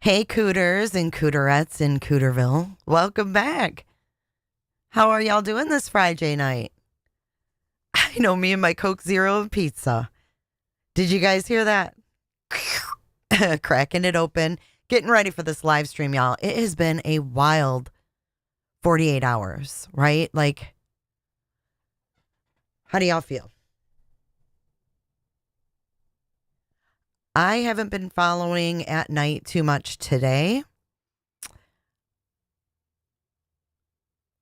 Hey, cooters and cooterettes in Cooterville. Welcome back. How are y'all doing this Friday night? I know me and my Coke Zero and pizza. Did you guys hear that? Cracking it open. Getting ready for this live stream, y'all. It has been a wild 48 hours, right? Like, how do y'all feel? I haven't been following at night too much today.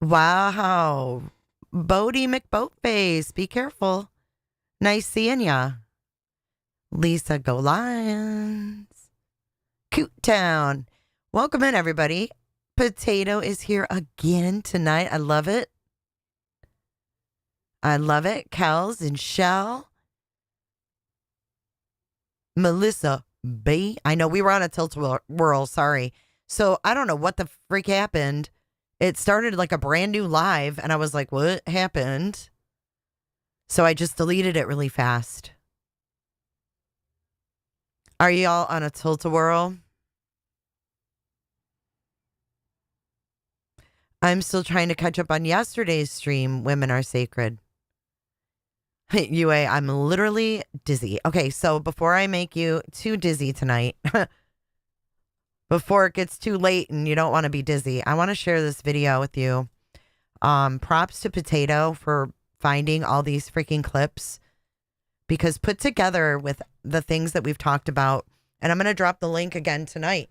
Wow. Bobbie McBoatface. Be careful. Nice seeing ya. Lisa, go Lions. Coot Town. Welcome in, everybody. Potato is here again tonight. I love it. I love it. Kels and Shell. Melissa B. I know we were on a tilt-a-whirl. Sorry. So I don't know what the freak happened. It started like a brand new live, and I was like, what happened? So I just deleted it really fast. Are y'all on a tilt-a-whirl? I'm still trying to catch up on yesterday's stream, Women Are Sacred. UA, I'm literally dizzy. Okay, so before I make you too dizzy tonight, before it gets too late and you don't want to be dizzy, I want to share this video with you. Props to Potato for finding all these freaking clips, because put together with the things that we've talked about, and I'm going to drop the link again tonight.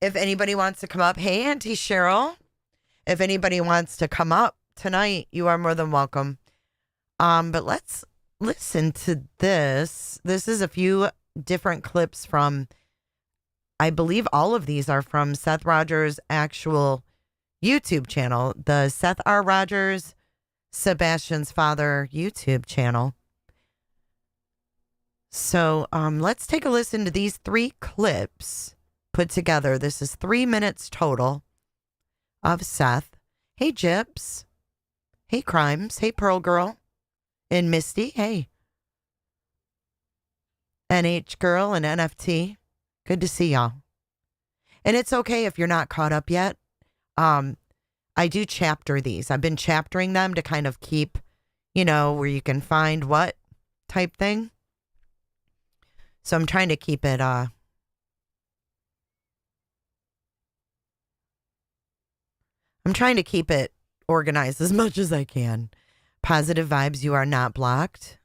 If anybody wants to come up, hey, Auntie Cheryl, if anybody wants to come up tonight, you are more than welcome. But let's listen to this. This is a few different clips from, I believe all of these are from Seth Rogers' actual YouTube channel, the Seth R. Rogers, Sebastian's father YouTube channel. So let's take a listen to these 3 clips put together. This is 3 minutes total of Seth. Hey, Gyps. Hey, Crimes. Hey, Pearl Girl. And Misty. Hey. NH Girl and NFT. Good to see y'all. And it's okay if you're not caught up yet. I do chapter these. I've been chaptering them to kind of keep, where you can find what type thing. So I'm trying to keep it, I'm trying to keep it organized as much as I can. Positive vibes, you are not blocked.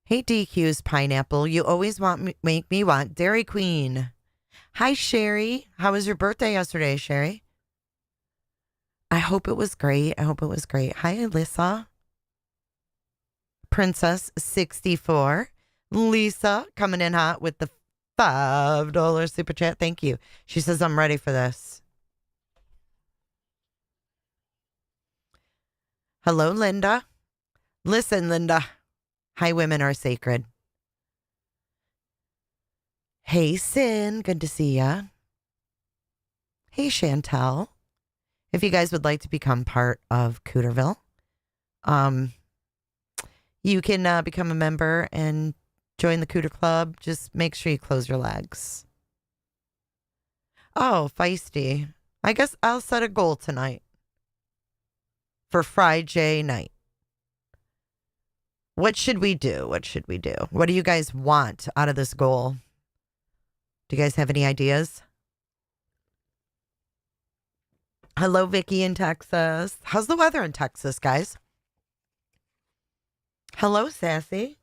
Hey, DQ's Pineapple, you always make me want Dairy Queen. Hi, Sherry. How was your birthday yesterday, Sherry? I hope it was great. Hi, Alyssa. Princess 64. Lisa coming in hot with the $5 super chat. Thank you. She says, I'm ready for this. Hello, Linda. Listen, Linda. Hi, Women Are Sacred. Hey, Sin. Good to see ya. Hey, Chantel. If you guys would like to become part of Cooterville, you can become a member and join the Cooter Club. Just make sure you close your legs. Oh, feisty. I guess I'll set a goal tonight for Friday night. What should we do? What do you guys want out of this goal? Do you guys have any ideas? Hello, Vicky in Texas. How's the weather in Texas, guys? Hello, Sassy.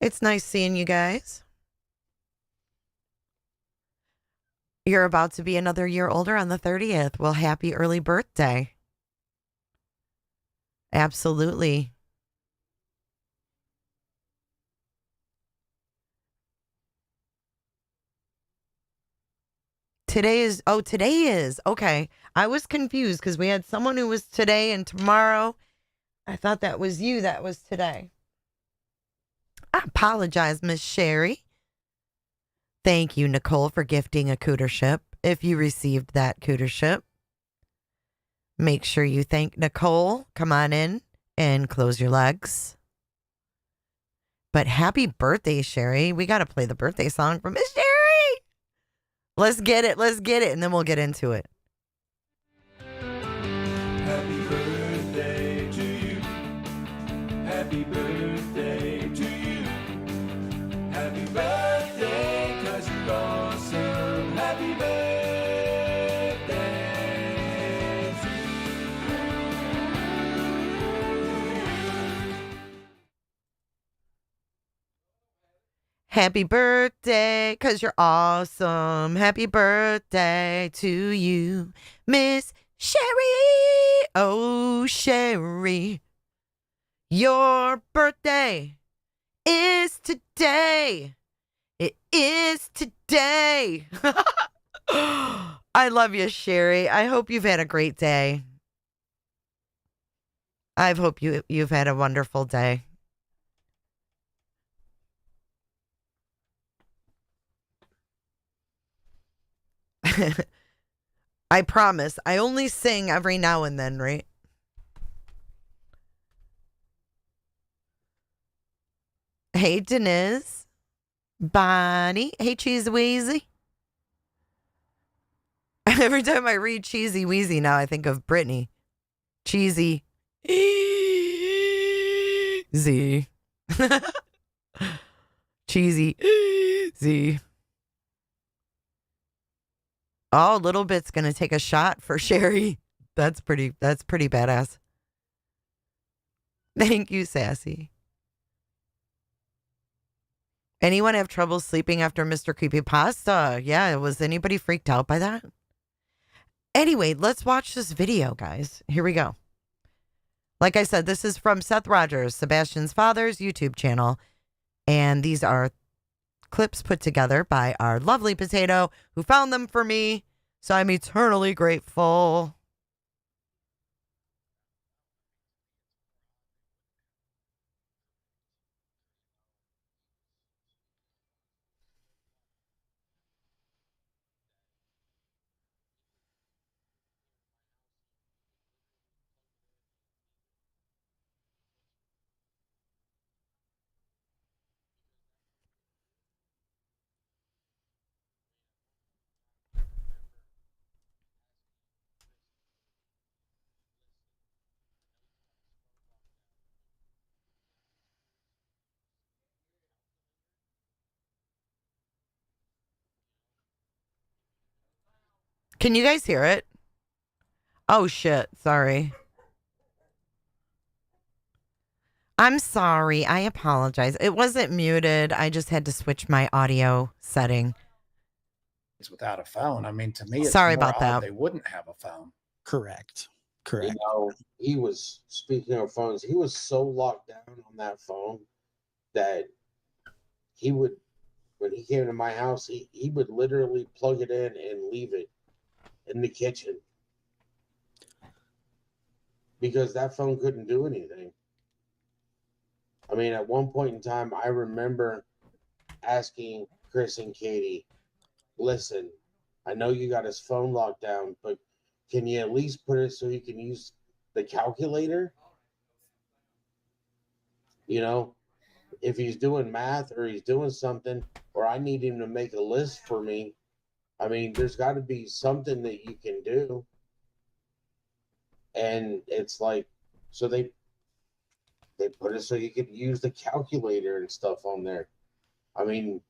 It's nice seeing you guys. You're about to be another year older on the 30th. Well, happy early birthday. Absolutely. Today is. Okay. I was confused because we had someone who was today and tomorrow. I thought that was you that was today. I apologize, Miss Sherry. Thank you, Nicole, for gifting a cootership. If you received that cootership, make sure you thank Nicole. Come on in and close your legs. But happy birthday, Sherry. We got to play the birthday song from Miss Sherry. Let's get it. Let's get it. And then we'll get into it. Happy birthday to you. Happy birthday to you. Happy birthday, 'cause you're awesome. Happy birthday to you. Happy birthday, 'cause you're awesome. Happy birthday to you, Miss Sherry. Oh, Sherry. Your birthday is today. It is today. I love you, Sherry. I hope you've had a great day. I hope you've had a wonderful day. I promise. I only sing every now and then, right? Hey, Denise. Bonnie. Hey, Cheesy Weezy. Every time I read Cheesy Weezy now, I think of Britney. Cheesy Z. Cheesy Z. Oh, Little Bit's gonna take a shot for Sherry. That's pretty badass. Thank you, Sassy. Anyone have trouble sleeping after Mr. Creepypasta? Yeah, was anybody freaked out by that? Anyway, let's watch this video, guys. Here we go. Like I said, this is from Seth Rogers, Sebastian's father's YouTube channel. And these are clips put together by our lovely Potato, who found them for me. So I'm eternally grateful. Can you guys hear it? Oh, shit. Sorry. I'm sorry. I apologize. It wasn't muted. I just had to switch my audio setting. Without a phone. I mean, to me, it's Sorry more about odd that. they wouldn't have a phone. Correct. You know, he was, speaking of phones, he was so locked down on that phone that he would, when he came to my house, he would literally plug it in and leave it in the kitchen because that phone couldn't do anything. I mean, at one point in time, I remember asking Chris and Katie, listen, I know you got his phone locked down, but can you at least put it so he can use the calculator? You know, if he's doing math or he's doing something, or I need him to make a list for me, I mean, there's got to be something that you can do. And it's like, so they put it so you could use the calculator and stuff on there. I mean,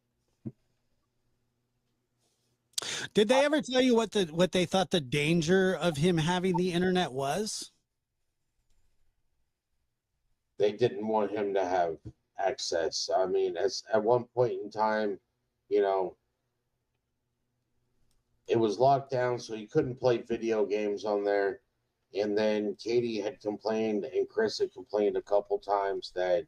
Did they ever tell you what they thought the danger of him having the internet was? they didn't want him to have access. I mean, as at one point in time, you know, it was locked down, so you couldn't play video games on there. And then Katie had complained, and Chris had complained a couple times that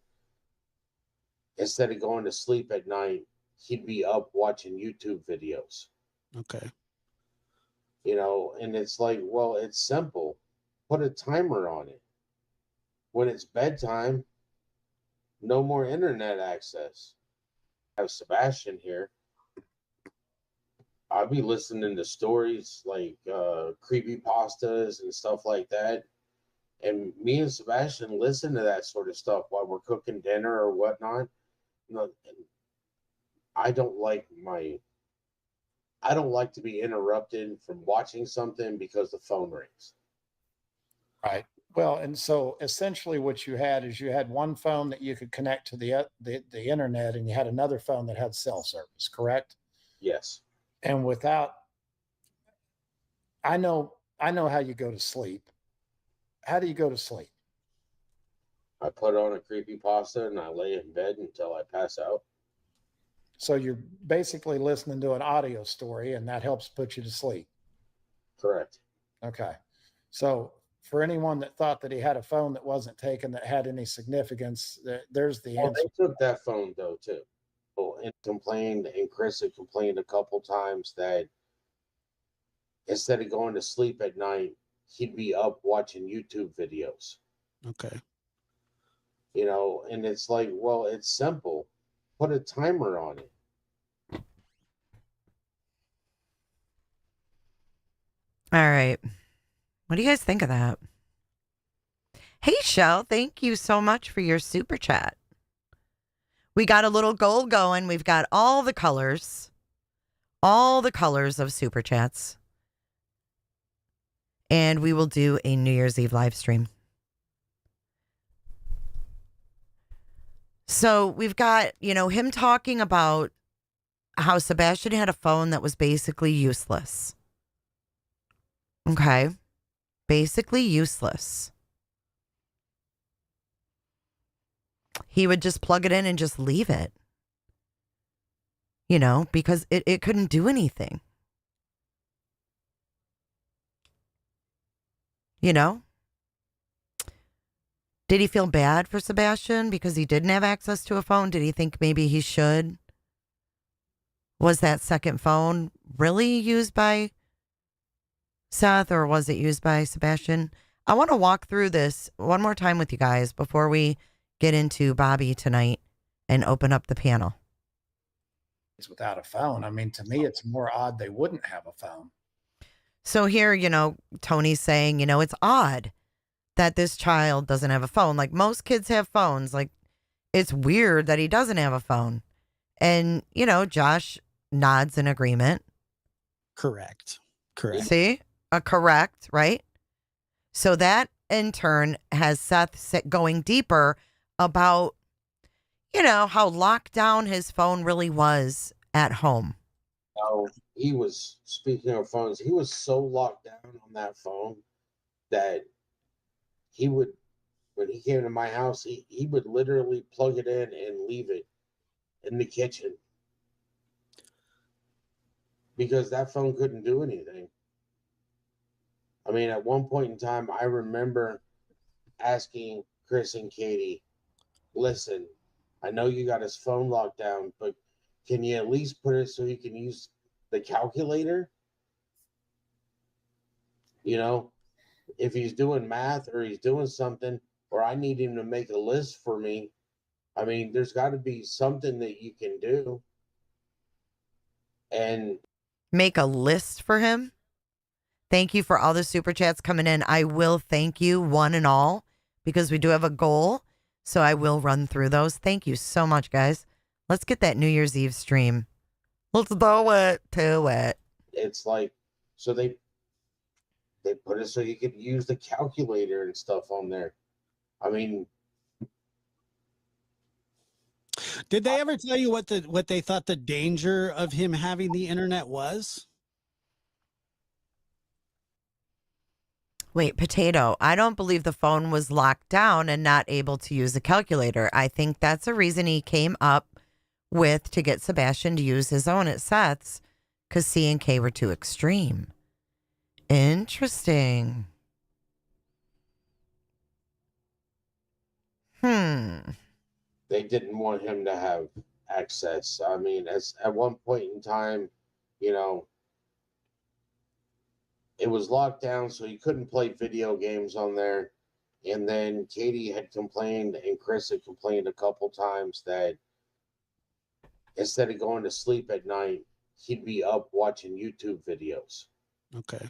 instead of going to sleep at night, he'd be up watching YouTube videos. Okay. You know, and it's like, well, it's simple. Put a timer on it. When it's bedtime, no more internet access. I have Sebastian here. I'll be listening to stories like creepy pastas and stuff like that. And me and Sebastian listen to that sort of stuff while we're cooking dinner or whatnot. look, I don't like to be interrupted from watching something because the phone rings. Right. Well, and so essentially what you had is you had one phone that you could connect to the internet, and you had another phone that had cell service, correct? Yes. And without, I know how you go to sleep. How do you go to sleep? I put on a creepypasta and I lay in bed until I pass out. So you're basically listening to an audio story, and that helps put you to sleep. Correct. Okay. So for anyone that thought that he had a phone that wasn't taken that had any significance, there's the Well, answer. they took that phone though too. And complained, and Chris had complained a couple times that instead of going to sleep at night, he'd be up watching YouTube videos. Okay. And it's like, well, it's simple. Put a timer on it. All right. What do you guys think of that? Hey, Shell, thank you so much for your super chat. We got a little goal going. We've got all the colors of super chats. And we will do a New Year's Eve live stream. So we've got, him talking about how Sebastian had a phone that was basically useless. Okay. Basically useless. He would just plug it in and just leave it. Because it couldn't do anything. Did he feel bad for Sebastian because he didn't have access to a phone? Did he think maybe he should? Was that second phone really used by Seth, or was it used by Sebastian? I want to walk through this one more time with you guys before we get into Bobbie tonight and open up the panel. Without a phone. I mean, to me, it's more odd they wouldn't have a phone. So here, Tony's saying, it's odd that this child doesn't have a phone. Like, most kids have phones. Like, it's weird that he doesn't have a phone. And, Josh nods in agreement. Correct. See? Correct, right? So that, in turn, has Seth going deeper about, how locked down his phone really was at home. Now, he was, speaking of phones, he was so locked down on that phone that he would, when he came to my house, he would literally plug it in and leave it in the kitchen because that phone couldn't do anything. I mean, at one point in time, I remember asking Chris and Katie, listen, I know you got his phone locked down, but can you at least put it so he can use the calculator? If he's doing math or he's doing something, or I need him to make a list for me, I mean, there's got to be something that you can do. And make a list for him. Thank you for all the super chats coming in. I will thank you one and all because we do have a goal. So I will run through those. Thank you so much, guys. Let's get that New Year's Eve stream. Let's do it to it. It's like, so they put it so you could use the calculator and stuff on there. I mean, did they ever tell you what they thought the danger of him having the internet was? Wait, Potato, I don't believe the phone was locked down and not able to use a calculator. I think that's a reason he came up with to get Sebastian to use his own at Seth's because C and K were too extreme. Interesting. They didn't want him to have access. I mean, at one point in time, it was locked down, so he couldn't play video games on there. And then Katie had complained, and Chris had complained a couple times that instead of going to sleep at night, he'd be up watching YouTube videos. Okay.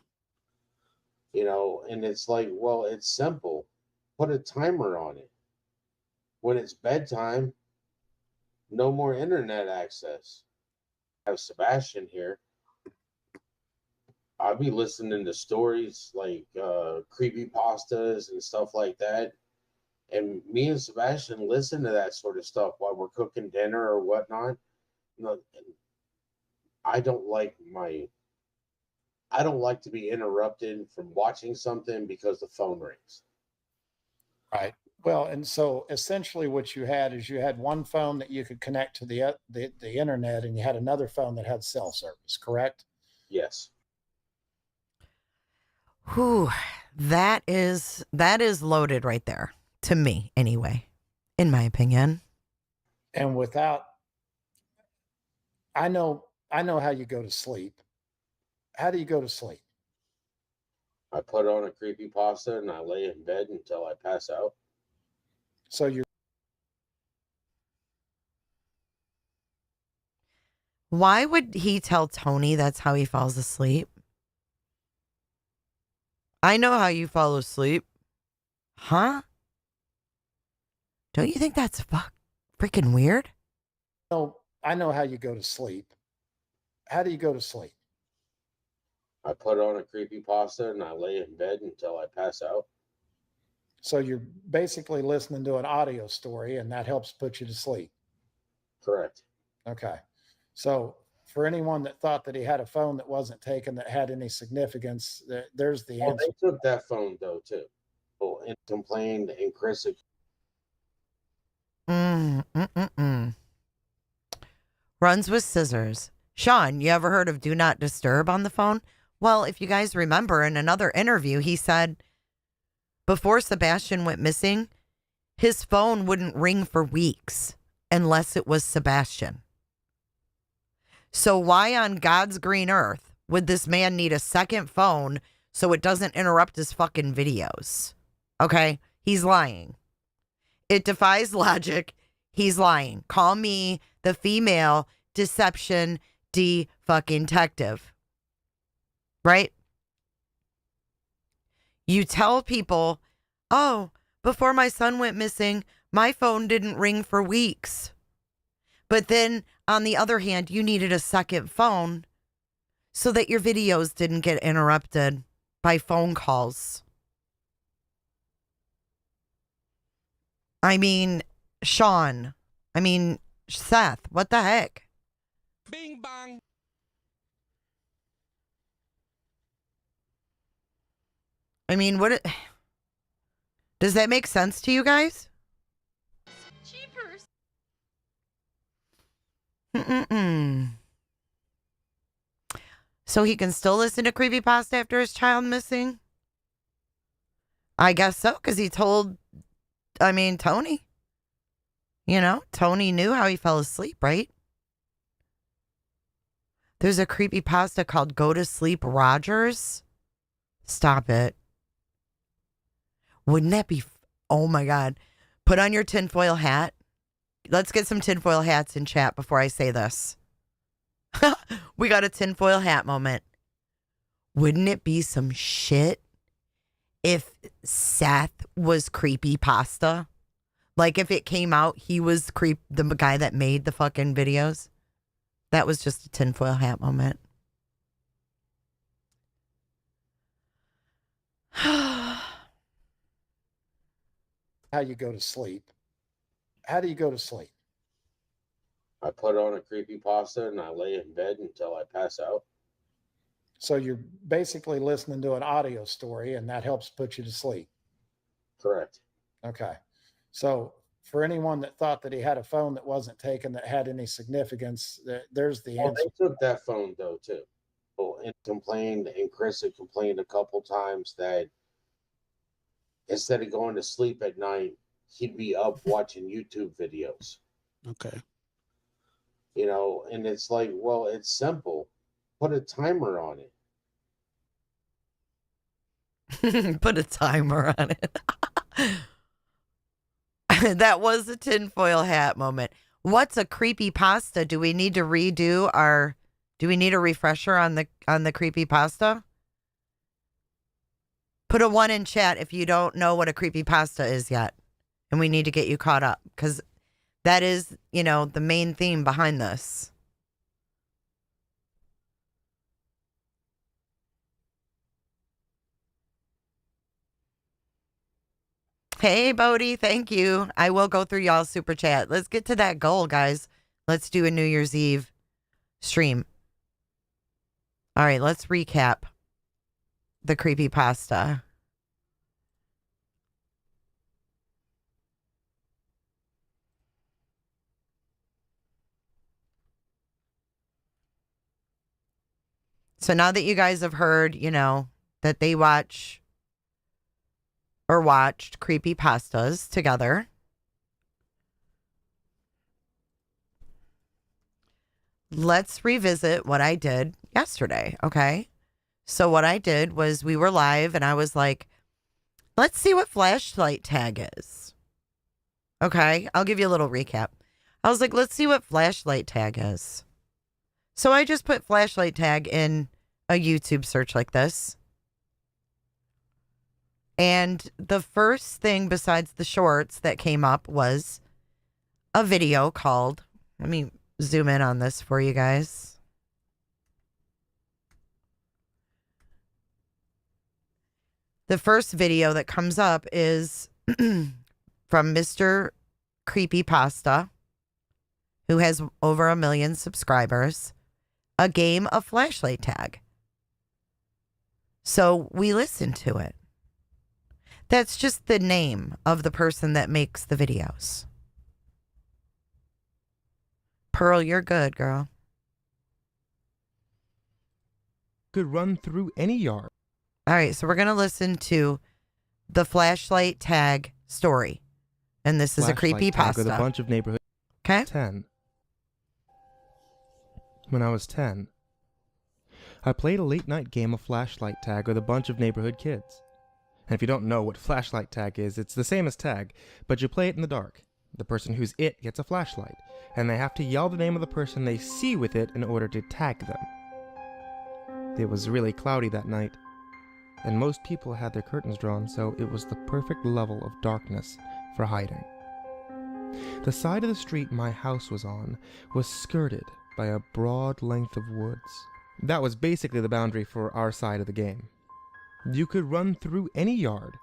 And it's like, well, it's simple. Put a timer on it. When it's bedtime, no more internet access. I have Sebastian here. I'll be listening to stories like creepy pastas and stuff like that. And me and Sebastian listen to that sort of stuff while we're cooking dinner or whatnot. And I don't like to be interrupted from watching something because the phone rings. Right. Well, and so essentially what you had is you had one phone that you could connect to the internet, and you had another phone that had cell service, correct? Yes. Whew, that is loaded right there. To me, anyway, in my opinion. And without, I know how you go to sleep. How do you go to sleep? I put on a creepy pasta and I lay in bed until I pass out. So you're Why would he tell Tony that's how he falls asleep? I know how you fall asleep. Huh? Don't you think that's freaking weird? no, I know how you go to sleep. How do you go to sleep? I put on a creepy pasta and I lay in bed until I pass out. So you're basically listening to an audio story, and that helps put you to sleep. Correct. Okay. So for anyone that thought that he had a phone that wasn't taken that had any significance, there's the Well, answer. they took that phone though too. Oh, and complained, and Chris. Runs with scissors. Sean, you ever heard of Do Not Disturb on the phone? Well, if you guys remember in another interview, he said before Sebastian went missing, his phone wouldn't ring for weeks unless it was Sebastian. So why on God's green earth would this man need a second phone so it doesn't interrupt his fucking videos? Okay, he's lying. It defies logic. He's lying. Call me the female deception fucking detective. Right? You tell people, oh, before my son went missing, my phone didn't ring for weeks. But then, on the other hand, you needed a second phone so that your videos didn't get interrupted by phone calls. I mean, Sean. I mean, Seth. What the heck? Bing bang. I mean, does that make sense to you guys? Cheapers. So he can still listen to creepypasta after his child missing? I guess so, because he told, Tony. You know, Tony knew how he fell asleep, right? There's a creepypasta called Go to Sleep Rogers. Stop it. Wouldn't that be... Oh, my God. Put on your tinfoil hat. Let's get some tinfoil hats in chat before I say this. We got a tinfoil hat moment. Wouldn't it be some shit if Seth was creepypasta? Like if it came out, he was the guy that made the fucking videos. That was just a tinfoil hat moment. How you go to sleep. How do you go to sleep? I put on a creepy pasta and I lay in bed until I pass out. So you're basically listening to an audio story, and that helps put you to sleep. Correct. Okay. So for anyone that thought that he had a phone that wasn't taken that had any significance, there's the Well, answer. they took that phone though too. Oh, and complained, and Chris had complained a couple times that instead of going to sleep at night, he'd be up watching YouTube videos. Okay. You know, and it's like, well, it's simple. Put a timer on it. Put a timer on it. That was a tinfoil hat moment. What's a creepypasta? Do we need to do we need a refresher on the creepypasta? Put a 1 in chat if you don't know what a creepypasta is yet. And we need to get you caught up because That is, you know, the main theme behind this. Hey, Bodie, thank you. I will go through y'all's super chat. Let's get to that goal, guys. Let's do a New Year's Eve stream. All right, let's recap the creepypasta. So now that you guys have heard, you know, that they watch or watched creepypastas together, let's revisit what I did yesterday, okay? So what I did was we were live and I was like, let's see what flashlight tag is. Okay, I'll give you a little recap. I was like, let's see what flashlight tag is. So I just put flashlight tag in a YouTube search like this. And the first thing besides the shorts that came up was a video called, let me zoom in on this for you guys. The first video that comes up is from Mr. Creepypasta, who has over 1 million subscribers, a game of flashlight tag. So we listened to it. That's just the name of the person that makes the videos. Pearl, you're good, girl. Could run through any yard. All right, so we're going to listen to the flashlight tag story. And this is a Flashlight tag with a creepypasta. bunch of neighborhood. Okay? 10. When I was 10, I played a late night game of flashlight tag with a bunch of neighborhood kids. And if you don't know what flashlight tag is, it's the same as tag, but you play it in the dark. The person who's it gets a flashlight, and they have to yell the name of the person they see with it in order to tag them. It was really cloudy that night, and most people had their curtains drawn, so it was the perfect level of darkness for hiding. The side of the street my house was on was skirted by a broad length of woods. That was basically the boundary for our side of the game. You could run through any yard,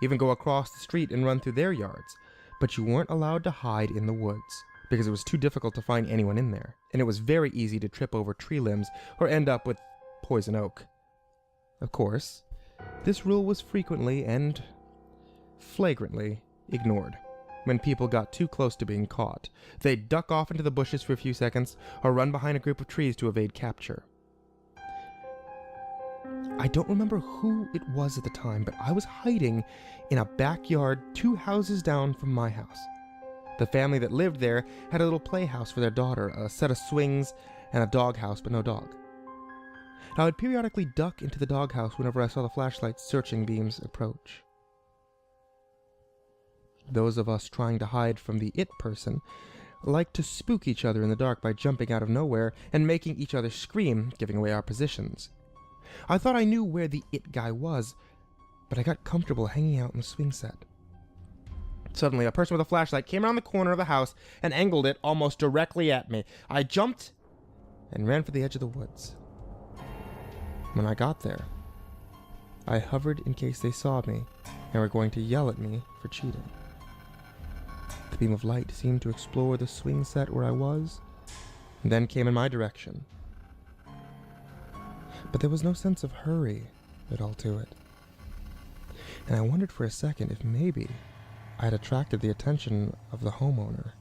even go across the street and run through their yards, but you weren't allowed to hide in the woods because it was too difficult to find anyone in there, and it was very easy to trip over tree limbs or end up with poison oak. Of course, this rule was frequently and flagrantly ignored. When people got too close to being caught, they'd duck off into the bushes for a few seconds or run behind a group of trees to evade capture. I don't remember who it was at the time, but I was hiding in a backyard 2 houses down from my house. The family that lived there had a little playhouse for their daughter, a set of swings, and a doghouse, but no dog. I would periodically duck into the doghouse whenever I saw the flashlight's searching beams approach. Those of us trying to hide from the it person liked to spook each other in the dark by jumping out of nowhere and making each other scream, giving away our positions. I thought I knew where the it guy was, but I got comfortable hanging out in the swing set. Suddenly, a person with a flashlight came around the corner of the house and angled it almost directly at me. I jumped and ran for the edge of the woods. When I got there, I hovered in case they saw me and were going to yell at me for cheating. The beam of light seemed to explore the swing set where I was, and then came in my direction. But there was no sense of hurry at all to it. And I wondered for a second if maybe I had attracted the attention of the homeowner.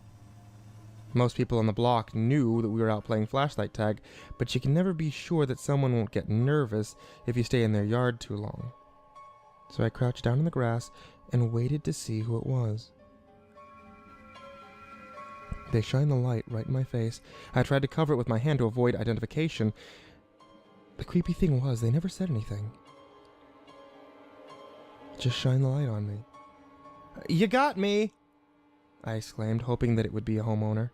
Most people on the block knew that we were out playing flashlight tag, but you can never be sure that someone won't get nervous if you stay in their yard too long. So I crouched down in the grass and waited to see who it was. They shined the light right in my face. I tried to cover it with my hand to avoid identification. The creepy thing was, they never said anything. Just shine the light on me. "You got me!" I exclaimed, hoping that it would be a homeowner.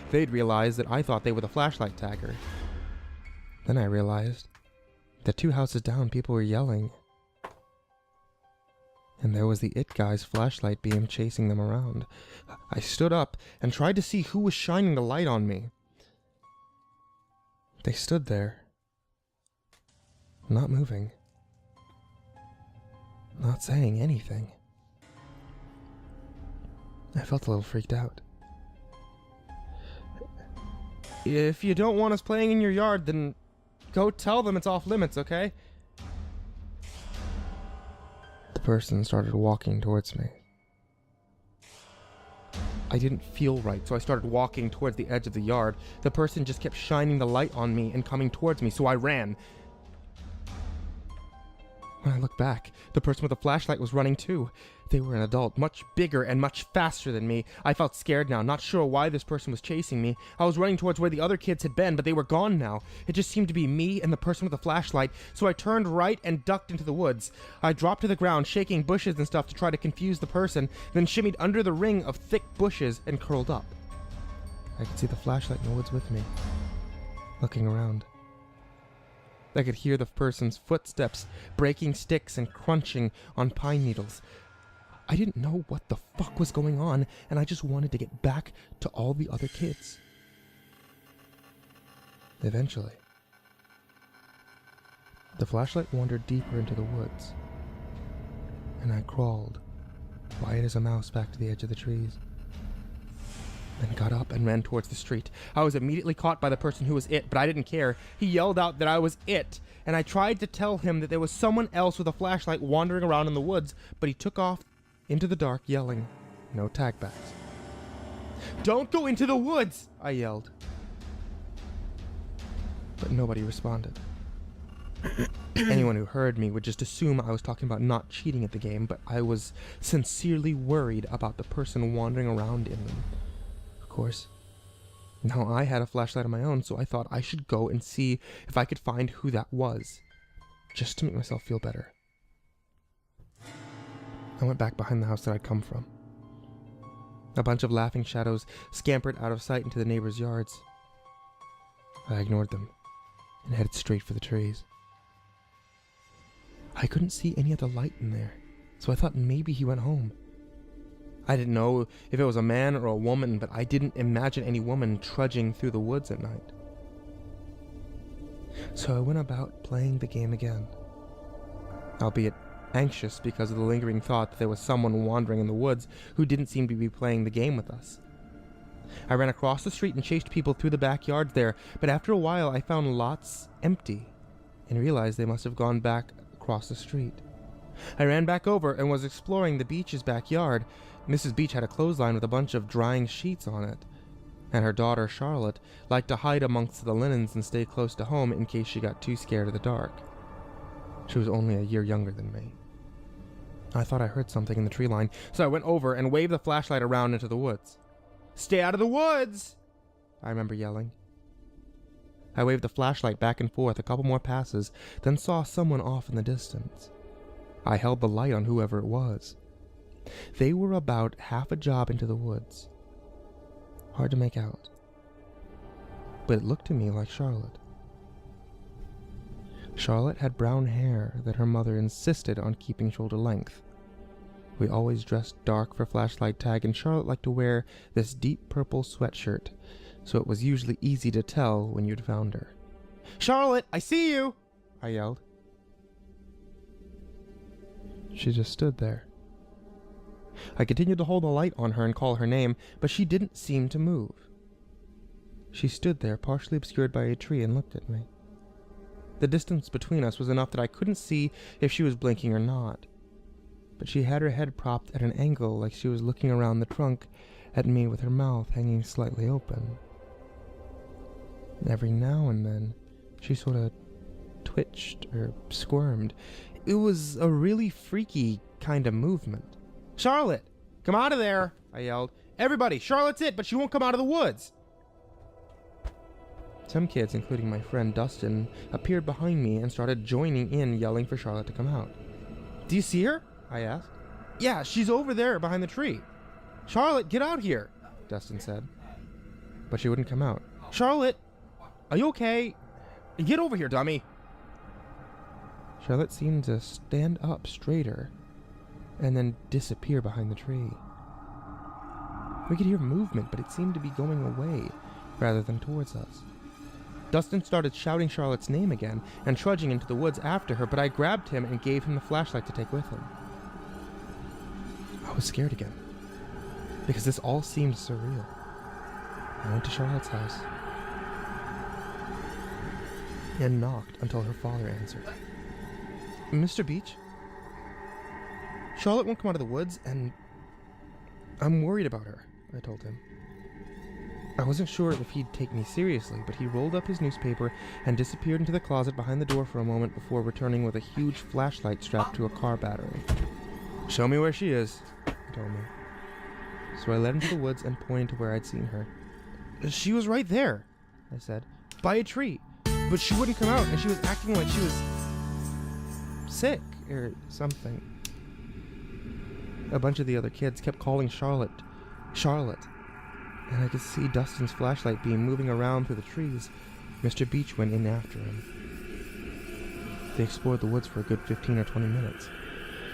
They'd realized that I thought they were the flashlight tagger. Then I realized that 2 houses down, people were yelling. And there was the it guy's flashlight beam chasing them around. I stood up and tried to see who was shining the light on me. They stood there, not moving, not saying anything. I felt a little freaked out. If you don't want us playing in your yard, then go tell them it's off limits, okay? The person started walking towards me. I didn't feel right, so I started walking towards the edge of the yard. The person just kept shining the light on me and coming towards me, so I ran. When I looked back, the person with the flashlight was running too. They were an adult, much bigger and much faster than me. I felt scared now, not sure why this person was chasing me. I was running towards where the other kids had been, but they were gone now. It just seemed to be me and the person with the flashlight, so I turned right and ducked into the woods. I dropped to the ground, shaking bushes and stuff to try to confuse the person, then shimmied under the ring of thick bushes and curled up. I could see the flashlight in the woods with me, looking around. I could hear the person's footsteps, breaking sticks and crunching on pine needles. I didn't know what the fuck was going on, and I just wanted to get back to all the other kids. Eventually, the flashlight wandered deeper into the woods, and I crawled, quiet as a mouse, back to the edge of the trees. Then got up and ran towards the street. I was immediately caught by the person who was it, but I didn't care. He yelled out that I was it, and I tried to tell him that there was someone else with a flashlight wandering around in the woods, but he took off into the dark, yelling, "No tag backs." "Don't go into the woods!" I yelled. But nobody responded. Anyone who heard me would just assume I was talking about not cheating at the game, but I was sincerely worried about the person wandering around in them. Of course, now I had a flashlight of my own, so I thought I should go and see if I could find who that was, just to make myself feel better. I went back behind the house that I'd come from. A bunch of laughing shadows scampered out of sight into the neighbors' yards. I ignored them and headed straight for the trees. I couldn't see any other light in there, so I thought maybe he went home. I didn't know if it was a man or a woman, but I didn't imagine any woman trudging through the woods at night. So I went about playing the game again, albeit anxious because of the lingering thought that there was someone wandering in the woods who didn't seem to be playing the game with us. I ran across the street and chased people through the backyards there, but after a while I found lots empty and realized they must have gone back across the street. I ran back over and was exploring the beach's backyard. Mrs. Beach had a clothesline with a bunch of drying sheets on it, and her daughter Charlotte liked to hide amongst the linens and stay close to home in case she got too scared of the dark. She was only a year younger than me. I thought I heard something in the tree line, so I went over and waved the flashlight around into the woods. "Stay out of the woods!" I remember yelling. I waved the flashlight back and forth a couple more passes, then saw someone off in the distance. I held the light on whoever it was. They were about half a job into the woods. Hard to make out, but it looked to me like Charlotte. Charlotte had brown hair that her mother insisted on keeping shoulder length. We always dressed dark for flashlight tag, and Charlotte liked to wear this deep purple sweatshirt, so it was usually easy to tell when you'd found her. "Charlotte, I see you!" I yelled. She just stood there. I continued to hold the light on her and call her name, but she didn't seem to move. She stood there, partially obscured by a tree, and looked at me. The distance between us was enough that I couldn't see if she was blinking or not, but she had her head propped at an angle like she was looking around the trunk at me with her mouth hanging slightly open. Every now and then, she sort of twitched or squirmed. It was a really freaky kind of movement. "Charlotte, come out of there!" I yelled. "Everybody, Charlotte's it, but she won't come out of the woods!" Some kids, including my friend Dustin, appeared behind me and started joining in, yelling for Charlotte to come out. "Do you see her?" I asked. "Yeah, she's over there behind the tree." "Charlotte, get out here," Dustin said. But she wouldn't come out. "Charlotte, are you okay? Get over here, dummy." Charlotte seemed to stand up straighter, and then disappear behind the tree. We could hear movement, but it seemed to be going away rather than towards us. Dustin started shouting Charlotte's name again and trudging into the woods after her, but I grabbed him and gave him the flashlight to take with him. I was scared again, because this all seemed surreal. I went to Charlotte's house and knocked until her father answered. Mr. Beach? Charlotte won't come out of the woods, and I'm worried about her, I told him. I wasn't sure if he'd take me seriously, but he rolled up his newspaper and disappeared into the closet behind the door for a moment before returning with a huge flashlight strapped to a car battery. Show me where she is, he told me. So I led him to the woods and pointed to where I'd seen her. She was right there, I said, by a tree, but she wouldn't come out, and she was acting like she was sick or something. A bunch of the other kids kept calling Charlotte, and I could see Dustin's flashlight beam moving around through the trees. Mr. Beach went in after him. They explored the woods for a good 15 or 20 minutes,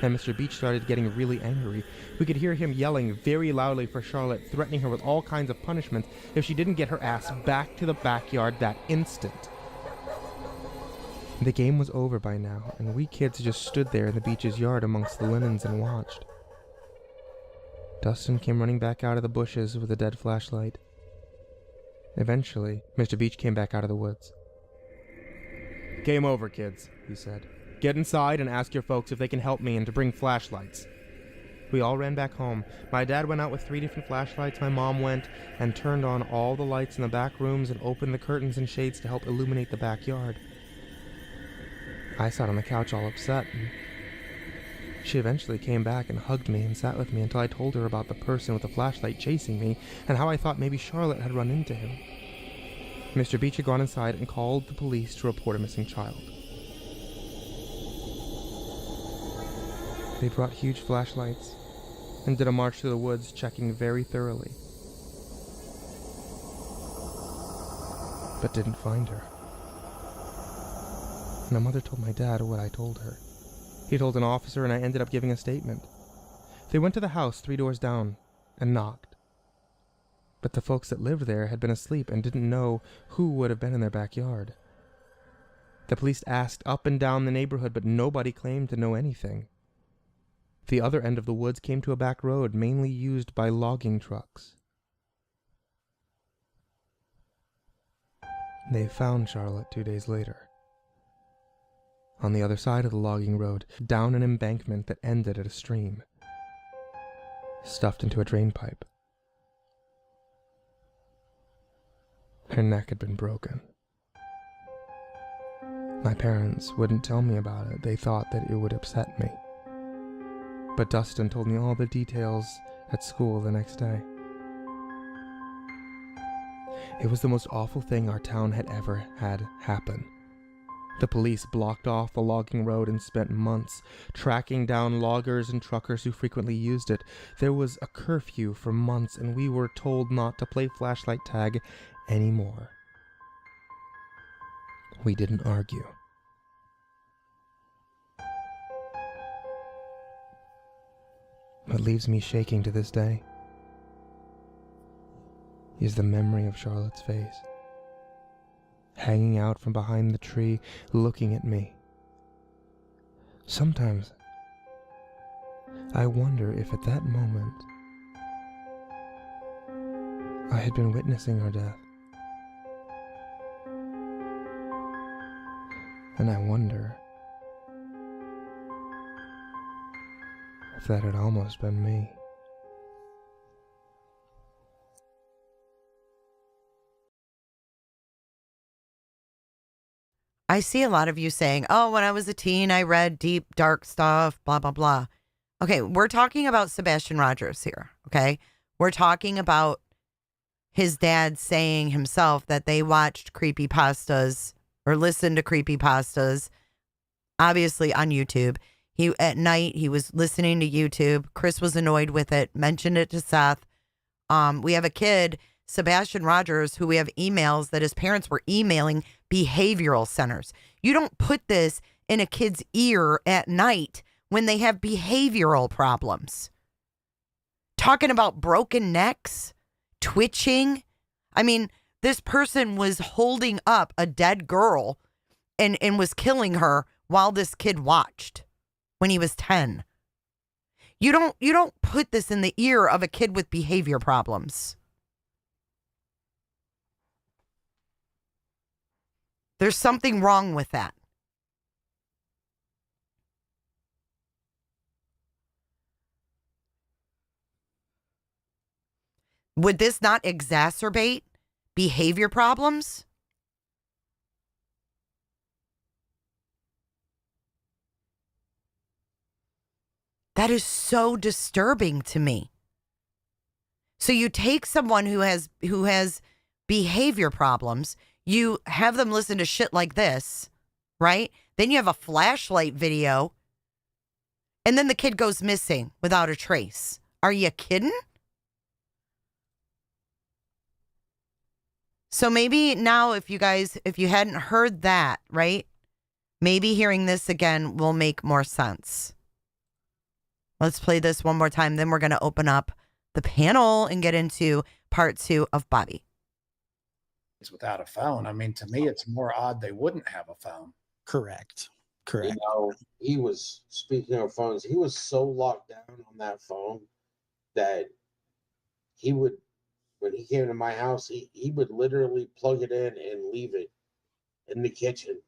and Mr. Beach started getting really angry. We could hear him yelling very loudly for Charlotte, threatening her with all kinds of punishments if she didn't get her ass back to the backyard that instant. The game was over by now, and we kids just stood there in the Beach's yard amongst the linens and watched. Dustin came running back out of the bushes with a dead flashlight. Eventually, Mr. Beach came back out of the woods. Game over, kids, he said. Get inside and ask your folks if they can help me and to bring flashlights. We all ran back home. My dad went out with 3 different flashlights. My mom went and turned on all the lights in the back rooms and opened the curtains and shades to help illuminate the backyard. I sat on the couch all upset, and she eventually came back and hugged me and sat with me until I told her about the person with the flashlight chasing me and how I thought maybe Charlotte had run into him. Mr. Beach had gone inside and called the police to report a missing child. They brought huge flashlights and did a march through the woods, checking very thoroughly, but didn't find her. My mother told my dad what I told her. He told an officer, and I ended up giving a statement. They went to the house 3 doors down and knocked. But the folks that lived there had been asleep and didn't know who would have been in their backyard. The police asked up and down the neighborhood, but nobody claimed to know anything. The other end of the woods came to a back road, mainly used by logging trucks. They found Charlotte 2 days later, on the other side of the logging road, down an embankment that ended at a stream, stuffed into a drain pipe. Her neck had been broken. My parents wouldn't tell me about it. They thought that it would upset me. But Dustin told me all the details at school the next day. It was the most awful thing our town had ever had happen. The police blocked off the logging road and spent months tracking down loggers and truckers who frequently used it. There was a curfew for months, and we were told not to play flashlight tag anymore. We didn't argue. What leaves me shaking to this day is the memory of Charlotte's face, hanging out from behind the tree, looking at me. Sometimes I wonder if at that moment I had been witnessing her death. And I wonder if that had almost been me. I see a lot of you saying, oh, when I was a teen, I read deep, dark stuff, blah, blah, blah. Okay, we're talking about Sebastian Rogers here, okay? We're talking about his dad saying himself that they watched creepypastas or listened to creepypastas, obviously on YouTube. At night, he was listening to YouTube. Chris was annoyed with it, mentioned it to Seth. We have a kid, Sebastian Rogers, who we have emails that his parents were emailing behavioral centers. You don't put this in a kid's ear at night when they have behavioral problems. Talking about broken necks, twitching. I mean, this person was holding up a dead girl and was killing her while this kid watched when he was 10. You don't put this in the ear of a kid with behavior problems. There's something wrong with that. Would this not exacerbate behavior problems? That is so disturbing to me. So you take someone who has behavior problems, you have them listen to shit like this, right? Then you have a flashlight video, and then the kid goes missing without a trace. Are you kidding? So maybe now if you hadn't heard that, right? Maybe hearing this again will make more sense. Let's play this one more time. Then we're going to open up the panel and get into part 2 of Bobbie. It's without a phone. I mean, to me, it's more odd they wouldn't have a phone. Correct. You know, he was, speaking of phones, he was so locked down on that phone that he would, when he came to my house, he would literally plug it in and leave it in the kitchen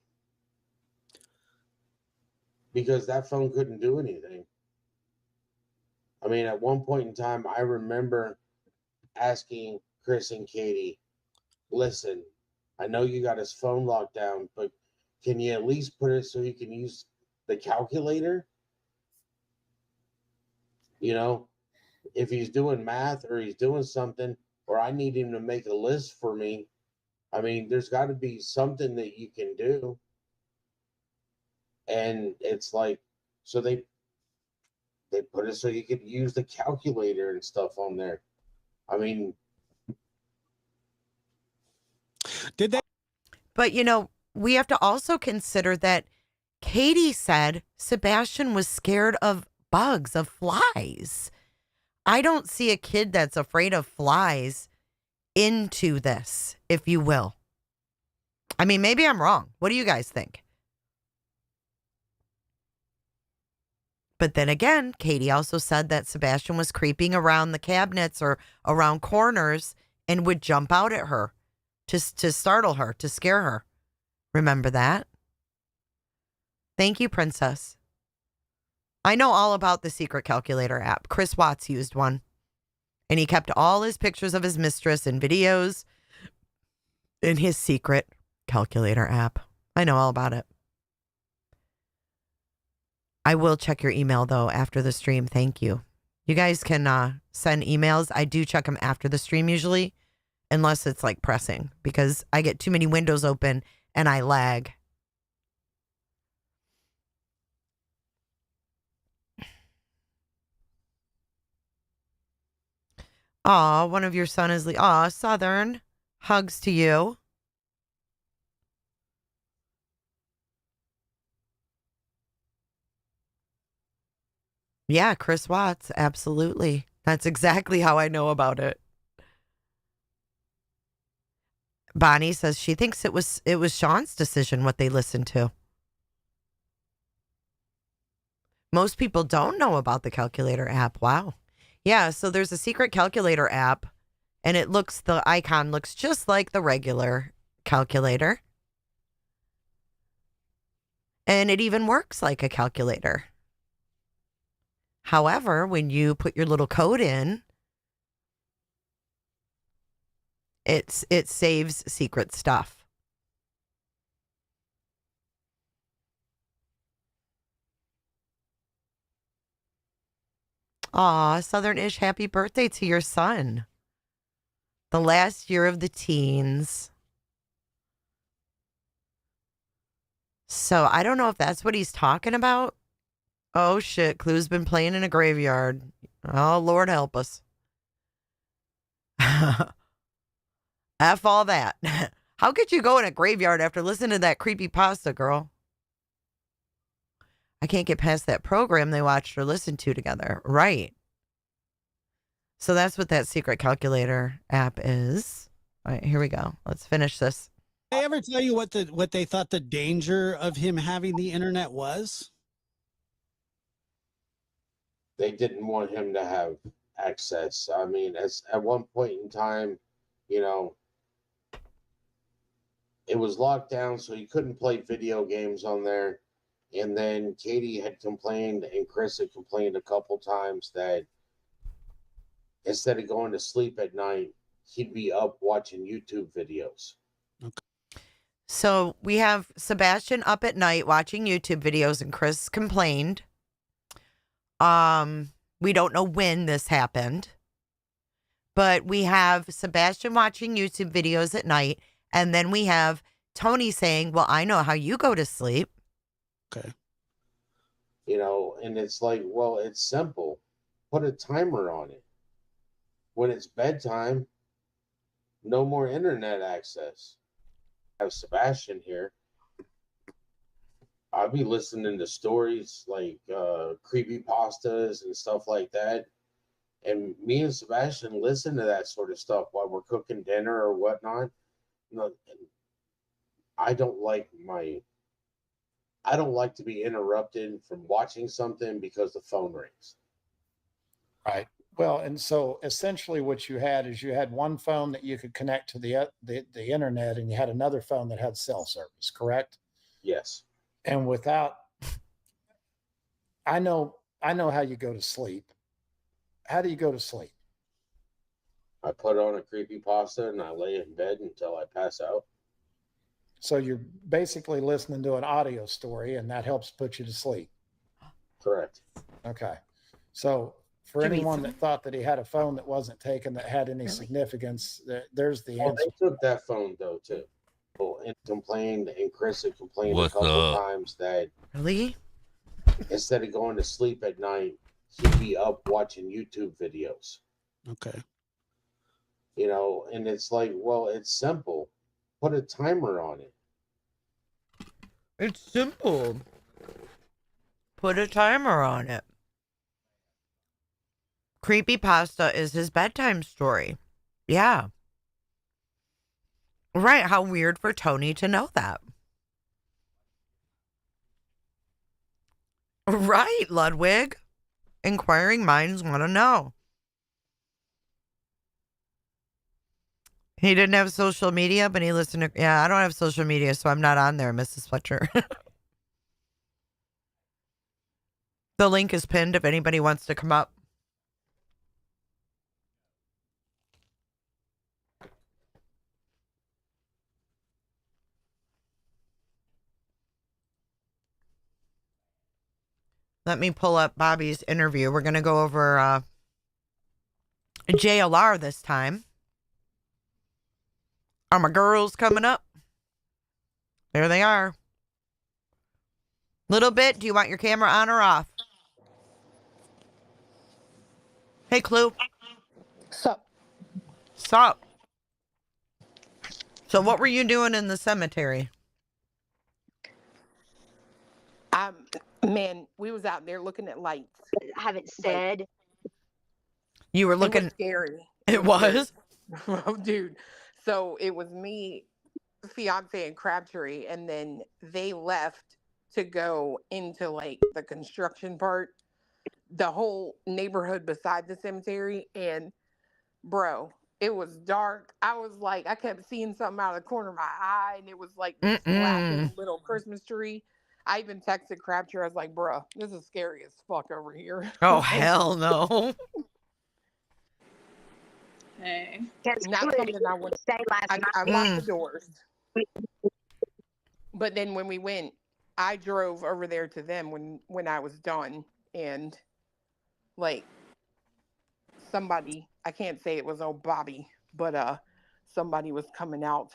because that phone couldn't do anything. I mean, at one point in time, I remember asking Chris and Katie, listen, I know you got his phone locked down, but can you at least put it so he can use the calculator? You know, if he's doing math or he's doing something, or I need him to make a list for me, I mean, there's got to be something that you can do. And it's like, so they put it so you could use the calculator and stuff on there. I mean, Did they? But, you know, we have to also consider that Katie said Sebastian was scared of bugs, of flies. I don't see a kid that's afraid of flies into this, if you will. I mean, maybe I'm wrong. What do you guys think? But then again, Katie also said that Sebastian was creeping around the cabinets or around corners and would jump out at her to startle her, to scare her. Remember that? Thank you, Princess. I know all about the secret calculator app. Chris Watts used one. And he kept all his pictures of his mistress and videos in his secret calculator app. I know all about it. I will check your email, though, after the stream. Thank you. You guys can send emails. I do check them after the stream usually, unless it's like pressing, because I get too many windows open and I lag. Aw, one of your son is aw, Southern. Hugs to you. Yeah, Chris Watts, absolutely. That's exactly how I know about it. Bonnie says she thinks it was Sean's decision what they listened to. Most people don't know about the calculator app. Wow. Yeah, so there's a secret calculator app, and the icon looks just like the regular calculator. And it even works like a calculator. However, when you put your little code in, it saves secret stuff. Aw, Southern-ish, happy birthday to your son. The last year of the teens. So I don't know if that's what he's talking about. Oh shit, Clue's been playing in a graveyard. Oh, Lord help us. F all that. How could you go in a graveyard after listening to that creepy pasta, girl? I can't get past that program they watched or listened to together. Right. So that's what that secret calculator app is. All right, here we go. Let's finish this. Did they ever tell you what they thought the danger of him having the internet was? They didn't want him to have access. I mean, as at one point in time, you know, it was locked down, so he couldn't play video games on there. And then Katie had complained, and Chris had complained a couple times that instead of going to sleep at night, he'd be up watching YouTube videos. So we have Sebastian up at night watching YouTube videos, and Chris complained. We don't know when this happened, but we have Sebastian watching YouTube videos at night, and then we have Tony saying, well, I know how you go to sleep. Okay. You know, and it's like, well, it's simple. Put a timer on it. When it's bedtime, no more internet access. I have Sebastian here. I'll be listening to stories like creepy pastas and stuff like that. And me and Sebastian listen to that sort of stuff while we're cooking dinner or whatnot. You know, and I don't like to be interrupted from watching something because the phone rings. Right. Well, and so essentially what you had is you had one phone that you could connect to the internet, and you had another phone that had cell service, correct? Yes. And without, I know how you go to sleep. How do you go to sleep? I put on a creepy pasta and I lay in bed until I pass out. So you're basically listening to an audio story, and that helps put you to sleep. Correct. Okay. So for Did you eat anyone some? that thought that he had a phone that wasn't taken that had any Really? significance, there's the Well, answer. they took that phone though too. And complained, and Chris had complained What's a couple up? times that Really? instead of going to sleep at night, he'd be up watching YouTube videos. Okay. You know, and it's like, well, it's simple. Put a timer on it. It's simple. Put a timer on it. Creepypasta is his bedtime story. Yeah. Right. How weird for Tony to know that. Right, Ludwig. Inquiring minds want to know. He didn't have social media, but he listened to... Yeah, I don't have social media, so I'm not on there, Mrs. Fletcher. The link is pinned if anybody wants to come up. Let me pull up Bobbie's interview. We're going to go over JLR this time. Are my girls coming up? There they are. Little bit. Do you want your camera on or off? Hey, Clue. Sup? Sup? So what were you doing in the cemetery? Man, we was out there looking at lights. Haven't said. You were It looking... was scary. It was? Oh, dude. So it was me, fiance, and Crabtree, and then they left to go into like the construction part, the whole neighborhood beside the cemetery, and bro, it was dark. I was like, I kept seeing something out of the corner of my eye, and it was like this flashing little Christmas tree. I even texted Crabtree. I was like, bro, this is scary as fuck over here. Oh, hell no. Hey. Not something I would say last I night. locked the doors. But then when we went, I drove over there to them when I was done, and like somebody, I can't say it was old Bobbie, but somebody was coming out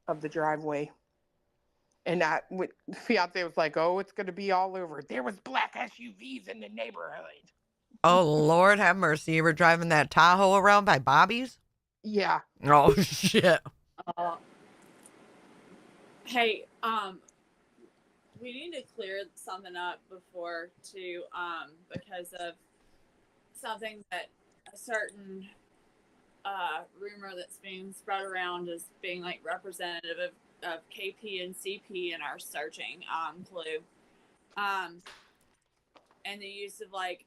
of the driveway, and fiance was like, "Oh, it's gonna be all over." There was black SUVs in the neighborhood. Oh, Lord have mercy. You were driving that Tahoe around by Bobbie's? Yeah. Oh, shit. Hey, we need to clear something up before too, because of something that a certain rumor that's being spread around as being like representative of KP and CP in our searching clue, and the use of like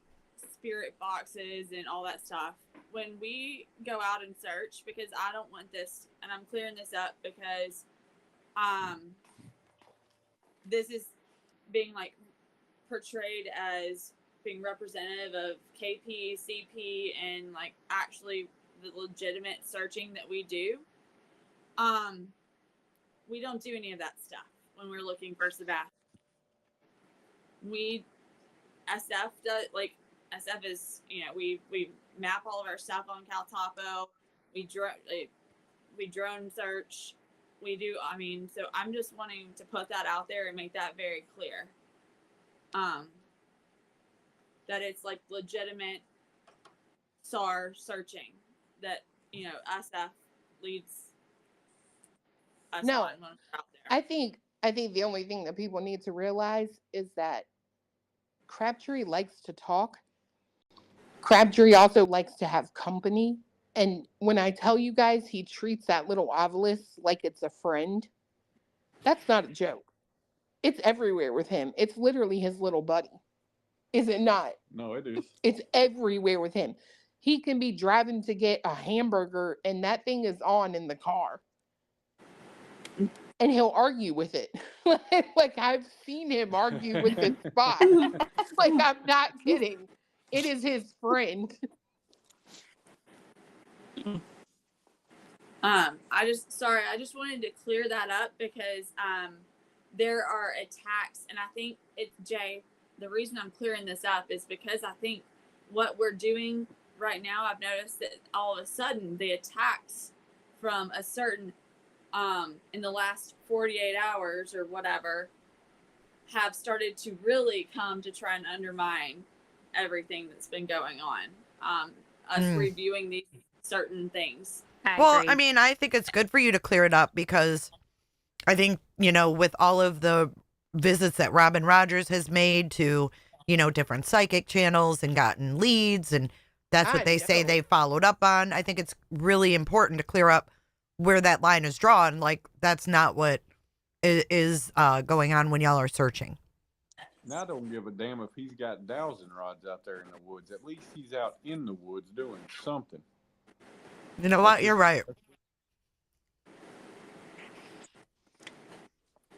spirit boxes and all that stuff. When we go out and search, because I don't want this, and I'm clearing this up because this is being like portrayed as being representative of KP, CP, and like actually the legitimate searching that we do. We don't do any of that stuff when we're looking for Sebastian. SF does, like, SF is, we map all of our stuff on Caltopo. We drone search. We do, so I'm just wanting to put that out there and make that very clear. That it's like legitimate SAR searching that, SF leads us No, on when we're out there. I think the only thing that people need to realize is that Crabtree likes to talk. Crabtree also likes to have company. And when I tell you guys he treats that little obelisk like it's a friend, that's not a joke. It's everywhere with him. It's literally his little buddy. Is it not? No, it is. It's everywhere with him. He can be driving to get a hamburger and that thing is on in the car. And he'll argue with it. Like I've seen him argue with this spot. Like I'm not kidding. It is his friend. I just wanted to clear that up because there are attacks, and I think it's Jay. The reason I'm clearing this up is because I think what we're doing right now, I've noticed that all of a sudden the attacks from a certain in the last 48 hours or whatever have started to really come to try and undermine everything that's been going on. Us reviewing these certain things. Well, I mean, I think it's good for you to clear it up because I think, with all of the visits that Robin Rogers has made to, different psychic channels and gotten leads, and that's what they say they followed up on. I think it's really important to clear up where that line is drawn. Like, that's not what is going on when y'all are searching. Now, I don't give a damn if he's got dowsing rods out there in the woods. At least he's out in the woods doing something. You know what? You're right.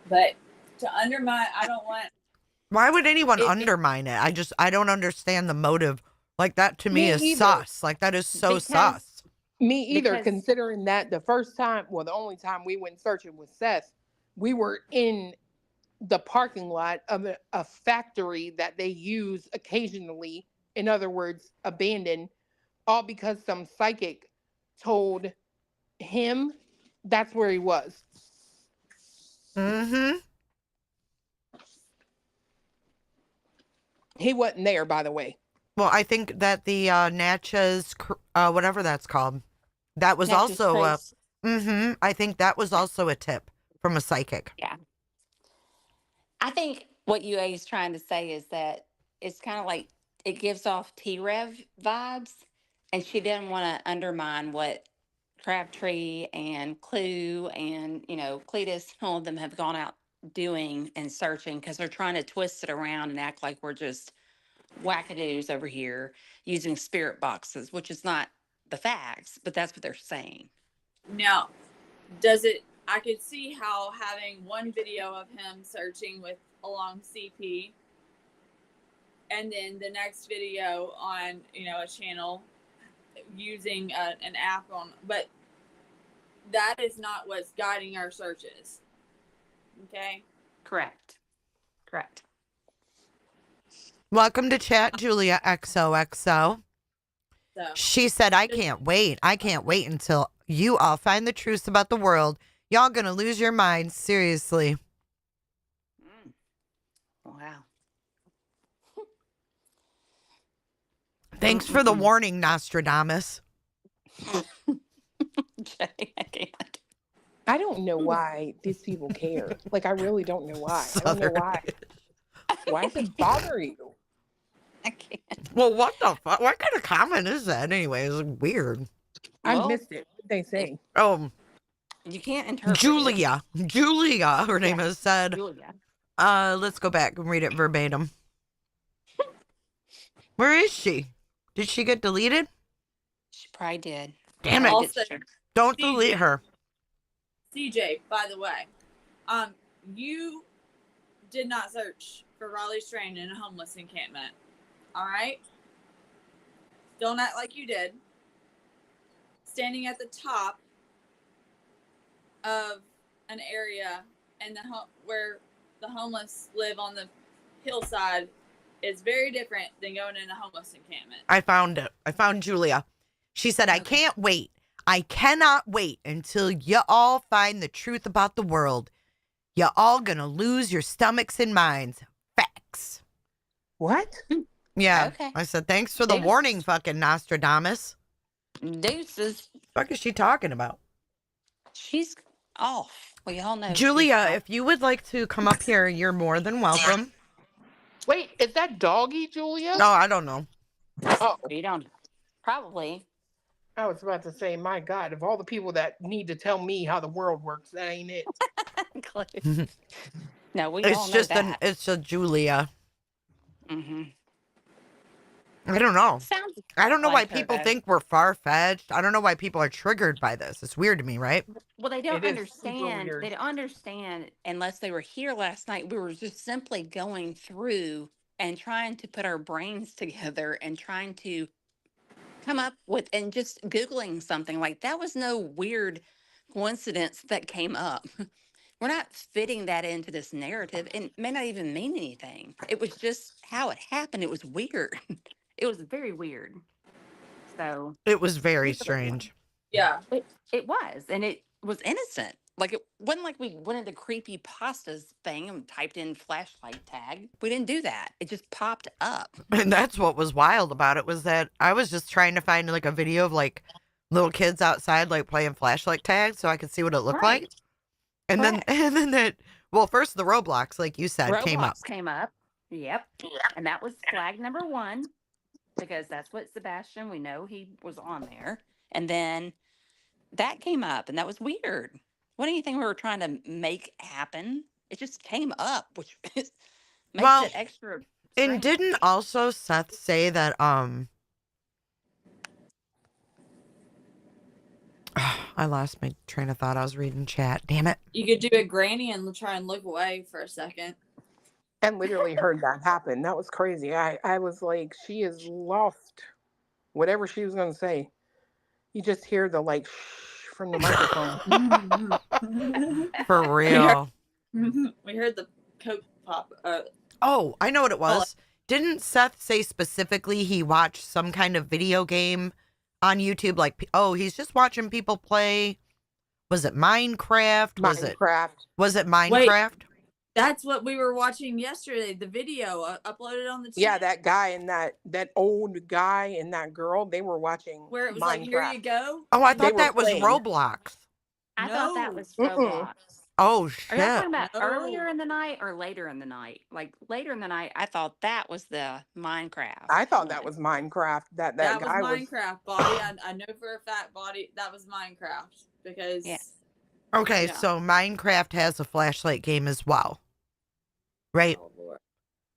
But to undermine, I don't want. Why would anyone undermine it? I don't understand the motive. Like, that to me is either. sus. Like, that is so sus. Me either, considering that the only time we went searching with Seth, we were in the parking lot of a factory that they use occasionally. In other words, abandoned, all because some psychic told him that's where he was. Mm-hmm. He wasn't there, by the way. Well, I think that the Natchez, whatever that's called, that was Natchez also Trace. I think that was also a tip from a psychic. Yeah. I think what UA is trying to say is that it's kind of like it gives off T-Rev vibes, and she didn't want to undermine what Crabtree and Clue and, Cletus, all of them have gone out doing and searching because they're trying to twist it around and act like we're just wackadoos over here using spirit boxes, which is not the facts, but that's what they're saying. Now, I could see how having one video of him searching along CP and then the next video on, a channel using an app on, but that is not what's guiding our searches. Okay? Correct. Welcome to chat, Julia XOXO. So, She said, I can't wait. I can't wait until you all find the truth about the world. Y'all gonna lose your minds, seriously. Wow. Thanks for the warning, Nostradamus. Jay, I can't. I don't know why these people care. Like, I really don't know why. I don't know why. Why does it bother you? I can't. Well, what the fuck? What kind of comment is that anyway? It's weird. I missed it. What did they say? Oh, You can't interpret Julia, her name has said, Julia. let's go back and read it verbatim. Where is she? Did she get deleted? She probably did. Damn it. Also, Don't CJ, delete her. CJ, by the way, you did not search for Raleigh Strain in a homeless encampment. All right? Don't act like you did. Standing at the top of an area and where the homeless live on the hillside is very different than going in a homeless encampment. I found it. I found Julia. She said, I can't wait. I cannot wait until you all find the truth about the world. You're all gonna lose your stomachs and minds. Facts. What? Yeah. Okay. I said, thanks for the Deuces. warning, fucking Nostradamus. Deuces. What is she talking about? She's off. We all know. Julia, if you would like to come up here, you're more than welcome. Wait, is that doggy, Julia? No, I don't know. Oh, You don't. Probably. I was about to say, my God, of all the people that need to tell me how the world works, that ain't it. No, we all It's know just that. it's a Julia. Mm-hmm. I don't know. Sounds I don't know like why her, people though. think we're far-fetched. I don't know why people are triggered by this. It's weird to me, right? Well, they don't It is super understand. weird. They don't understand unless they were here last night. We were just simply going through and trying to put our brains together and trying to come up with and just Googling something like that was no weird coincidence that came up. We're not fitting that into this narrative and it may not even mean anything. It was just how it happened. It was weird. It was very weird. So It was very strange. Yeah. it was, and it was innocent. Like it wasn't like we went into creepy pastas thing and typed in flashlight tag. We didn't do that. It just popped up. And that's what was wild about it was that I was just trying to find like a video of like little kids outside like playing flashlight tag so I could see what it looked like. And then that first the Roblox, like you said, came up. Roblox came up. Yep. And that was flag number 1 because that's what Sebastian, we know he was on there. And then that came up and that was weird. Wasn't anything we were trying to make happen. It just came up, which makes it extra strange. And didn't also Seth say that I lost my train of thought. I was reading chat. Damn it. You could do a granny and try and look away for a second. I literally heard that happen. That was crazy. I was like, she is lost. Whatever she was going to say. You just hear the like shh from the microphone. For real. We heard the Coke pop. Oh, I know what it was. Didn't Seth say specifically he watched some kind of video game on YouTube? Like, he's just watching people play. Was it Minecraft? Was it Minecraft? Wait, that's what we were watching yesterday. The video uploaded on the channel. Yeah, that guy and that old guy and that girl, they were watching where it was Minecraft. like, here you go. Oh, I They thought were that was playing. Roblox. I thought that was Mm-mm. Roblox. Oh, Are shit. you talking about No. earlier in the night or later in the night? Like later in the night, I thought that was the Minecraft. I thought that was Minecraft. That That guy was Minecraft, Bobbie. I know for a fact, Bobbie, that was Minecraft because. Yeah. Okay, Yeah. so Minecraft has a flashlight game as well. Right? Oh, Lord.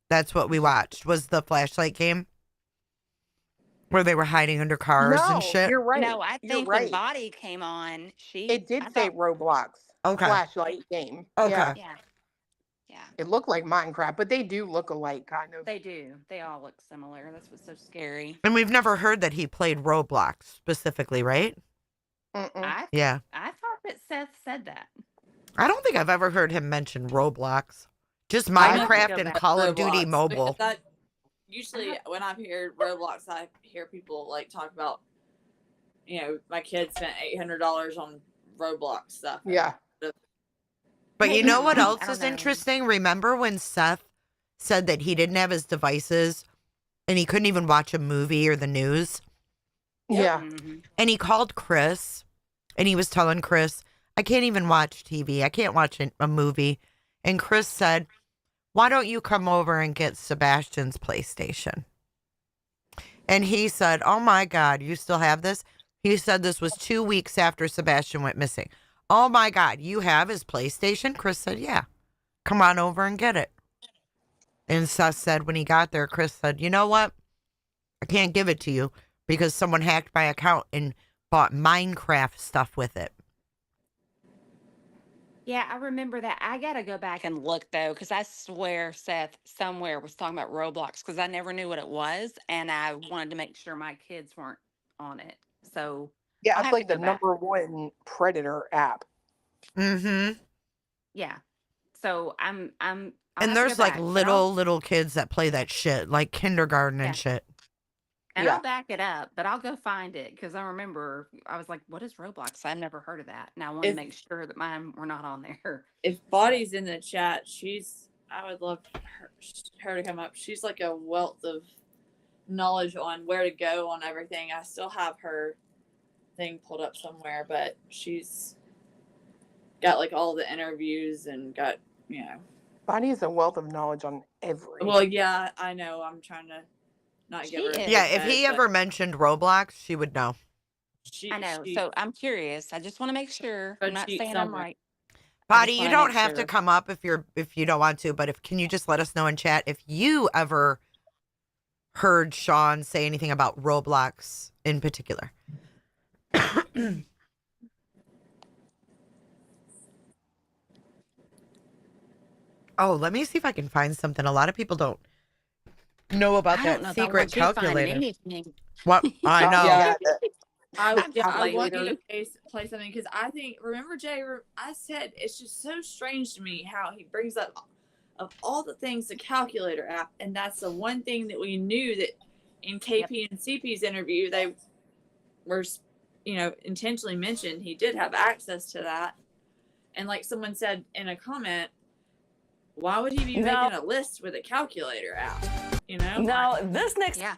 That's what we watched. Was the flashlight game where they were hiding under cars and shit? You're right. No, I You're think right. when Body came on, It did say Roblox. Okay. Flashlight game. Okay. Yeah. Yeah, It looked like Minecraft, but they do look alike, kind of. they do. They all look similar. That's what's so scary. And we've never heard that he played Roblox specifically, right? Mm-mm. Yeah. I thought that Seth said that. I don't think I've ever heard him mention Roblox. Just I have to Minecraft go and back. Call of Duty Roblox, Mobile. because that usually when I've heard Roblox, I hear people like talk about, my kid spent $800 on Roblox stuff. Yeah. But you know what I else don't is know. interesting? Remember when Seth said that he didn't have his devices and he couldn't even watch a movie or the news? Yeah. Mhm. And he called Chris and he was telling Chris, I can't even watch TV. I can't watch a movie. And Chris said, why don't you come over and get Sebastian's PlayStation? And he said, oh my God, you still have this? He said this was 2 weeks after Sebastian went missing. Oh my God, you have his PlayStation? Chris said, yeah. Come on over and get it. And Seth said when he got there, Chris said, you know what? I can't give it to you because someone hacked my account and bought Minecraft stuff with it. Yeah, I remember that. I got to go back and look though, because I swear Seth somewhere was talking about Roblox because I never knew what it was. And I wanted to make sure my kids weren't on it. So Yeah, I'll it's have to like the go back. #1 predator app. Mm-hmm. Yeah. So I'll And have to there's go like back, but I'll, little kids that play that shit, like kindergarten yeah. and shit. And Yeah. I'll back it up, but I'll go find it because I remember I was like, what is Roblox? I've never heard of that. And I wanted to If make sure that mine were not on there. if So, Bottie's in the chat, I would love her to come up. She's like a wealth of knowledge on where to go on everything. I still have her thing pulled up somewhere, but she's got like all the interviews and got, you know. Bonnie is a wealth of knowledge on everything. Well, yeah, I know. I'm trying to not give her. She a is. Yeah, big if he head, but ever mentioned Roblox, she would know. she I know. she So I'm curious. I just want to make sure. I'm not spreadsheet saying I'm somewhere. right. I Bobby, just you want to don't make have to sure. come up if you don't want to, but can you just let us know in chat if you ever heard Sean say anything about Roblox in particular? Oh, let me see if I can find something. A lot of people don't know about I that don't know if I secret want you to find calculator. anything. What? I know. Yeah, I want you calculator. to play something because I think, remember, Jay, I said it's just so strange to me how he brings up of all the things the calculator app, and that's the one thing that we knew that in KP and CP's interview they were, intentionally mentioned he did have access to that, and like someone said in a comment, why would he be making a list with a calculator app? Now this next Yeah.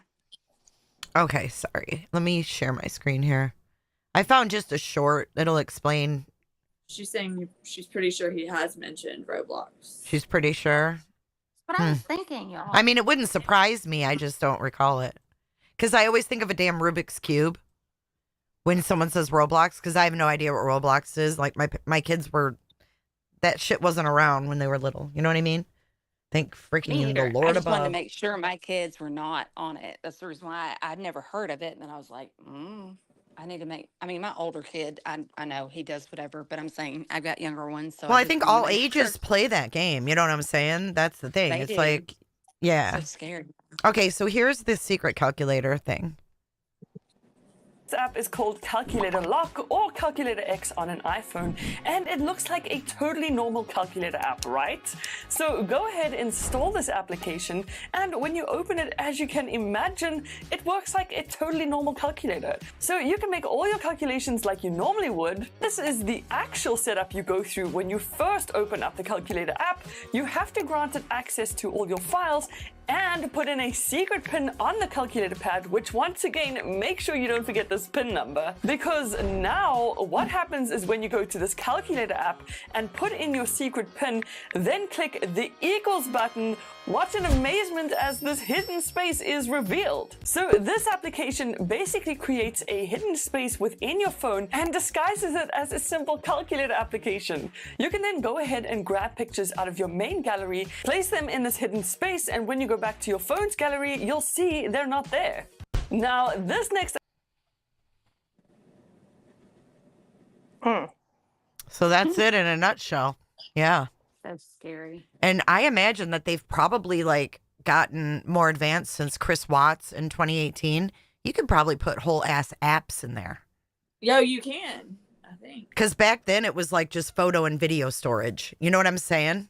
Okay, sorry. Let me share my screen here. I found just a short that'll explain. She's saying she's pretty sure he has mentioned Roblox. She's pretty sure. But I was thinking, y'all. I mean, it wouldn't surprise me. I just don't recall it. Because I always think of a damn Rubik's Cube when someone says Roblox, because I have no idea what Roblox is. Like, my kids that shit wasn't around when they were little. You know what I mean? Thank freaking Me the either. Lord I just wanted to above. make sure my kids were not on it. That's the reason why I'd never heard of it. And then I was like, I need to my older kid, I know he does whatever, but I'm saying I've got younger ones. So Well, I just think wanted to all make ages sure play that game. You know what I'm saying? That's the thing. they It's do. like, yeah. So scary. Okay, so here's the secret calculator thing. app is called Calculator Lock or Calculator X on an iPhone, and it looks like a totally normal calculator app, right? So go ahead, install this application, and when you open it, as you can imagine, it works like a totally normal calculator. So you can make all your calculations like you normally would. This is the actual setup you go through when you first open up the calculator app. You have to grant it access to all your files and put in a secret pin on the calculator pad, which once again, make sure you don't forget this pin number, because now what happens is when you go to this calculator app and put in your secret pin, then click the equals button, watch in amazement as this hidden space is revealed. So this application basically creates a hidden space within your phone and disguises it as a simple calculator application. You can then go ahead and grab pictures out of your main gallery, place them in this hidden space, and when you go back to your phone's gallery, you'll see they're not there. Now, this next So that's it in a nutshell. Yeah. That's scary. And I imagine that they've probably like gotten more advanced since Chris Watts in 2018. You could probably put whole ass apps in there. Yo, you can, I think. Because back then it was like just photo and video storage. You know what I'm saying?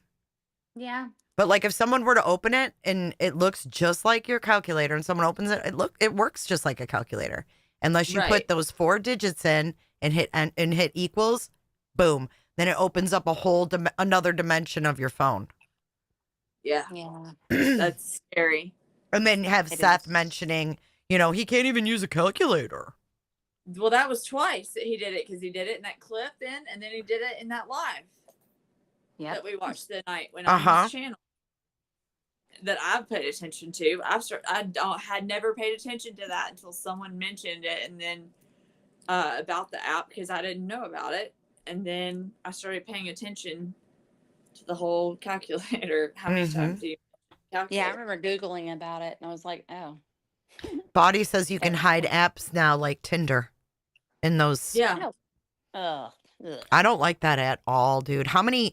Yeah. But like if someone were to open it and it looks just like your calculator and someone opens it, it works just like a calculator. Unless you Right. put those 4 digits in and hit equals, boom. Then it opens up a whole another dimension of your phone. Yeah. Yeah. That's scary. And then have It Seth is. mentioning, he can't even use a calculator. Well, that was twice that he did it, because he did it in that clip then, and then he did it in that live that we watched the night when on his channel that I've paid attention to. Had never paid attention to that until someone mentioned it, and then about the app, because I didn't know about it, and then I started paying attention to the whole calculator. How many times do you calculate? Yeah, I remember Googling about it, and I was like, oh. Bobbie says you can hide apps now like Tinder in those. Yeah. Ugh. I don't like that at all, dude. How many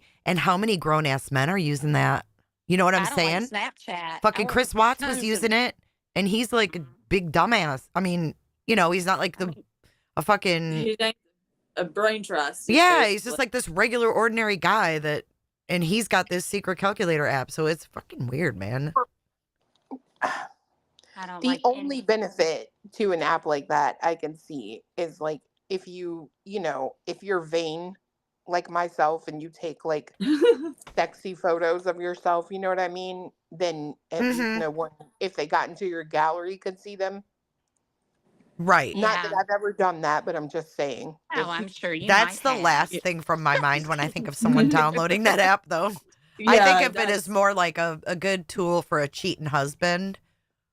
grown ass men are using that? You know what I'm I don't saying? like Snapchat. Fucking Chris Watts was using it, and he's like a big dumbass. I mean, you know, he's not like a fucking. He ain't a brain trust. Yeah, he's just like this regular, ordinary guy and he's got this secret calculator app. So it's fucking weird, man. The only benefit to an app like that I can see is like if you're vain like myself and you take like sexy photos of yourself, you know what I mean? Then at least no one, if they got into your gallery, could see them. Right. Not that I've ever done that, but I'm just saying. Oh, I'm sure you That's might the have. last thing from my mind when I think of someone downloading that app, though. I think of it as more like a good tool for a cheating husband.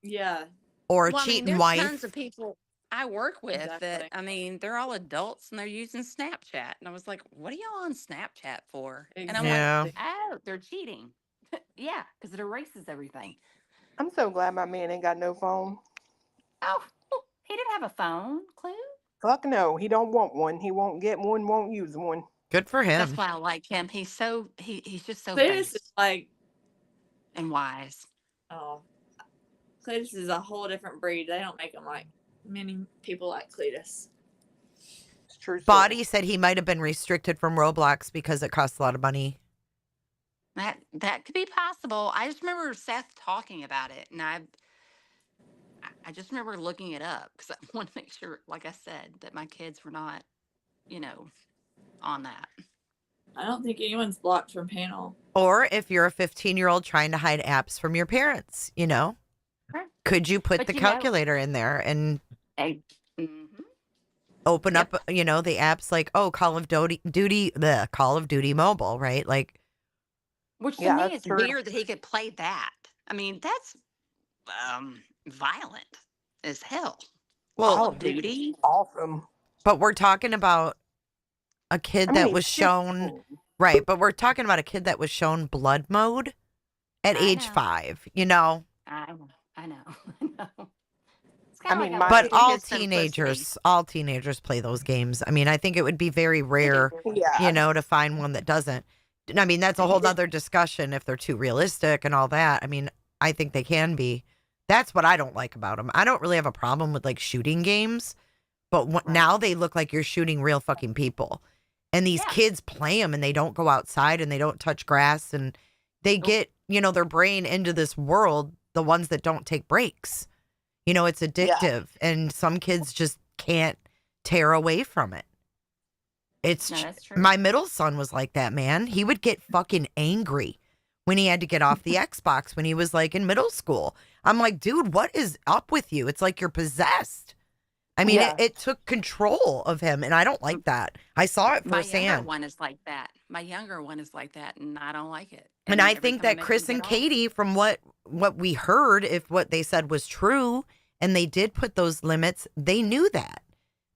Yeah. Or a Well, cheating there's wife. tons of people I work with that, I mean, they're all adults and they're using Snapchat. And I was like, what are y'all on Snapchat for? And I'm like, oh, they're cheating. Yeah, because it erases everything. I'm so glad my man ain't got no phone. Oh, he didn't have a phone, Clue? Fuck no, he don't want one. He won't get one, won't use one. Good for him. That's why I like him. He's so he's just so Cletus base is like and wise. Oh, Cletus is a whole different breed. They don't make them like many people like Cletus. It's true. Bobbie said he might have been restricted from Roblox because it costs a lot of money. That could be possible. I just remember Seth talking about it, and I just remember looking it up because I want to make sure, like I said, that my kids were not, on that. I don't think anyone's blocked from panel. Or if you're a 15-year-old trying to hide apps from your parents, could you put the calculator in there and open up, the apps like, Call of Duty mobile, right? Like, which to me is weird that he could play that. I mean, that's violent as hell. Well, Call of Duty, awesome. But we're talking about a kid that was shown, right? But we're talking about a kid that was shown blood mode at age 5. I know. But all teenagers play those games. I mean, I think it would be very rare, to find one that doesn't. I mean, that's a whole other discussion if they're too realistic and all that. I mean, I think they can be. That's what I don't like about them. I don't really have a problem with like shooting games, but now they look like you're shooting real fucking people. And these kids play them and they don't go outside and they don't touch grass and they get, their brain into this world, the ones that don't take breaks. It's addictive and some kids just can't tear away from it. That's true. My middle son was like that, man. He would get fucking angry when he had to get off the Xbox when he was like in middle school. I'm like, dude, what is up with you? It's like you're possessed. I mean, it took control of him, and I don't like that. I saw it firsthand. My younger one is like that, and I don't like it. And I think that Chris and Katie, from what we heard, if what they said was true, and they did put those limits, they knew that.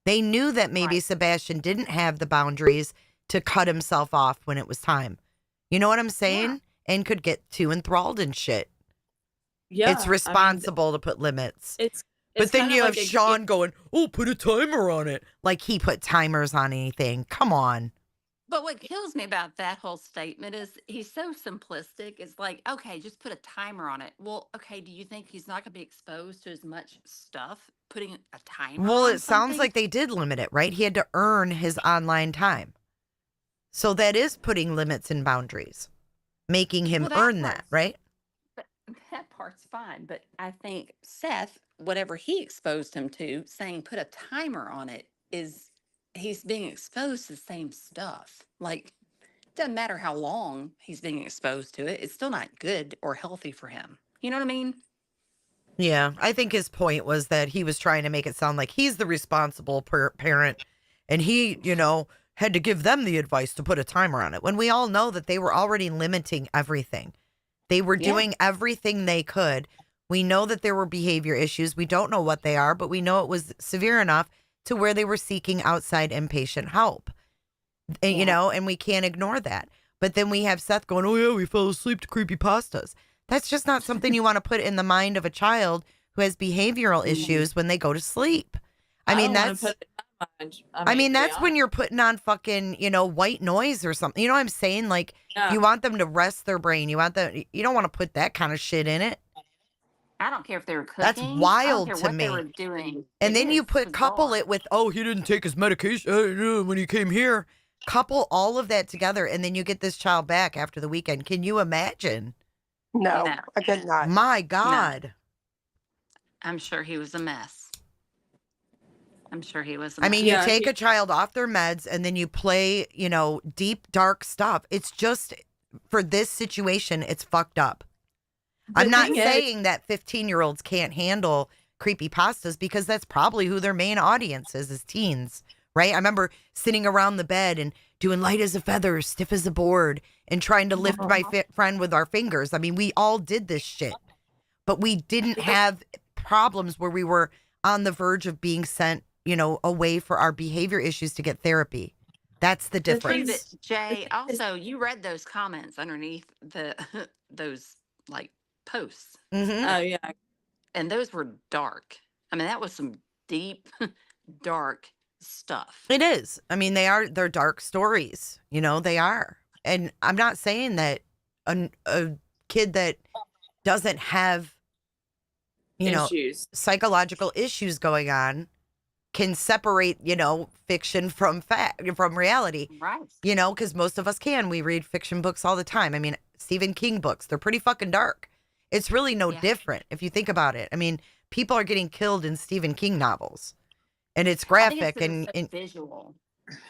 They knew that maybe Sebastian didn't have the boundaries to cut himself off when it was time. You know what I'm saying? Yeah. And could get too enthralled in shit. Yeah. It's responsible to put limits. But then you have Sean going, put a timer on it. Like he put timers on anything. Come on. But what kills me about that whole statement is he's so simplistic. It's like, okay, just put a timer on it. Well, okay, do you think he's not going to be exposed to as much stuff putting a timer Well, on it sounds like they did limit it, right? He had to earn his online time. So that is putting limits and boundaries, making him earn that, right? That part's fine. But I think Seth, whatever he exposed him to, saying put a timer on it is... he's being exposed to the same stuff. Like, it doesn't matter how long he's being exposed to it. It's still not good or healthy for him. You know what I mean? Yeah, I think his point was that he was trying to make it sound like he's the responsible parent and he, had to give them the advice to put a timer on it when we all know that they were already limiting everything. They were doing everything they could. We know that there were behavior issues. We don't know what they are, but we know it was severe enough to where they were seeking outside inpatient help. And, and we can't ignore that. But then we have Seth going, oh, yeah, we fell asleep to creepypastas. That's just not something you want to put in the mind of a child who has behavioral issues when they go to sleep. I mean, that's when you're putting on fucking, white noise or something. You know what I'm saying? Like, you want them to rest their brain. You don't want to put that kind of shit in it. I don't care if they were cooking. That's wild to what me. They were doing. And then you couple it with, oh, he didn't take his medication when he came here. Couple all of that together, and then you get this child back after the weekend. Can you imagine? No, I could not. My God. No. I'm sure he was a mess. I mean, you take a child off their meds and then you play, deep, dark stuff. It's just, for this situation, it's fucked up. I'm not saying that 15-year-olds can't handle creepypastas because that's probably who their main audience is teens, right? I remember sitting around the bed and doing light as a feather, stiff as a board, and trying to lift my friend with our fingers. I mean, we all did this shit, but we didn't have problems where we were on the verge of being sent, away for our behavior issues to get therapy. That's the difference. Jay, also, you read those comments underneath those like posts. Mm-hmm. Oh yeah, and those were dark. I mean, that was some deep, dark stuff. It is. I mean, they're dark stories. They are. And I'm not saying that a kid that doesn't have, psychological issues going on can separate, fiction from reality. Right. Because most of us can. We read fiction books all the time. I mean, Stephen King books, they're pretty fucking dark. It's really no different if you think about it. I mean, people are getting killed in Stephen King novels. And it's graphic and visual.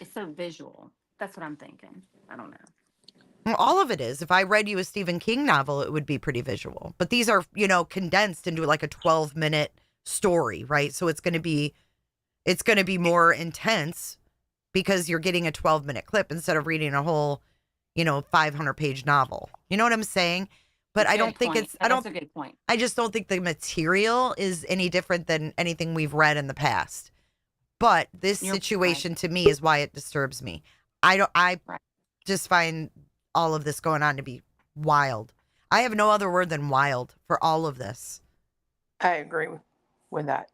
It's so visual. That's what I'm thinking. I don't know. Well, all of it is. If I read you a Stephen King novel, it would be pretty visual. But these are, condensed into like a 12-minute story, right? So it's going to be more intense because you're getting a 12-minute clip instead of reading a whole, 500-page novel. You know what I'm saying? But I don't think that's a good point. I just don't think the material is any different than anything we've read in the past. But this situation to me is why it disturbs me. I just find all of this going on to be wild. I have no other word than wild for all of this. I agree with that.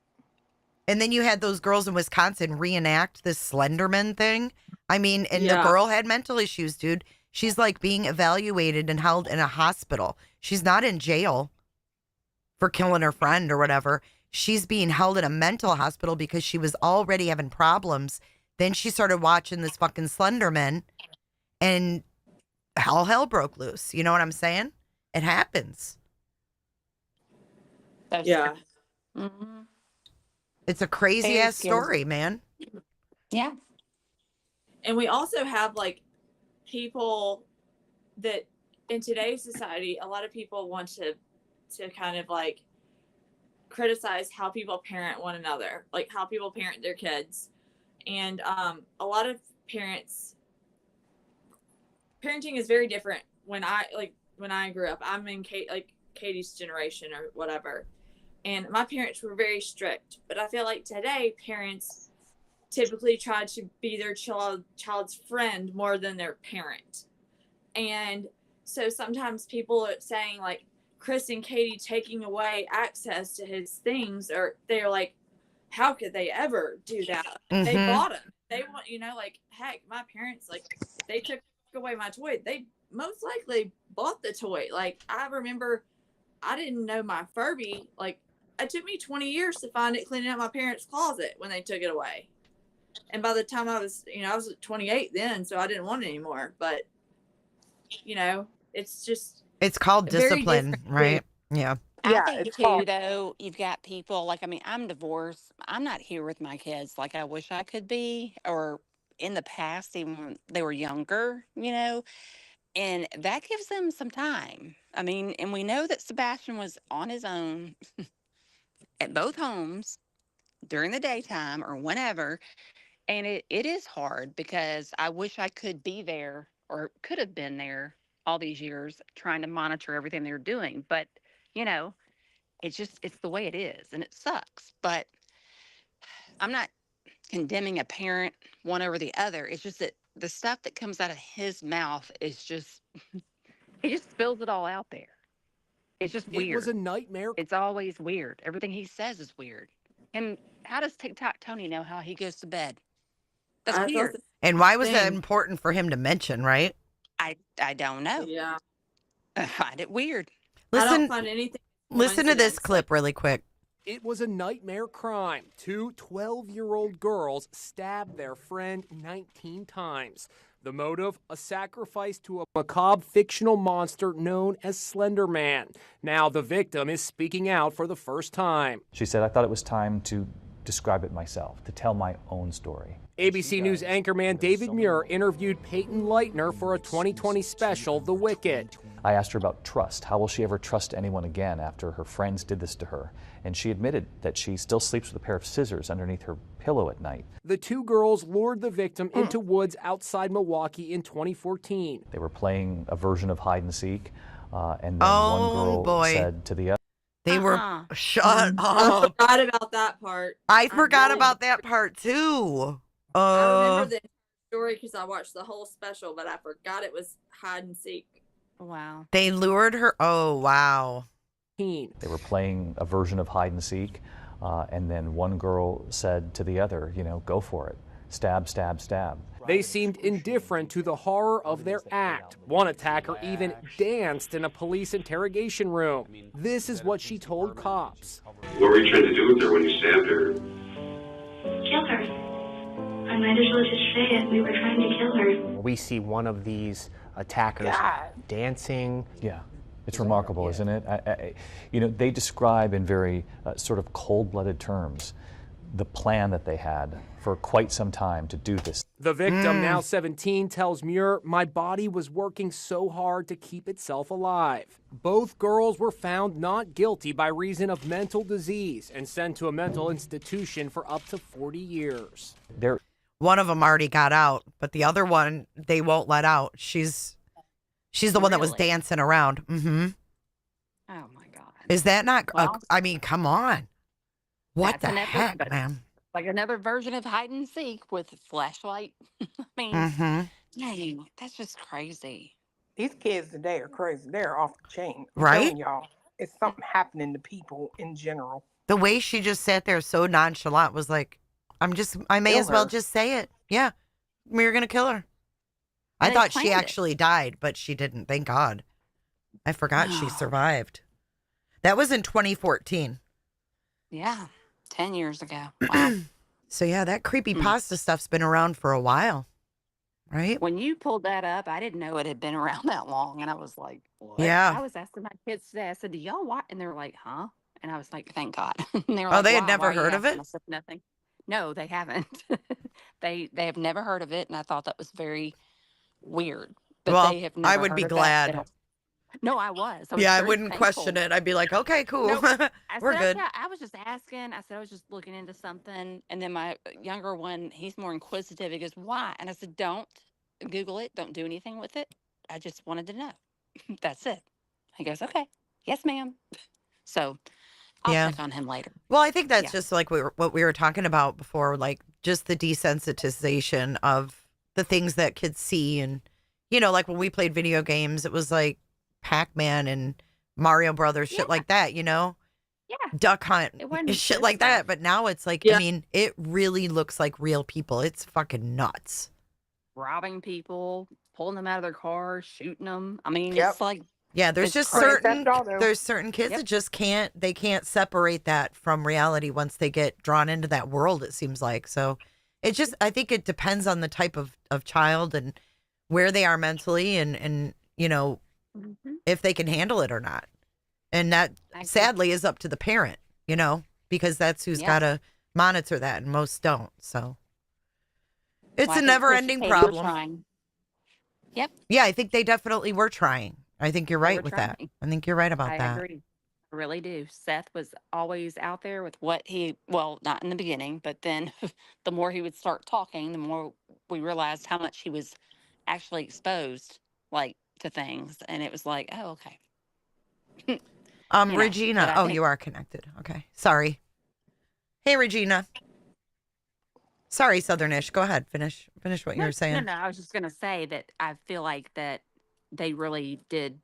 And then you had those girls in Wisconsin reenact this Slenderman thing. I mean, and the girl had mental issues, dude. She's like being evaluated and held in a hospital. She's not in jail for killing her friend or whatever. She's being held in a mental hospital because she was already having problems. Then she started watching this fucking Slenderman and all hell broke loose. You know what I'm saying? It happens. Yeah. Mm-hmm. It's a crazy ass story, man. Yeah. And we also have like people that in today's society, a lot of people want to kind of like criticize how people parent one another, like how people parent their kids. And a lot of parenting is very different. When I grew up, I'm in Katie's generation or whatever. And my parents were very strict, but I feel like today parents typically try to be their child's friend more than their parent. And so sometimes people are saying like Chris and Katie taking away access to his things, or they're like, how could they ever do that? Mm-hmm. They bought him. They want, like, heck, my parents, like, they took away my toy. They most likely bought the toy. Like, I remember I didn't know my Furby. Like, it took me 20 years to find it cleaning out my parents' closet when they took it away. And by the time I was 28 then, so I didn't want it anymore. But, it's just. It's called discipline, right? Yeah. I think too, though, you've got people like, I'm divorced. I'm not here with my kids like I wish I could be, or in the past, even when they were younger, and that gives them some time. I mean, and we know that Sebastian was on his own at both homes during the daytime or whenever. And it is hard because I wish I could be there or could have been there all these years trying to monitor everything they're doing. But, you know, it's the way it is and it sucks. But I'm not condemning a parent one over the other. It's just that the stuff that comes out of his mouth is just, he just spills it all out there. It's just weird. It was a nightmare. It's always weird. Everything he says is weird. And how does TikTok Tony know how he goes to bed? That's weird. And why was that important for him to mention, right? I don't know. Yeah. I find it weird. I don't Listen, find anything. listen to this clip really quick. It was a nightmare crime. Two 12-year-old girls stabbed their friend 19 times. The motive, a sacrifice to a macabre fictional monster known as Slenderman. Now the victim is speaking out for the first time. She said, I thought it was time to describe it myself, to tell my own story. ABC News anchorman David Muir interviewed Peyton Leitner for a 2020 special, The Wicked. I asked her about trust. How will she ever trust anyone again after her friends did this to her? And she admitted that she still sleeps with a pair of scissors underneath her pillow at night. The two girls lured the victim into woods outside Milwaukee in 2014. They were playing a version of hide and seek, and then one girl said to the other, They were shut I up. forgot about that part. I forgot about that part too. I remember the story because I watched the whole special, but I forgot it was hide and seek. Wow. They lured her. Oh, wow. They were playing a version of hide and seek, and then one girl said to the other, go for it. Stab, stab, stab. They seemed indifferent to the horror of their act. One attacker even danced in a police interrogation room. This is what she told cops. What were you trying to do with her when you stabbed her? Kill her. I might as well just say it. We were trying to kill her. We see one of these attackers dancing. Yeah. It's remarkable, isn't it? They describe in very sort of cold-blooded terms the plan that they had for quite some time to do this. The victim, now 17, tells Muir, my body was working so hard to keep itself alive. Both girls were found not guilty by reason of mental disease and sent to a mental institution for up to 40 years. One of them already got out, but the other one, they won't let out. She's the one that was dancing around. Mm-hmm. Oh, my God. Is that not, Well, I mean, come on. What That's the heck, man? Like another version of hide and seek with a flashlight. I mean, dang, that's just crazy. These kids today are crazy. They're off the chain. I'm Right? telling y'all, it's something happening to people in general. The way she just sat there so nonchalant was like, I may Kill as well her. just say it. Yeah, we're going to kill her. I And they thought she planned it. actually died, but she didn't. Thank God. I forgot she survived. That was in 2014. Yeah, 10 years ago. Wow. So yeah, that creepy pasta stuff's been around for a while, right? When you pulled that up, I didn't know it had been around that long. And I was like, what? Yeah. I was asking my kids today, I said, do y'all watch? And they were like, huh? And I was like, thank God. And they were Oh, like, they had "Why? never Why are you heard of asking?" it? I said, nothing. No, they haven't. they have never heard of it. And I thought that was very weird. But Well, they have never I would be heard of that. glad. They don't- No, I was. I was Yeah, I very wouldn't thankful. question it. I'd be like, okay, cool. No, I We're said, good. yeah, I was just asking. I said, I was just looking into something. And then my younger one, he's more inquisitive. He goes, why? And I said, don't Google it. Don't do anything with it. I just wanted to know. That's it. He goes, okay. Yes, ma'am. So I'll Yeah. check on him later. Well, I think that's Yeah. just like what we were talking about before, like just the desensitization of the things that kids see. And, like when we played video games, it was like Pac-Man and Mario Brothers, shit like that, Yeah. Duck Hunt, It wasn't shit good like that. stuff. But now it's like, Yeah. I mean, it really looks like real people. It's fucking nuts. Robbing people, pulling them out of their cars, shooting them. I mean, Yep. it's like, Yeah, there's It's just crazy. certain That's all though. there's certain kids Yep. that just can't separate that from reality once they get drawn into that world, it seems like. So I think it depends on the type of child and where they are mentally and if they can handle it or not. And that I agree. sadly is up to the parent, because that's who's Yeah. got to monitor that and most don't. So it's Well, I a think never Christian ending Kate, we're problem. trying. Yep. Yeah, I think they definitely were trying. I think you're right were with that. trying. I think you're right about I that. agree. I really do. Seth was always out there with what well, not in the beginning, but then the more he would start talking, the more we realized how much he was actually exposed, like, to things. And it was like, oh, okay. But Regina. I Oh, think, you are connected. Okay. Sorry. Hey, Regina. Sorry, Southernish. Go ahead. Finish what you no, were no, saying. no. I was just going to say that I feel like that they really did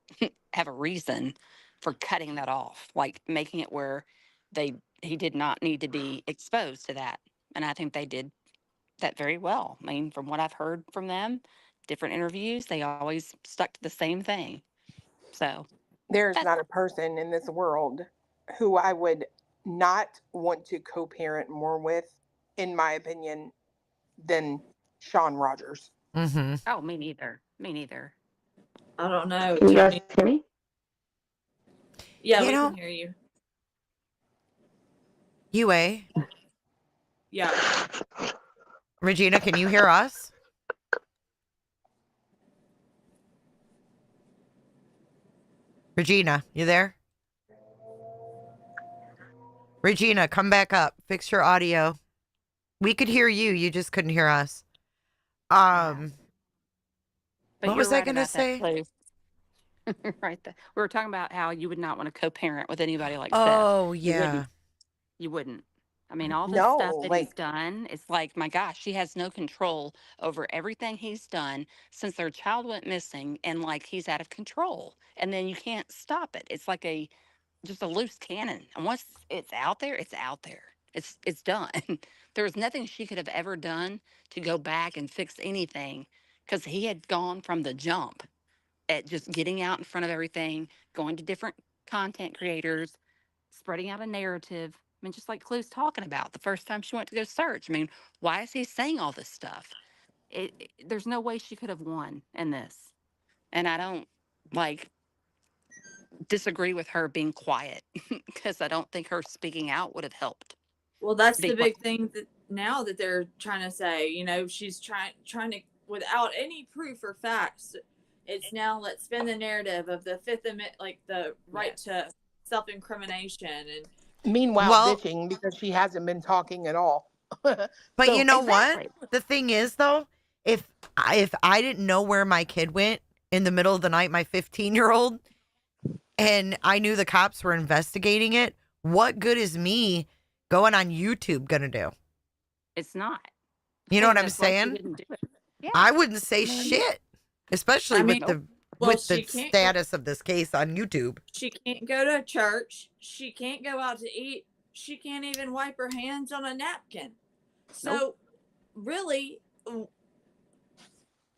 have a reason for cutting that off, like making it where he did not need to be exposed to that. And I think they did that very well. I mean, from what I've heard from them, different interviews, they always stuck to the same thing. So There's that's not a person in this world who I would not want to co-parent more with, in my opinion, than Sean Rogers. Mm-hmm. oh, me neither. Me neither. I don't know. Can you guys Tony. hear me? Yeah, You we know, can hear you. UA. Yeah. Regina, can you hear us? Regina, you there? Regina, come back up. Fix your audio. We could hear you. You just couldn't hear us. But What you're was I right going to about that, say? Clue. Right. We were talking about how you would not want to co-parent with anybody like Seth. Oh, You yeah. wouldn't. You wouldn't. I mean, all the No, stuff that he's like done, it's like, my gosh, she has no control over everything he's done since their child went missing, and like he's out of control. And then you can't stop it. It's like just a loose cannon. And once it's out there, it's out there. It's done. There was nothing she could have ever done to go back and fix anything, because he had gone from the jump at just getting out in front of everything, going to different content creators, spreading out a narrative. I mean, just like Clue's talking about the first time she went to go search. I mean, why is he saying all this stuff? There's no way she could have won in this. And I don't like disagree with her being quiet, because I don't think her speaking out would have helped. Well, that's Be the quiet. big thing that now that they're trying to say, she's trying to, without any proof or facts. It's now, let's spin the narrative of the Fifth Amendment, like the right to self-incrimination, and meanwhile bitching because she hasn't been talking at all. But So- you know Exactly. what? The thing is, though, if I didn't know where my kid went in the middle of the night, my 15-year-old, and I knew the cops were investigating it, what good is me going on YouTube gonna do? It's not. You know what I'm That's why she saying? didn't do it. Yeah. I wouldn't say shit, especially with the she can't status of this case on YouTube. She can't go to church. She can't go out to eat. She can't even wipe her hands on a napkin. So, really,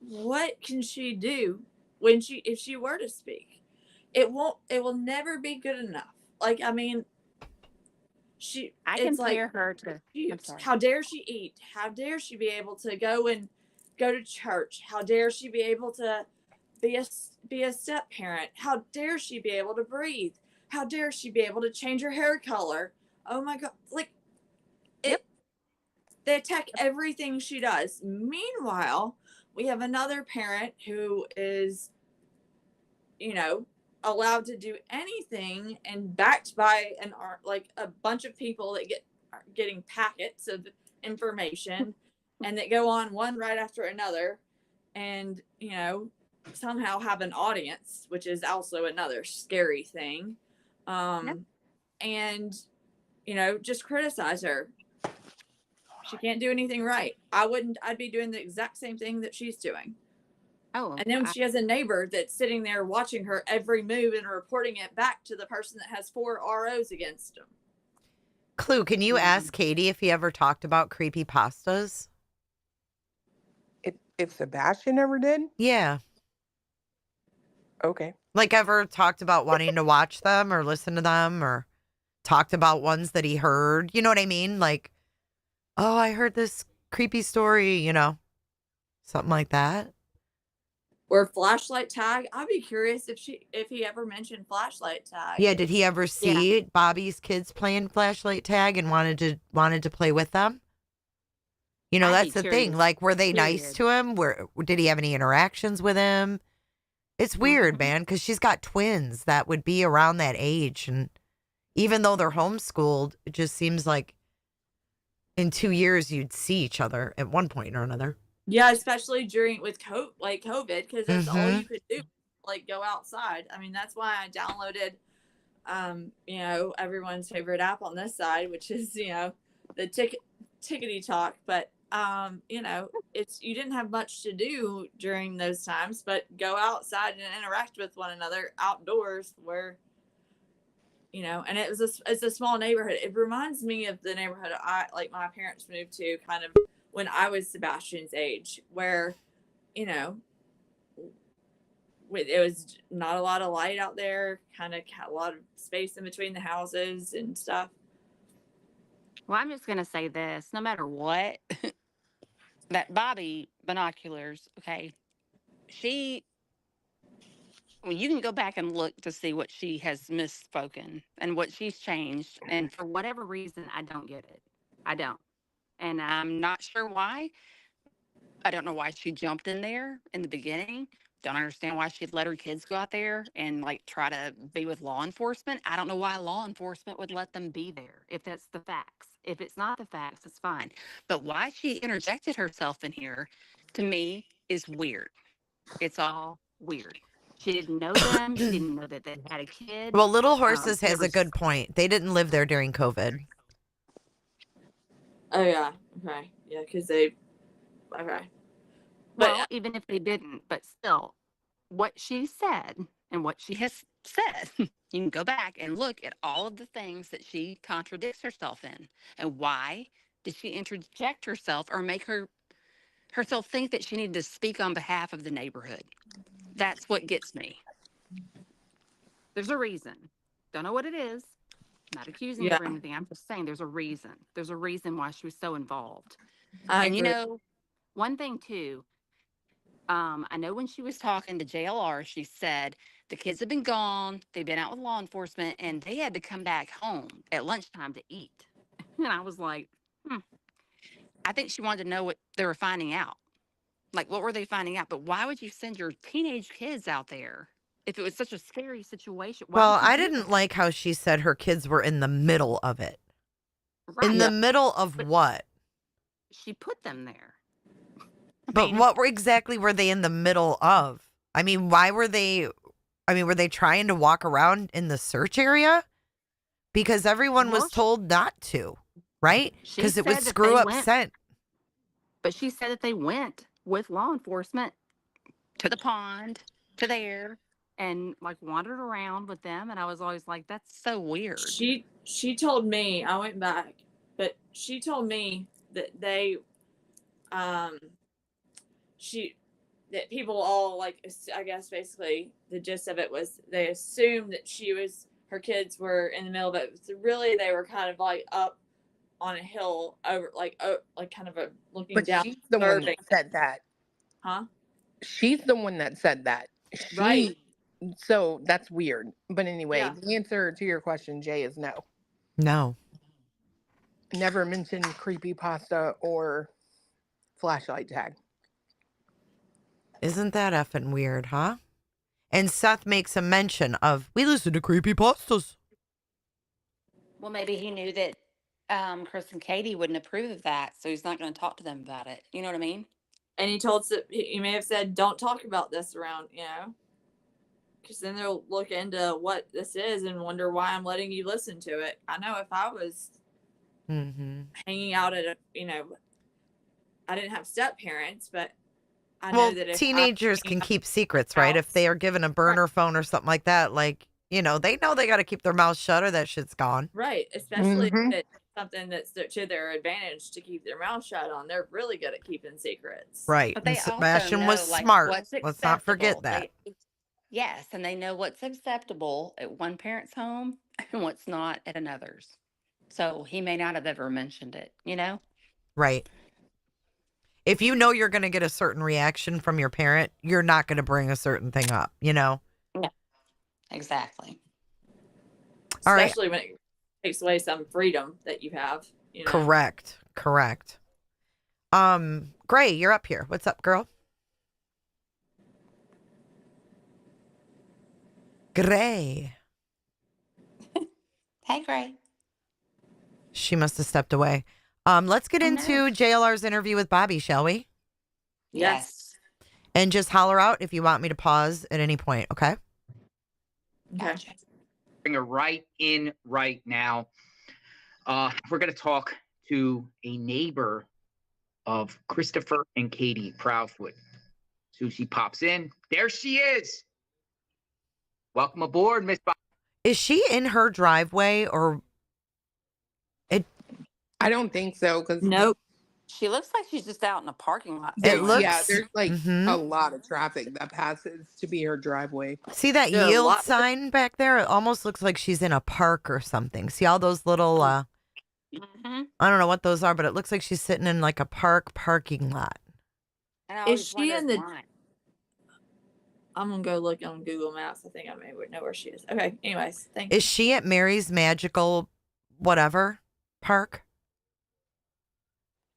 what can she do if she were to speak? It will never be good enough. Like, I mean, I compare her to. I'm sorry. How dare she eat? How dare she be able to go to church? How dare she be able to be a step parent? How dare she be able to breathe? How dare she be able to change her hair color? Oh my God. Like, they attack everything she does. Meanwhile, we have another parent who is, allowed to do anything and backed by a bunch of people that are getting packets of information and that go on one right after another, and somehow have an audience, which is also another scary thing. And just criticize her. She can't do anything right. I'd be doing the exact same thing that she's doing. Oh, and then she has a neighbor that's sitting there watching her every move and reporting it back to the person that has 4 ROs against him. Clue, can you ask Katie if he ever talked about creepy pastas? If Sebastian ever did? Yeah. Okay. Like, ever talked about wanting to watch them or listen to them, or talked about ones that he heard? You know what I mean? Like, oh, I heard this creepy story, something like that. Or flashlight tag. I'd be curious if he ever mentioned flashlight tag. Yeah, did he ever see Bobbie's kids playing flashlight tag and wanted to play with them? That's the thing. Like, were they nice to him? Did he have any interactions with him? It's weird, man, because she's got twins that would be around that age, and even though they're homeschooled, it just seems like in 2 years you'd see each other at one point or another. Yeah, especially during with COVID, because that's all Mhm. you could do, like go outside. I mean, that's why I downloaded, you know, everyone's favorite app on this side, which is, you know, the Tickety Talk. But you know, it's you didn't have much to do during those times, but go outside and interact with one another outdoors, where you know, and it's a small neighborhood. It reminds me of the neighborhood my parents moved to, kind of when I was Sebastian's age, where you know it was not a lot of light out there, kind of a lot of space in between the houses and stuff. Well, I'm just going to say this, no matter what, that Bobbie Binoculars, okay, well, you can go back and look to see what she has misspoken and what she's changed. And for whatever reason, I don't get it. I don't. And I'm not sure why. I don't know why she jumped in there in the beginning. Don't understand why she'd let her kids go out there and like try to be with law enforcement. I don't know why law enforcement would let them be there if that's the facts. If it's not the facts, it's fine. But why she interjected herself in here, to me, is weird. It's all weird. She didn't know them. She didn't know that they had a kid. Well, Little Horses There has a was good point. They didn't live there during COVID. Oh yeah, okay, yeah, because they okay. Well, even if they didn't, but still, what she said and what she has said, you can go back and look at all of the things that she contradicts herself in. And why did she interject herself or make herself think that she needed to speak on behalf of the neighborhood? That's what gets me. There's a reason. Don't know what it is. Not accusing Yeah. her or anything. I'm just saying there's a reason. There's a reason why she was so involved. I And you agree. know, one thing too, I know when she was talking to JLR, she said the kids have been gone, they've been out with law enforcement, and they had to come back home at lunchtime to eat. And I was like, I think she wanted to know what they were finding out. Like, what were they finding out? But why would you send your teenage kids out there if it was such a scary situation? Why Well, would you I do didn't that? like how she said her kids were in the middle of it. Right. In the middle of But what? she put them there. But what exactly were they in the middle of? I mean, why were they? I mean, were they trying to walk around in the search area? Because everyone was told not to, right? She Because it would said that screw they up went, scent. but she said that they went with law enforcement to the pond, to there, and like wandered around with them. And I was always like, that's so weird. She told me, I went back, but she told me that they that people all like, I guess basically the gist of it was they assumed that her kids were in the middle, but really they were kind of like up on a hill over like kind of looking But down. she's the one observing. that said that. Huh? She's the one that said that. Right. So that's weird. But anyway, Yeah. the answer to your question, Jay, is no. No. Never mentioned creepypasta or flashlight tag. Isn't that effing weird, huh? And Seth makes a mention of, we listen to creepypastas. Well, maybe he knew that Chris and Katie wouldn't approve of that, so he's not going to talk to them about it. You know what I mean? And he may have said, don't talk about this around, you know, because then they'll look into what this is and wonder why I'm letting you listen to it. I know if I was hanging out at I didn't have step parents, but I know that if teenagers can keep secrets, right? If they are given a burner phone or something like that, like, they know they got to keep their mouth shut or that shit's gone. Right, especially if it's something that's to their advantage to keep their mouth shut on. They're really good at keeping secrets. Right. But And they also Sebastian was know, like, smart. what's Let's not forget acceptable. that. Yes, and they know what's acceptable at one parent's home and what's not at another's. So he may not have ever mentioned it, you know? Right. If you know you're going to get a certain reaction from your parent, you're not going to bring a certain thing up, you know? Yeah, exactly. All right. Especially when it takes away some freedom that you have. You know? Correct. Gray, you're up here. What's up, girl? Gray. Hey, Gray. She must have stepped away. Let's get into JLR's interview with Bobbie, shall we? Yes. And just holler out if you want me to pause at any point, okay? Gotcha. Bring her right in right now. We're going to talk to a neighbor of Christopher and Katie Proudfoot. So she pops in. There she is. Welcome aboard, Miss Bobbie. Is she in her driveway or I don't think so because nope. She looks like she's just out in a parking lot. It looks yeah, there's like Mhm. a lot of traffic that passes to be her driveway. See that There are a yield lot- sign back there? It almost looks like she's in a park or something. See all those little Mm-hmm. I don't know what those are, but it looks like she's sitting in like a parking lot. Is she in the? I'm gonna go look on Google Maps. I think I may know where she is. Okay. Anyways, thank you. Is she at Mary's Magical whatever park?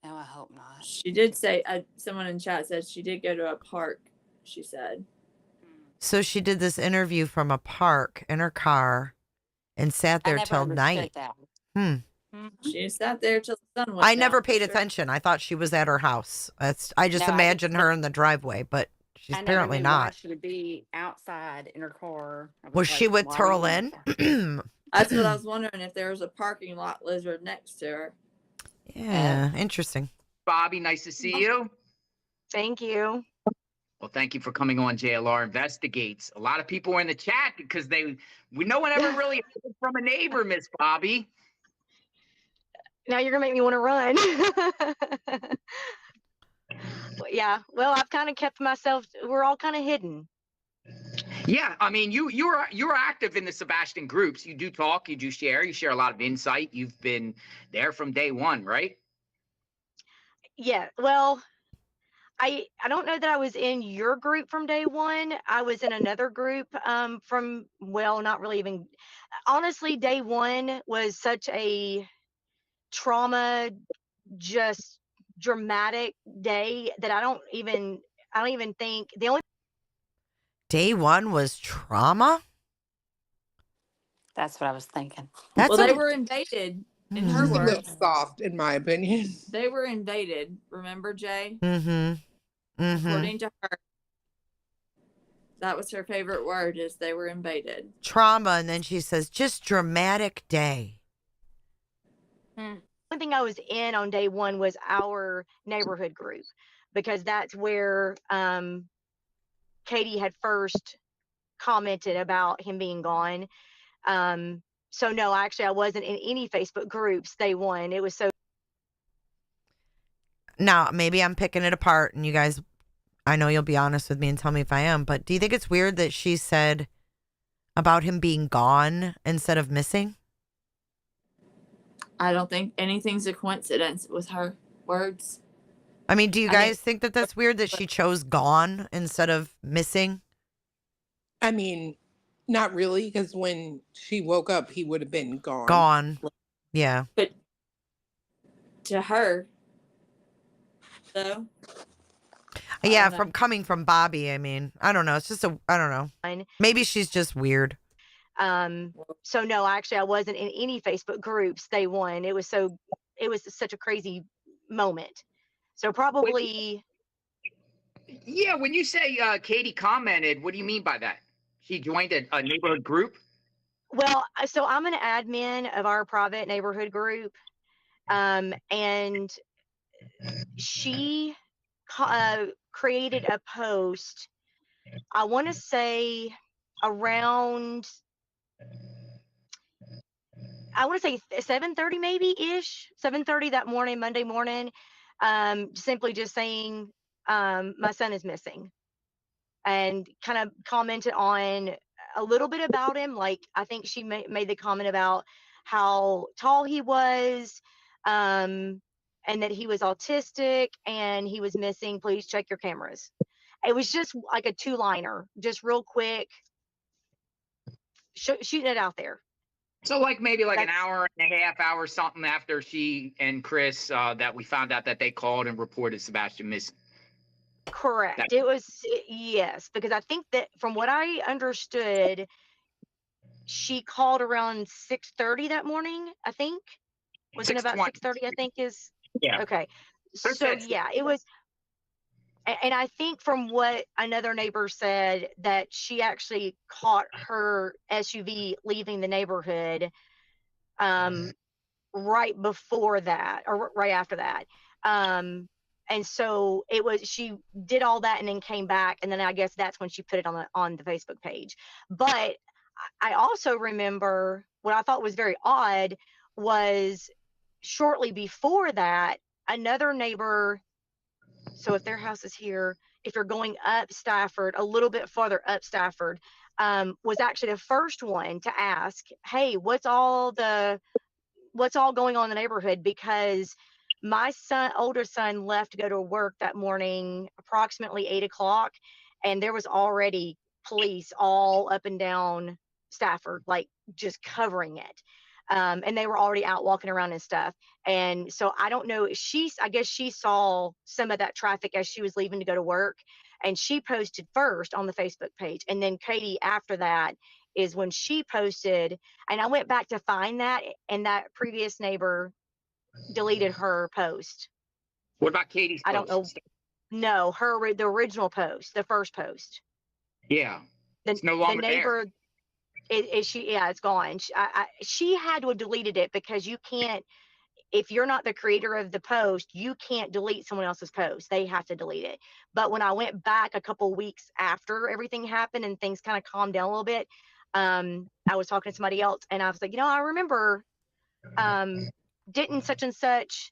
No, I hope not. She did say. Someone in chat said she did go to a park. She said. So she did this interview from a park in her car and sat there till night. She sat there till the sun went I down, never for paid sure. attention. I thought she was at her house. I just No, I imagined her in the driveway, but she's I never apparently knew why not. she would be outside in her car. I Was she like, with why Turl are you in? That's what I was wondering if there was a parking lot lizard next to her. Yeah, interesting. Bobbie, nice to see you. Thank you. Well, thank you for coming on JLR Investigates. A lot of people were in the chat because no one ever really heard from a neighbor, Miss Bobbie. Now you're gonna make me want to run. Yeah. Well, I've kind of kept myself. We're all kind of hidden. Yeah, I mean, you're active in the Sebastian groups. You do talk, you do share, you share a lot of insight. You've been there from day one, right? Yeah. Well, I don't know that I was in your group from day one. I was in another group from, well, not really even. Honestly, day one was such a trauma, just dramatic day that I don't even think the only Day one was trauma? That's what I was thinking. Well, they were invaded. In her She's a little words, soft, in my opinion. they were invaded. Remember, Jay? Mm-hmm. According to her, that was her favorite word. Is they were invaded. Trauma, and then she says, just dramatic day. only thing I was in on day one was our neighborhood group, because that's where Katie had first commented about him being gone. So no, actually I wasn't in any Facebook groups day one. It was so. Now, maybe I'm picking it apart, and you guys, I know you'll be honest with me and tell me if I am, but do you think it's weird that she said about him being gone instead of missing? I don't think anything's a coincidence with her words. I mean, do you guys think that that's weird that she chose gone instead of missing? I mean, not really, because when she woke up, he would have been gone. Gone. Yeah. But to her, though. Yeah, from coming from Bobbie, I mean, I don't know. It's just I don't know. Maybe she's just weird. So no, actually I wasn't in any Facebook groups day one. It was such a crazy moment. So probably. Yeah, when you say Katie commented, what do you mean by that? She joined a neighborhood group? Well, so I'm an admin of our private neighborhood group. And she created a post, I want to say around, I want to say 7:30 maybe ish, 7:30 that morning, Monday morning, simply just saying, my son is missing, and kind of commented on a little bit about him. Like, I think she made the comment about how tall he was, and that he was autistic and he was missing. Please check your cameras. It was just like a 2-liner, just real quick, shooting it out there. So maybe an hour and a half, hour something after she and Chris, that we found out that they called and reported Sebastian missing. Correct. It was, yes, because I think that from what I understood, she called around 6:30 that morning, I think. Was it about 6:20. 6:30, I think is? Yeah. Okay. Her So said yeah, it was, and I think from what another neighbor said, that she actually caught her SUV leaving the neighborhood right before that, or right after that. And so it was, she did all that and then came back, and then I guess that's when she put it on the Facebook page. But I also remember what I thought was very odd was shortly before that, another neighbor, so if their house is here, if you're going up Stafford, a little bit farther up Stafford, was actually the first one to ask, hey, what's all going on in the neighborhood? Because my older son left to go to work that morning approximately 8 o'clock, and there was already police all up and down Stafford, like just covering it. And they were already out walking around and stuff. And so I don't know, I guess she saw some of that traffic as she was leaving to go to work, and she posted first on the Facebook page. And then Katie, after that, is when she posted, and I went back to find that, and that previous neighbor deleted her post. What about Katie's I don't know. post? No, the original post, the first post. Yeah. It's no The longer neighbor, there. it's gone. She had to have deleted it, because you can't, if you're not the creator of the post, you can't delete someone else's post. They have to delete it. But when I went back a couple weeks after everything happened and things kind of calmed down a little bit, I was talking to somebody else, and I was like, I remember, didn't such and such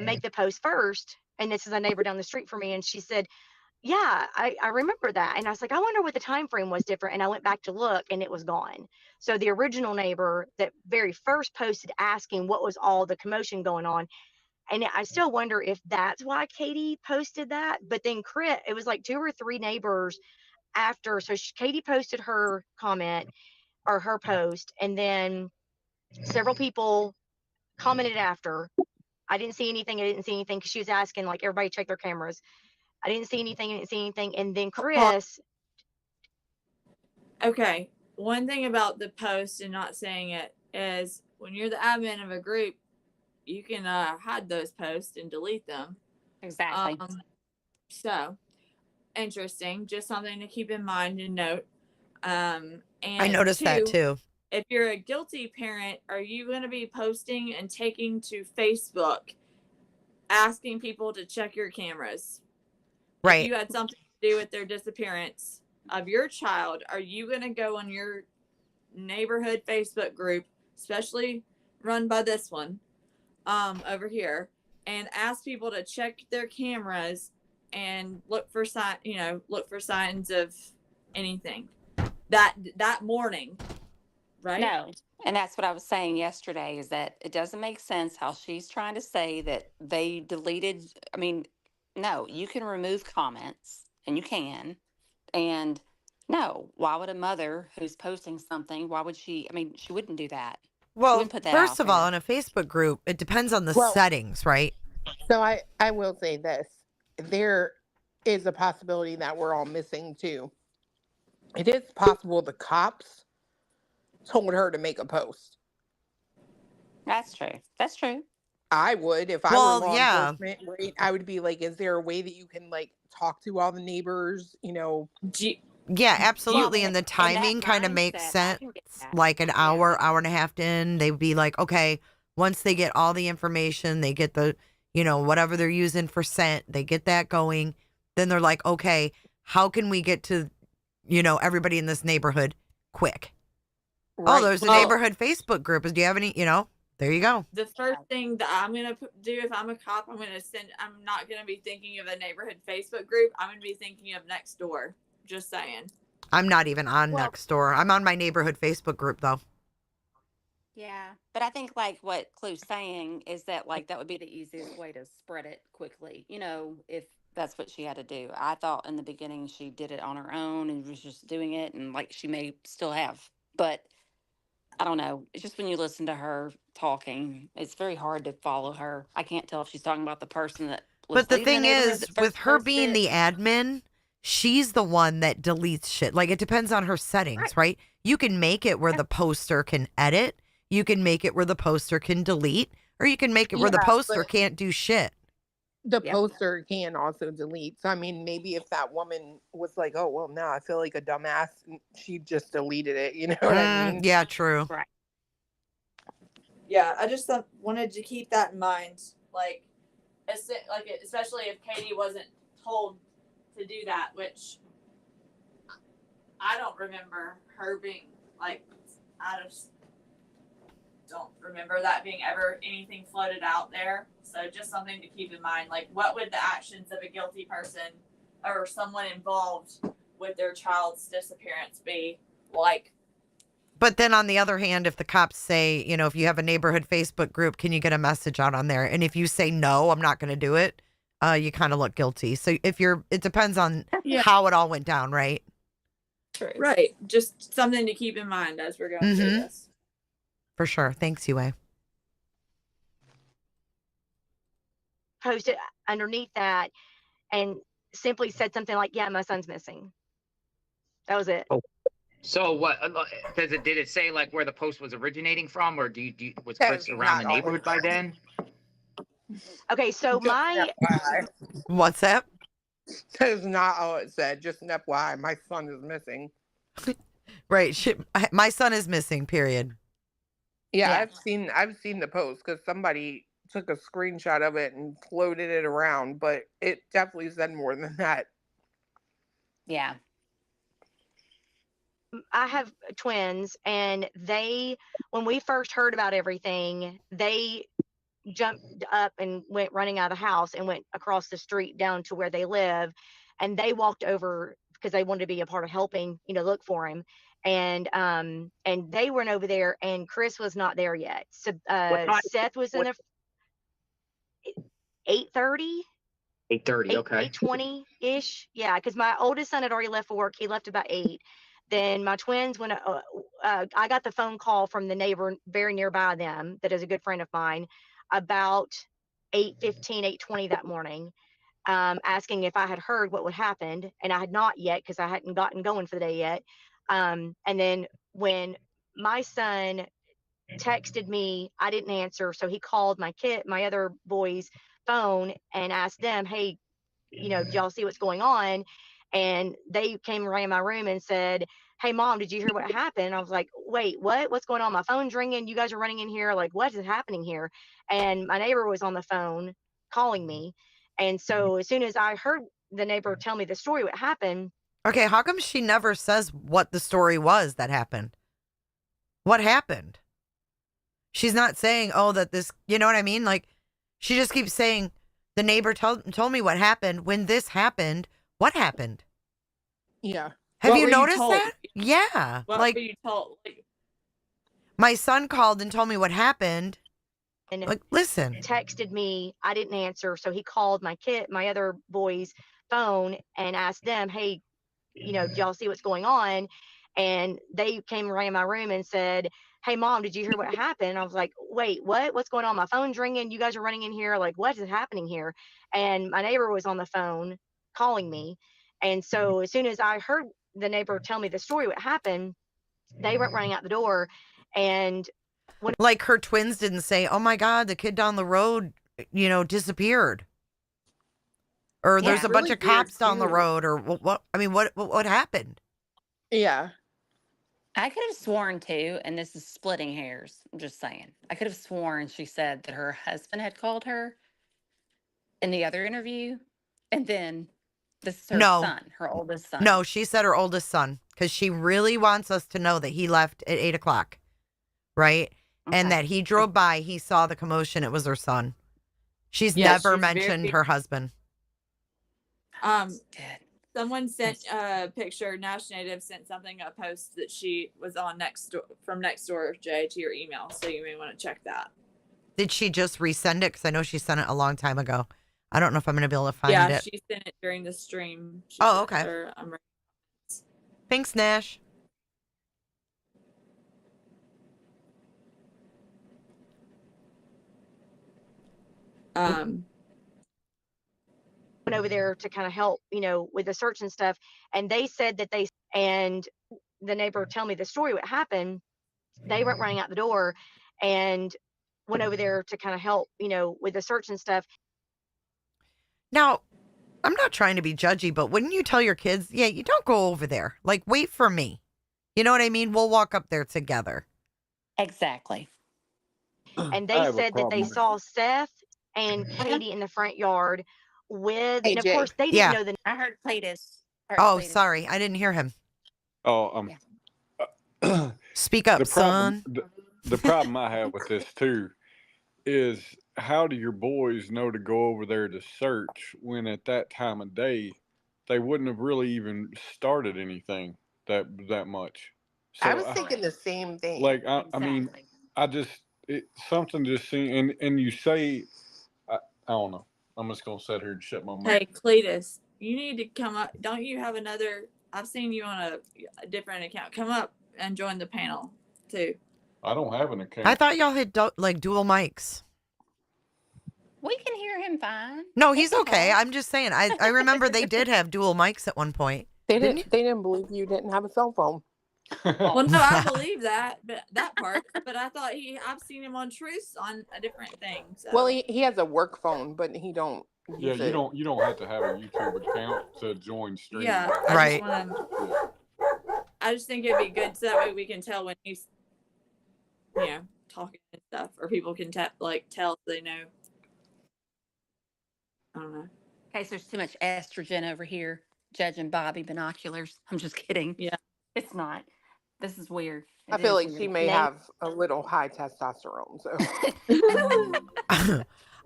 make the post first? And this is a neighbor down the street from me. And she said, yeah, I remember that. And I was like, I wonder what the time frame was different. And I went back to look, and it was gone. So the original neighbor that very first posted asking what was all the commotion going on. And I still wonder if that's why Katie posted that. But then it was like 2 or 3 neighbors after. So Katie posted her comment or her post, and then several people commented after. I didn't see anything. Because she was asking, like, everybody check their cameras. I didn't see anything. And then Chris. Okay. One thing about the post and not saying it is, when you're the admin of a group, you can hide those posts and delete them. Exactly. So interesting. Just something to keep in mind and note. And I noticed that too. If you're a guilty parent, are you going to be posting and taking to Facebook, asking people to check your cameras? Right. If you had something to do with their disappearance of your child, are you going to go on your neighborhood Facebook group, especially run by this one over here, and ask people to check their cameras and look for signs of anything that morning? Right? No. And that's what I was saying yesterday, is that it doesn't make sense how she's trying to say that they deleted. I mean, no, you can remove comments, and you can. And no, why would a mother who's posting something, why would she? I mean, she wouldn't do that. She Well, wouldn't put that first out of all, there. in a Facebook group, it depends on the Well- settings, right? So I will say this. There is a possibility that we're all missing too. It is possible the cops told her to make a post. That's true. That's true. I would, if I Well, were law yeah. enforcement, right? I would be like, is there a way that you can like talk to all the neighbors, Yeah, absolutely. Well, And the in that timing kind of makes mindset, I sense. can get that. Like an Yeah. hour and a half in, they would be like, okay, once they get all the information, they get the, whatever they're using for scent, they get that going. Then they're like, okay, how can we get to, everybody in this neighborhood quick? Right. Oh, there's a Well- neighborhood Facebook group. Do you have any, there you go. The first thing that I'm going to do if I'm a cop, I'm not going to be thinking of a neighborhood Facebook group. I'm going to be thinking of next door. Just saying. I'm not even on Well- next door. I'm on my neighborhood Facebook group though. Yeah. But I think like what Clue's saying is that like that would be the easiest way to spread it quickly, if that's what she had to do. I thought in the beginning she did it on her own and was just doing it, and like she may still have. But I don't know. It's just when you listen to her talking, it's very hard to follow her. I can't tell if she's talking about the person that was But the leaving thing neighborhood is, that with first her being posted. the admin, she's the one that deletes shit. Like, it depends on her settings, right? You can make it where the poster can edit. You can make it where the poster can delete, or you can make it where the Yeah, poster but can't do shit. the poster can also delete. So, I mean, maybe if that woman was like, oh, well, no, I feel like a dumbass, she just deleted it. You know what I mean? Yeah, true. Right. Yeah, I just wanted to keep that in mind. Like, especially if Katie wasn't told to do that, which I don't remember her being like, I just don't remember that being ever anything floated out there. So just something to keep in mind. Like, what would the actions of a guilty person or someone involved with their child's disappearance be like? But then on the other hand, if the cops say, you know, if you have a neighborhood Facebook group, can you get a message out on there? And if you say, no, I'm not going to do it, you kind of look guilty. So it depends on how it all went down, right? Right. Just something to keep in mind as we're going through this. For sure. Thanks, Yue. Posted underneath that and simply said something like, yeah, my son's missing. That was it. So what? Did it say like where the post was originating from, or was Chris around the neighborhood by then? Okay, so What's that? That is not all it said. Just an FYI, my son is missing. Right. My son is missing, period. Yeah, I've seen the post because somebody took a screenshot of it and floated it around, but it definitely said more than that. Yeah. I have twins, and when we first heard about everything, they jumped up and went running out of the house and went across the street down to where they live, and they walked over because they wanted to be a part of helping, look for him. And they weren't over there, and Chris was not there yet. So Seth was in there 8:30. 8:30. Okay. 8:20 ish. Yeah, because my oldest son had already left for work. He left about 8. Then my twins went. I got the phone call from the neighbor very nearby them that is a good friend of mine about 8:15, 8:20 that morning, asking if I had heard what would happen, and I had not yet because I hadn't gotten going for the day yet. And then when my son texted me, I didn't answer, so he called my other boys' phone and asked them, hey, did y'all see what's going on? And they came around my room and said, hey, Mom, did you hear what happened? And I was like, wait, what? What's going on? My phone's ringing. You guys are running in here. Like, what is happening here? And my neighbor was on the phone calling me. And so as soon as I heard the neighbor tell me the story, what happened. Okay, how come she never says what the story was that happened? What happened? She's not saying, oh, that this, you know what I mean? Like, she just keeps saying, the neighbor told me what happened. When this happened, what happened? Yeah. Have you noticed that? Yeah. What were you told? My son called and told me what happened. And listen. Texted me. I didn't answer. So he called my other boys' phone and asked them, hey, did y'all see what's going on? And they came around my room and said, hey, Mom, did you hear what happened? And I was like, wait, what? What's going on? My phone's ringing. You guys are running in here. Like, what is happening here? And my neighbor was on the phone calling me. And so as soon as I heard the neighbor tell me the story, what happened, they went running out the door. And like her twins didn't say, oh my God, the kid down the road, disappeared. Or there's a bunch of cops down the road, or what? I mean, what happened? Yeah. I could have sworn too, and this is splitting hairs. I'm just saying. I could have sworn she said that her husband had called her in the other interview, and then this is her son, her oldest son. No, she said her oldest son, because she really wants us to know that he left at 8:00, right? Okay. And that he drove by, he saw the commotion. It was her son. She's never mentioned her husband. Someone sent a picture. Nash Native sent a post that she was on from next door, Jay, to your email. So you may want to check that. Did she just resend it? Because I know she sent it a long time ago. I don't know if I'm going to be able to find it. Yeah, she sent it during the stream. Okay. Thanks, Nash. went over there to kind of help, with the search and stuff. And they said that and the neighbor tell me the story, what happened. They went running out the door and went over there to kind of help, with the search and stuff. Now, I'm not trying to be judgy, but wouldn't you tell your kids, yeah, you don't go over there. Like, wait for me. You know what I mean? We'll walk up there together. Exactly. And they said that they saw Seth and Katie in the front yard with, and of AJ. course, they Yeah. didn't know the. I heard Cletus. Oh, sorry. I didn't hear him. Oh, Speak up, son. The problem I have with this too is how do your boys know to go over there to search when at that time of day they wouldn't have really even started anything that much? So I was thinking the same thing. Like I mean, something just seemed, and you say, I don't know. I'm just gonna sit here and shut my mouth. Hey, Cletus, you need to come up. Don't you have another? I've seen you on a different account. Come up and join the panel too. I don't have an account. I thought y'all had dual mics. We can hear him fine. No, he's okay. I'm just saying. I remember they did have dual mics at one point. They didn't believe you didn't have a cell phone. Well, no, I believe that part. But I thought I've seen him on Truce on a different thing. So. Well, he has a work phone, but he don't. Yeah, you don't have to have a YouTube account to join stream. Yeah, right. I just think it'd be good so that way we can tell when he's, talking and stuff, or people can tell if they know. I don't know. In case there's too much estrogen over here judging Bobbie binoculars. I'm just kidding. Yeah, it's not. This is weird. I feel like she may have a little high testosterone. So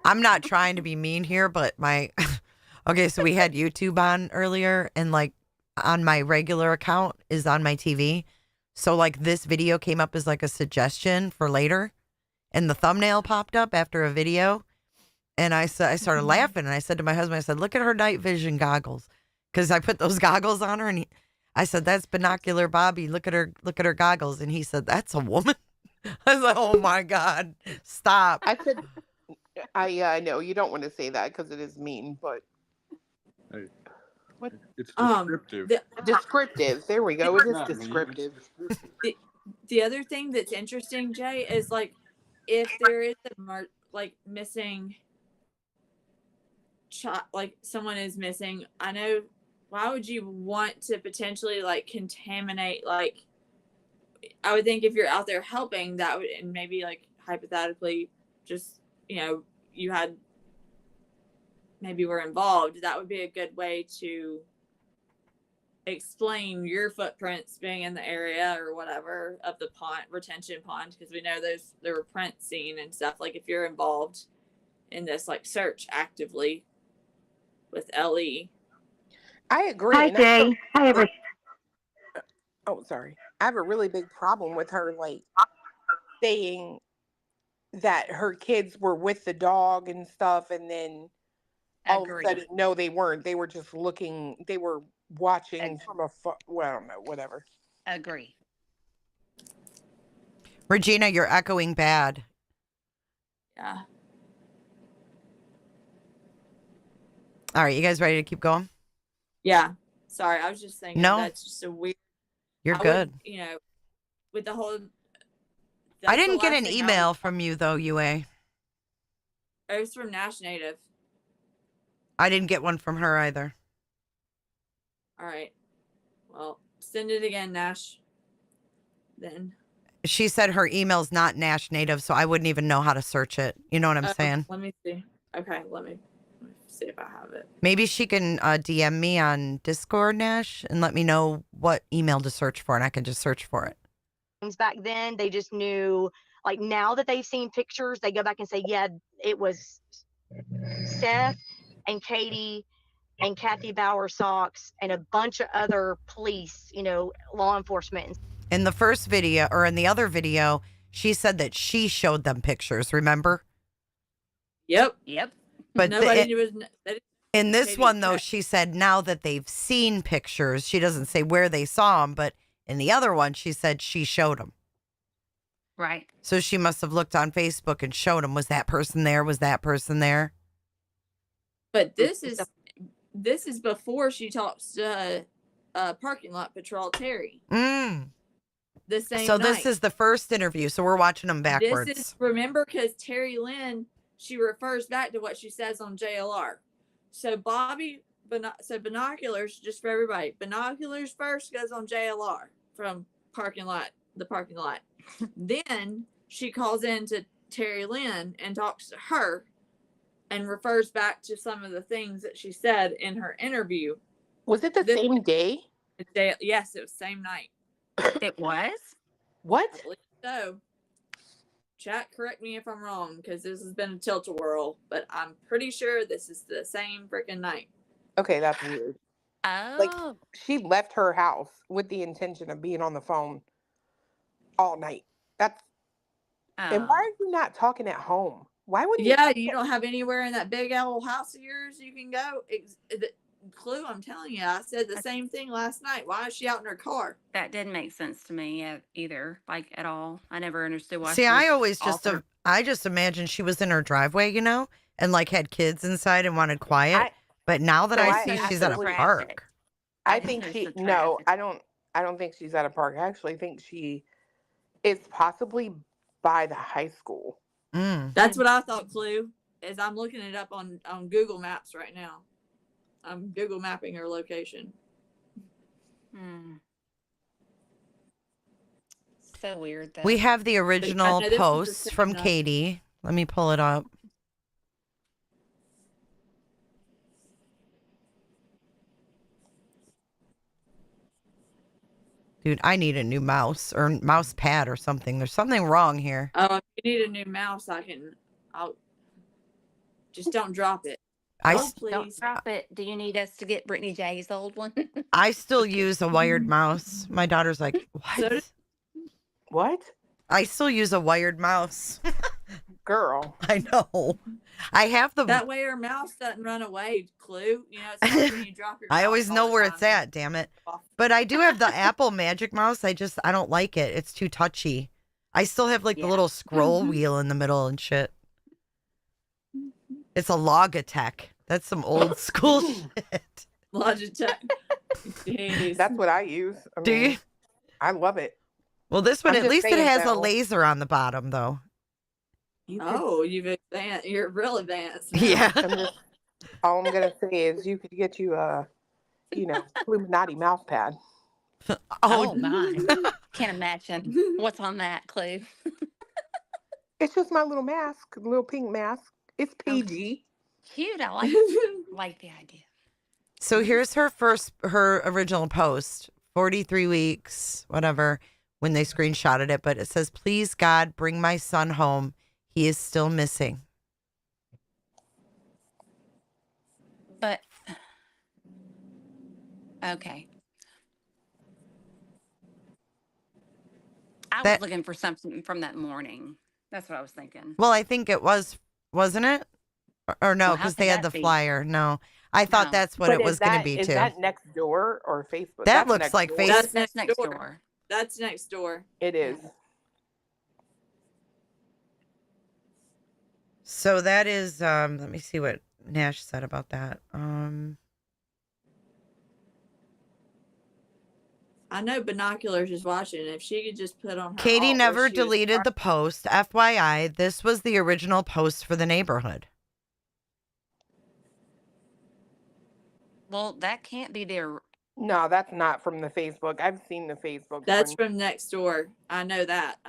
I'm not trying to be mean here, but okay, so we had YouTube on earlier, and on my regular account is on my TV. So this video came up as a suggestion for later, and the thumbnail popped up after a video. And I started laughing, and I said to my husband, I said, look at her night vision goggles. Because I put those goggles on her, and I said, that's Binocular Bobbie. Look at her goggles. And he said, that's a woman. I was like, oh my God, stop. I said, I know you don't want to say that because it is mean, but hey, what? It's descriptive. Descriptive. There we go. It is descriptive. The other thing that's interesting, Jay, is if there is a missing child, someone is missing. I know. Why would you want to potentially contaminate? I would think if you're out there helping, that would, and maybe hypothetically, just you had maybe were involved. That would be a good way to explain your footprints being in the area or whatever of the retention pond, because we know there were prints seen and stuff. If you're involved in this search actively with LE. I agree. Hi, Jay. Hi, everyone. Oh, sorry. I have a really big problem with her saying that her kids were with the dog and stuff, and then all of a sudden, no, they weren't. They were just looking. They were watching from afar. Well, I don't know. Whatever. Agree. Regina, you're echoing bad. Yeah. All right, you guys ready to keep going? Yeah. Sorry, I was just thinking that's just a weird. You're good. With the whole. I didn't get an email from you though, UA. It was from Nash Native. I didn't get one from her either. All right. Well, send it again, Nash. Then. She said her email's not Nash Native, so I wouldn't even know how to search it. You know what I'm saying? Let me see. Okay, let me see if I have it. Maybe she can DM me on Discord, Nash, and let me know what email to search for, and I can just search for it. Back then, they just knew, now that they've seen pictures, they go back and say, yeah, it was Seth and Katie and Kathy Bauer Socks and a bunch of other police, law enforcement. In the first video, or in the other video, she said that she showed them pictures, remember? Yep. But in this Katie one, though, she said now that they've seen pictures, she doesn't say where they saw them, but in the other one, she said she showed them. Right. So she must have looked on Facebook and showed them. Was that person there? Was that person there? But this is this is before she talks to parking lot patrol Terry. The same So night. this is the first interview. So we're watching them backwards. This is, remember, because Terry Lynn, she refers back to what she says on JLR. So Bobbie, so Binoculars, just for everybody, Binoculars first goes on JLR from the parking lot. Then she calls in to Terry Lynn and talks to her and refers back to some of the things that she said in her interview. Was it the same day? Yes, it was same night. It was? What? I believe so. Chat, correct me if I'm wrong, because this has been a tilt-a-whirl, but I'm pretty sure this is the same freaking night. Okay, that's weird. Oh. Like, she left her house with the intention of being on the phone all night. And why are you not talking at home? Why would you? Yeah, you don't have anywhere in that big old house of yours you can go? Clue, I'm telling you, I said the same thing last night. Why is she out in her car? That didn't make sense to me either, like at all. I never understood why. See, I always I just imagined she was in her driveway, and like had kids inside and wanted quiet. But now that I see she's at a park. I think I don't think she's at a park. I actually think she is possibly by the high school. That's what I thought, Clue, is I'm looking it up on Google Maps right now. I'm Google mapping her location. So weird. Though. We have the original post from Katie. Let me pull it up. Dude, I need a new mouse or mouse pad or something. There's something wrong here. Oh, if you need a new mouse, I'll just don't drop it. Please don't drop it. Do you need us to get Brittany J's old one? I still use a wired mouse. My daughter's like, what? What? I still use a wired mouse. Girl. I know. I have the... That way her mouse doesn't run away, Clue. You know, it's like when you drop your I always know where it's at, damn it. But I do have the Apple Magic Mouse. I don't like it. It's too touchy. I still have like the little scroll wheel in the middle and shit. It's a Logitech. That's some old school shit. Logitech. That's what I use. Do you? I love it. Well, this one, at least it has a laser on the bottom, though. You've advanced. You're real advanced. Now. Yeah. All I'm going to say is you could get you a, Illuminati mouse pad. Oh my. Can't imagine. What's on that, Clue? It's just my little mask, little pink mask. It's PG. Cute. I like the idea. So here's her original post, 43 weeks, whatever, when they screenshotted it. But it says, please, God, bring my son home. He is still missing. But, okay. I was looking for something from that morning. That's what I was thinking. Well, I think it was, wasn't it? Or no, because they had the flyer. No, I thought that's what it was going to be, too. Is that next door or Facebook? That looks like Facebook. That's next door. That's next door. It is. So that is, let me see what Nash said about that. I know Binoculars is watching. If she could just put on her Katie never deleted the post. FYI, this was the original post for the neighborhood. Well, that can't be their... No, that's not from the Facebook. I've seen the Facebook. That's from next door. I know that.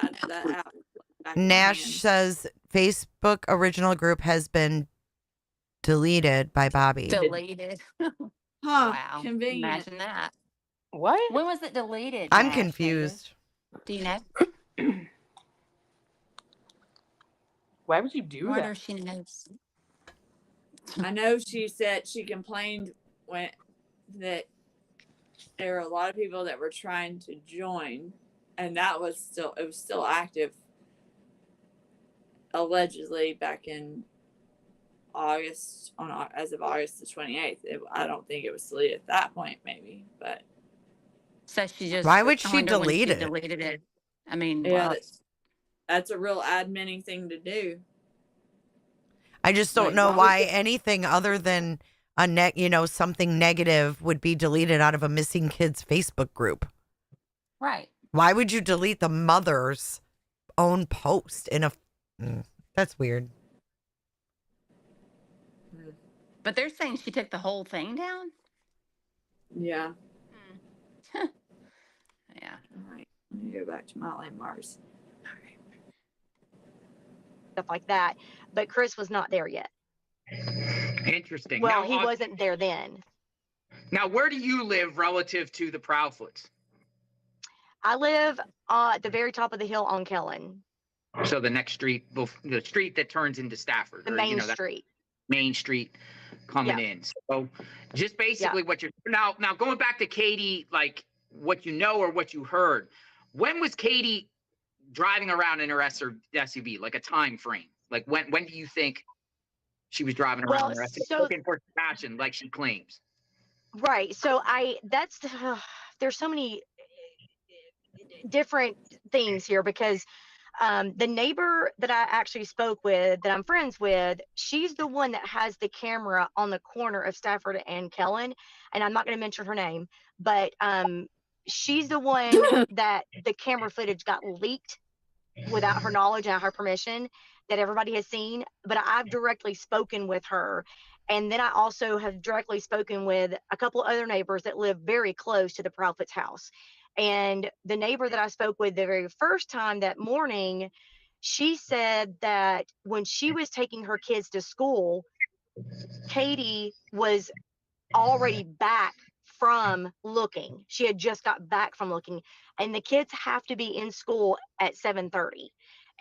Nash says Facebook original group has been deleted by Bobbie. Deleted. Wow. Convenient. Imagine that. What? When was it deleted? I'm confused. Do you know? Why would you do Wonder that? if she knows. I know she said she complained that there were a lot of people that were trying to join, and it was still active allegedly back in August, as of August the 28th. I don't think it was deleted at that point, maybe, but so she just... Why would she delete it? Deleted it. I mean, yeah, that's a real adminning thing to do. I just don't know why anything other than something negative would be deleted out of a missing kids Facebook group. Right. Why would you delete the mother's own post in a? That's weird. But they're saying she took the whole thing down? Yeah. Yeah. All right. Let me go back to my landmarks. Stuff like that. But Chris was not there yet. Interesting. Well, Now, he wasn't there then. Now, where do you live relative to the Proudfoots? I live at the very top of the hill on Kellen. So the next street, the street that turns into Stafford. The main street. Main street coming in. So just basically what you're now going back to Katie, like what you know or what you heard. When was Katie driving around in her SUV? Like a time frame? Like when do you think she was driving around in her SUV looking for fashion like she claims? Right. So there's so many different things here because the neighbor that I actually spoke with, that I'm friends with, she's the one that has the camera on the corner of Stafford and Kellen. And I'm not going to mention her name, but she's the one that the camera footage got leaked without her knowledge and her permission that everybody has seen. But I've directly spoken with her. And then I also have directly spoken with a couple other neighbors that live very close to the Proudfoot's house. And the neighbor that I spoke with the very first time that morning, she said that when she was taking her kids to school, Katie was already back from looking. She had just got back from looking, and the kids have to be in school at 7:30.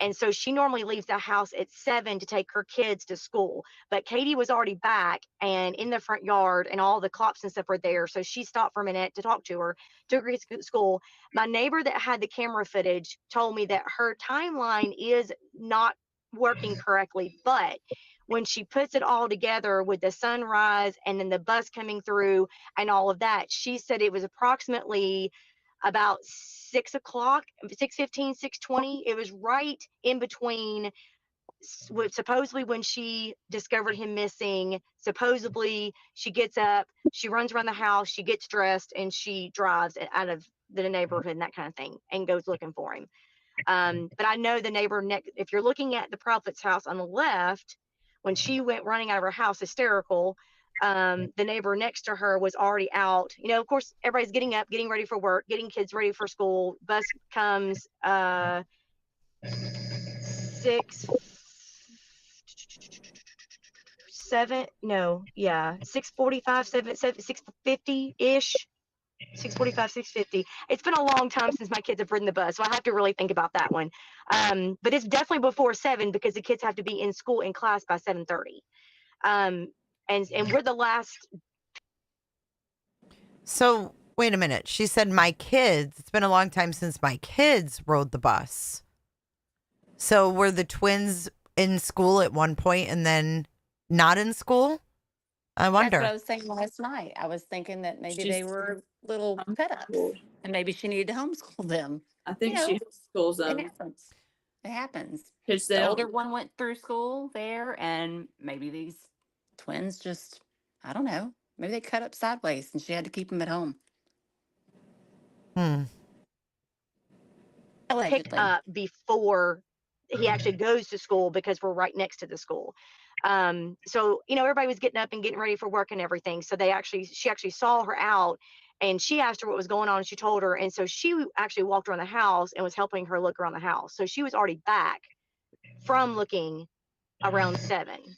And so she normally leaves the house at 7 to take her kids to school. But Katie was already back and in the front yard, and all the cops and stuff were there. So she stopped for a minute to talk to her, took her to school. My neighbor that had the camera footage told me that her timeline is not working correctly, but when she puts it all together with the sunrise and then the bus coming through and all of that, she said it was approximately about 6 o'clock, 6:15, 6:20. It was right in between supposedly when she discovered him missing. Supposedly she gets up, she runs around the house, she gets dressed, and she drives out of the neighborhood and that kind of thing and goes looking for him. But I know the neighbor next, if you're looking at the Proudfoot's house on the left, when she went running out of her house hysterical, the neighbor next to her was already out. Of course, everybody's getting up, getting ready for work, getting kids ready for school. Bus comes 6:45, 6:50-ish. 6:45, 6:50. It's been a long time since my kids have ridden the bus, so I have to really think about that one. But it's definitely before 7 because the kids have to be in school in class by 7:30. And we're the last. So wait a minute. She said my kids. It's been a long time since my kids rode the bus. So were the twins in school at one point and then not in school? I wonder. That's what I was saying last night. I was thinking that maybe they were little pet ups and maybe she needed to homeschool them. I think she homeschools them. It happens. It happens. 'Cause The older one went through school there, and maybe these twins just, I don't know, maybe they cut up sideways and she had to keep them at home. Picked up before he actually goes to school because we're right next to the school. So everybody was getting up and getting ready for work and everything. So she actually saw her out, and she asked her what was going on, and she told her, and so she actually walked around the house and was helping her look around the house. So she was already back from looking around 7.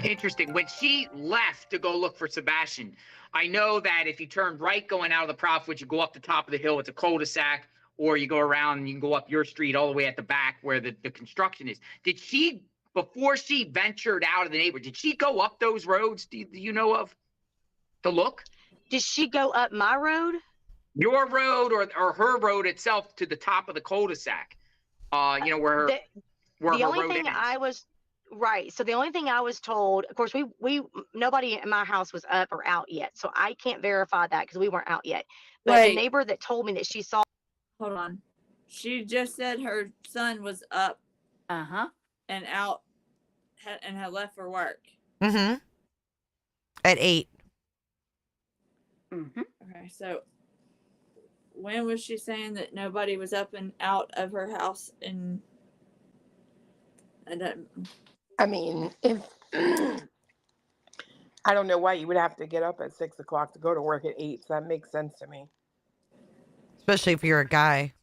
Interesting. When she left to go look for Sebastian, I know that if you turn right going out of the Proudfoot, you go up the top of the hill, it's a cul-de-sac, or you go around and you can go up your street all the way at the back where the construction is. Did she, before she ventured out of the neighborhood, did she go up those roads, do you know of, to look? Did she go up my road? Your road or her road itself to the top of the cul-de-sac, where the her only road thing ends. I was right. So the only thing I was told, of course, we nobody in my house was up or out yet, so I can't verify that because we weren't out yet. But the neighbor that told me that she saw. Hold on. She just said her son was up. And out and had left for work. Mm-hmm. At 8. Mm-hmm. Okay, so when was she saying that nobody was up and out of her house? And I mean, if I don't know why you would have to get up at 6 o'clock to go to work at 8. So that makes sense to me. Especially if you're a guy.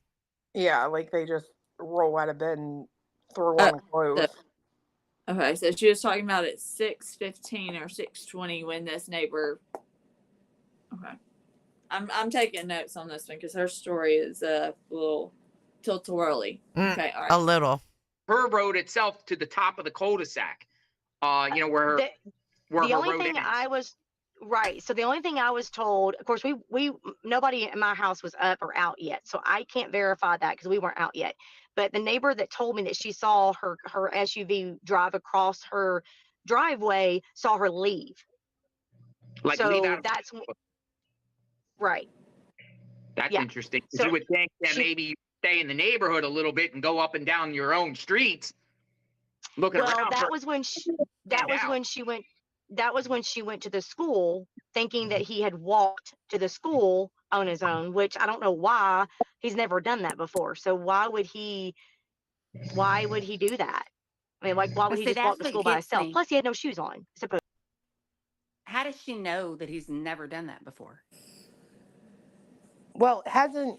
Yeah, like they just roll out of bed and throw on clothes. Okay, so she was talking about at 6:15 or 6:20 when this neighbor. Okay, I'm taking notes on this one because her story is a little tilt-a-whirly. Okay, all right. A little. Her road itself to the top of the cul-de-sac. You know where The her only road thing ends. I was right. So the only thing I was told, of course, we nobody in my house was up or out yet, so I can't verify that because we weren't out yet. But the neighbor that told me that she saw her SUV drive across her driveway saw her leave. Like so leave out of that's right. That's Yeah. interesting. So you would think that she- maybe you stay in the neighborhood a little bit and go up and down your own streets, looking Well, around. that was when she went. That was when she went to the school, thinking that he had walked to the school on his own, which I don't know why. He's never done that before. So why would he do that? I mean, like, why would Well, he see, just walk that's to what school by gets himself? me. Plus, he had no shoes on. Suppose. How does she know that he's never done that before? Well, haven't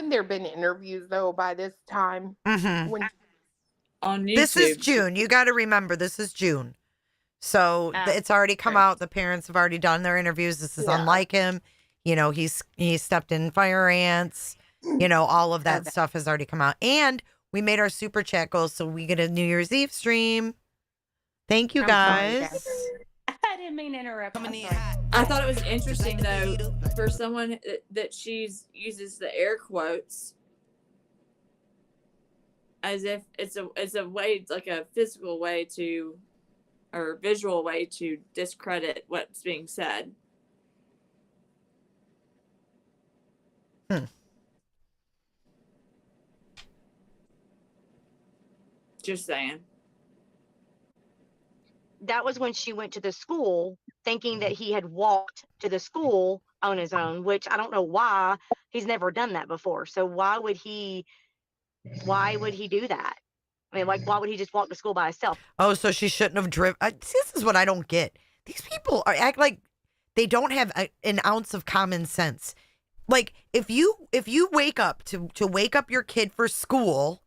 there been interviews though by this time? Mm-hmm. When on YouTube. This is June. You got to remember, this is June. So it's already come out. The parents have already done their interviews. This is unlike him. You know, he's stepped in fire ants. You know, all of that stuff has already come out. And we made our super chat goals, so we get a New Year's Eve stream. Thank you, I'm sorry, guys. guys. I didn't mean to interrupt. I'm sorry. I thought it was interesting though for someone that uses the air quotes as if it's a way, like a physical way to, or visual way to discredit what's being said. Just saying. That was when she went to the school, thinking that he had walked to the school on his own, which I don't know why. He's never done that before. So why would he do that? I mean, like, why would he just walk to school by himself? Oh, so she shouldn't have driven. This is what I don't get. These people act like they don't have an ounce of common sense. Like, if you wake up to wake up your kid for school,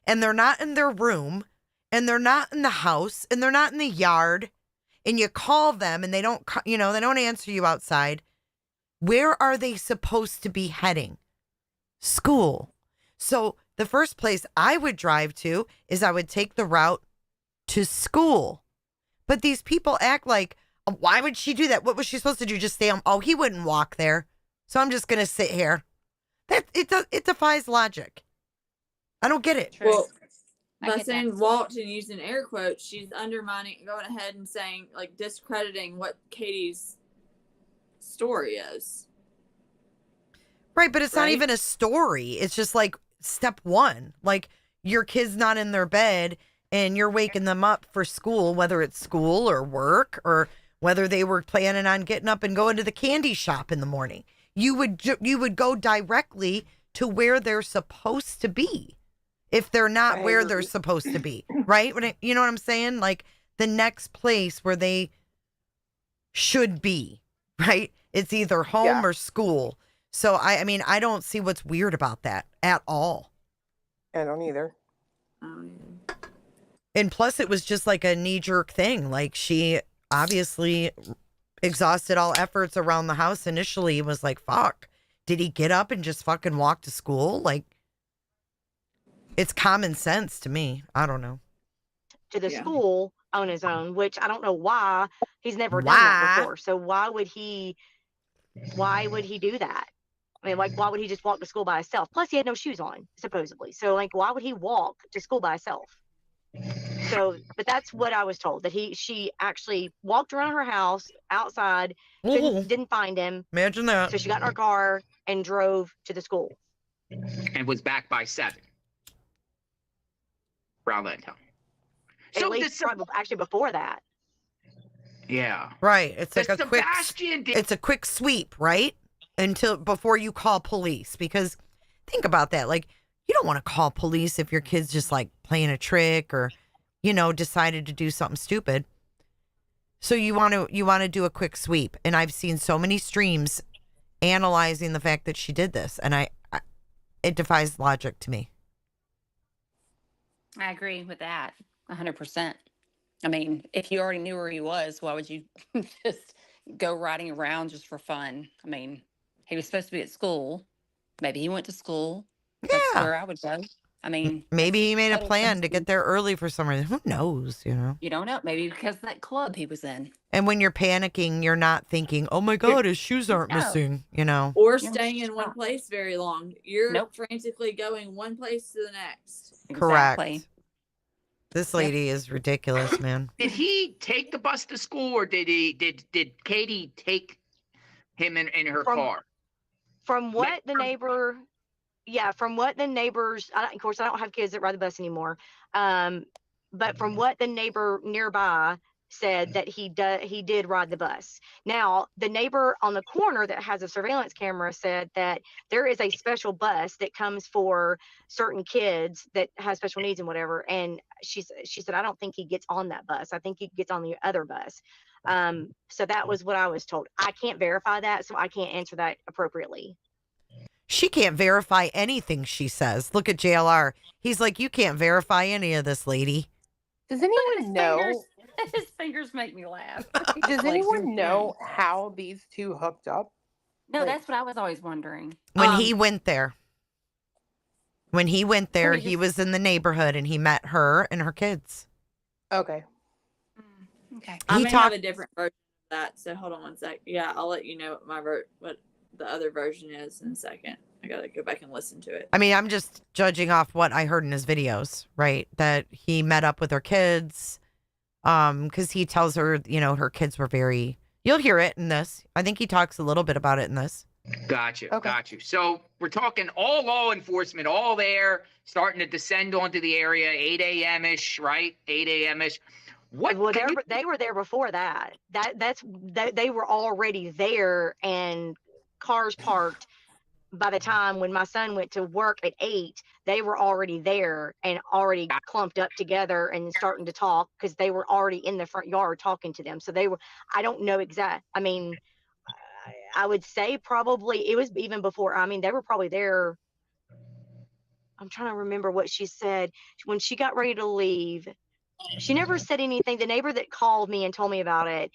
and they're not in their room, and they're not in the house, and they're not in the yard, and you call them and they don't answer you outside, where are they supposed to be heading? School. So the first place I would drive to is I would take the route to school. But these people act like, why would she do that? What was she supposed to do? Just stay home? Oh, he wouldn't walk there, so I'm just going to sit here. It defies logic. I don't get it. Well, by saying walked and using air quotes, she's undermining, going ahead and saying, like, discrediting what Katie's story is. Right, but it's not even a story. It's just like step one. Like, your kid's not in their bed and you're waking them up for school, whether it's school or work or whether they were planning on getting up and going to the candy shop in the morning. You would go directly to where they're supposed to be. If they're not where they're supposed to be, right? You know what I'm saying? Like, the next place where they should be, right? It's either home or school. So, I mean, I don't see what's weird about that at all. I don't either. And plus, it was just like a knee-jerk thing. Like, she obviously exhausted all efforts around the house initially and was like, fuck. Did he get up and just fucking walk to school? Like, it's common sense to me. I don't know. To the school on his own, which I don't know why. He's never done that before. So why would he do that? I mean, like, why would he just walk to school by himself? Plus, he had no shoes on, supposedly. So, like, why would he walk to school by himself? So, but that's what I was told, that she actually walked around her house outside, didn't find him. Imagine that. So she got in her car and drove to the school. And was back by 7. Around that time. At least probably actually before that. Yeah. Right. It's like a Sebastian quick. It's a quick sweep, right? Before you call police, because think about that. Like, you don't want to call police if your kid's just like playing a trick or, decided to do something stupid. So you want to do a quick sweep, and I've seen so many streams analyzing the fact that she did this, and it defies logic to me. I agree with that 100%. I mean, if you already knew where he was, why would you just go riding around just for fun? I mean, he was supposed to be at school. Maybe he went to school. That's where I would go. I mean, maybe he made a plan to sense. get there early for some reason. Who knows, You don't know. Maybe because of that club he was in. And when you're panicking, you're not thinking, oh my God, his shoes aren't missing, Or staying in one place very long. You're frantically going one place to the next. Correct. This lady is ridiculous, man. Did he take the bus to school, or did Katie take him in her car? From what the neighbor, from what the neighbors, of course, I don't have kids that ride the bus anymore. But from what the neighbor nearby said, that he did ride the bus. Now, the neighbor on the corner that has a surveillance camera said that there is a special bus that comes for certain kids that have special needs and whatever. And she said, I don't think he gets on that bus. I think he gets on the other bus. So that was what I was told. I can't verify that, so I can't answer that appropriately. She can't verify anything she says. Look at JLR. He's like, you can't verify any of this, lady. Does anyone know? His fingers make me laugh. Does anyone know how these two hooked up? No, that's what I was always wondering. When he went there. He was in the neighborhood and he met her and her kids. Okay. Okay. I may have a different version of that, so hold on one sec. Yeah, I'll let you know what the other version is in a second. I gotta go back and listen to it. I mean, I'm just judging off what I heard in his videos, right? That he met up with her kids. Because he tells her, her kids were you'll hear it in this. I think he talks a little bit about it in this. Got you. So we're talking all law enforcement, all there, starting to descend onto the area, 8 a.m.-ish, right? 8 a.m.-ish. They were there before that. They were already there, and cars parked. By the time when my son went to work at 8, they were already there and already clumped up together and starting to talk, because they were already in the front yard talking to them. So they were, I don't know exact. I mean, I would say probably it was even before. I mean, they were probably there. I'm trying to remember what she said when she got ready to leave. She never said anything. The neighbor that called me and told me about it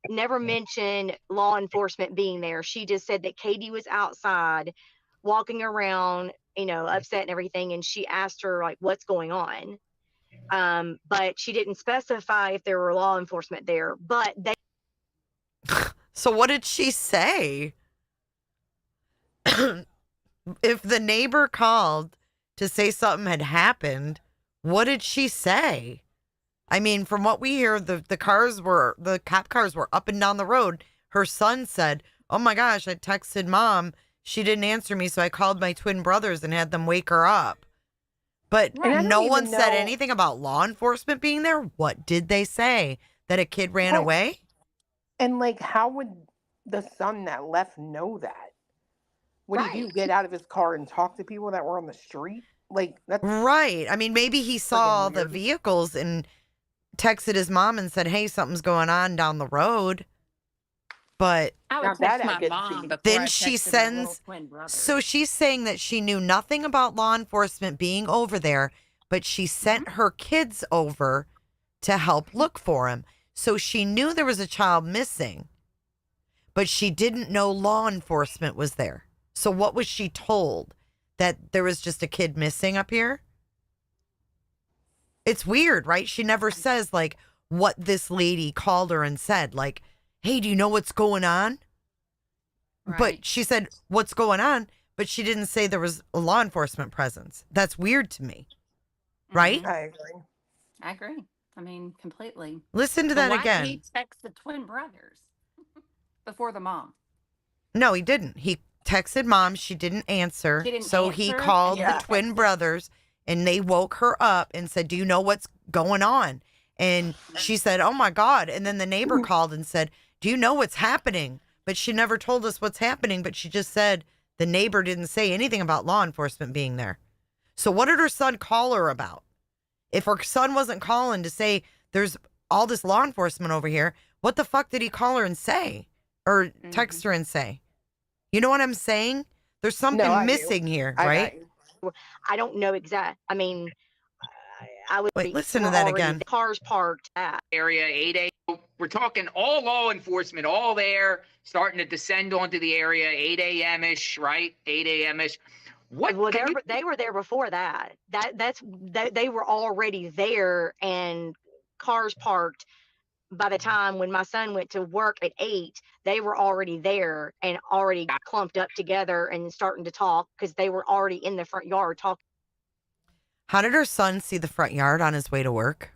never mentioned law enforcement being there. She just said that Katie was outside walking around, upset and everything. And she asked her, like, what's going on? But she didn't specify if there were law enforcement there, but they. So what did she say? If the neighbor called to say something had happened, what did she say? I mean, from what we hear, the cop cars were up and down the road. Her son said, oh my gosh, I texted mom. She didn't answer me, so I called my twin brothers and had them wake her up. But no one said anything about law enforcement being there. What did they say? That a kid ran away? And like, how would the son that left know that? Would he get out of his car and talk to people that were on the street? Like, that's right. I mean, maybe he saw the vehicles and texted his mom and said, hey, something's going on down the road. But I would text my mom before then I she texted my little sends, twin brother. so she's saying that she knew nothing about law enforcement being over there, but she sent her kids over to help look for him. So she knew there was a child missing, but she didn't know law enforcement was there. So what was she told? That there was just a kid missing up here? It's weird, right? She never says, like, what this lady called her and said, like, hey, do you know what's going on? Right. But she said, what's going on? But she didn't say there was a law enforcement presence. That's weird to me. Right? I agree. I mean, completely. Listen to that why again. Did he text the twin brothers before the mom? No, he didn't. He texted mom. She didn't answer. He called the twin brothers, and they woke her up and said, do you know what's going on? And she said, oh my God. And then the neighbor called and said, do you know what's happening? But she never told us what's happening. But she just said the neighbor didn't say anything about law enforcement being there. So what did her son call her about? If her son wasn't calling to say there's all this law enforcement over here, what the fuck did he call her and say? Or text her and say? You know what I'm saying? There's something missing here, right? I don't know exact. I mean, I would Wait, listen to that again. Cars parked at area 8 a.m. We're talking all law enforcement, all there, starting to descend onto the area 8 a.m. ish, right? 8 a.m. ish. What? Well, they were there before that. They were already there, and cars parked. By the time when my son went to work at 8, they were already there and already clumped up together and starting to talk because they were already in the front yard talking. How did her son see the front yard on his way to work?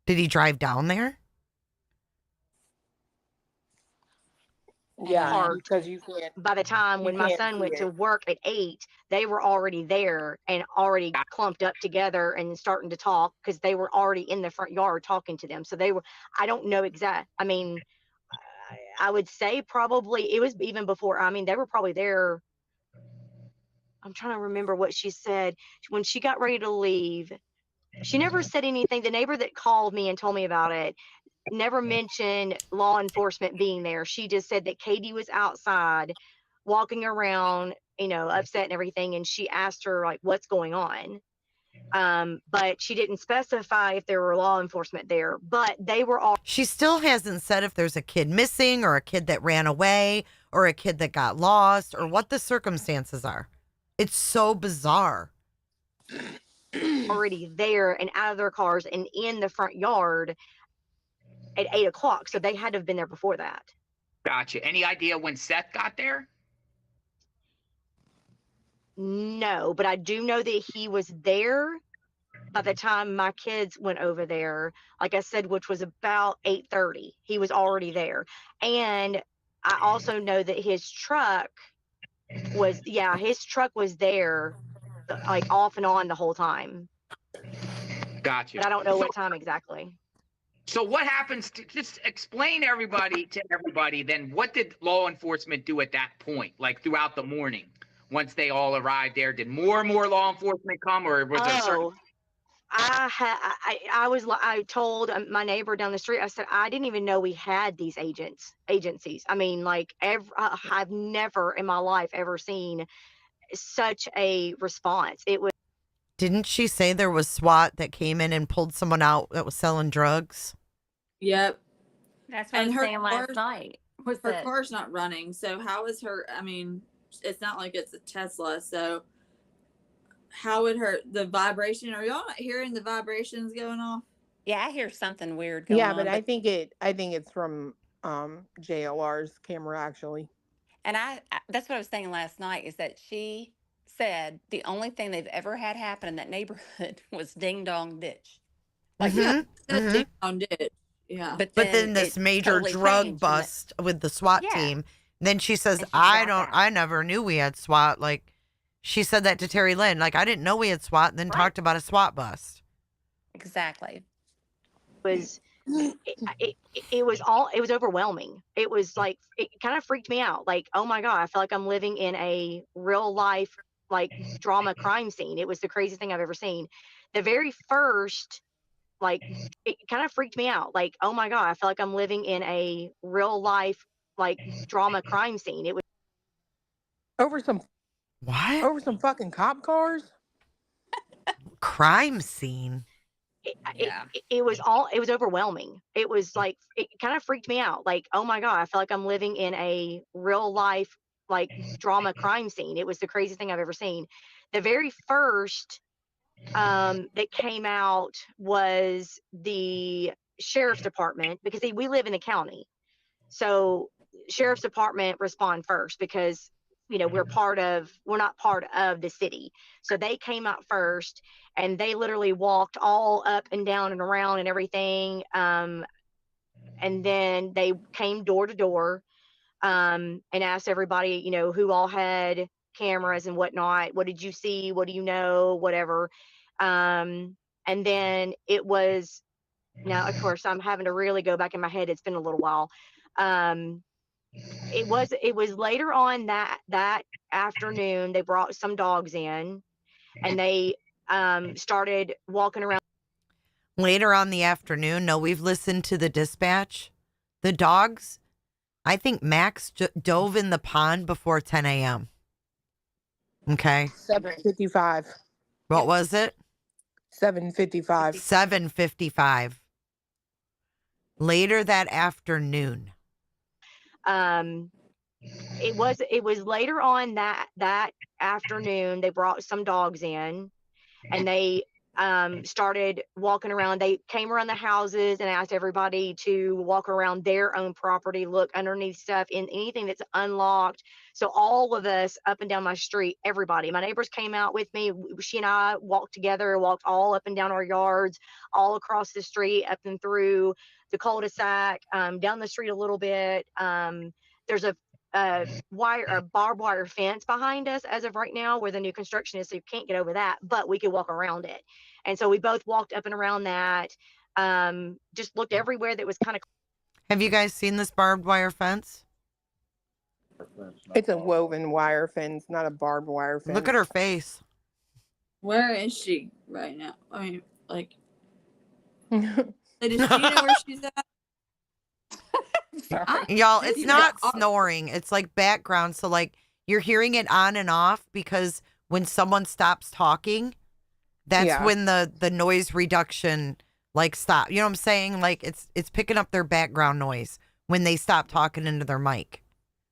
Did he drive down there? Yeah, because you can't. By the time when my son went to work at 8, they were already there and already clumped up together and starting to talk because they were already in the front yard talking to them. So they were, I don't know exact. I mean, I would say probably it was even before. I mean, they were probably there. I'm trying to remember what she said when she got ready to leave. She never said anything. The neighbor that called me and told me about it never mentioned law enforcement being there. She just said that Katie was outside walking around, upset and everything. And she asked her like, what's going on? But she didn't specify if there were law enforcement there, but they were all. She still hasn't said if there's a kid missing or a kid that ran away or a kid that got lost or what the circumstances are. It's so bizarre. Already there and out of their cars and in the front yard at 8 o'clock. So they had to have been there before that. Gotcha. Any idea when Seth got there? No, but I do know that he was there by the time my kids went over there, like I said, which was about 8:30. He was already there. And I also know that his truck was there like off and on the whole time. Gotcha. But I don't know what time exactly. So what happens to just explain to everybody then what did law enforcement do at that point, like throughout the morning once they all arrived there? Did more and more law enforcement come, or was there certain? I told my neighbor down the street, I said, I didn't even know we had these agencies. I mean, like I've never in my life ever seen such a response. It was. Didn't she say there was SWAT that came in and pulled someone out that was selling drugs? Yep. That's what I was saying last night. Her car's not running, so how is her? I mean, it's not like it's a Tesla, so how would the vibration? Are y'all not hearing the vibrations going off? Yeah, I hear something weird going on. Yeah, but I think it's from JLR's camera actually. And I that's what I was saying last night is that she said the only thing they've ever had happen in that neighborhood was ding dong ditch. Like ding dong ditch. Yeah. But then this major totally drug bust with the SWAT team. Then she says, I never knew we had SWAT. Like she said that to Terry Lynn. Like I didn't know we had SWAT, and then talked about a SWAT bust. Exactly. It was overwhelming. It was like, it kind of freaked me out. Like, oh my God, I feel like I'm living in a real life, like drama crime scene. It was the craziest thing I've ever seen. The very first, like, it kind of freaked me out. Like, oh my God, I feel like I'm living in a real life, like drama crime scene. It was over some fucking cop cars. Crime scene. It was overwhelming. It was like, it kind of freaked me out. Like, oh my God, I feel like I'm living in a real life, like drama crime scene. It was the craziest thing I've ever seen. The very first that came out was the sheriff's department, because we live in the county. So sheriff's department respond first because, we're not part of the city. So they came out first and they literally walked all up and down and around and everything. And then they came door to door and asked everybody, who all had cameras and whatnot. What did you see? What do you know? Whatever. And then it was Now, of course, I'm having to really go back in my head. It's been a little while. It was later on that afternoon. They brought some dogs in, and they started walking around. Later on the afternoon, no, we've listened to the dispatch. The dogs, I think Max dove in the pond before 10 a.m. Okay. 7:55. What was it? 7:55. 7:55. Later that afternoon. It was later on that afternoon. They brought some dogs in, and they started walking around. They came around the houses and asked everybody to walk around their own property, look underneath stuff, in anything that's unlocked. So all of us up and down my street, everybody, my neighbors came out with me. She and I walked together, walked all up and down our yards, all across the street, up and through the cul-de-sac, down the street a little bit. There's a barbed wire fence behind us as of right now where the new construction is, so you can't get over that, but we could walk around it. And so we both walked up and around that, just looked everywhere that was kind of. Have you guys seen this barbed wire fence? It's a woven wire fence, not a barbed wire fence. Look at her face. Where is she right now? I mean, like, does she know where she's at? Y'all, it's not snoring. It's like background. So like you're hearing it on and off because when someone stops talking, that's when the noise reduction like stop. You know what I'm saying? Like it's picking up their background noise when they stop talking into their mic.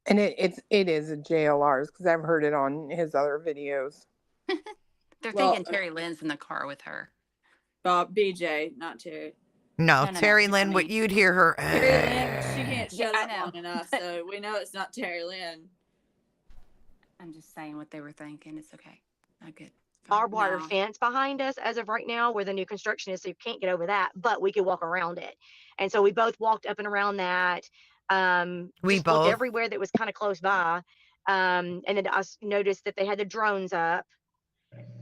And it is a JLR's because I've heard it on his other videos. They're thinking Terry Lynn's in the car with her. BJ, not Terry. No, Terry Lynn, what you'd hear her. Terry Lynn, she can't shut up long enough, so we know it's not Terry Lynn. I'm just saying what they were thinking. It's okay. Not good. Barbed wire fence behind us as of right now where the new construction is, so you can't get over that, but we could walk around it. And so we both walked up and around that. We just both looked everywhere that was kind of close by. And then I noticed that they had the drones up.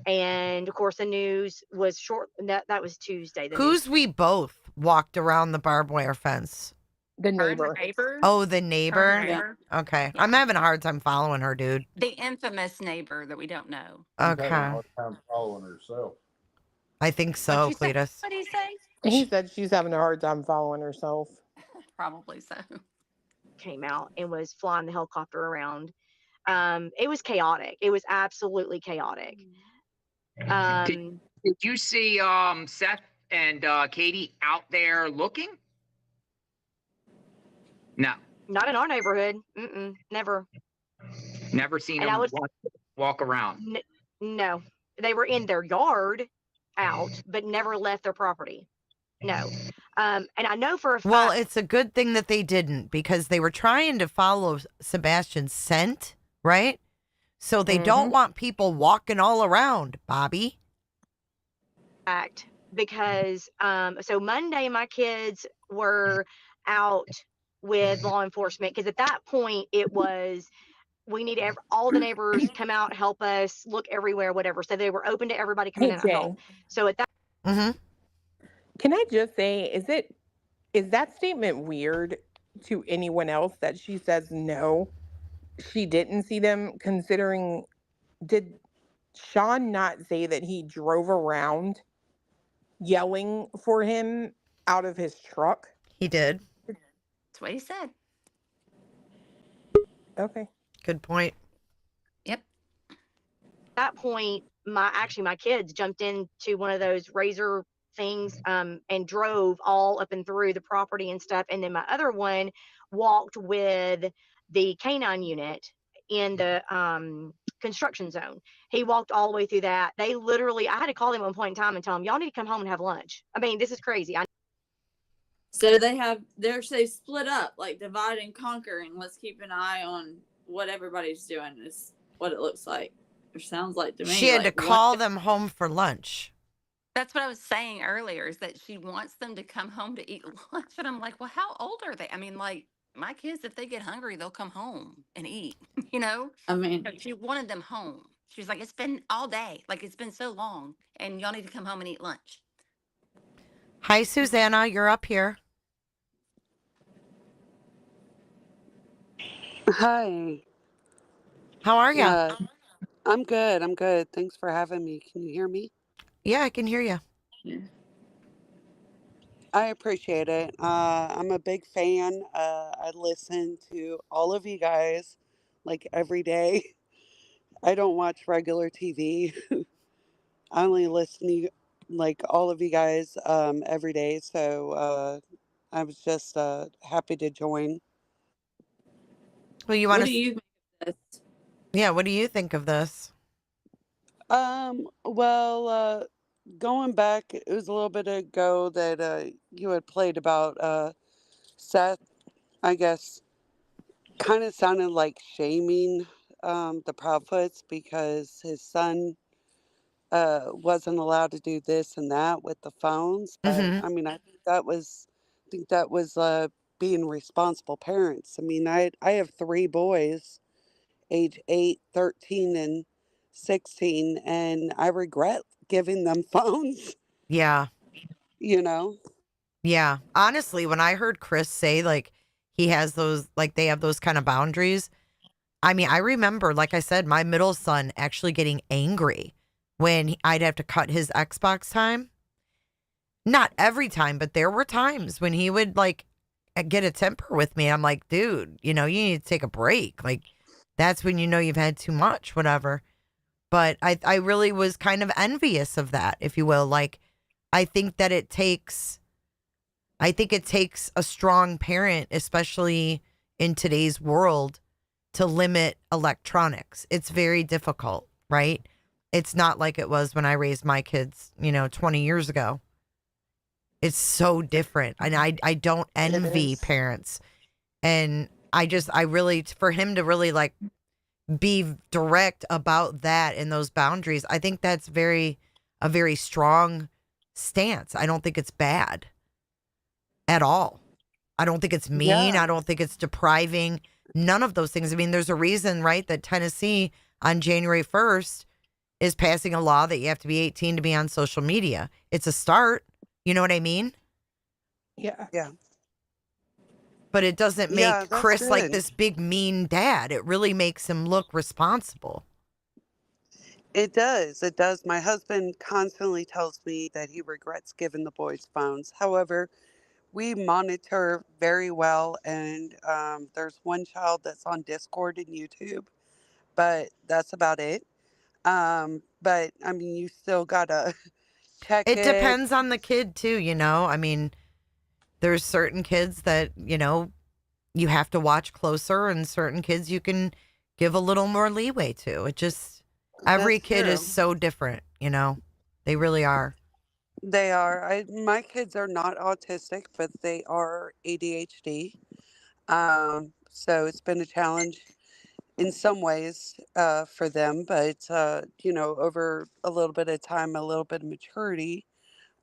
And of course the news was short. That was Tuesday. We both walked around the barbed wire fence? The neighbor. Oh, the neighbor? Neighbor. Okay. Yeah. I'm having a hard time following her, dude. The infamous neighbor that we don't know. Okay. She's having a hard time following herself. I think so, Cletus. What did he say? He said she's having a hard time following herself. Probably so. Came out and was flying the helicopter around. It was chaotic. It was absolutely chaotic. Did you see Seth and Katie out there looking? No. Not in our neighborhood. Never. Never seen And them I would- walk around. No. They were in their yard out, but never left their property. No. And I know for a fact. Well, it's a good thing that they didn't because they were trying to follow Sebastian's scent, right? So they don't want people walking all around, Bobbie. Fact, because so Monday my kids were out with law enforcement because at that point it was we need all the neighbors come out, help us, look everywhere, whatever. So they were open to everybody coming in and help. So at that. Can I just say, is that statement weird to anyone else that she says no, she didn't see them, considering, did Sean not say that he drove around yelling for him out of his truck? He did. That's what he said. Okay. Good point. Yep. At that point, my kids jumped into one of those razor things and drove all up and through the property and stuff. And then my other one walked with the canine unit in the construction zone. He walked all the way through that. They literally, I had to call them at one point in time and tell them, y'all need to come home and have lunch. I mean, this is crazy. So they split up, like divide and conquer, and let's keep an eye on what everybody's doing is what it looks like. Or sounds like to me. She had to call them home for lunch. That's what I was saying earlier, is that she wants them to come home to eat lunch. And I'm like, well, how old are they? I mean, like, my kids, if they get hungry, they'll come home and eat, you know? I mean, she wanted them home. She's like, it's been all day. Like, it's been so long. And y'all need to come home and eat lunch. Hi, Susanna. You're up here. Hi. How are you? I'm good. I'm good. Thanks for having me. Can you hear me? Yeah, I can hear you. I appreciate it. I'm a big fan. I listen to all of you guys like every day. I don't watch regular TV. I only listen to like all of you guys every day. So I was just happy to join. Well, you What want do to? you think of this? Yeah. What do you think of this? Well, going back, it was a little bit ago that you had played about Seth, I guess, kind of sounded like shaming the Proudfoots because his son wasn't allowed to do this and that with the phones. But Mm-hmm. I mean, I think that was being responsible parents. I mean, I have three boys, age 8, 13, and 16, and I regret giving them phones, Yeah. you know? Yeah. Honestly, when I heard Chris say like he has those, like they have those kind of boundaries. I mean, I remember, like I said, my middle son actually getting angry when I'd have to cut his Xbox time. Not every time, but there were times when he would like get a temper with me. I'm like, dude, you need to take a break. Like, that's when you know you've had too much, whatever. But I really was kind of envious of that, if you will. Like, I think that I think it takes a strong parent, especially in today's world, to limit electronics. It's very difficult, right? It's not like it was when I raised my kids, 20 years ago. It's so different. And I don't It envy is. parents. And I really, for him to really like be direct about that and those boundaries, I think that's a very strong stance. I don't think it's bad at all. I don't think it's mean. Yeah. I don't think it's depriving. None of those things. I mean, there's a reason, right, that Tennessee on January 1st is passing a law that you have to be 18 to be on social media. It's a start. You know what I mean? Yeah. Yeah. But it doesn't Yeah, make that's Chris like good. this big mean dad. It really makes him look responsible. It does. It does. My husband constantly tells me that he regrets giving the boys phones. However, we monitor very well, and there's one child that's on Discord and YouTube, but that's about it. But I mean, you still gotta check It it. depends on the kid too, I mean, there's certain kids that, you have to watch closer and certain kids you can give a little more leeway to. It just every That's kid is true. so different. They really are. They are. My kids are not autistic, but they are ADHD. So it's been a challenge in some ways for them, but over a little bit of time, a little bit of maturity,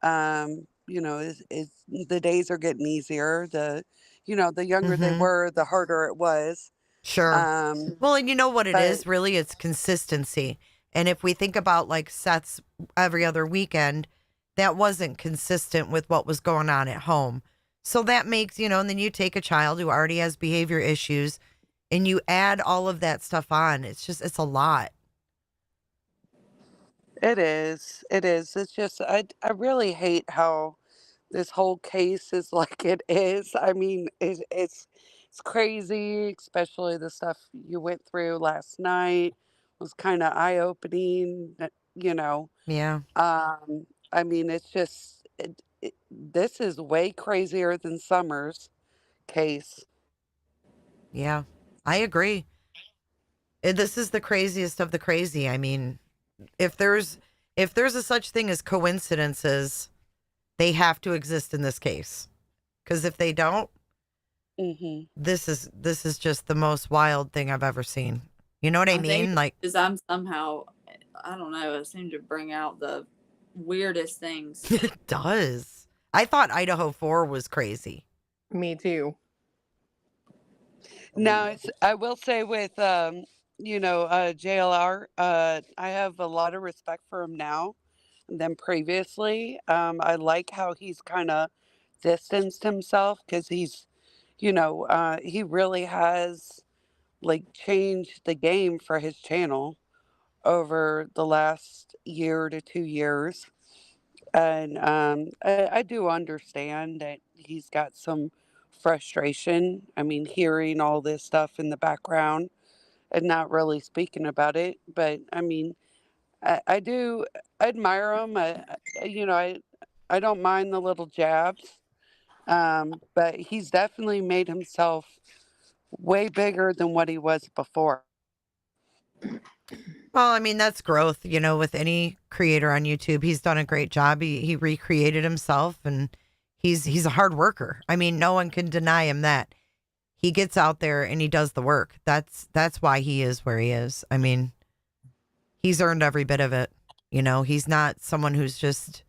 is the days are getting easier. The younger they Mhm. were, the harder it was. Sure. Um, Well, and you know what it but is really? It's consistency. And if we think about like Seth's every other weekend, that wasn't consistent with what was going on at home. So that makes, and then you take a child who already has behavior issues and you add all of that stuff on. It's a lot. it is. It is. It's just I really hate how this whole case is like it is. I mean, it's crazy, especially the stuff you went through last night was kind of eye opening. Yeah. I mean, it's just this is way crazier than Summer's case. Yeah. I agree. This is the craziest of the crazy. I mean, if there's a such thing as coincidences, they have to exist in this case. Because if they don't, Hmm. this is just the most wild thing I've ever seen. You know what I I think mean? Like, because I'm somehow, I don't know, it seemed to bring out the weirdest things. it does. I thought Idaho 4 was crazy. Me too. Now, I will say with JLR, I have a lot of respect for him now than previously. I like how he's kind of distanced himself because he really has like changed the game for his channel over the last year to 2 years. And I do understand that he's got some frustration. I mean, hearing all this stuff in the background and not really speaking about it. But I mean, I do admire him. I don't mind the little jabs. But he's definitely made himself way bigger than what he was before. Well, I mean, that's growth, with any creator on YouTube. He's done a great job. He recreated himself, and he's a hard worker. I mean, no one can deny him that. He gets out there and he does the work. That's why he is where he is. I mean, he's earned every bit of it. He's not someone who's just,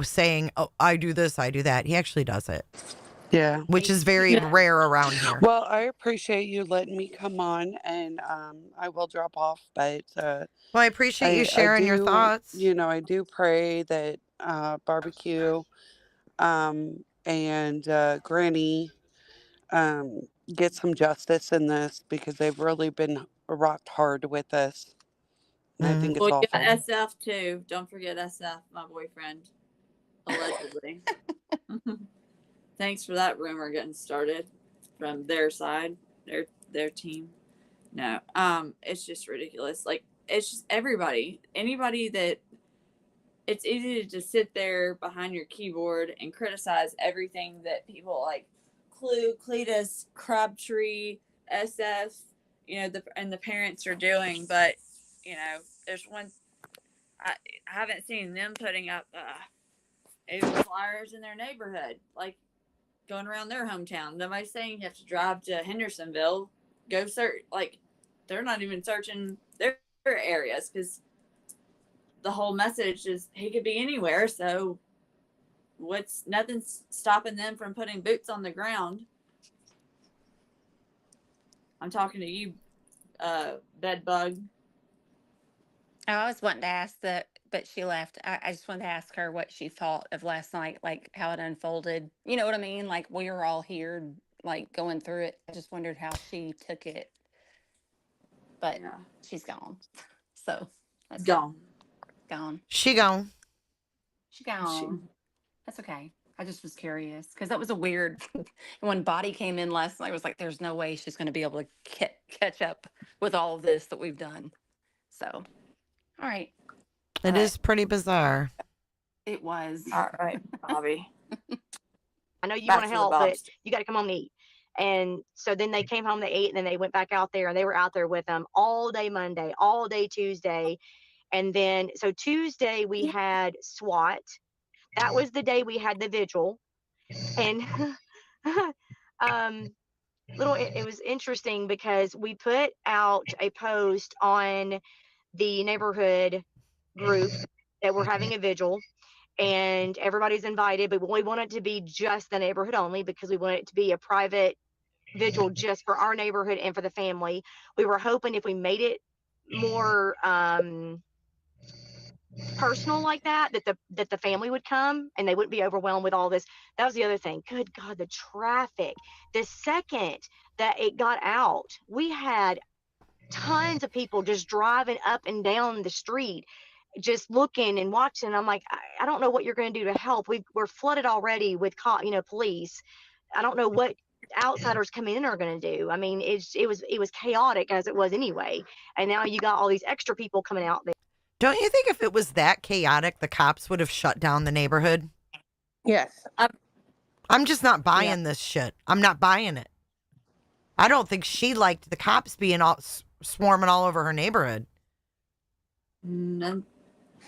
saying, "Oh, I do this, I do that." He actually does it. Yeah. Which is very rare around here. Well, I appreciate you letting me come on, and I will drop off. But well, I appreciate you sharing your thoughts. I do pray that Barbecue and Granny get some justice in this because they've really been rocked hard with this. And I think it's Well, awful. yeah, SF too. Don't forget SF, my boyfriend, allegedly. Thanks for that rumor getting started from their side, their team. No, it's just ridiculous. Like, it's just anybody that it's easy to just sit there behind your keyboard and criticize everything that people like Clue, Cletus, Crabtree, SF, and the parents are doing. But there's one. I haven't seen them putting up even flyers in their neighborhood, like going around their hometown. Nobody's saying you have to drive to Hendersonville, go search. Like, they're not even searching their areas because the whole message is he could be anywhere. So nothing's stopping them from putting boots on the ground. I'm talking to you, Bedbug. I was wanting to ask but she left. I just wanted to ask her what she thought of last night, like how it unfolded. You know what I mean? Like, we were all here, like, going through it. I just wondered how she took it. But she's gone. So that's gone. She gone. She gone. That's okay. I just was curious because that was a weird. When Bobbie came in last night, I was like, "There's no way she's going to be able to catch up with all of this that we've done." So, all right. It is pretty bizarre. It was. All right, Bobbie. I know you Back want to to the help, but Bobs. you got to come home and eat. And so then they came home, they ate, and then they went back out there, and they were out there with them all day Monday, all day Tuesday. And then, so Tuesday we had SWAT. That was the day we had the vigil. And it was interesting because we put out a post on the neighborhood group that we're having a vigil, and everybody's invited, but we want it to be just the neighborhood only because we want it to be a private vigil just for our neighborhood and for the family. We were hoping if we made it more personal like that the family would come and they wouldn't be overwhelmed with all this. That was the other thing. Good God, the traffic. The second that it got out, we had tons of people just driving up and down the street, just looking and watching. I'm like, I don't know what you're going to do to help. We're flooded already with police. I don't know what outsiders coming in are going to do. I mean, it was chaotic as it was anyway, and now you got all these extra people coming out there. Don't you think if it was that chaotic, the cops would have shut down the neighborhood? Yes. I'm just not buying this shit. I'm not buying it. I don't think she liked the cops being all swarming all over her neighborhood. No,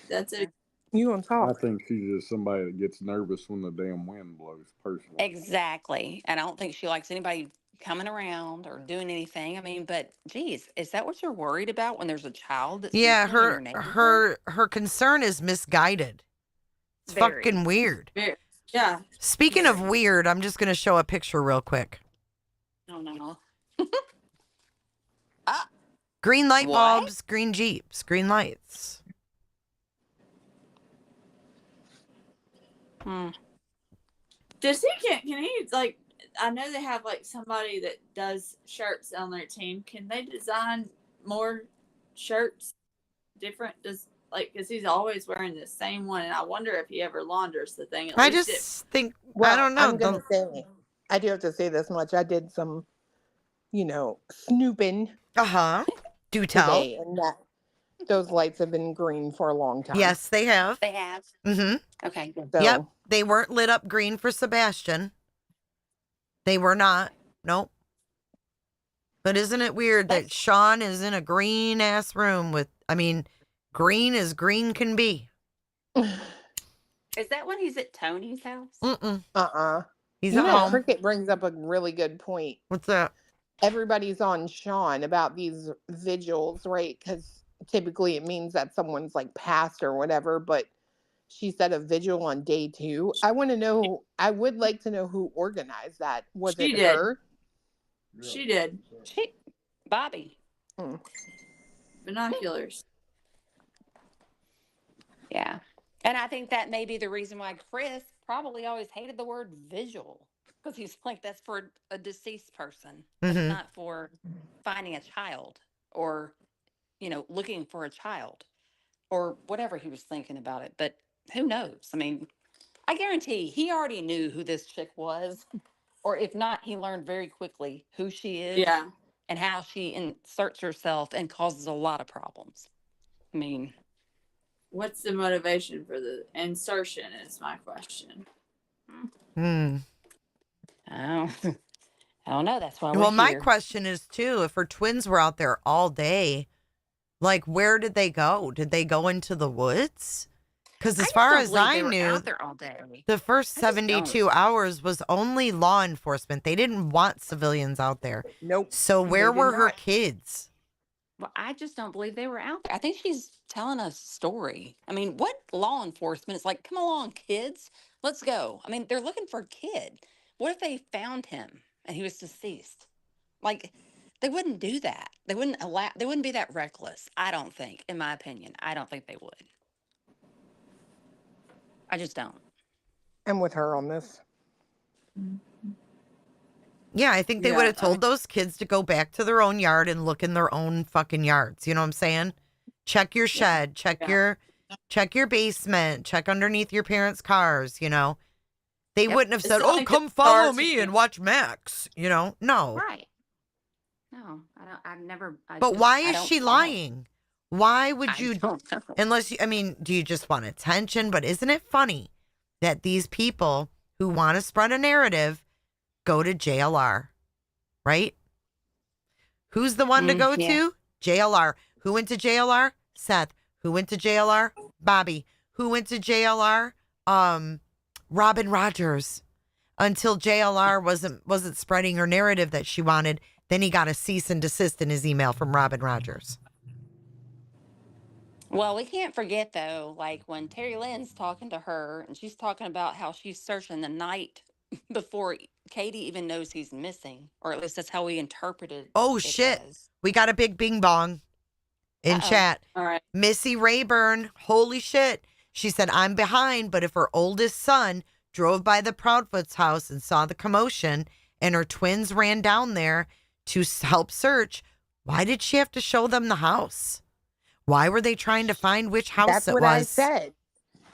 that's it. You on top. I think she's just somebody that gets nervous when the damn wind blows, personally. Exactly. And I don't think she likes anybody coming around or doing anything. I mean, but geez, is that what you're worried about when there's a child that's Yeah, missing in your neighborhood? her concern is misguided. It's Very. fucking weird. Yeah. Speaking of weird, I'm just gonna show a picture real quick. Oh no. Green light What? bulbs, green Jeeps, green lights. Does he can he like? I know they have like somebody that does shirts on their team. Can they design more shirts different? Because he's always wearing the same one, and I wonder if he ever launders the thing. I just think Well, I don't know. I'm gonna say, I do have to say this much. I did some, snooping. Do tell. Today, and that those lights have been green for a long time. Yes, they have. They have. Mm-hmm. Okay. Good. So, Yep, they weren't lit up green for Sebastian. They were not. Nope. But isn't it weird that Sean is in a green ass room with? I mean, green as green can be. Is that when he's at Tony's house? Mm-mm. He's you at know, home. Cricket brings up a really good point. What's that? Everybody's on Sean about these vigils, right? Because typically it means that someone's like passed or whatever, but she said a vigil on day 2. I want to know, I would like to know who organized that. Was She it did. her? She did. Bobbie. Binoculars. Yeah. And I think that may be the reason why Chris probably always hated the word visual. Because he's like, that's for a deceased person. That's Mhm. not for finding a child or, looking for a child or whatever he was thinking about it. But who knows? I mean, I guarantee he already knew who this chick was. Or if not, he learned very quickly who she is. Yeah. And how she inserts herself and causes a lot of problems. I mean, What's the motivation for the insertion? Is my question. I don't know. That's why we're Well, my here. question is too: if her twins were out there all day, like where did they go? Did they go into the woods? Because as far as I knew, out there all day. the first 72 hours was only law enforcement. They didn't want civilians out there. Nope. So where were her kids? Well, I just don't believe they were out there. I think she's telling a story. I mean, what law enforcement is like, come along, kids, let's go. I mean, they're looking for a kid. What if they found him and he was deceased? Like, they wouldn't do that. They wouldn't be that reckless. I don't think, in my opinion. I don't think they would. I just don't. I'm with her on this. Yeah, I think they would have told those kids to go back to their own yard and look in their own fucking yards. You know what I'm saying? Check your shed, check your basement, check underneath your parents' cars, They wouldn't have said, "Oh, come follow me and watch Max," No. Right. No, I don't. I've never. But why is she lying? Why would you, unless you, do you just want attention? But isn't it funny that these people who want to spread a narrative go to JLR, right? Who's the one to go to? JLR. Who went to JLR? Seth. Who went to JLR? Bobbie. Who went to JLR? Robin Rogers. Until JLR wasn't spreading her narrative that she wanted, then he got a cease and desist in his email from Robin Rogers. Well, we can't forget, though, like when Terry Lynn's talking to her and she's talking about how she's searching the night before Katie even knows he's missing, or at least that's how we interpreted Oh, it shit. as. We got a big bing bong in chat. All right. Missy Rayburn, holy shit. She said, I'm behind, but if her oldest son drove by the Proudfoot's house and saw the commotion and her twins ran down there to help search, why did she have to show them the house? Why were they trying to find which house That's it what was? I said.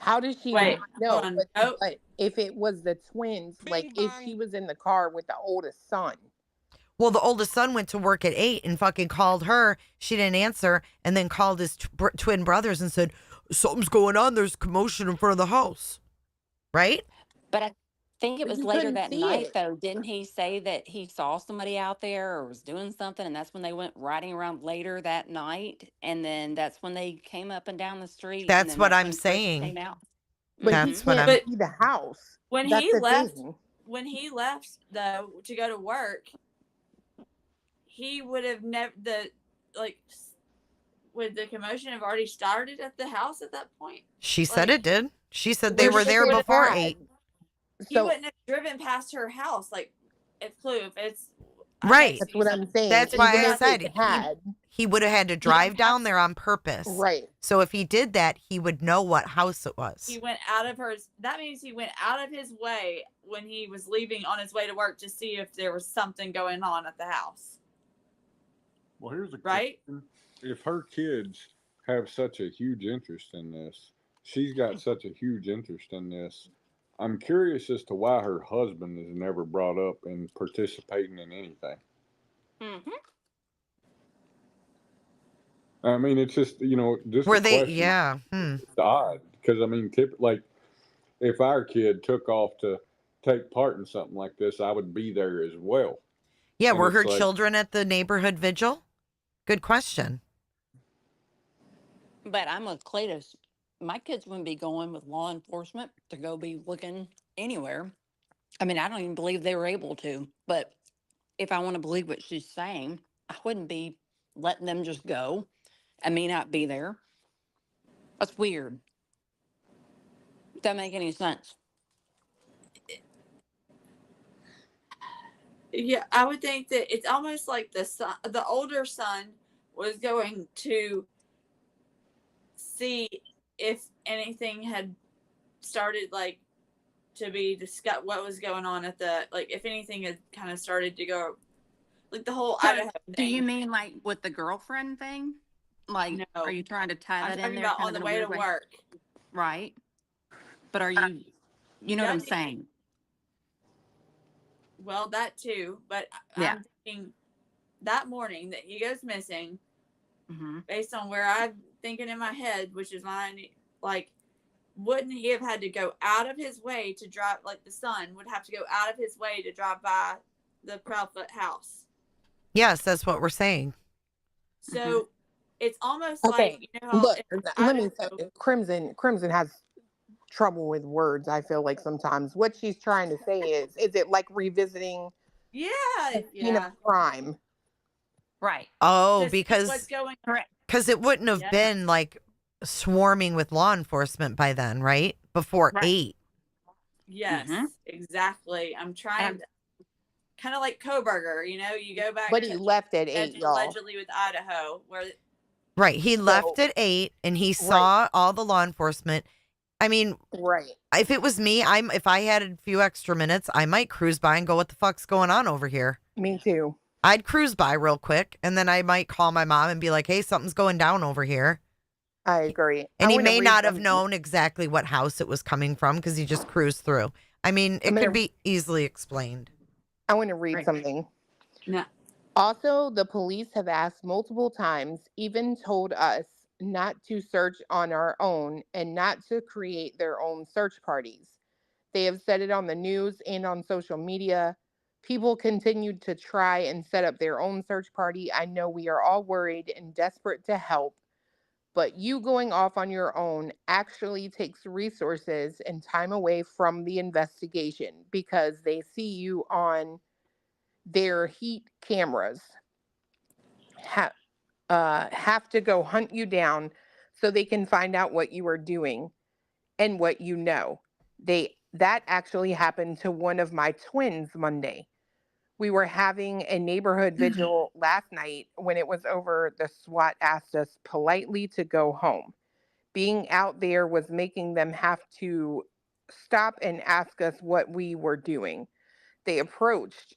How did she Wait, know? hold on. But if it was the twins, like if she was in the car with the oldest son. Well, the oldest son went to work at 8 and fucking called her. She didn't answer and then called his twin brothers and said, something's going on. There's commotion in front of the house. Right? But I think it was you later couldn't that see night, it. though. Didn't he say that he saw somebody out there or was doing something, and that's when they went riding around later that night, and then that's when they came up and down the street? And That's then what that's I'm when Chris saying. came out. But That's he what can't I'm. see the house. When That's he the left, thing. though, to go to work, he would have never would the commotion have already started at the house at that point? She said it did. She said they were there would have before had- 8. He wouldn't have driven past her house. Like, if it's Right. That's what I'm saying. That's why Even I if said it had. he would have had to drive down there on purpose. Right. So if he did that, he would know what house it was. He went out of that means he went out of his way when he was leaving on his way to work to see if there was something going on at the house. Well, here's a right. question. If her kids have such a huge interest in this, she's got such a huge interest in this, I'm curious as to why her husband is never brought up in participating in anything. Mm-hmm. I mean, it's just, just Were a they? question. Yeah. It's odd because, I mean, like if our kid took off to take part in something like this, I would be there as well. Yeah, And were it's her like, children at the neighborhood vigil? Good question. But I'm with Cletus. My kids wouldn't be going with law enforcement to go be looking anywhere. I mean, I don't even believe they were able to. But if I want to believe what she's saying, I wouldn't be letting them just go and me not be there. That's weird. Doesn't make any sense. Yeah, I would think that it's almost like the older son was going to see if anything had started like to be discussed, what was going on at if anything had kind of started to go, like the whole So, Idaho do thing. you mean like with the girlfriend thing? Like, No. are you trying to tie I'm that in talking there? about kind on of the in a way weird to way? work. Right. But are you know what I'm saying? Well, that too, but Yeah. I'm thinking that morning that he goes missing, Mm-hmm. based on where I'm thinking in my head, which is mine, like, wouldn't he have had to go out of his way to drive, like the son would have to go out of his way to drive by the Proudfoot house? Yes, that's what we're saying. So it's almost Okay. like, you know how Look, in let me Idaho, say, Crimson has trouble with words. I feel like sometimes what she's trying to say is it like revisiting crime? Right. Oh, to see because what's going on. Correct. it wouldn't have Yeah. been like swarming with law enforcement by then, right? Before Right. 8. Yes, exactly. I'm trying to, kind of like Koberger, you go back. But he left at 8, y'all. allegedly with Idaho, where Right. He left at 8 and he saw all the law enforcement. I mean, right. If it was me, if I had a few extra minutes, I might cruise by and go, what the fuck's going on over here? Me too. I'd cruise by real quick and then I might call my mom and be like, hey, something's going down over here. I agree. And he may not have known exactly what house it was coming from because he just cruised through. I mean, it could be easily explained. I want to read something. No. Also, the police have asked multiple times, even told us not to search on our own and not to create their own search parties. They have said it on the news and on social media. People continued to try and set up their own search party. I know we are all worried and desperate to help, but you going off on your own actually takes resources and time away from the investigation because they see you on their heat cameras. Have to go hunt you down so they can find out what you are doing and what you know. That actually happened to one of my twins Monday. We were having a neighborhood vigil last night. When it was over, the SWAT asked us politely to go home. Being out there was making them have to stop and ask us what we were doing. They approached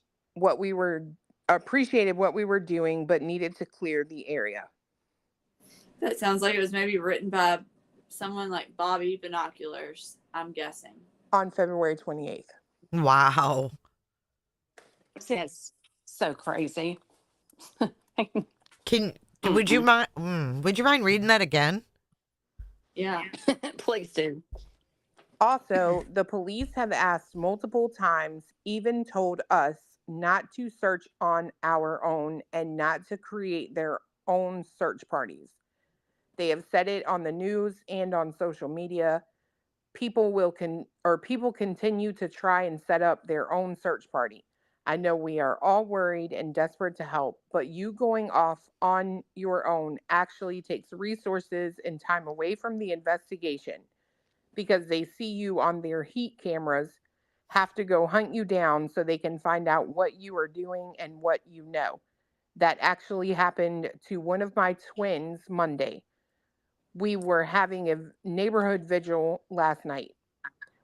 appreciated what we were doing, but needed to clear the area. That sounds like it was maybe written by someone like Bobbie Binoculars, I'm guessing. On February 28th. Wow. It's so crazy. Would you mind reading that again? Yeah. Please do. Also, the police have asked multiple times, even told us not to search on our own and not to create their own search parties. They have said it on the news and on social media. People continue to try and set up their own search party. I know we are all worried and desperate to help, but you going off on your own actually takes resources and time away from the investigation because they see you on their heat cameras, have to go hunt you down so they can find out what you are doing and what you know. that actually happened to one of my twins Monday. We were having a neighborhood vigil last night.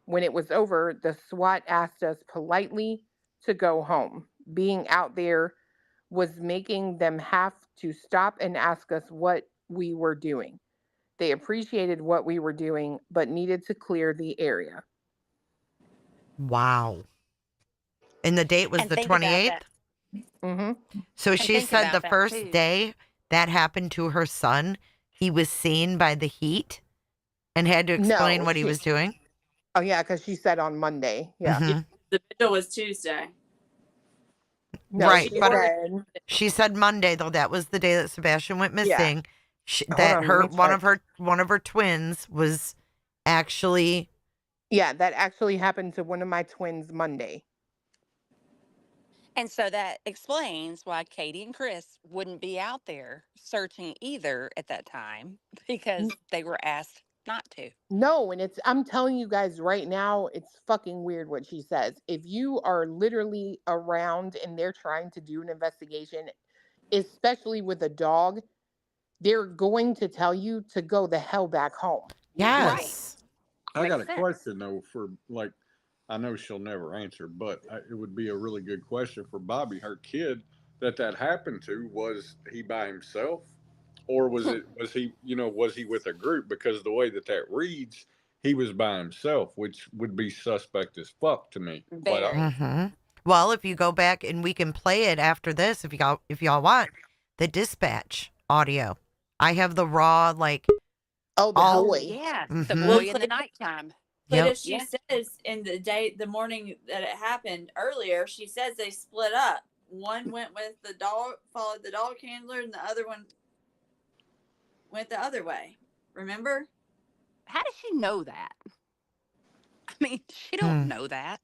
When it was over, the SWAT asked us politely to go home. Being out there was making them have to stop and ask us what we were doing. They appreciated what we were doing, but needed to clear the area. Wow. And the date was And the think about 28th? that. Mm-hmm. So And she think said about the that first too. day that happened to her son, he was seen by the heat and had to explain No, what he was doing. Oh yeah, because she said on Monday. Yeah. Mhm. The vigil was Tuesday. No, Right, she but said. she said Monday though. That was the day that Sebastian went Yeah. missing. Hold That on, let her me check. one of her twins was actually Yeah, that actually happened to one of my twins Monday. And so that explains why Katie and Chris wouldn't be out there searching either at that time because they were asked not to. No, and I'm telling you guys right now, it's fucking weird what she says. If you are literally around and they're trying to do an investigation, especially with a dog, they're going to tell you to go the hell back home. yes. I got Makes a sense. question though for like, I know she'll never answer, but it would be a really good question for Bobbie. Her kid that happened to, was he by himself, or was he was he with a group? Because the way that reads, he was by himself, which would be suspect as fuck to me. Quite Very. honestly. hmm Well, if you go back and we can play it after this, if y'all want the dispatch audio, I have the raw like Oh, the all. Oh, boy. yeah. The Mhm. boy in the nighttime. But Yep. if she says in the morning that it happened earlier, she says they split up. One went with the dog, followed the dog handler, and the other one went the other way. Remember? How does she know that? I mean, she don't Hmm. know that.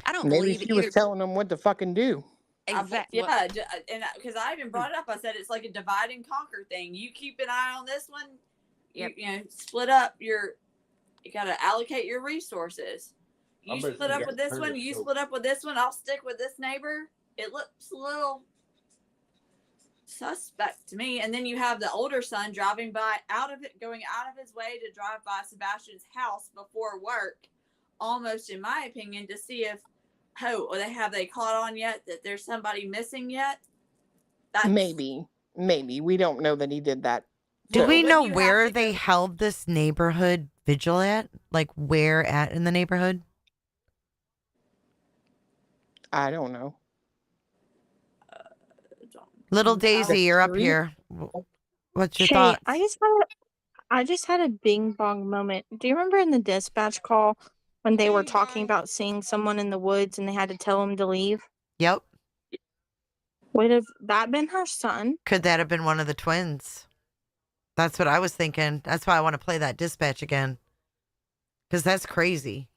I don't Maybe believe it she was either. telling them what to fucking do. Exactly. Yeah, and because I even brought it up, I said it's like a divide and conquer thing. You keep an eye on this one. Yep. You split up your. You got to allocate your resources. You split up with this one. You split up with this one. I'll stick with this neighbor. It looks a little suspect to me. And then you have the older son driving by going out of his way to drive by Sebastian's house before work, almost in my opinion, to see if they caught on yet that there's somebody missing yet. Maybe we don't know that he did that. Do we know where they held this neighborhood vigil at? Like where at in the neighborhood? I don't know. Little Daisy, you're up here. What's your Shay, thoughts? I just had a bing bong moment. Do you remember in the dispatch call when they were talking about seeing someone in the woods and they had to tell him to leave? Yep. Would have that been her son? Could that have been one of the twins? That's what I was thinking. That's why I want to play that dispatch again. Because that's crazy.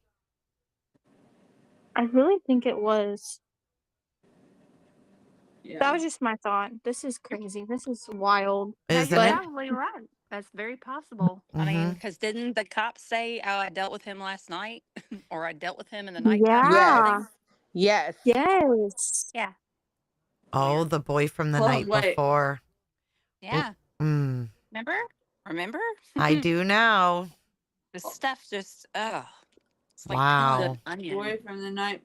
I really think it was. Yeah. That was just my thought. This is crazy. This is wild. Isn't You're it? probably right. That's very possible. I mean, because didn't the cops say, "Oh, I dealt with him last night," or "I dealt with him in the nighttime"? Yeah. Yes. Yes. Yeah. Oh, the boy from the night before. Yeah. Mm, Remember? I do now. The stuff just it's like Wow. peeling an onion. Boy from the night.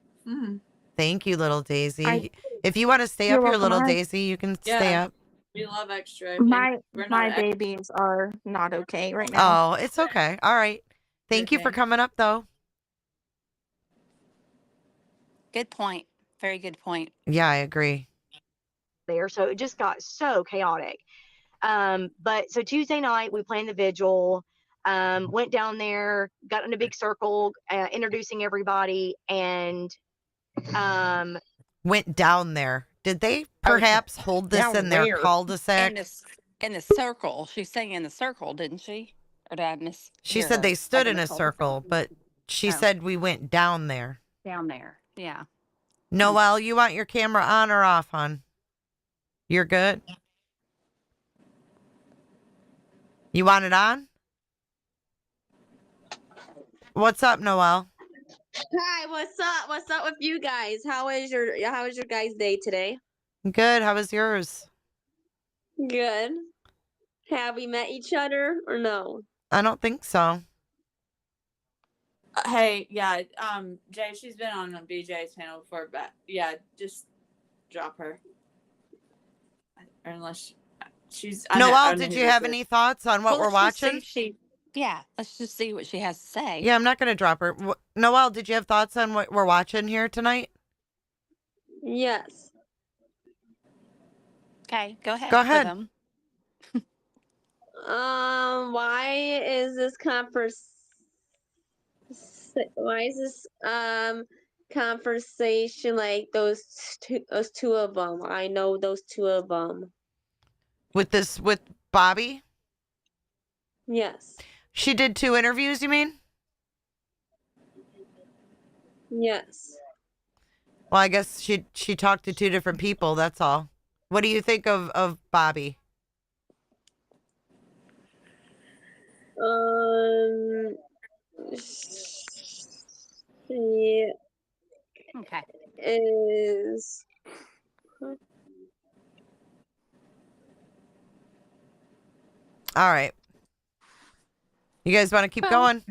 Thank you, little Daisy. If you want to stay You're up here, welcome. little Daisy, you can stay up. We love extra. My We're my not babies are not okay right now. Oh, it's okay. All right. Thank you for coming up, though. Good point. Very good point. Yeah, I agree. There, so it just got so chaotic. But so Tuesday night we planned the vigil, went down there, got in a big circle, introducing everybody, and Went down there. Did they perhaps hold this down in their where? cul-de-sac? In the circle. She's saying in the circle, didn't she? Or did I miss? She said they stood in a circle, but she said we went down there. Down there. Yeah. Noelle, you want your camera on or off, hon? You're good? You want it on? What's up, Noelle? Hi, what's up? What's up with you guys? How was your guys' day today? Good. How was yours? Good. Have we met each other or no? I don't think so. Hey, yeah, Jay, she's been on BJ's panel before, but yeah, just drop her. Or unless she's. I Noelle, know did who you this have is. any thoughts on what Well, we're let's just see watching? if she. Yeah, let's just see what she has to say. Yeah, I'm not going to drop her. Noelle, did you have thoughts on what we're watching here tonight? Yes. Okay, go ahead. Go With ahead. them. Why is this conversation like those two of them? I know those two of them. With Bobbie? Yes. She did 2 interviews, you mean? Yes. Well, I guess she talked to 2 different people, that's all. What do you think of Bobbie? She Okay. is. All right. You guys want to keep going?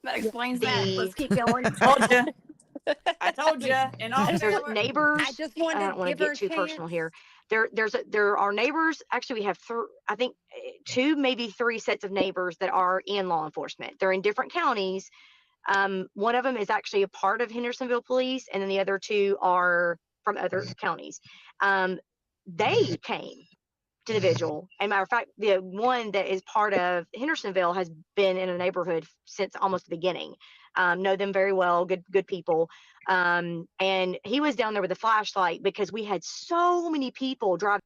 That explains that. Let's keep going. Told you. I told you. And all There's neighbors. I just I wanted don't to want to give her get a too chance. personal here. There are neighbors. Actually, we have I think 2, maybe 3 sets of neighbors that are in law enforcement. They're in different counties. One of them is actually a part of Hendersonville Police, and then the other 2 are from other counties. They came to the vigil. And matter of fact, the one that is part of Hendersonville has been in a neighborhood since almost the beginning. Know them very well, good people. And he was down there with a flashlight because we had so many people driving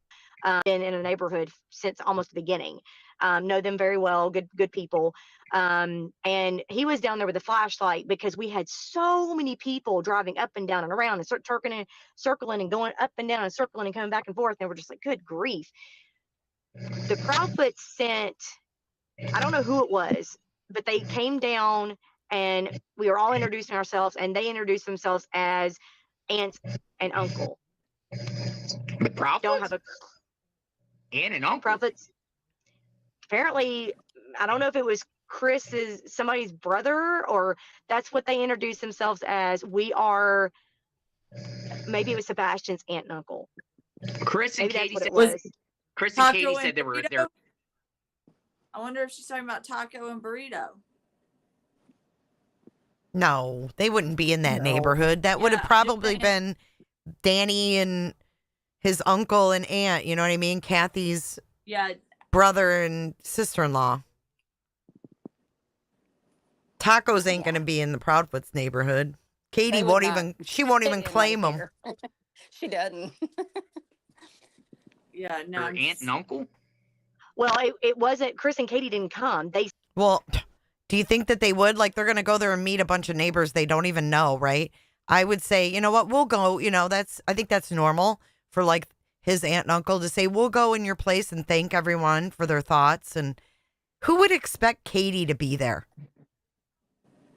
been in a neighborhood since almost the beginning. Know them very well, good people. And he was down there with a flashlight because we had so many people driving up and down and around and circling and going up and down and circling and coming back and forth. And we're just like, good grief. The Proudfoot sent, I don't know who it was, but they came down and we were all introducing ourselves, and they introduced themselves as aunt and uncle. The Proudfoots? Don't have a Aunt and uncle? Proudfoots. Apparently, I don't know if it was somebody's brother, or that's what they introduced themselves as. We are, maybe it was Sebastian's aunt and uncle. Chris and Maybe Katie that's said what it was. Chris and Taco Katie and said they were burrito? there. I wonder if she's talking about taco and burrito. No, they wouldn't be in that neighborhood. That would have probably been Danny and his uncle and aunt, you know what I mean? Kathy's brother and sister-in-law. Tacos ain't going to be in the Proudfoots neighborhood. Katie won't even claim them. She doesn't. Yeah, no. Her aunt and uncle? Well, it wasn't. Chris and Katie didn't come. Well, do you think that they would? Like, they're going to go there and meet a bunch of neighbors they don't even know, right? I would say, you know what, we'll go. You know, I think that's normal for like his aunt and uncle to say, we'll go in your place and thank everyone for their thoughts. And who would expect Katie to be there?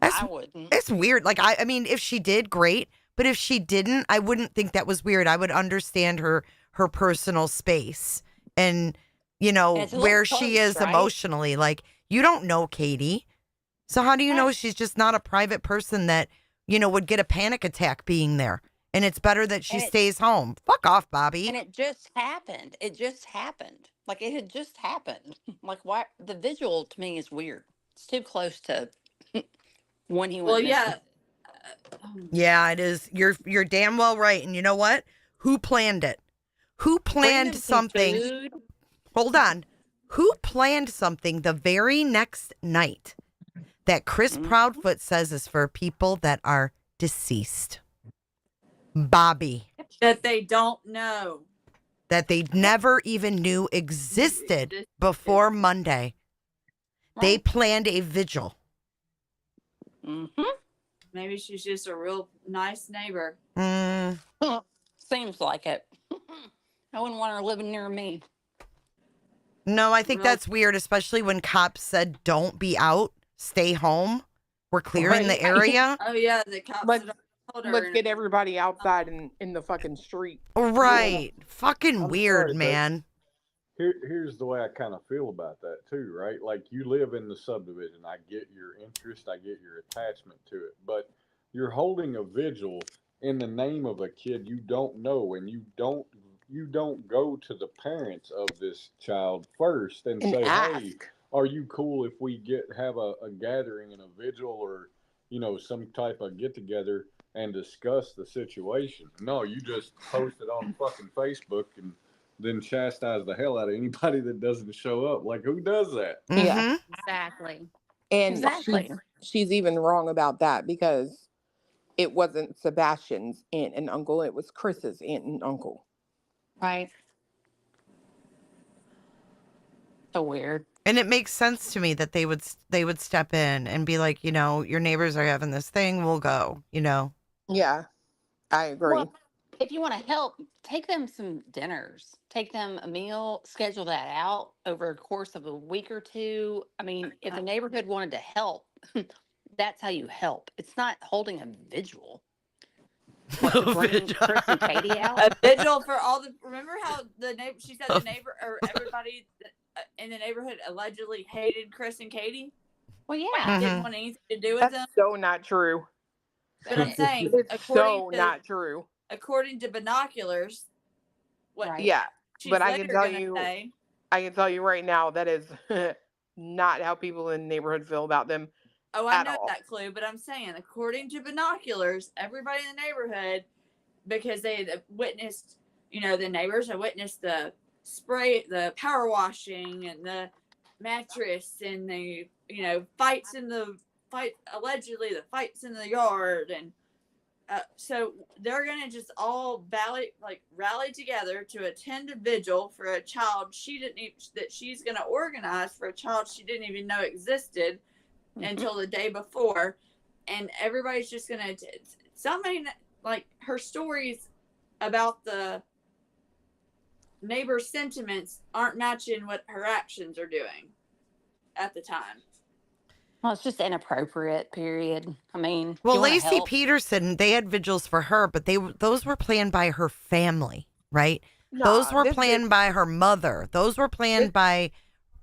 I wouldn't. It's weird. Like, I mean, if she did, great. But if she didn't, I wouldn't think that was weird. I would understand her personal space and, you know, where she is emotionally. Like, you don't know Katie. So how do you know she's just not a private person that, you know, would get a panic attack being there? And it's better that she stays home. Fuck off, Bobbie. And it just happened. It just happened. Like, it had just happened. Like, why? The visual to me is weird. It's too close to when he went missing. Yeah, it is. You're damn well right. And you know what? Who planned it? Who planned something? Hold on. Who planned something the very next night that Chris Proudfoot says is for people that are deceased? Bobbie. That they don't know. That they never even knew existed before Monday. They planned a vigil. Mm-hmm. Maybe she's just a real nice neighbor. Seems like it. I wouldn't want her living near me. No, I think that's weird, especially when cops said, don't be out, stay home. We're clearing the area. Oh, yeah, the cops told her. Let's get everybody outside in the fucking street. Right. Fucking weird, man. Here's the way I kind of feel about that too, right? Like you live in the subdivision. I get your interest, I get your attachment to it, but you're holding a vigil in the name of a kid you don't know, and you don't go to the parents of this child first and And say, "Hey, ask. are you cool if we have a gathering and a vigil, or some type of get together and discuss the situation?" No, you just post it on fucking Facebook and then chastise the hell out of anybody that doesn't show up. Like, who does that? Yeah. Mm-hmm. Exactly. And Exactly. she's even wrong about that because it wasn't Sebastian's aunt and uncle, it was Chris's aunt and uncle. Right. So weird. And it makes sense to me that they would step in and be like, your neighbors are having this thing, we'll go, Yeah, I agree. Well, if you want to help, take them some dinners, take them a meal, schedule that out over a course of a week or two. I mean, if the neighborhood wanted to help, that's how you help. It's not holding a vigil. What, to bring Chris and Katie out? A vigil for all the. Remember how the neighbor? She said the neighbor or everybody in the neighborhood allegedly hated Chris and Katie. Well, yeah, Like, didn't want anything to do with them. That's so not true. But I'm saying, It's so not true. According to Binoculars, what? Right. Yeah, she's but I later can tell gonna you, say, I can tell you right now that is not how people in the neighborhood feel about them. oh, I at know all. that clue, but I'm saying, according to Binoculars, everybody in the neighborhood, because they had witnessed, the neighbors had witnessed the power washing and the mattress and the, fights allegedly the fights in the yard. And so they're going to just all rally together to attend a vigil for a child that she's going to organize for a child she didn't even know existed until the day before. And everybody's just going to, somebody, like, her stories about the neighbors' sentiments aren't matching what her actions are doing at the time. Well, it's just inappropriate, period. I mean, Well, you wanna Lacey help? Peterson, they had vigils for her, but those were planned by her family, right? Those were planned by her mother. Those were planned by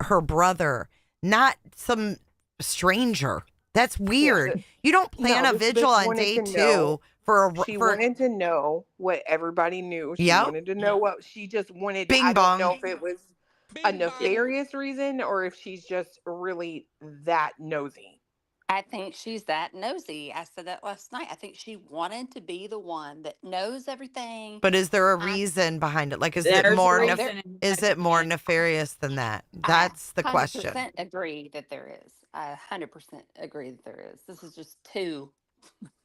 her brother, not some stranger. That's weird. You don't plan a vigil on day 2 She wanted to know what everybody knew. She Yep. wanted to know what she just wanted. Bing I don't bong. know if it was a nefarious reason or if she's just really that nosy. I think she's that nosy. I said that last night. I think she wanted to be the one that knows everything. But is there a reason behind it? Like, is There's it more a reason. is it more nefarious than that? That's the question. 100% agree that there is. I 100% agree that there is. This is just too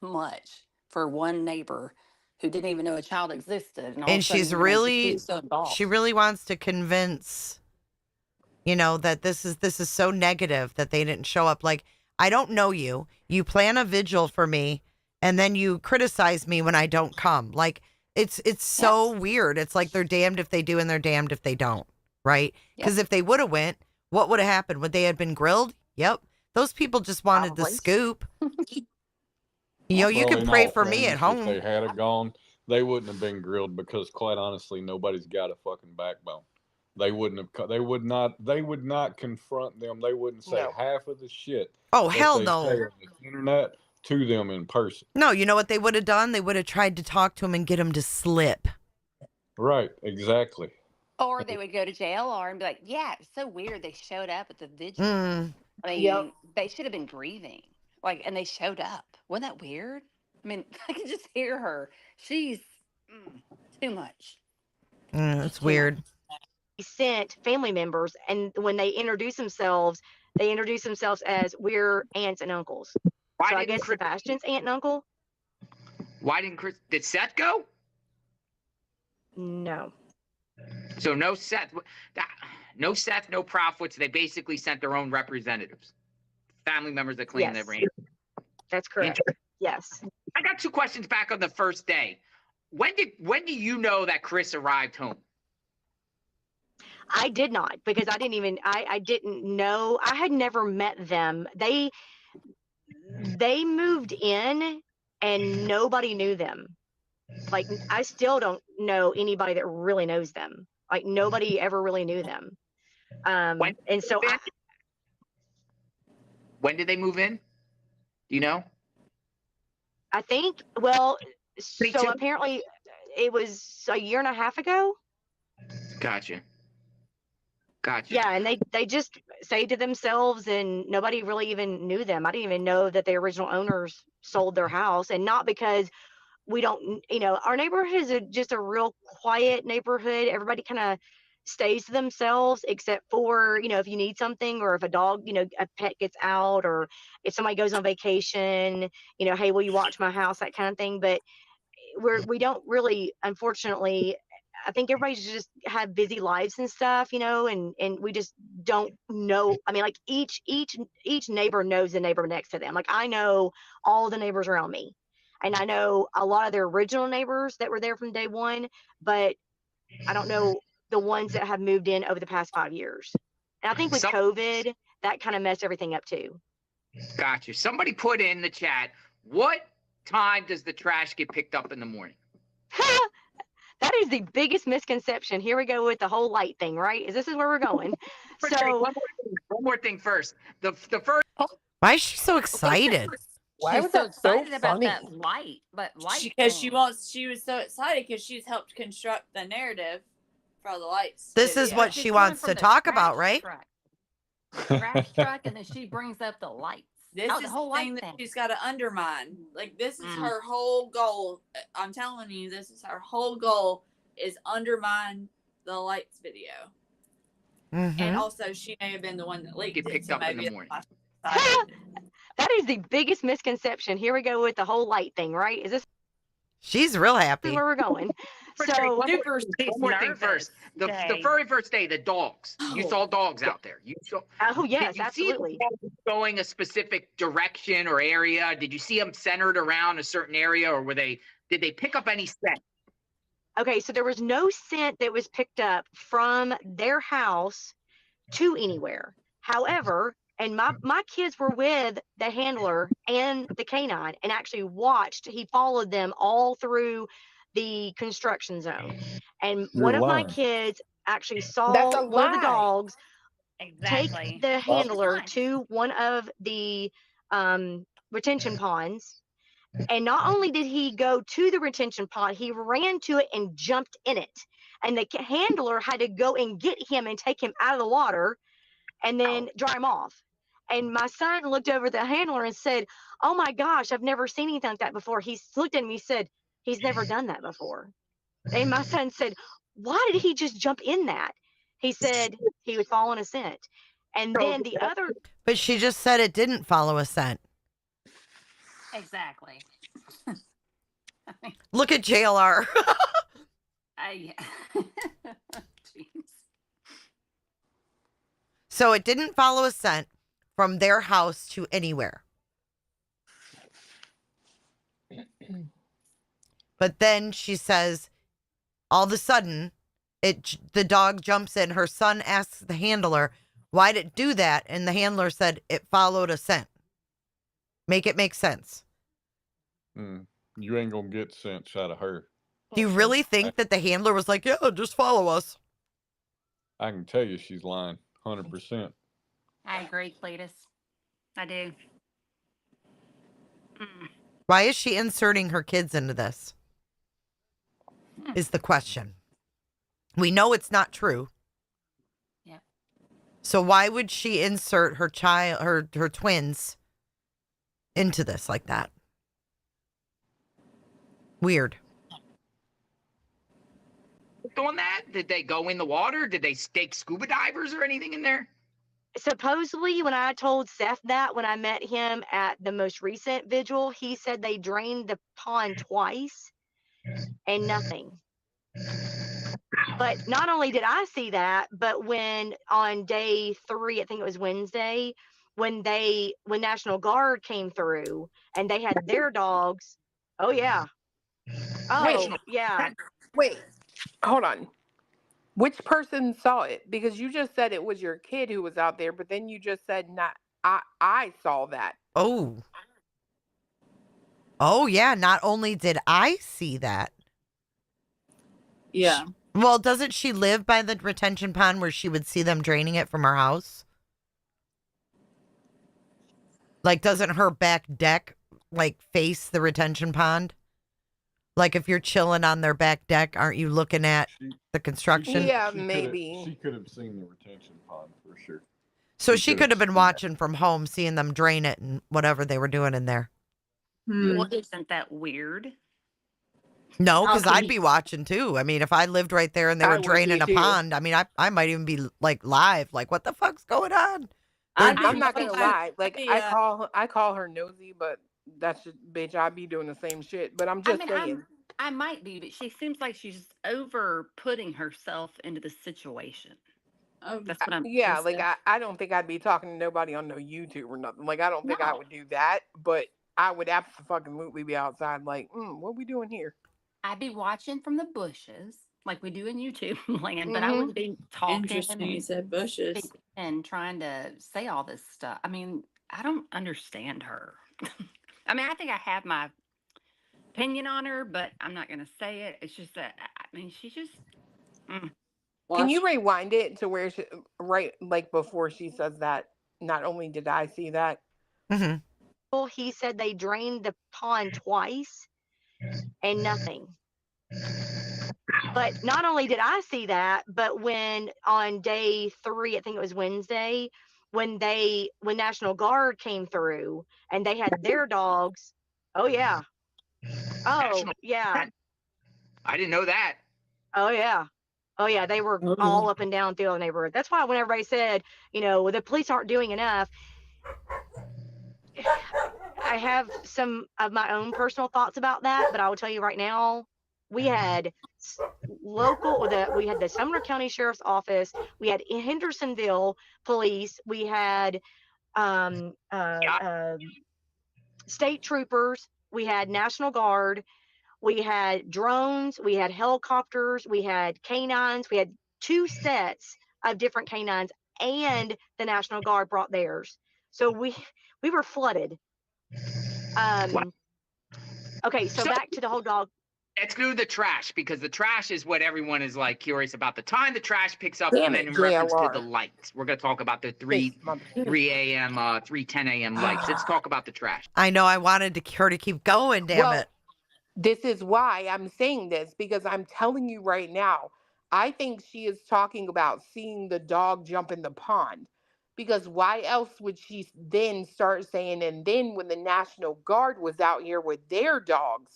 much for one neighbor who didn't even know a child existed, and all of a And sudden she's you're gonna just really be so involved. she really wants to convince that this is so negative that they didn't show up. Like, I don't know you. You plan a vigil for me and then you criticize me when I don't come. Like, it's so weird. It's like they're damned if they do and they're damned if they don't, right? Because if they would have went, what would have happened? Would they have been grilled? Yep. Those people just wanted the scoop. You Well, can in pray all for me at fairness, home. If they had it gone, they wouldn't have been grilled because, quite honestly, nobody's got a fucking backbone. They wouldn't have. They would not confront them. They wouldn't say half of the shit. Oh, that hell they no. say on the internet to them in person. No, you know what they would have done? They would have tried to talk to him and get him to slip. Right. Exactly. Or they would go to JLR and be like, yeah, it's so weird they showed up at the vigil. Mm. I mean, they should have been grieving. And they showed up. Wasn't that weird? I mean, I can just hear her. She's too much. It's weird. He sent family members, and when they introduce themselves as we're aunts and uncles. So I guess Sebastian's aunt and uncle? Why didn't Chris? Did Seth go? No. So no Seth, no Prophets. They basically sent their own representatives, family members that claim they ran. That's correct. Yes. I got 2 questions back on the first day. When do you know that Chris arrived home? I did not, because I didn't know. I had never met them. They moved in and nobody knew them. Like, I still don't know anybody that really knows them. Like nobody ever really knew them. And so when did they move in? Do you know? I think, well, Me so too. apparently it was a year and a half ago. Gotcha. Yeah, and they just stayed to themselves, and nobody really even knew them. I didn't even know that the original owners sold their house, and not because we don't, our neighborhood is just a real quiet neighborhood. Everybody kind of stays to themselves, except for, if you need something, or if a dog, a pet gets out, or if somebody goes on vacation, hey, will you watch my house, that kind of thing. But we don't really, unfortunately, I think everybody's just have busy lives and stuff, and we just don't know. I mean, like each neighbor knows the neighbor next to them. Like I know all the neighbors around me, and I know a lot of their original neighbors that were there from day one, but I don't know the ones that have moved in over the past 5 years. And I think with COVID, that kind of messed everything up too. Gotcha. Somebody put in the chat, what time does the trash get picked up in the morning? That is the biggest misconception. Here we go with the whole light thing, right? This is where we're going. So one more thing first. The first. Why is she so excited? Why She's was so that so excited about funny? that light, but light Because thing. she was so excited because she's helped construct the narrative for all the lights. This is what she wants to talk about, right? The trash truck, and then she brings up the lights. This the is whole the thing light that thing. she's got to undermine. Like this is her whole goal. I'm telling you, this is her whole goal, is undermine the lights video. And also, she may have been the one that leaked it. Picked So up in maybe the morning. that is the biggest misconception. Here we go with the whole light thing, right? She's real happy. This is where we're going. So one more thing first. The very first day, the dogs. You saw dogs out there. You saw. Oh yes, did you absolutely. See the dogs going a specific direction or area? Did you see them centered around a certain area, or did they pick up any scent? Okay, so there was no scent that was picked up from their house to anywhere. However, and my kids were with the handler and the canine and actually watched. He followed them all through the construction zone. And one of my kids actually saw one of the dogs take the handler to one of the retention ponds. And not only did he go to the retention pond, he ran to it and jumped in it. And the handler had to go and get him and take him out of the water and then dry him off. And my son looked over the handler and said, "Oh my gosh, I've never seen anything like that before." He looked at me and said, "He's never done that before." And my son said, "Why did he just jump in that?" He said he was following a scent. And then the other. But she just said it didn't follow a scent. Exactly. Look at JLR. Jeez. So it didn't follow a scent from their house to anywhere. But then she says, all of a sudden, the dog jumps in. Her son asks the handler, why did it do that? And the handler said, it followed a scent. Make it make sense. You ain't going to get sense out of her. Do you really think that the handler was like, yeah, just follow us? I can tell you she's lying, 100%. I agree, Cletus. I do. Why is she inserting her kids into this? Is the question. We know it's not true. Yeah. So why would she insert her child, her twins into this like that? Weird. Doing that? Did they go in the water? Did they stake scuba divers or anything in there? Supposedly, when I told Seth that when I met him at the most recent vigil, he said they drained the pond twice and nothing. But not only did I see that, but when on day 3, I think it was Wednesday, when National Guard came through and they had their dogs. Oh yeah. Oh yeah. Wait, hold on. Which person saw it? Because you just said it was your kid who was out there, but then you just said not. I saw that. Oh yeah. Not only did I see that. Yeah. Well, doesn't she live by the retention pond where she would see them draining it from her house? Like, doesn't her back deck, like, face the retention pond? Like, if you're chilling on their back deck, aren't you looking at the construction? Yeah, She maybe. could have seen the retention pond for sure. So she could have been watching from home, seeing them drain it and whatever they were doing in there. Well, isn't that weird? No, How because can I'd you- be watching too. I mean, if I lived right there and they I were would be draining a too. pond, I mean, I might even be like live, like, what the fuck's going on? I'm not gonna lie. Like Yeah. I call her nosy, but that's just, bitch. I be doing the same shit. But I'm I just mean, saying. I might be, but she seems like she's over putting herself into the situation. Oh, That's what I'm. Yeah, like I don't think I'd be talking to nobody on no YouTube or nothing. Like I don't think I No. would do that. But I would absolutely be outside. Like, what we doing here? I'd be watching from the bushes like we do in YouTube land, but I Mhm. wouldn't be talking Interesting you said bushes. and trying to say all this stuff. I mean, I don't understand her. I mean, I think I have my opinion on her, but I'm not going to say it. It's just that, I mean, she's just. Can you rewind it to where she, right, like before she says that? Not only did I see that. Mm-hmm. Well, he said they drained the pond twice and nothing. But not only did I see that, but when on day 3, I think it was Wednesday, when National Guard came through and they had their dogs. Oh yeah. Oh National yeah. Guard? I didn't know that. Oh yeah. Oh yeah. They were all up and down through the neighborhood. That's why when everybody said, well, the police aren't doing enough, I have some of my own personal thoughts about that, but I will tell you right now, we had we had the Sumner County Sheriff's Office, we had Hendersonville Police, we had state troopers, we had National Guard, we had drones, we had helicopters, we had canines, we had 2 sets of different canines, and the National Guard brought theirs. So we were flooded. Okay, so back to the whole dog. Let's do the trash, because the trash is what everyone is like curious about. The time the trash picks up, Damn and it, then in reference to JLR. the lights. We're gonna talk about the 3 a.m., 3:10 a.m. lights. Let's talk about the trash. I know I wanted her to keep going, damn Well, it. This is why I'm saying this, because I'm telling you right now, I think she is talking about seeing the dog jump in the pond. Because why else would she then start saying, and then when the National Guard was out here with their dogs?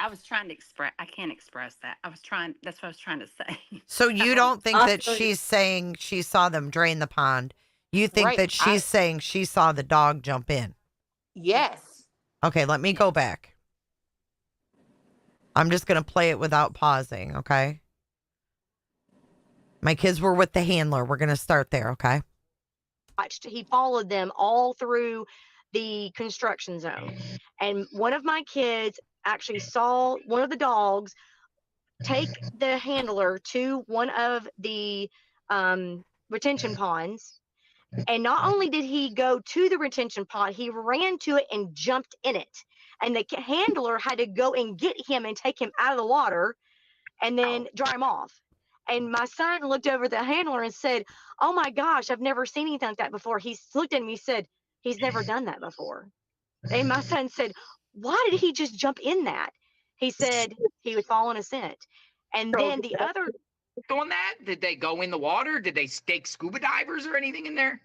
I was trying to express. I can't express that. That's what I was trying to say. So you don't think that she's saying she saw them drain the pond? You think Right, that she's saying she saw the dog jump in? Yes. Okay, let me go back. I'm just going to play it without pausing, okay? My kids were with the handler. We're going to start there, okay? He followed them all through the construction zone. And one of my kids actually saw one of the dogs take the handler to one of the retention ponds. And not only did he go to the retention pond, he ran to it and jumped in it. And the handler had to go and get him and take him out of the water and then dry him off. And my son looked over at the handler and said, "Oh my gosh, I've never seen anything like that before." He looked at me and said, "He's never done that before." And my son said, "Why did he just jump in that?" He said he was following a scent. And then the other on that, did they go in the water? Did they stake scuba divers or anything in there?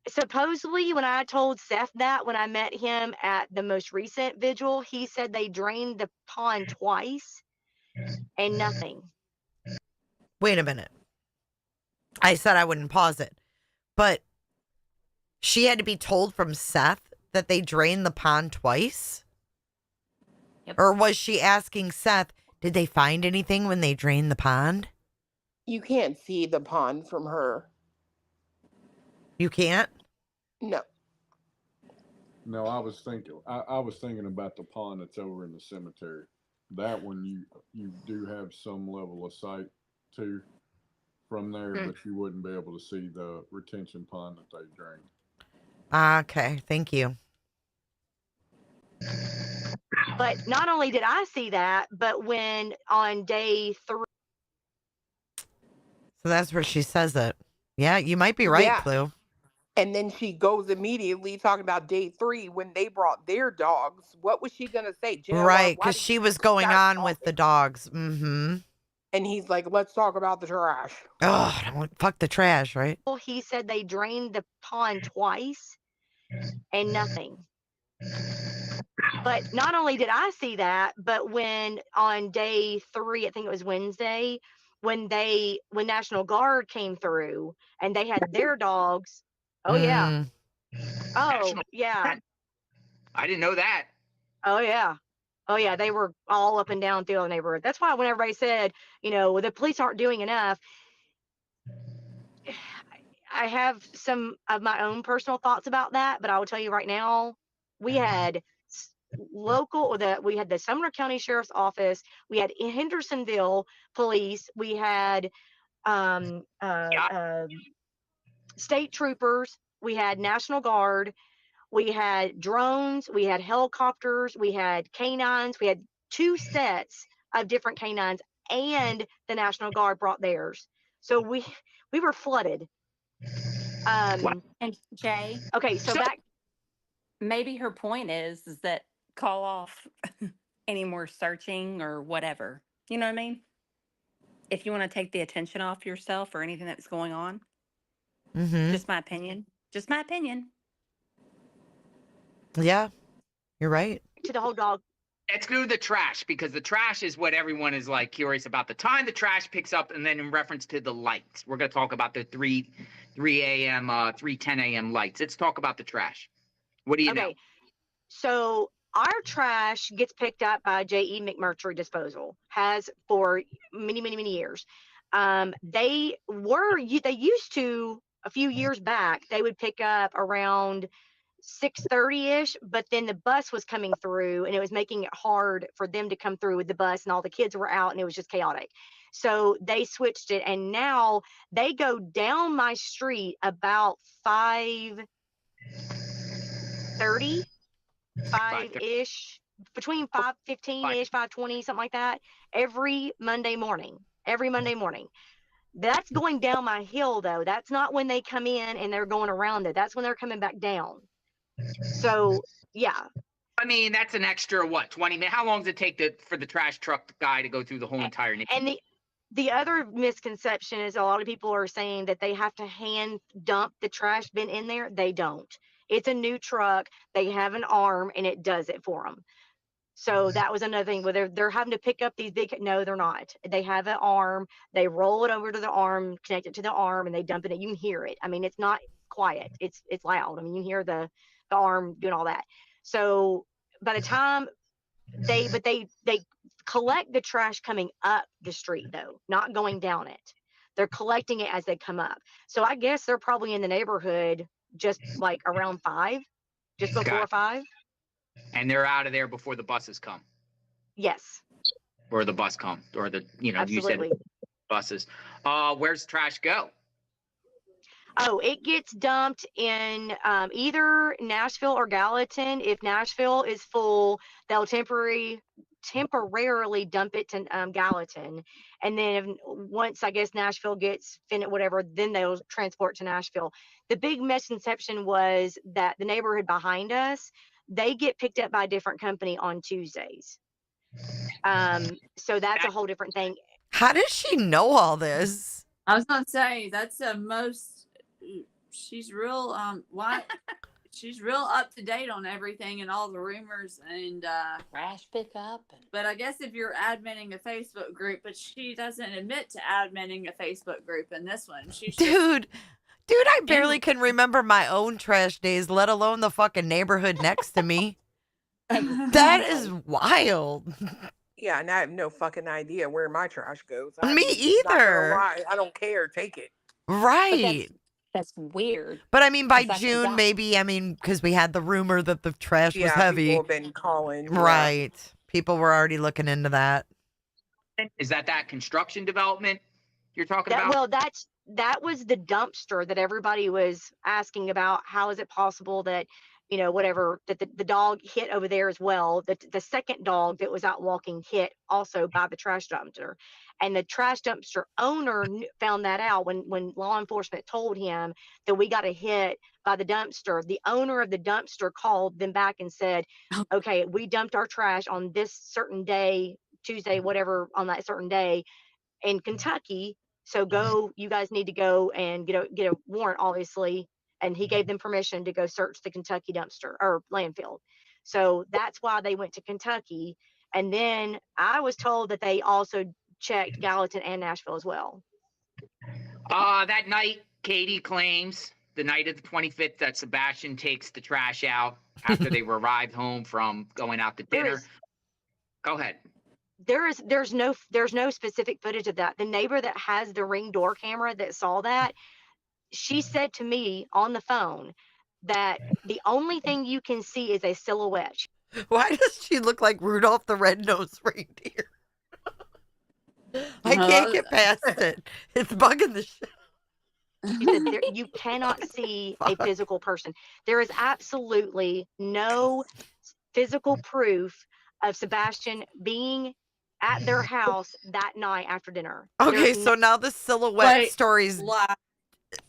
Supposedly, when I told Seth that when I met him at the most recent vigil, he said they drained the pond twice and nothing. Wait a minute. I said I wouldn't pause it, but she had to be told from Seth that they drained the pond twice? Yep. Or was she asking Seth, did they find anything when they drained the pond? You can't see the pond from her. You can't? No. No, I was thinking about the pond that's over in the cemetery. That one you do have some level of sight to from there, but you wouldn't be able to see the retention pond that they drained. Okay, thank you. But not only did I see that, but when on day 3. So that's where she says it. Yeah, you might be right, Yeah. Clue. And then she goes immediately talking about day 3 when they brought their dogs. What was she gonna say? JLR, Right, why because did she you was keep going guys on with talking? the dogs. Mm-hmm. And he's like, let's talk about the trash. Oh, fuck the trash, right? He said they drained the pond twice and nothing. But not only did I see that, but when on day 3, I think it was Wednesday, when National Guard came through and they had their dogs. Oh yeah. Mm. Oh National- yeah. I didn't know that. Oh yeah. Oh yeah. They were all up and down through the neighborhood. That's why when everybody said, the police aren't doing enough, I have some of my own personal thoughts about that, but I will tell you right now, we had we had the Sumner County Sheriff's Office, we had Hendersonville Police, we had state troopers, we had National Guard, we had drones, we had helicopters, we had canines, we had 2 sets of different canines, and the National Guard brought theirs. So we were flooded. And Jay, Okay, so back. Maybe her point is that call off any more searching or whatever. You know what I mean? If you want to take the attention off yourself or anything that's going on. Mm-hmm. Just my opinion. Just my opinion. Yeah, you're right. To the whole dog. Let's go to the trash, because the trash is what everyone is like curious about. The time the trash picks up, and then in reference to the lights, we're going to talk about the 3 a.m., 3:10 a.m. lights. Let's talk about the trash. What do you know? So our trash gets picked up by J.E. McMurtry Disposal, has for many, many, many years. They used to, a few years back, they would pick up around 6:30ish, but then the bus was coming through and it was making it hard for them to come through with the bus, and all the kids were out and it was just chaotic. So they switched it, and now they go down my street about 5:30, 5-ish, between 5:15-ish, 5:20, something like that, every Monday morning. That's going down my hill, though. That's not when they come in and they're going around it. That's when they're coming back down. So, yeah. I mean, that's an extra, 20 minutes? How long does it take for the trash truck guy to go through the whole entire neighborhood? And the other misconception is a lot of people are saying that they have to hand dump the trash bin in there. They don't. It's a new truck. They have an arm, and it does it for them. So that was another thing where they're having to pick up these big. No, they're not. They have an arm. They roll it over to the arm, connect it to the arm, and they dump it in. You can hear it. I mean, it's not quiet. It's loud. I mean, you can hear the arm doing all that. So by the time they collect the trash coming up the street, though, not going down it. They're collecting it as they come up. So I guess they're probably in the neighborhood just like around 5, just before 5. And they're out of there before the buses come. Yes. Or the bus come, or Absolutely. You said buses. Where's trash go? Oh, it gets dumped in either Nashville or Gallatin. If Nashville is full, they'll temporarily dump it to Gallatin, and then once I guess Nashville gets finished, whatever, then they'll transport to Nashville. The big misconception was that the neighborhood behind us, they get picked up by a different company on Tuesdays. So that's a whole different thing. How does she know all this? I was gonna say that's the most. She's real. She's real up to date on everything and all the rumors and trash pickup. But I guess if you're adminning a Facebook group, but she doesn't admit to adminning a Facebook group in this one. She's Dude, I barely can remember my own trash days, let alone the fucking neighborhood next to me. That is wild. Yeah, and I have no fucking idea where my trash goes. Me either. I don't care. Take it. Right. That's weird. But I mean, by June, maybe, because we had the rumor that the trash was heavy. People have been calling. Right. Yeah. People were already looking into that. Is that construction development you're talking about? Well, that was the dumpster that everybody was asking about. How is it possible that whatever, that the dog hit over there as well. The second dog that was out walking hit also by the trash dumpster. And the trash dumpster owner found that out when law enforcement told him that we got a hit by the dumpster. The owner of the dumpster called them back and said, okay, we dumped our trash on this certain day, Tuesday, whatever, on that certain day in Kentucky. So you guys need to go and get a warrant, obviously. And he gave them permission to go search the Kentucky dumpster or landfill. So that's why they went to Kentucky. And then I was told that they also checked Gallatin and Nashville as well. That night, Katie claims the night of the 25th that Sebastian takes the trash out after they arrived home from going out to dinner. Go ahead. There's no specific footage of that. The neighbor that has the Ring door camera that saw that, she said to me on the phone that the only thing you can see is a silhouette. Why does she look like Rudolph the Red-Nosed Reindeer? I can't get past it. It's bugging the shit. She said you cannot see a physical person. There is absolutely no physical proof of Sebastian being at their house that night after dinner. Okay, so now the silhouette stories,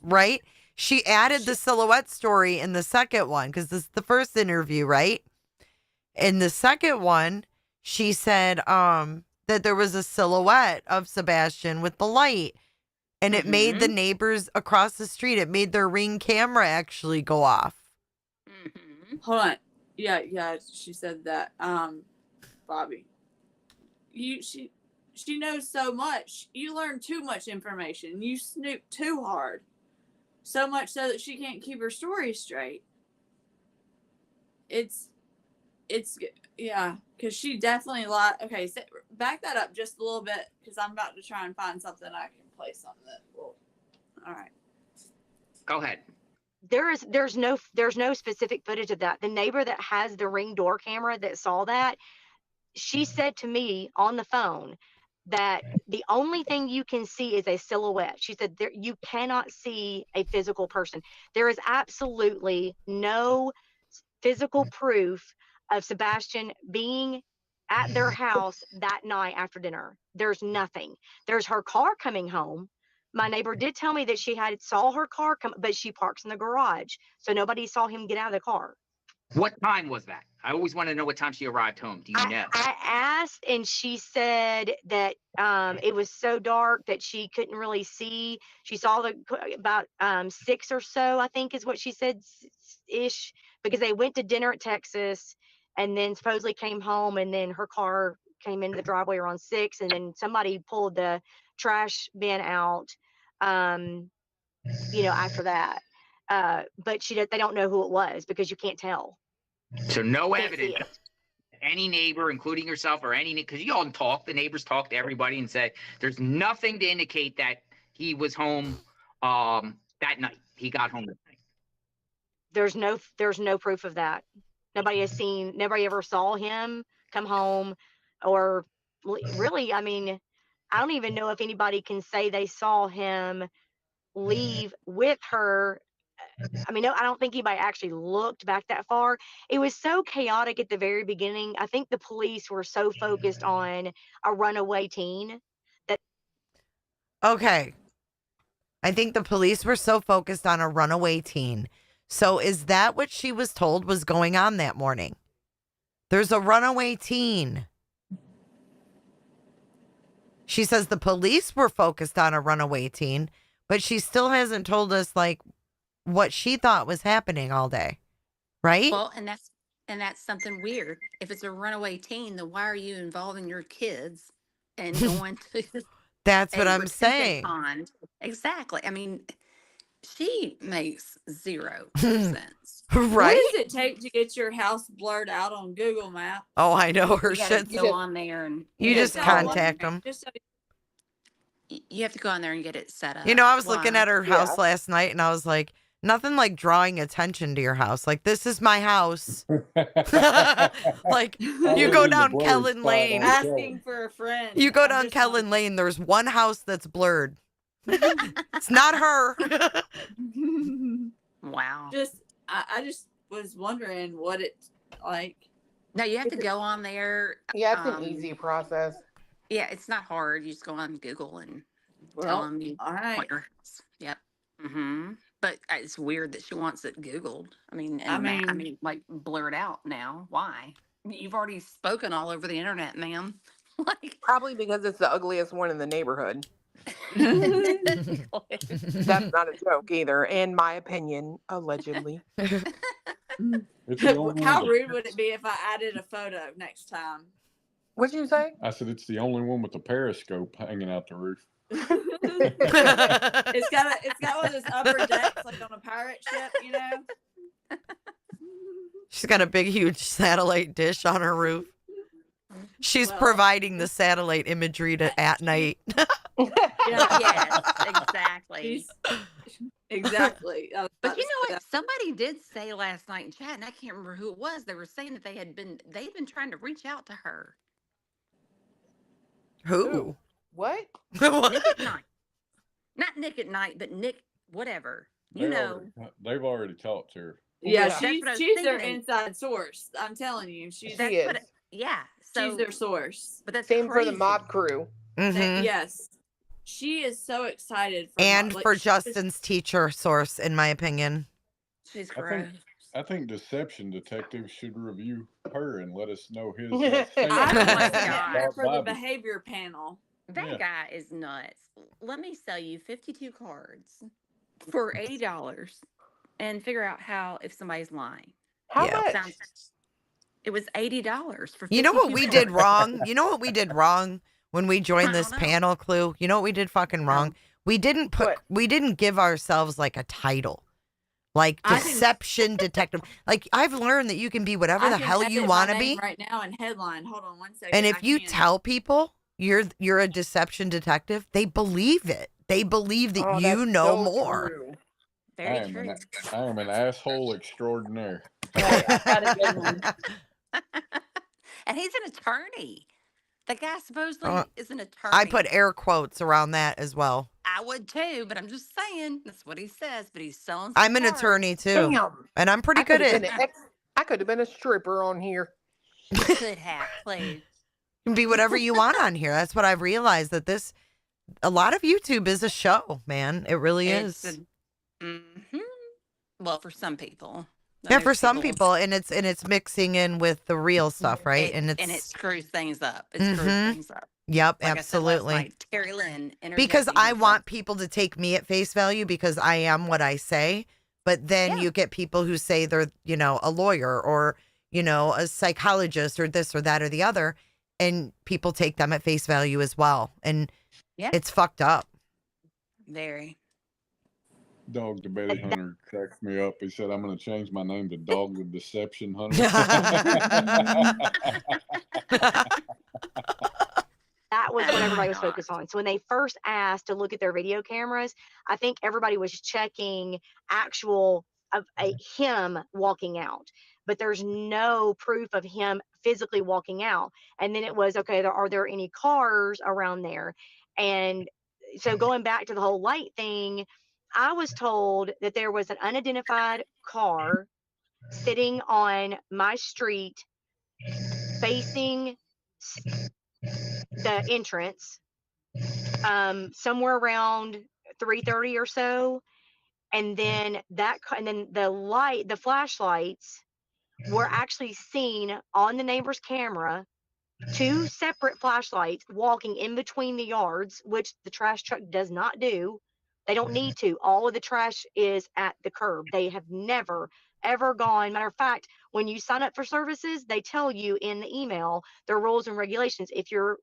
right? She added the silhouette story in the second one because this is the first interview, right? In the second one, she said that there was a silhouette of Sebastian with the light, and it made the neighbors across the street, it made their Ring camera actually go off. Hold on. Yeah, she said that. Bobbie, she knows so much. You learn too much information. You snoop too hard. So much so that she can't keep her story straight. It's yeah, because she definitely lied. Okay, so back that up just a little bit because I'm about to try and find something I can play something that will. All right. Go ahead. There's no specific footage of that. The neighbor that has the Ring door camera that saw that, she said to me on the phone that the only thing you can see is a silhouette. She said you cannot see a physical person. There is absolutely no physical proof of Sebastian being at their house that night after dinner. There's nothing. There's her car coming home. My neighbor did tell me that she saw her car come, but she parks in the garage, so nobody saw him get out of the car. What time was that? I always want to know what time she arrived home. Do you know? I asked, and she said that it was so dark that she couldn't really see. She saw about 6 or so, I think is what she said, ish, because they went to dinner at Texas and then supposedly came home, and then her car came into the driveway around 6, and then somebody pulled the trash bin out, after that. But they don't know who it was because you can't tell. So no evidence. Any neighbor, including yourself, or because you all talk, the neighbors talk to everybody and say there's nothing to indicate that he was home that night. He got home that night. There's no proof of that. Nobody ever saw him come home, or really, I mean, I don't even know if anybody can say they saw him leave with her. I mean, no, I don't think anybody actually looked back that far. It was so chaotic at the very beginning. I think the police were so focused on a runaway teen that. Okay. I think the police were so focused on a runaway teen. So is that what she was told was going on that morning? There's a runaway teen. She says the police were focused on a runaway teen, but she still hasn't told us, like, what she thought was happening all day, right? Well, and that's something weird. If it's a runaway teen, then why are you involving your kids and going to That's what I'm saying. pond? Exactly. I mean, she makes 0 sense. Right? What does it take to get your house blurred out on Google Maps? Oh, I know her You gotta shit. go on there and You just contact them. You have to go on there and get it set up. You know, I was looking at her house last night and I was like, nothing like drawing attention to your house. Like, this is my house. Like, you go down Kellen Lane. Asking for a friend. You go down Kellen Lane, there's one house that's blurred. It's not her. Wow. I just was wondering what it's like. No, you have to go on there. Yeah, it's an easy process. Yeah, it's not hard. You just go on Google and tell Well, them you all right. want your house. Yep. But it's weird that she wants it Googled. I mean, like blurred out now. Why? You've already spoken all over the internet, ma'am. Like Probably because it's the ugliest one in the neighborhood. That's not a joke either, in my opinion, allegedly. How rude would it be if I added a photo next time? What'd you say? I said it's the only one with the periscope hanging out the roof. It's got one of those upper decks like on a pirate ship, you know. She's got a big, huge satellite dish on her roof. She's providing the satellite imagery at night. Yes, exactly. Exactly. But you know what? Somebody did say last night in chat, and I can't remember who it was. They were saying that they'd been trying to reach out to her. Who? What? Nick at Night. Not Nick at Night, but Nick whatever. They've already talked to her. Yeah, she's their inside source. I'm telling you, she's so, she's their source. But that's same crazy. for the mob crew. Mhm. Yes, she is so excited. For Justin's teacher source, in my opinion. She's I think deception detectives should review her and let us know his. I was for the behavior panel. That guy is nuts. Let me sell you 52 cards for $80 and figure out if somebody's lying. How much? It was $80 for 52 You know what we cards. did wrong? You know what we did wrong when we joined this panel, Clue? You know what we did fucking wrong? We didn't give ourselves like a title. Like deception detective. Like I've learned that you can be whatever the hell you want to be. Right now in headline. Hold on one second. And if you tell people you're a deception detective, they believe it. They believe that you know more. True. Very true. I am an asshole extraordinaire. And he's an attorney. The guy supposedly is an attorney. I put air quotes around that as well. I would too, but I'm just saying that's what he says. But he's selling. I'm an attorney too, and I'm pretty good at it. I could have been a stripper on here. Could have, please. You can be whatever you want on here. That's what I've realized, that a lot of YouTube is a show, man. It really is. Well, for some people. Yeah, for some people, and it's mixing in with the real stuff, right? And it screws things up. It screws things up. Yep, Like absolutely. I said last night, Terry Lynn Because I want people to take me at face value because I am what I say. But then you get people who say they're, a lawyer or, a psychologist or this or that or the other. And people take them at face value as well. And it's fucked up. Very. Dog the Betty Hunter cracks me up. He said, I'm going to change my name to Dog the Deception Hunter. That was what everybody was focused on. So when they first asked to look at their video cameras, I think everybody was checking actual of him walking out, but there's no proof of him physically walking out. And then it was, okay, are there any cars around there? And so going back to the whole light thing, I was told that there was an unidentified car sitting on my street facing the entrance somewhere around 3:30 or so, and then the flashlights were actually seen on the neighbor's camera, 2 separate flashlights walking in between the yards, which the trash truck does not do. They don't need to. All of the trash is at the curb. They have never, ever gone. Matter of fact, when you sign up for services, they tell you in the email their rules and regulations. If your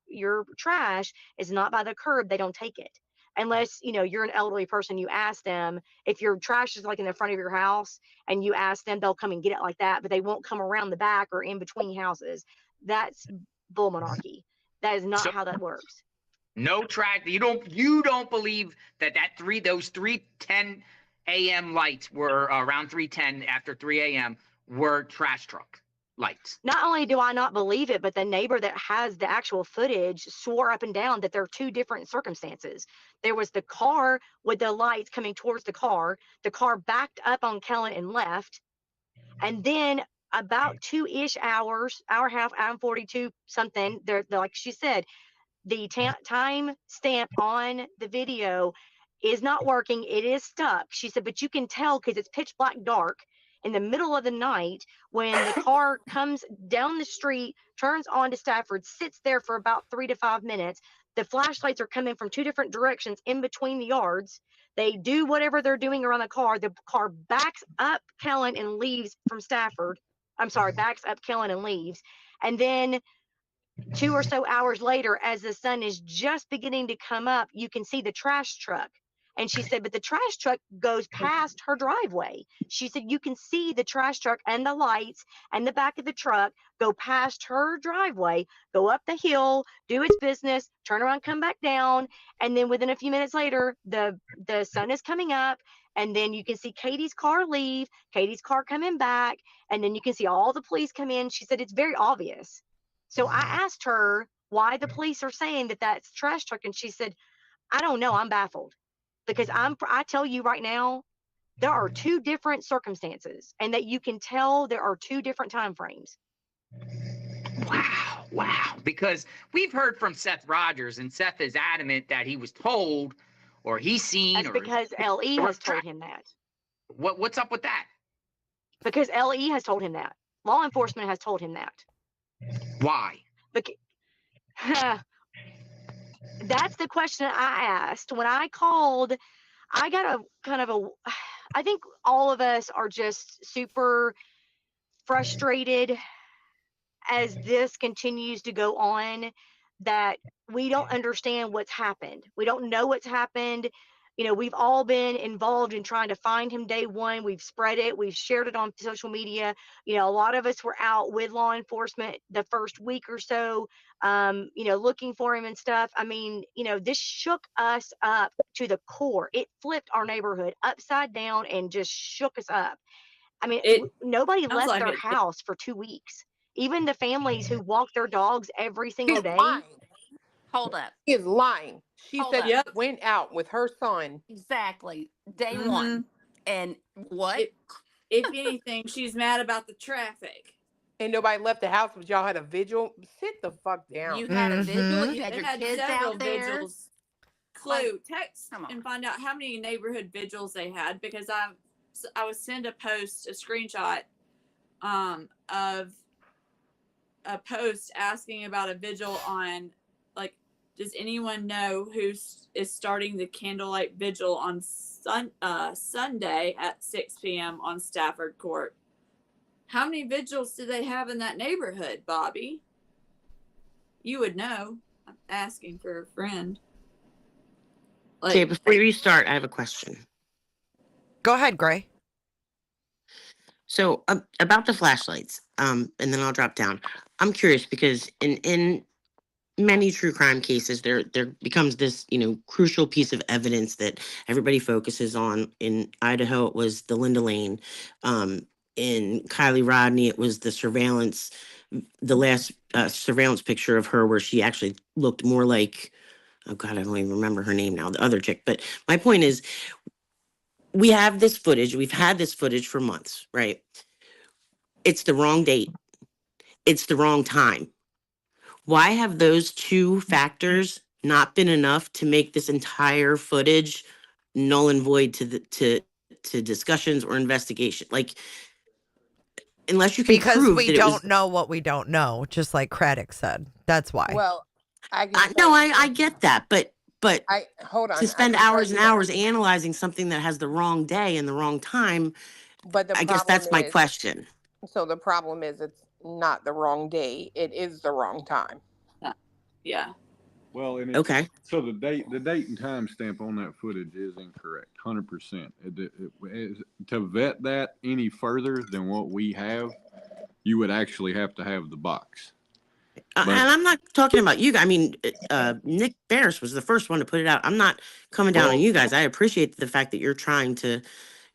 trash is not by the curb, they don't take it. Unless, you're an elderly person, you ask them. If your trash is like in the front of your house and you ask them, they'll come and get it like that, but they won't come around the back or in between houses. That's bull monarchy. That is not how that works. No track. You don't believe those 3:10 a.m. lights were around 3:10 after 3 a.m. were trash truck lights. Not only do I not believe it, but the neighbor that has the actual footage swore up and down that there are 2 different circumstances. There was the car with the lights coming towards the car backed up on Kellen and left, And then about 2-ish hours, hour and a half, hour and 42 something, they're like she said, the time stamp on the video is not working. It is stuck. She said, but you can tell because it's pitch black dark in the middle of the night when the car comes down the street, turns onto Stafford, sits there for about 3 to 5 minutes. The flashlights are coming from 2 different directions in between the yards. They do whatever they're doing around the car. The car backs up Kellen and leaves from Stafford. I'm sorry, backs up Kellen and leaves. And then 2 or so hours later, as the sun is just beginning to come up, you can see the trash truck. And she said, but the trash truck goes past her driveway. She said, you can see the trash truck and the lights and the back of the truck go past her driveway, go up the hill, do its business, turn around, come back down. And then within a few minutes later, the sun is coming up. And then you can see Katie's car leave, Katie's car coming back. And then you can see all the police come in. She said, it's very obvious. So I asked her why the police are saying that that's trash truck. And she said, I don't know. I'm baffled because I tell you right now, there are 2 different circumstances and that you can tell there are 2 different time frames. Wow. Because we've heard from Seth Rogers, and Seth is adamant that he was told or he's seen. That's because LE has told him that. What's up with that? Because LE has told him that. Law enforcement has told him that. Why? That's the question I asked. When I called, I got I think all of us are just super frustrated as this continues to go on, that we don't understand what's happened. We don't know what's happened. You know, we've all been involved in trying to find him day one. We've spread it. We've shared it on social media. You know, a lot of us were out with law enforcement the first week or so, you know, looking for him and stuff. I mean, you know, this shook us up to the core. It flipped our neighborhood upside down and just shook us up. I mean, nobody left like their it. house for 2 weeks. Even the families who walk their dogs every single day. Lying. Hold up. He is lying. She Hold said up. she went out with her son. Exactly. Day one. And what? If anything, she's mad about the traffic. And nobody left the house, but y'all had a vigil. Sit the fuck down. You had a vigil. You had They your had kids several out there. vigils. Text and find out how many neighborhood vigils they had, because I would send a screenshot of a post asking about a vigil on, like, does anyone know who is starting the candlelight vigil on Sunday at 6 p.m. on Stafford Court? How many vigils do they have in that neighborhood, Bobbie? You would know. I'm asking for a friend. Okay, before you start, I have a question. Go ahead, Gray. So about the flashlights, and then I'll drop down. I'm curious because in many true crime cases, there becomes this, you know, crucial piece of evidence that everybody focuses on. In Idaho, it was the Linda Lane. In Kylie Rodney, it was the surveillance, the last surveillance picture of her where she actually looked more like, oh God, I don't even remember her name now, the other chick. But my point is, we have this footage. We've had this footage for months, right? It's the wrong date. It's the wrong time. Why have those 2 factors not been enough to make this entire footage null and void to discussions or investigation? Like, unless you can Because prove we that it don't was. know what we don't know, just like Craddock said. That's why. Well, I get that, but hold on. to spend hours and hours analyzing something that has the wrong day and the wrong time, But the I guess that's my question. So the problem is it's not the wrong day. It is the wrong time. Yeah. Well, and okay. So the date and time stamp on that footage is incorrect, 100%. To vet that any further than what we have, you would actually have to have the box. And I'm not talking about you guys. I mean, Nick Barris was the first one to put it out. I'm not coming down on you guys. I appreciate the fact that you're trying to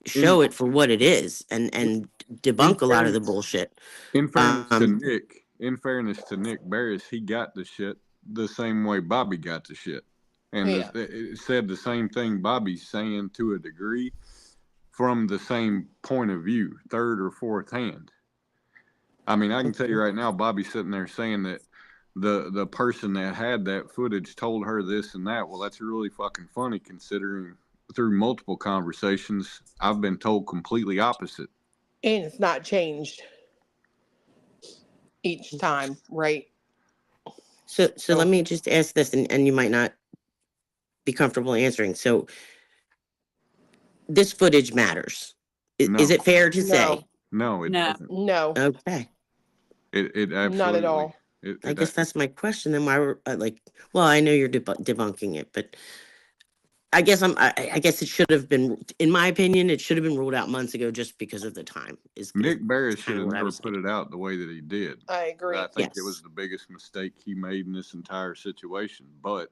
show it for what it is and debunk a lot of the bullshit. In fairness to Nick Barris, he got the shit the same way Bobbie got the shit. And it said the same thing Bobbie's saying to a degree from the same point of view, third or fourth hand. I mean, I can tell you right now, Bobbie's sitting there saying that the person that had that footage told her this and that. Well, that's really fucking funny considering through multiple conversations, I've been told completely opposite. And it's not changed each time, right? So let me just ask this, and you might not be comfortable answering. So this footage matters. No. Is it fair to say? No, it doesn't. No. Okay. It absolutely. Not at all. I guess that's my question. Then why were well, I know you're debunking it, but I guess I guess it should have been, in my opinion, it should have been ruled out months ago just because of the time. Nick Barris should have what I never was put it out the way that he did. I agree. I think it was the biggest mistake he made in this entire situation. But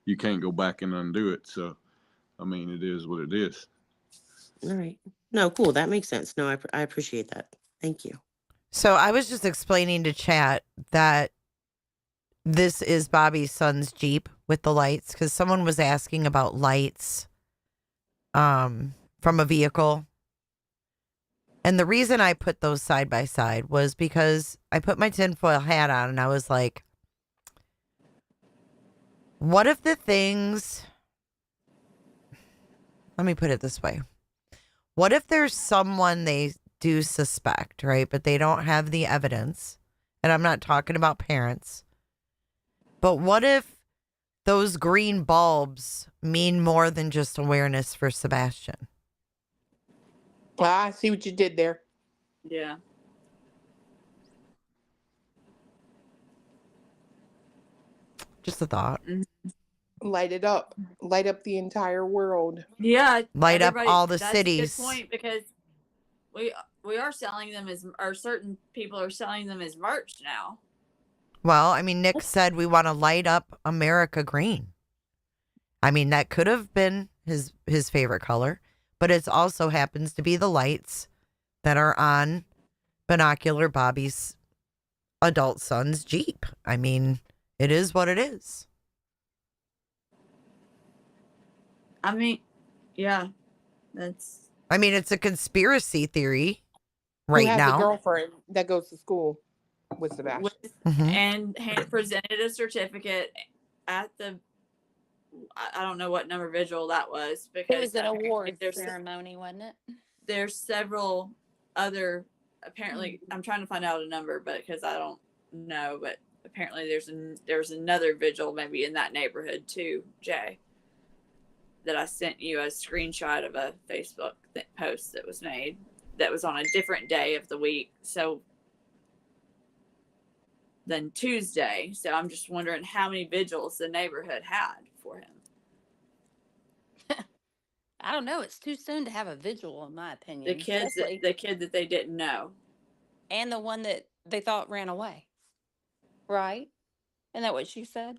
you can't go back and undo it. So, I mean, it is what it is. All right. No, cool. That makes sense. No, I appreciate that. Thank you. So I was just explaining to chat that this is Bobbie's son's Jeep with the lights, because someone was asking about lights from a vehicle. And the reason I put those side by side was because I put my tinfoil hat on and I was like, what if the things, let me put it this way. What if there's someone they do suspect, right? But they don't have the evidence. And I'm not talking about parents. But what if those green bulbs mean more than just awareness for Sebastian? I see what you did there. Yeah. Just a thought. Light it up. Light up the entire world. Yeah. Light up all the that's cities. A good point, because we are selling them as, or certain people are selling them as merch now. Well, I mean, Nick said we want to light up America green. I mean, that could have been his favorite color, but it also happens to be the lights that are on Binocular, Bobbie's adult son's Jeep. I mean, it is what it is. I mean, yeah, that's. I mean, it's a conspiracy theory Who right has now. a girlfriend that goes to school with Sebastian. And presented a certificate at the, I don't know what number vigil that was, because It was an award there's ceremony, wasn't it? there's several other, apparently I'm trying to find out a number, but because I don't know, but apparently there's another vigil maybe in that neighborhood too, Jay, that I sent you a screenshot of a Facebook post that was made that was on a different day of the week, so than Tuesday. So I'm just wondering how many vigils the neighborhood had for him. I don't know. It's too soon to have a vigil, in my opinion. The kid that they didn't know, and the one that they thought ran away, right? Isn't that what she said?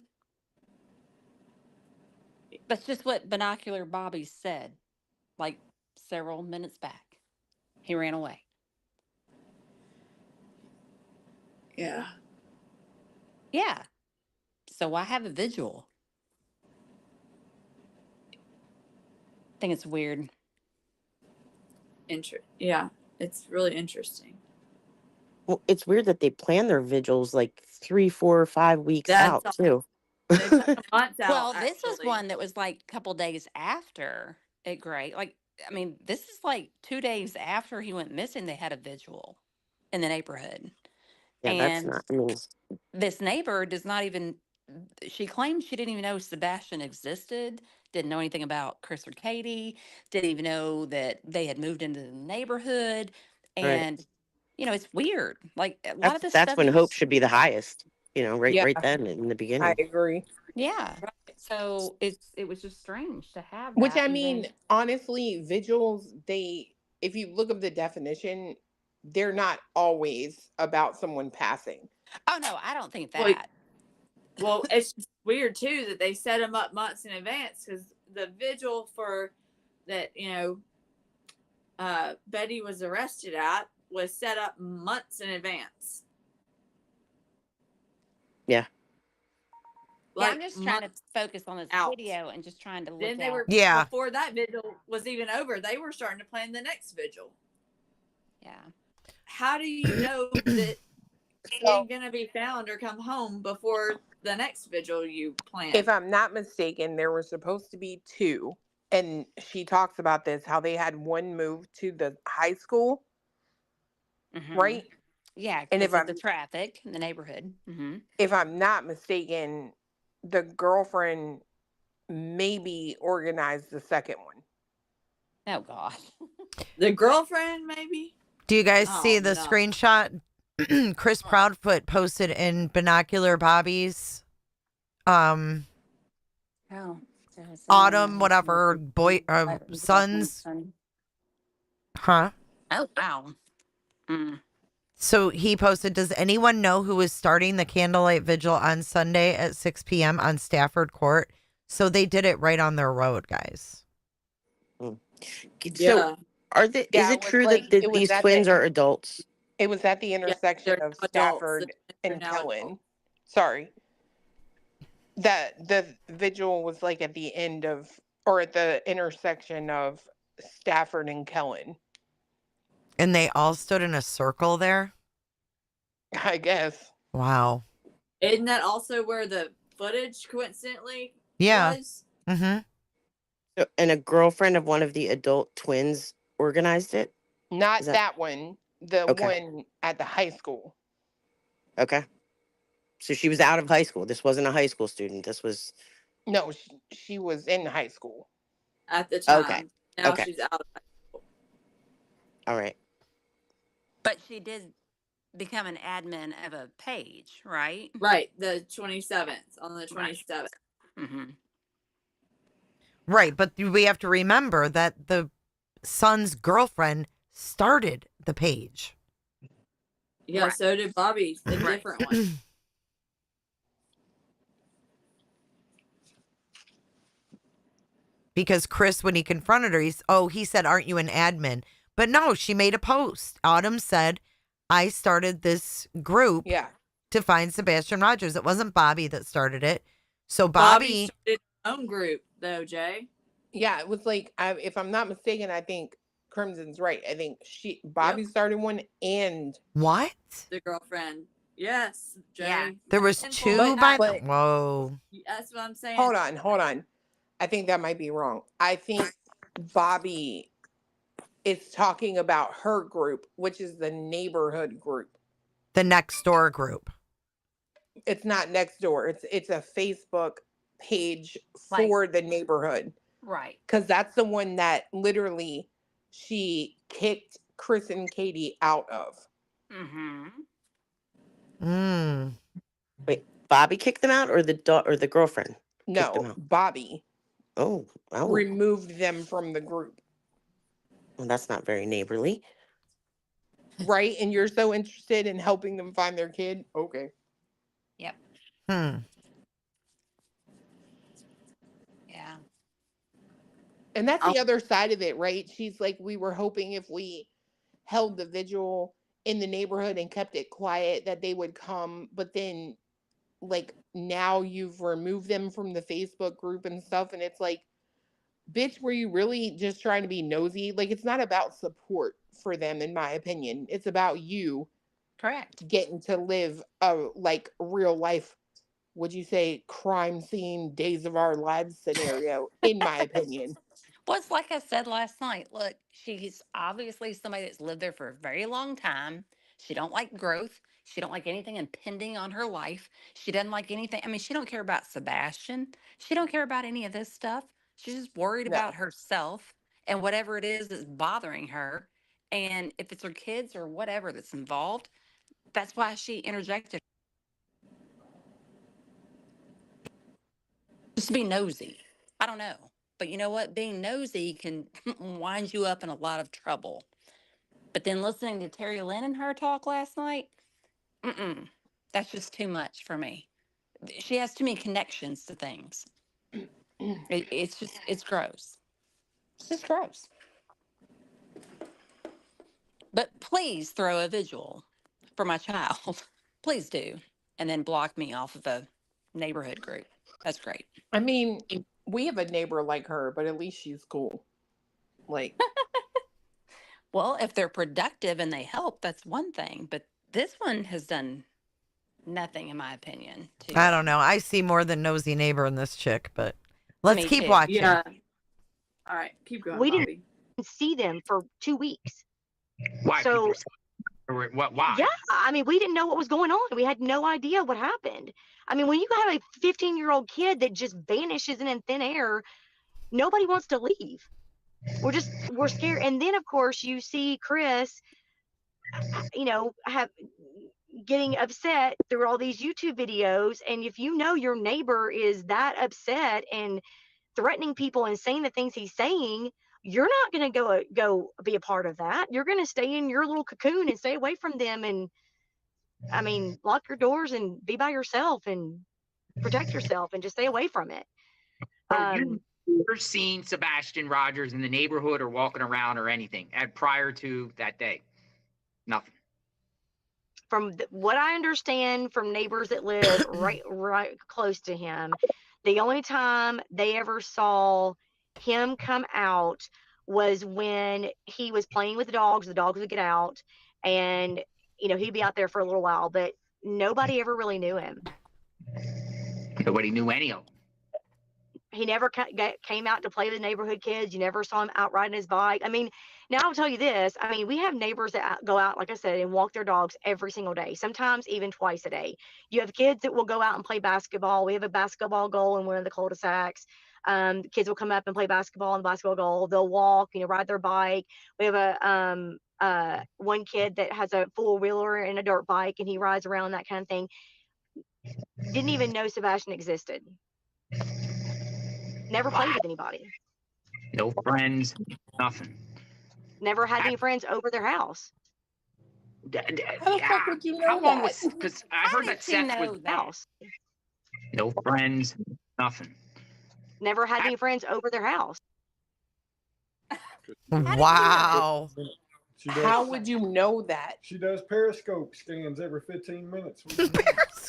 That's just what Binocular Bobbie said, like several minutes back. He ran away. Yeah. Yeah. So why have a vigil? I think it's weird. Yeah, it's really interesting. Well, it's weird that they plan their vigils like 3, 4, 5 weeks out too. Months out, well, this was one that was like a couple days after it. Great. Like, I mean, this is like 2 days after he went missing. They had a vigil in the neighborhood. Yeah, and that's not. I mean, this neighbor does not even. She claims she didn't even know Sebastian existed. Didn't know anything about Chris or Katie. Didn't even know that they had moved into the neighborhood. And you know, it's weird. Like a lot of this that's stuff. when hope should be the highest. You know, right then in the beginning. I agree. Yeah. So it was just strange to have Which that. I mean, honestly, vigils, if you look up the definition, they're not always about someone passing. Oh no, I don't think that. Well, it's just weird too that they set them up months in advance, because the vigil for that, Betty was arrested at was set up months in advance. Yeah. Yeah, like I'm just trying to months focus on this out. video and just trying to look Then they out. were Yeah. before that vigil was even over. They were starting to plan the next vigil. Yeah. How do you know that he ain't gonna be found or come home before the next vigil you plan? If I'm not mistaken, there were supposed to be 2, and she talks about this how they had one move to the high school, right? Yeah, And because of the traffic in the neighborhood. if I'm not mistaken, the girlfriend maybe organized the second one. Oh God. The girlfriend, maybe. Do you guys Oh, see the no. screenshot Chris Proudfoot posted in Binocular Bobbie's Oh. autumn whatever boy sons? Huh? Oh wow. So he posted, does anyone know who is starting the candlelight vigil on Sunday at 6 p.m. on Stafford Court? So they did it right on their road, guys. So, is it true that these twins are adults? It was at the intersection of Stafford and Kellen. Sorry. That the vigil was like at the end of, or at the intersection of Stafford and Kellen. And they all stood in a circle there? I guess. Wow. Isn't that also where the footage coincidentally Yeah. was? Mm-hmm. So, and a girlfriend of one of the adult twins organized it? Not that one. The Okay. one at the high school. Okay. So she was out of high school. This wasn't a high school student. This was... No, she was in high school. At the time. Okay. Now Okay. she's out of high school. All right. But she did become an admin of a page, right? Right. The 27th. On the 27th. Right, but we have to remember that the son's girlfriend started the page. Yeah, so did Bobbie, the different one. Because Chris, when he confronted her, he said, aren't you an admin? But no, she made a post. Autumn said, I started this group to find Sebastian Rogers. It wasn't Bobbie that started it. So Bobbie started her own group, though, Jay. Yeah, it was like, if I'm not mistaken, I think Crimson's right. I think Bobbie started one and... What? The girlfriend. Yes, Jay. Yeah. There was two by... Whoa. That's what I'm saying. Hold on. I think that might be wrong. I think Bobbie is talking about her group, which is the neighborhood group. The next door group. It's not next door. It's a Facebook page for the neighborhood. Right. Because that's the one that literally she kicked Chris and Katie out of. Wait, Bobbie kicked them out, or the girlfriend? No, Bobbie. Oh. Removed them from the group. Well, that's not very neighborly. Right? And you're so interested in helping them find their kid? Okay. Yep. Yeah. And that's the other side of it, right? She's like, we were hoping if we held the vigil in the neighborhood and kept it quiet that they would come. But then, like, now you've removed them from the Facebook group and stuff. And it's like, bitch, were you really just trying to be nosy? Like, it's not about support for them, in my opinion. It's about you. Correct. Getting to live a, like, real life, would you say, crime scene, Days of Our Lives scenario, in my opinion. Well, it's like I said last night. Look, she's obviously somebody that's lived there for a very long time. She don't like growth. She don't like anything impending on her life. She doesn't like anything. I mean, she don't care about Sebastian. She don't care about any of this stuff. She's just worried about herself and whatever it is that's bothering her. And if it's her kids or whatever that's involved, that's why she interjected. Just to be nosy. I don't know. But you know what? Being nosy can wind you up in a lot of trouble. But then listening to Terry Lynn and her talk last night, that's just too much for me. She has too many connections to things. It's gross. It's just gross. But please throw a vigil for my child. Please do. And then block me off of the neighborhood group. That's great. I mean, we have a neighbor like her, but at least she's cool. Like, Well, if they're productive and they help, that's one thing. But this one has done nothing, in my opinion. I don't know. I see more than nosy neighbor in this chick, but let's Me keep too. watching. Yeah. All right, keep going, We didn't Bobbie. see them for 2 weeks. Why? So, People what? Why? yeah, I mean, we didn't know what was going on. We had no idea what happened. I mean, when you have a 15-year-old kid that just vanishes in thin air, nobody wants to leave. We're scared. And then, of course, you see Chris, getting upset through all these YouTube videos. And if you know your neighbor is that upset and threatening people and saying the things he's saying, you're not going to go be a part of that. You're going to stay in your little cocoon and stay away from them. And I mean, lock your doors and be by yourself and protect yourself and just stay away from it. You've never seen Sebastian Rogers in the neighborhood or walking around or anything prior to that day? Nothing. From what I understand from neighbors that live right close to him, the only time they ever saw him come out was when he was playing with the dogs. The dogs would get out, and he'd be out there for a little while, but nobody ever really knew him. Nobody knew any of them. He never came out to play with neighborhood kids. You never saw him out riding his bike. I mean, now I'll tell you this. I mean, we have neighbors that go out, like I said, and walk their dogs every single day, sometimes even twice a day. You have kids that will go out and play basketball. We have a basketball goal in one of the cul-de-sacs. Kids will come up and play basketball in the basketball goal. They'll walk, ride their bike. We have one kid that has a four-wheeler and a dirt bike, and he rides around, that kind of thing. Didn't even know Sebastian existed. Never played with anybody. No friends, nothing. Never had any friends over their house. how the fuck would you know How long that? was? Because I heard that Seth was house. No friends, nothing. Never had any friends over their house. Wow. How would you know that? She does Periscope scans every 15 minutes. Cletus,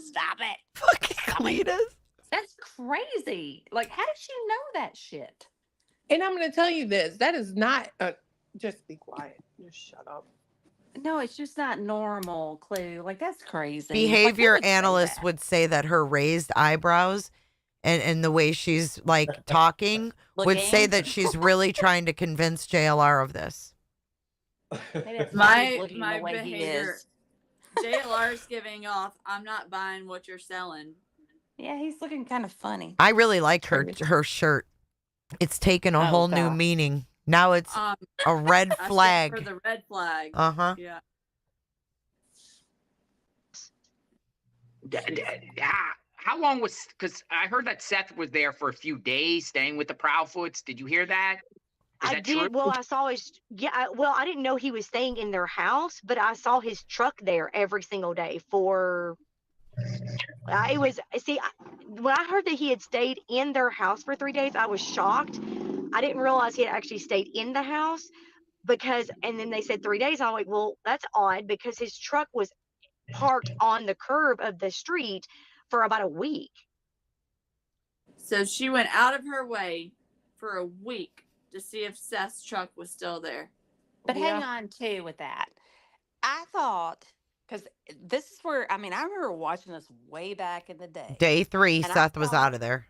stop it. Fucking Cletus. That's crazy. Like, how did she know that shit? And I'm going to tell you this. That is not just be quiet. Just shut up. No, it's just not normal, Clue. Like, that's crazy. Behavior analysts would say that her raised eyebrows and the way she's like talking would say that she's really trying to convince JLR of this. My behavior. JLR's giving off, I'm not buying what you're selling. Yeah, he's looking kind of funny. I really like her shirt. It's taken a whole new meaning. Now it's a red flag. For the red flag. Uh-huh. Yeah. How long was? Because I heard that Seth was there for a few days, staying with the Proudfoots. Did you hear that? I did. Well, I saw his. Yeah. I didn't know he was staying in their house, but I saw his truck there every single day for. It was. See, when I heard that he had stayed in their house for 3 days, I was shocked. I didn't realize he had actually stayed in the house and then they said 3 days. I'm like, well, that's odd because his truck was parked on the curb of the street for about a week. So she went out of her way for a week to see if Seth's truck was still there. But hang on, too, with that. I thought, because this is where, I remember watching this way back in the day. Day 3, Seth was out of there.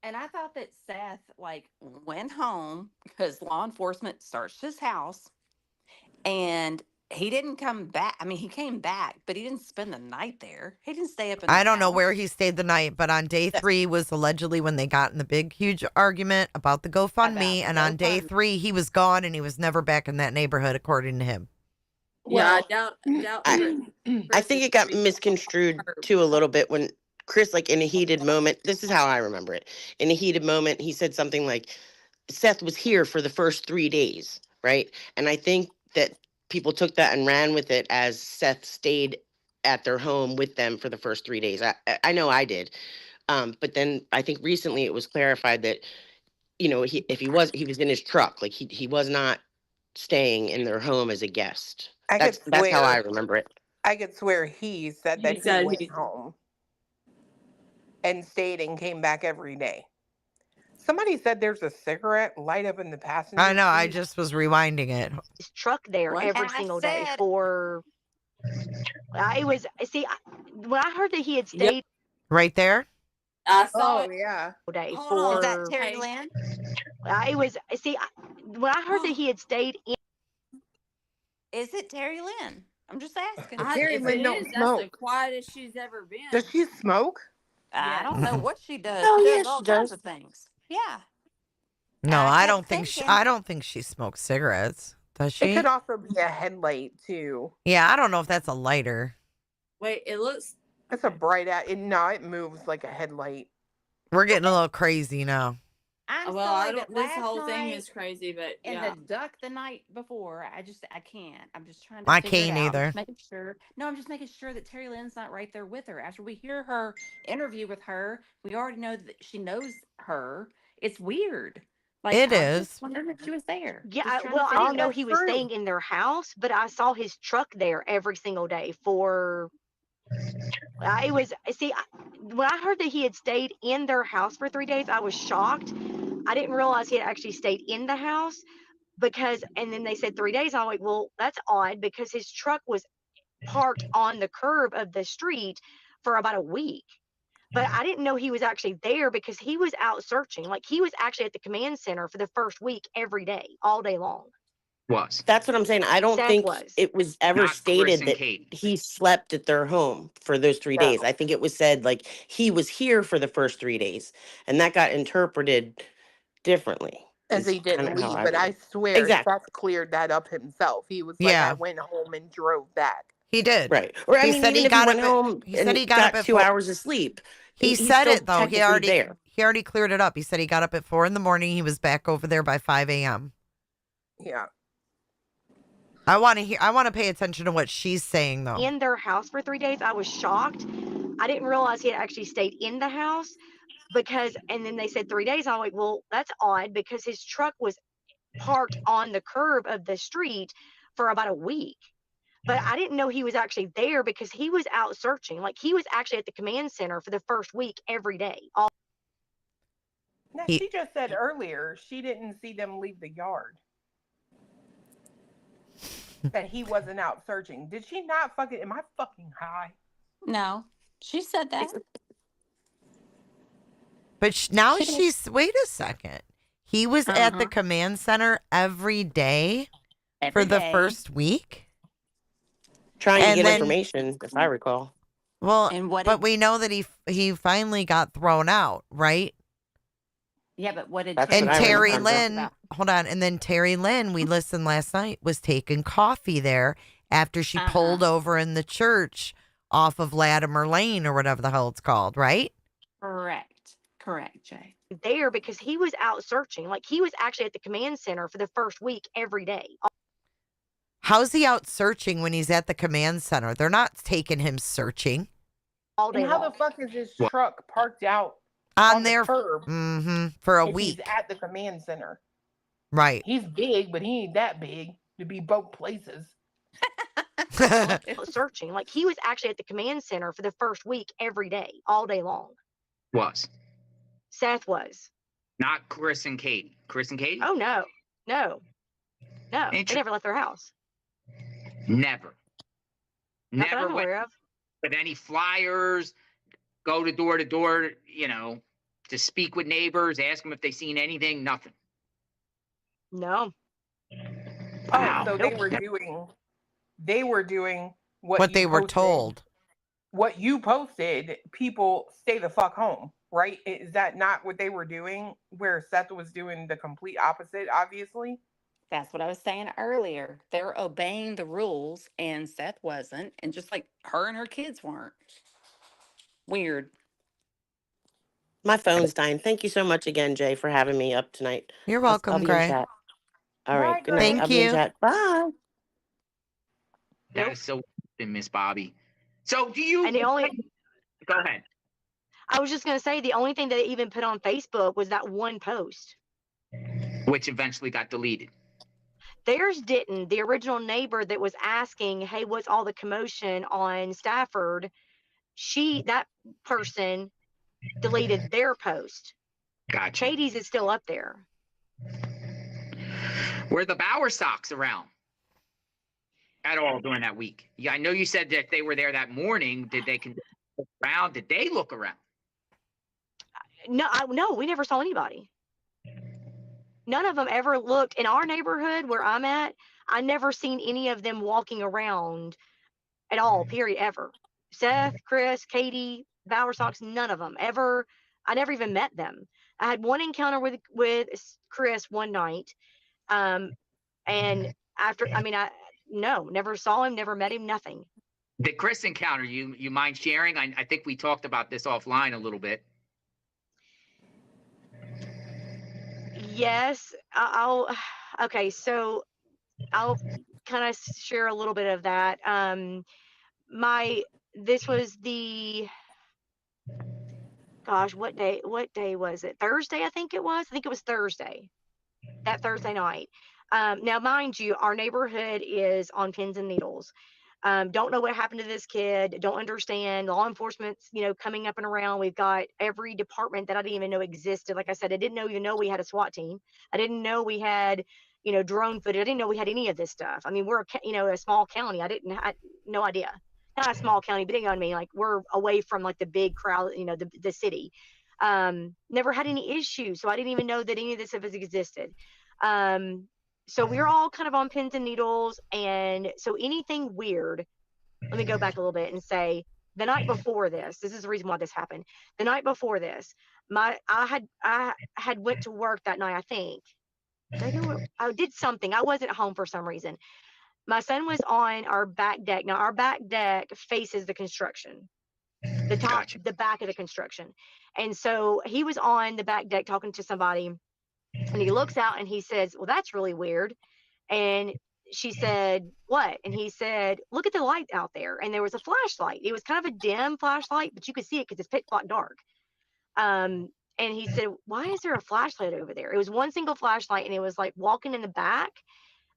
And I thought that Seth, went home because law enforcement searched his house. And he didn't come back. He came back, but he didn't spend the night there. He didn't stay up in the I don't know house. where he stayed the night, but on day 3 was allegedly when they got in the big, huge argument about the GoFundMe. And on day 3, he was gone and he was never back in that neighborhood, according to him. Yeah, I doubt I think it got misconstrued too a little bit when Chris, in a heated moment, this is how I remember it. In a heated moment, he said something like, Seth was here for the first 3 days, right? And I think that people took that and ran with it as Seth stayed at their home with them for the first 3 days. I know I did. But then I think recently it was clarified that, he was in his truck. He was not staying in their home as a guest. That's how I remember it. I could swear he said that he went home. and stayed and came back every day. Somebody said there's a cigarette light up in the passenger I know. I seat. just was rewinding it. His truck there What? every And I single day said, for. It was when I heard that he had stayed Right there. I saw Oh it. yeah. day Hold for. on. is that Terry Hey. Lynn? It was when I heard that he had stayed in. Is it Terry Lynn? I'm just asking. Terry If Lynn it don't is, that's the smoke. quietest she's ever been. Does she smoke? I don't know what she does. Oh She yeah, does all she kinds does. of things. Yeah. No, I I kept don't think. thinking, I don't think she smokes cigarettes. Does It she? could also be a headlight too. Yeah, I don't know if that's a lighter. Wait, it looks. It's a bright out. No, it moves like a headlight. We're getting a little crazy now. I'm Well, silly, I but don't. This last whole thing night is crazy, but and yeah. the duck the night before, I can't. I'm just trying to I figure it can't out. I'm either. just making sure. No, I'm just making sure that Terry Lynn's not right there with her. After we hear her interview with her, we already know that she knows her. It's weird. Like, It I'm just is. wondering if she was there. Yeah, Just trying well, to I figure didn't it know out. he was true. staying in their house, but I saw his truck there every single day for. It was when I heard that he had stayed in their house for 3 days, I was shocked. I didn't realize he had actually stayed in the house and then they said 3 days. I'm like, well, that's odd because his truck was parked on the curb of the street for about a week. But I didn't know he was actually there because he was out searching. Like he was actually at the command center for the first week every day, all day long. Was That's what I'm saying. I don't Seth think was. it was ever not Chris stated and that Kate. he slept at their home for those 3 days. No. I think it was said like he was here for the first 3 days, and that got interpreted differently. As Is he kind didn't of how leave, I but read I it. swear Exactly. Seth cleared that up himself. He was like, I Yeah, went home and drove back. he did. Right. Or I He mean, said even he if he got went up at. home He said and he got up got at 2 hours of sleep, He he's said still it though. technically there. He already cleared it up. He said he got up at 4 a.m. He was back over there by 5 a.m. Yeah. I want to pay attention to what she's saying though. In their house for 3 days, I was shocked. I didn't realize he had actually stayed in the house and then they said 3 days. I'm like, well, that's odd because his truck was parked on the curb of the street for about a week. But I didn't know he was actually there because he was out searching. Like he was actually at the command center for the first week every day. Now, He she just said earlier she didn't see them leave the yard. That he wasn't out searching. Did she not fucking? Am I fucking high? No, she said that. But now She did. she's. Wait a second. He was at the command center every day for Every the day. first week. Trying to And get then, information, if I recall. well, And what but did? we know that he finally got thrown out, right? Yeah, but what did That's Terry what And I Lynn Terry tell remember. us Lynn, about? hold on. And then Terry Lynn, we listened last night, was taking coffee there after she pulled over in the church off of Latimer Lane or whatever the hell it's called, right? Correct, Jay. There because he was out searching. Like he was actually at the command center for the first week every day. How's he out searching when he's at the command center? They're not taking him searching. All day And how long. the fuck is his truck parked out On on their the curb for a if week. he's at the command center? Right. He's big, but he ain't that big to be both places. Searching. Like he was actually at the command center for the first week every day, all day long. Was Seth was. not Chris and Kate. Chris and Kate? Oh no. They never left their house. Never. Not that Never I'm went aware of. with any flyers, go to door, to speak with neighbors, ask them if they seen anything, nothing. No. Oh, so they were doing what they were posted. told. What you posted, people stay the fuck home, right? Is that not what they were doing? Where Seth was doing the complete opposite, obviously. That's what I was saying earlier. They're obeying the rules, and Seth wasn't, and just like her and her kids weren't. Weird. My phone's dying. Thank you so much again, Jay, for having me up tonight. You're I'll welcome, be in Gray. chat. All right. Good night. Thank I'll be in you. chat. Bye. That is so Miss Bobbie. So do you? And the only. Go ahead. I was just gonna say the only thing that they even put on Facebook was that one post. Which eventually got deleted. Theirs didn't. The original neighbor that was asking, "Hey, what's all the commotion on Stafford?" That person deleted their post. Gotcha. Katie's is still up there. Were the Bauer socks around at all during that week? Yeah, I know you said that they were there that morning. Did they look around? Did they look around? No, we never saw anybody. None of them ever looked in our neighborhood where I'm at. I never seen any of them walking around at all, period, ever. Seth, Chris, Katie, Bauer Sox, none of them ever. I never even met them. I had one encounter with Chris one night. And after, I never saw him, never met him, nothing. The Chris encounter, you mind sharing? I think we talked about this offline a little bit. Yes, okay, so I'll kind of share a little bit of that. This was what day was it? Thursday, I think it was. I think it was Thursday, that Thursday night. Now, mind you, our neighborhood is on pins and needles. Don't know what happened to this kid. Don't understand. Law enforcement's, coming up and around. We've got every department that I didn't even know existed. Like I said, I didn't even know we had a SWAT team. I didn't know we had, drone footage. I didn't know we had any of this stuff. I mean, we're a small county. I had no idea. Not a small county, but you know what I mean? Like, we're away from like the big crowd, the city. Never had any issues. So I didn't even know that any of this stuff has existed. So we're all kind of on pins and needles. And so anything weird, let me go back a little bit and say the night before this is the reason why this happened. The night before this, I had went to work that night, I think. I did something. I wasn't home for some reason. My son was on our back deck. Now, our back deck faces the construction, the back of the construction. And so he was on the back deck talking to somebody, and he looks out and he says, well, that's really weird. And she said, what? And he said, look at the light out there. And there was a flashlight. It was kind of a dim flashlight, but you could see it because it's pitch black dark. And he said, why is there a flashlight over there? It was one single flashlight, and it was like walking in the back,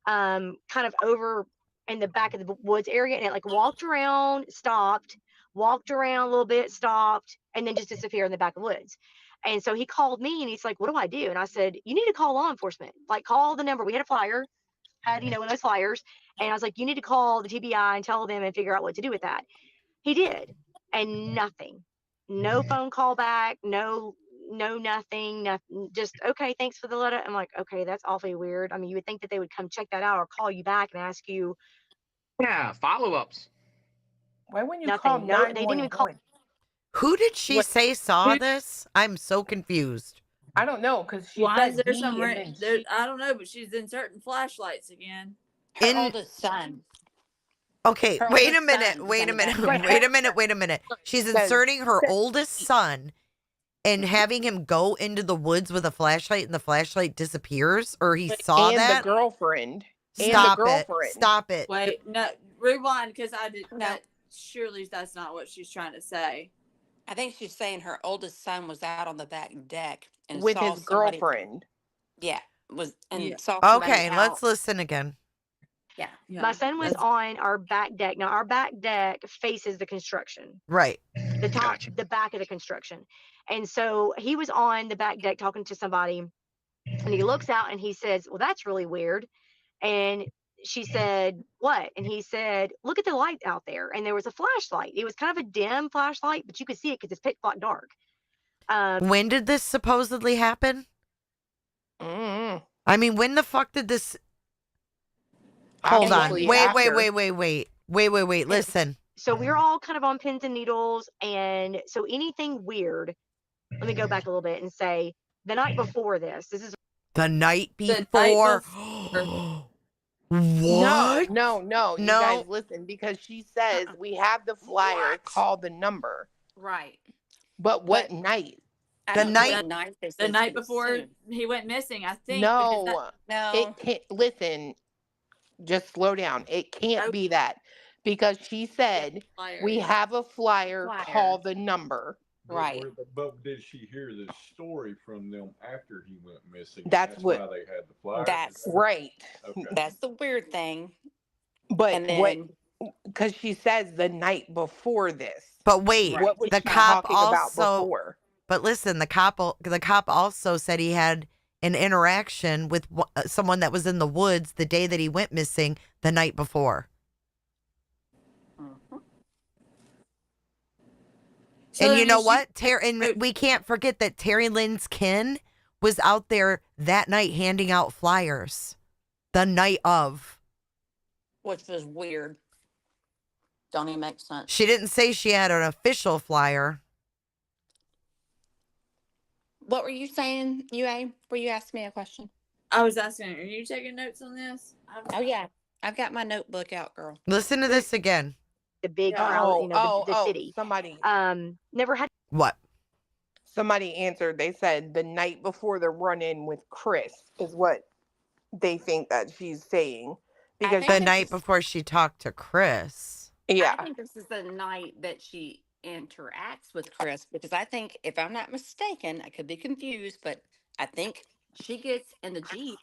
kind of over in the back of the woods area. And it like walked around, stopped, walked around a little bit, stopped, and then just disappeared in the back of the woods. And so he called me, and he's like, what do I do? And I said, you need to call law enforcement. Like, call the number. We had a flyer, one of those flyers. And I was like, you need to call the TBI and tell them and figure out what to do with that. He did. And nothing. No phone call back. No, nothing. Just, okay, thanks for the letter. I'm like, okay, that's awfully weird. I mean, you would think that they would come check that out or call you back and ask you. Yeah, follow-ups. Why wouldn't you nothing. call No, they didn't even call. Who did she say saw this? I'm so confused. I don't know, because she Why is said there he, some? and then There, I don't know, but she's inserting flashlights again. Her oldest son. Okay, Her wait a oldest minute. son Wait a is on the minute. back. Wait a minute. She's inserting her oldest son and having him go into the woods with a flashlight, and the flashlight disappears, or he saw and that. the girlfriend. Stop and the it. girlfriend. Stop it. Wait, no, rewind, because I did that. Surely that's not what she's trying to say. I think she's saying her oldest son was out on the back deck and With saw his somebody, girlfriend. Yeah, saw somebody Okay, out. let's listen again. Yeah. My son was on our back deck. Now, our back deck faces the construction. Right. The back of the construction. And so he was on the back deck talking to somebody, and he looks out and he says, well, that's really weird. And she said, what? And he said, look at the light out there. And there was a flashlight. It was kind of a dim flashlight, but you could see it because it's pitch black dark. When did this supposedly happen? I mean, when the fuck did this? Hold on. Wait. Listen. So we're all kind of on pins and needles. And so anything weird, let me go back a little bit and say the night before this is the night before. What? No. You guys listen, because she says we have the flyer, call the number. Right. But what night? The night before he went missing, I think. No. It can't. Listen, just slow down. It can't be that, because she said we have a flyer, call the number. Right. But did she hear this story from them after he went missing? That's why they had the flyer. That's right. Okay. That's the weird thing. But because she says the night before this. But wait, what was the she cop talking about also before? But listen, the cop also said he had an interaction with someone that was in the woods the day that he went missing the night before. So And you know she- what? And we can't forget that Terry Lynn's kin was out there that night handing out flyers the night of. Which was weird. Don't even make sense. She didn't say she had an official flyer. What were you saying, UA? Were you asking me a question? I was asking, are you taking notes on this? Oh, yeah. I've got my notebook out, girl. Listen to this again. The big Yeah. crowd, you know, the city. Somebody. Never had. What? Somebody answered. They said the night before the run-in with Chris is what they think that she's saying. Because The night before she talked to Chris. Yeah. I think this is the night that she interacts with Chris, because I think, if I'm not mistaken, I could be confused, but I think she gets in the Jeep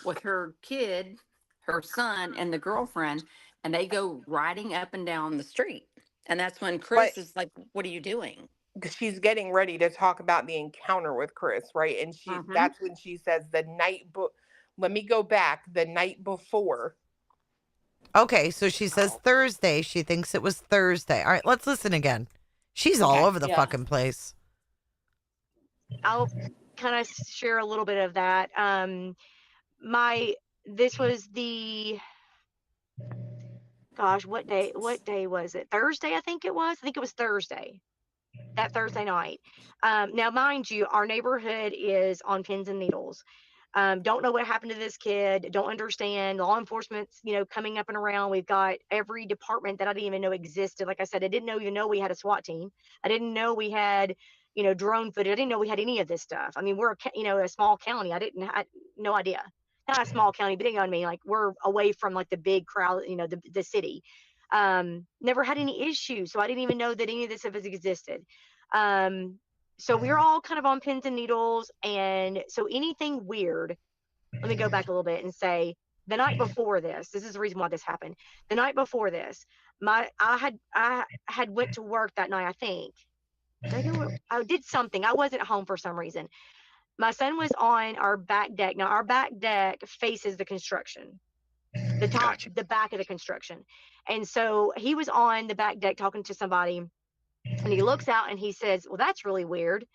with her kid, her son, and the girlfriend, and they go riding up and down the street. And that's when Chris is like, what are you doing? She's getting ready to talk about the encounter with Chris, right? And that's when she says the night let me go back, the night before. Okay, so she says Thursday. She thinks it was Thursday. All right, let's listen again. She's all over the fucking place. I'll kind of share a little bit of that. This was the, gosh, what day was it? Thursday, I think it was. I think it was Thursday. That Thursday night. Now, mind you, our neighborhood is on pins and needles. Don't know what happened to this kid. Don't understand. Law enforcement's, coming up and around. We've got every department that I didn't even know existed. Like I said, I didn't even know we had a SWAT team. I didn't know we had, drone footage. I didn't know we had any of this stuff. I mean, we're a small county. I had no idea. Not a small county, but you know what I mean? Like, we're away from like the big crowd, the city. Never had any issues. So I didn't even know that any of this stuff has existed. So we were all kind of on pins and needles. And so anything weird, let me go back a little bit and say the night before this is the reason why this happened. The night before this, I had went to work that night. I think I did something. I wasn't home for some reason. My son was on our back deck. Now our back deck faces the construction, the top, the back of the construction. And so he was on the back deck talking to somebody. And he looks out and he says, well, that's really weird.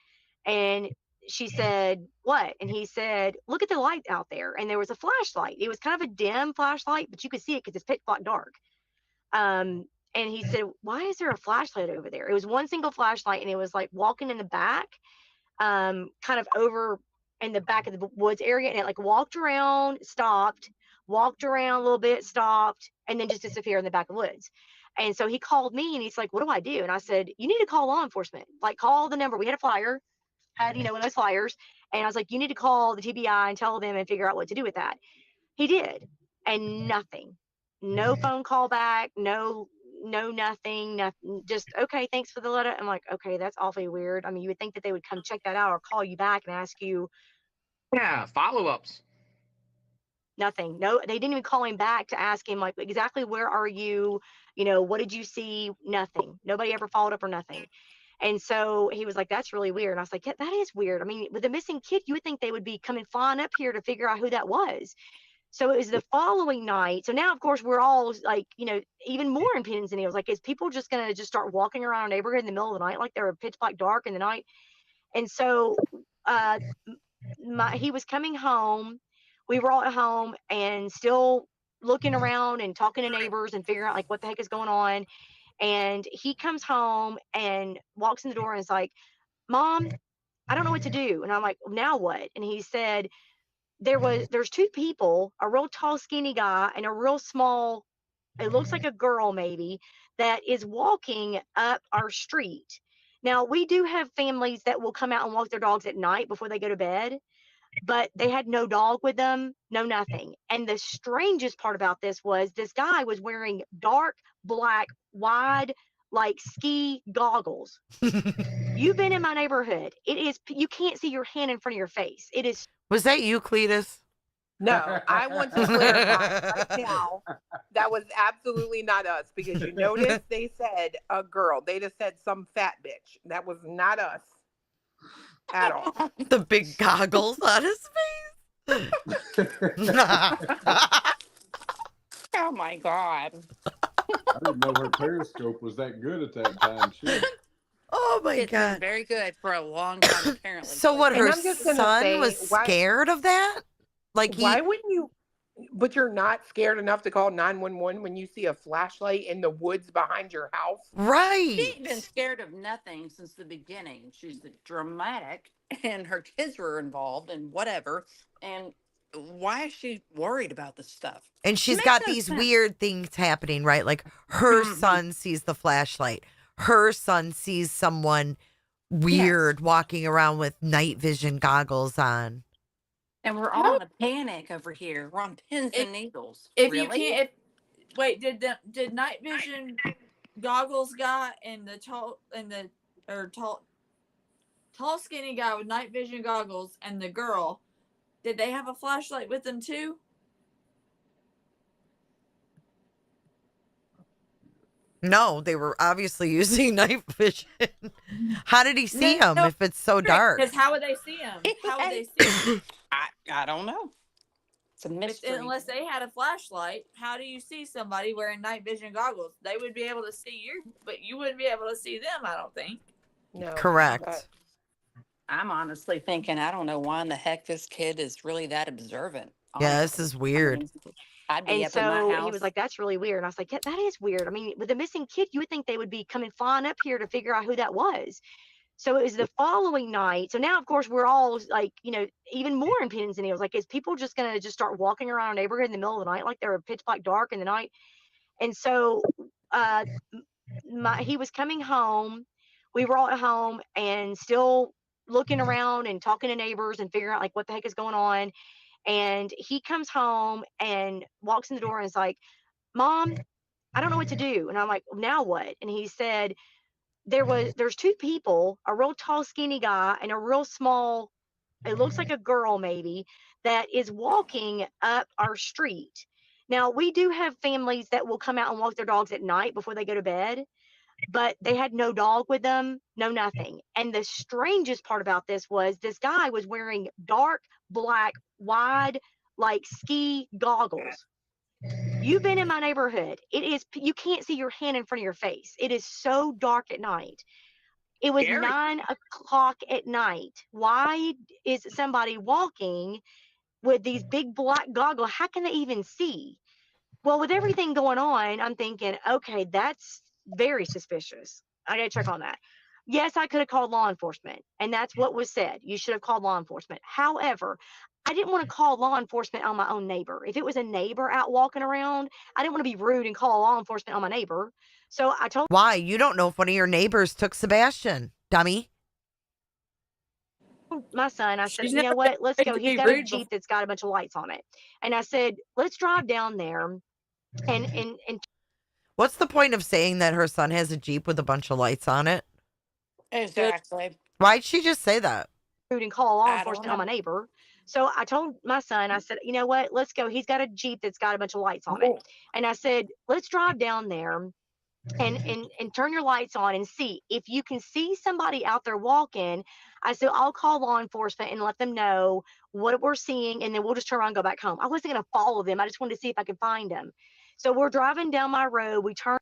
And she said, what? And he said, look at the light out there. And there was a flashlight. It was kind of a dim flashlight, but you could see it because it's pitch black dark. And he said, why is there a flashlight over there? It was one single flashlight, and it was like walking in the back, kind of over in the back of the woods area. And it like walked around, stopped, walked around a little bit, stopped, and then just disappeared in the back of the woods. And so he called me and he's like, what do I do? And I said, you need to call law enforcement. Like, call the number. We had a flyer, one of those flyers. And I was like, you need to call the TBI and tell them and figure out what to do with that. He did. And nothing. No phone call back. No, nothing. Just, okay, thanks for the letter. I'm like, okay, that's awfully weird. I mean, you would think that they would come check that out or call you back and ask you. Yeah, follow-ups. Nothing. No, they didn't even call him back to ask him, like, exactly where are you? What did you see? Nothing. Nobody ever followed up or nothing. And so he was like, that's really weird. And I was like, yeah, that is weird. I mean, with the missing kid, you would think they would be flying up here to figure out who that was. So it was the following night. So now, of course, we're all like, even more in pins and needles. Like, is people just going to just start walking around our neighborhood in the middle of the night like they're pitch black dark in the night? And so he was coming home. We were all at home and still looking around and talking to neighbors and figuring out like what the heck is going on. And he comes home and walks in the door and is like, Mom, I don't know what to do. And I'm like, now what? And he said, there's two people, a real tall, skinny guy and a real small, it looks like a girl maybe, that is walking up our street. Now, we do have families that will come out and walk their dogs at night before they go to bed. But they had no dog with them, no nothing. And the strangest part about this was this guy was wearing dark, black, wide, like ski goggles. You've been in my neighborhood. You can't see your hand in front of your face. It is. Was that you, Cletus? No, I want to clarify right now that was absolutely not us, because you notice they said a girl. They just said some fat bitch. That was not us. at all. The big goggles on his face. Oh my God. I didn't know her periscope was that good at that time. Shit. Oh my It's been God. very good for a long time, apparently. So what, And her I'm just gonna son say, was why scared of that? Like why wouldn't you? But you're not scared enough to call 911 when you see a flashlight in the woods behind your house? Right. She's been scared of nothing since the beginning. She's dramatic, and her kids were involved, and whatever. And why is she worried about this stuff? And It she's makes got no these sense. weird things happening, right? Like her Mhm. son sees the flashlight. Her son sees someone Yes. weird walking around with night vision goggles on. And we're all in a panic over here. We're on pins If, and needles. if Really? you can't, wait, did night vision goggles guy and the tall skinny guy with night vision goggles and the girl, did they have a flashlight with them too? No, they were obviously using night vision. How did he see him if it's so dark? Because how would they see him? How would they see him? I don't know. It's a mystery. Unless they had a flashlight, how do you see somebody wearing night vision goggles? They would be able to see you, but you wouldn't be able to see them, I don't think. No. Correct. I'm honestly thinking, I don't know why in the heck this kid is really that observant. Yeah, this honestly. is weird. I'd be And up in my so house. he was like, "That's really weird." And I was like, "Yeah, that is weird. I mean, with a missing kid, you would think they would be coming flying up here to figure out who that was." So it was the following night. So now, of course, we're all like, even more in pins and needles. Like, is people just going to just start walking around a neighborhood in the middle of the night like they're pitch black dark in the night? And so uh, he was coming home. We were all at home and still looking around and talking to neighbors and figuring out like what the heck is going on. And he comes home and walks in the door and is like, "Mom, I don't know what to do." And I'm like, "Now what?" And he said, there's two people, a real tall, skinny guy and a real small, it looks like a girl maybe, that is walking up our street. Now, we do have families that will come out and walk their dogs at night before they go to bed, but they had no dog with them, no nothing. And the strangest part about this was this guy was wearing dark, black, wide, like ski goggles. You've been in my neighborhood. You can't see your hand in front of your face. It is so dark at night. It was Scary. 9 o'clock at night. Why is somebody walking with these big black goggles? How can they even see? Well, with everything going on, I'm thinking, okay, that's very suspicious. I got to check on that. Yes, I could have called law enforcement, and that's what was said. You should have called law enforcement. However, I didn't want to call law enforcement on my own neighbor. If it was a neighbor out walking around, I didn't want to be rude and call law enforcement on my neighbor. So I told Why? You don't know if one of your neighbors took Sebastian, dummy. my son, I said, She's "You know never what? Let's been go." to He's be got a rude before. Jeep that's got a bunch of lights on it. And I said, "Let's drive down there and What's the point of saying that her son has a Jeep with a bunch of lights on it? Exactly. Why'd she just say that? rude and call law I don't enforcement on my know. neighbor." So I told my son, I said, "You know what? Let's go." He's got a Jeep that's got a bunch of lights on it. And I said, "Let's drive down there and turn your lights on and see if you can see somebody out there walking." I said, "I'll call law enforcement and let them know what we're seeing, and then we'll just turn around and go back home." I wasn't going to follow them. I just wanted to see if I could find them. So we're driving down my road. We turn.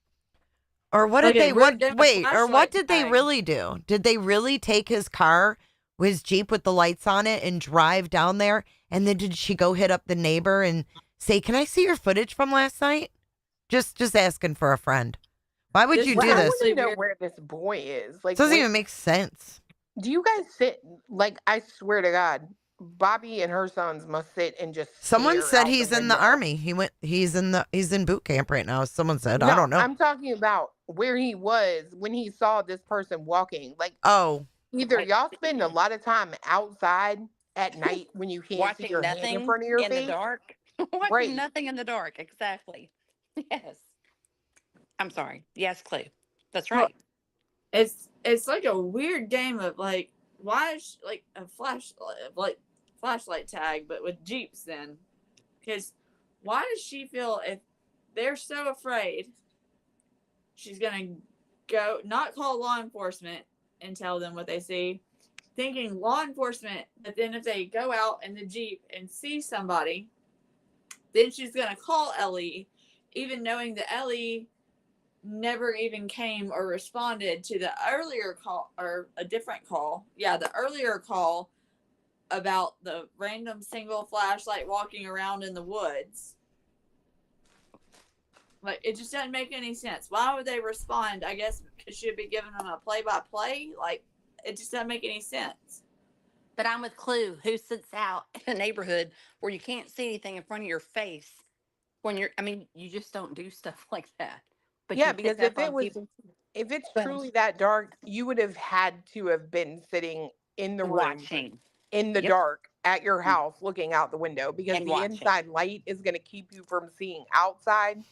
Or what did Okay, they we're what doing a wait, or what flashlight did they tag. really do? Did they really take his car, his Jeep with the lights on it, and drive down there? And then did she go hit up the neighbor and say, "Can I see your footage from last night?" Just asking for a friend. Why would This you is do I this? want to know weird. where this boy is. Like, It doesn't where, even make sense. do you guys sit? Like, I swear to God, Bobbie and her sons must sit and just Someone stare said out he's the in the window. army. He's in boot camp right now. Someone said. I No, don't know. I'm talking about where he was when he saw this person walking. Like, Oh, either y'all spend a lot of time outside at night when you can't see Watching your hand in nothing front of your in the face. dark. Watching Right. nothing in the dark. Exactly. Yes. I'm sorry. Yes, Clue. That's Well, right. it's like a weird game of like, why is like a flashlight tag, but with Jeeps then? Because why does she feel if they're so afraid she's gonna go not call law enforcement and tell them what they see, thinking law enforcement, but then if they go out in the Jeep and see somebody, then she's going to call Ellie, even knowing that Ellie never even came or responded to the earlier call, or a different call. Yeah, the earlier call about the random single flashlight walking around in the woods. Like, it just doesn't make any sense. Why would they respond? I guess because she'd be giving them a play-by-play. Like, it just doesn't make any sense. But I'm with Clue. Who sits out in a neighborhood where you can't see anything in front of your face when you're, I mean, you just don't do stuff like that. But Yeah, you pick because up on people if it's Go ahead. truly that dark, you would have had to have been sitting in the room watching. in the Yep. dark at your house looking out the window, because And the watching. inside light is going to keep you from seeing outside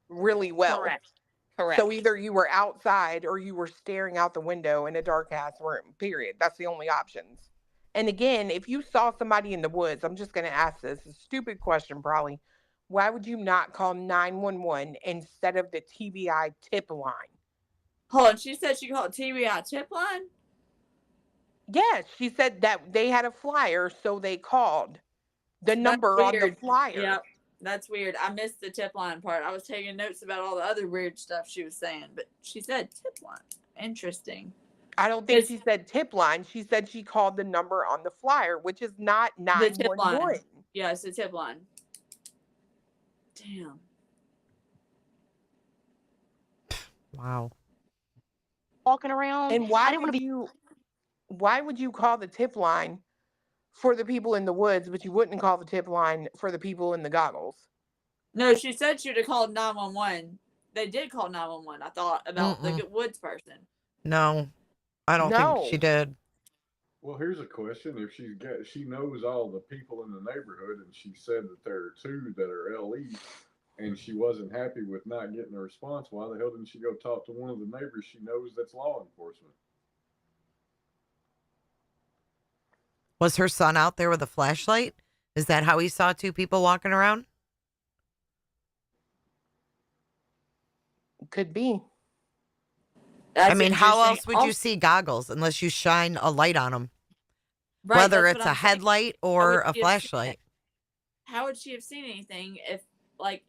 really well. Correct. Correct. So either you were outside or you were staring out the window in a dark ass room, period. That's the only options. And again, if you saw somebody in the woods, I'm just going to ask this, a stupid question probably. Why would you not call 911 instead of the TBI tip line? Hold on, she said she called TBI tip line? Yes, she said that they had a flyer, so they called the number on the flyer. Yep, that's weird. I missed the tip line part. I was taking notes about all the other weird stuff she was saying, but she said tip line. Interesting. I don't think she said tip line. She said she called the number on the flyer, which is not The tip 911. line. Yeah, it's the tip line. Damn. Wow. Walking around. And why would you call the tip line for the people in the woods, but you wouldn't call the tip line for the people in the goggles? No, she said she would have called 911. They did call 911, I thought, about the woods person. No, I don't think she did. Well, here's a question: if she knows all the people in the neighborhood, and she said that there are 2 that are LEs, and she wasn't happy with not getting a response, why the hell didn't she go talk to one of the neighbors she knows that's law enforcement? Was her son out there with a flashlight? Is that how he saw 2 people walking around? Could be. I mean, how else would you see goggles unless you shine a light on them? Right, Whether that's it's what a I'm saying. headlight How or would a she have seen flashlight. it? How would she have seen anything if, like,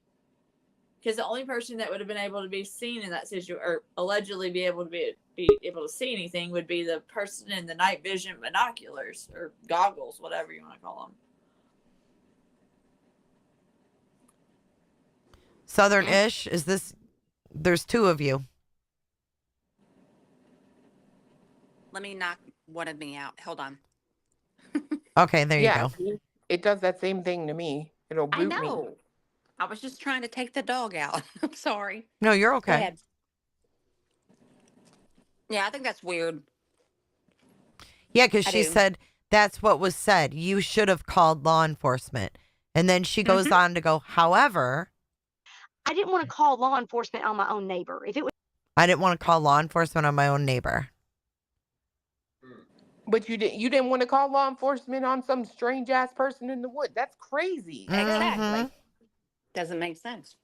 because the only person that would have been able to be seen in that situation, or allegedly be able to see anything, would be the person in the night vision binoculars or goggles, whatever you want to call them. Southern-ish, is this? There's 2 of you. Let me knock one of me out. Hold on. Okay, there you go. See? It does that same thing to me. It'll boot I me. know. I was just trying to take the dog out. I'm sorry. No, you're Go okay. ahead. Yeah, I think that's weird. Yeah, because I she do. said that's what was said. You should have called law enforcement. And then she goes on to go, however, I didn't want to call law enforcement on my own neighbor. If it was I didn't want to call law enforcement on my own neighbor. But you didn't want to call law enforcement on some strange ass person in the wood. That's crazy. Exactly. Doesn't make sense.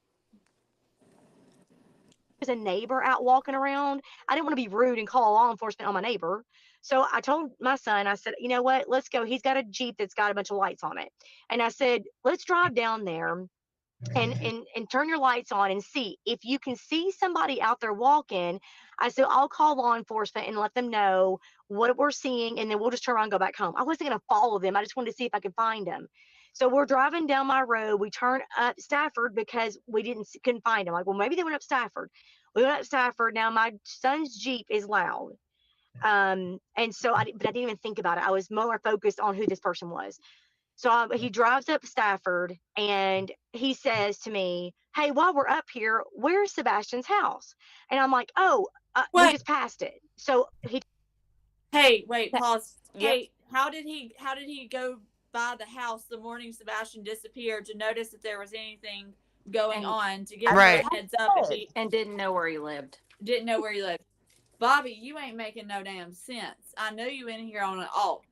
a neighbor out walking around, I didn't want to be rude and call law enforcement on my neighbor. So I told my son, I said, you know what, let's go. He's got a Jeep that's got a bunch of lights on it. And I said, let's drive down there and turn your lights on and see if you can see somebody out there walking. I said, I'll call law enforcement and let them know what we're seeing, and then we'll just turn around and go back home. I wasn't going to follow them. I just wanted to see if I could find them. So we're driving down my road. We turn up Stafford because we couldn't find them. Like, well, maybe they went up Stafford. We went up Stafford. Now my son's Jeep is loud. And so but I didn't even think about it. I was more focused on who this person was. So he drives up Stafford and he says to me, hey, while we're up here, where's Sebastian's house? And I'm like, oh, we just passed it. So Hey, wait, pause. Yep. Hey, how did he go by the house the morning Sebastian disappeared to notice that there was anything going on, to give him a heads up and didn't know where he lived. Didn't know where he lived. Bobbie, you ain't making no damn sense. I know you in here on an alt.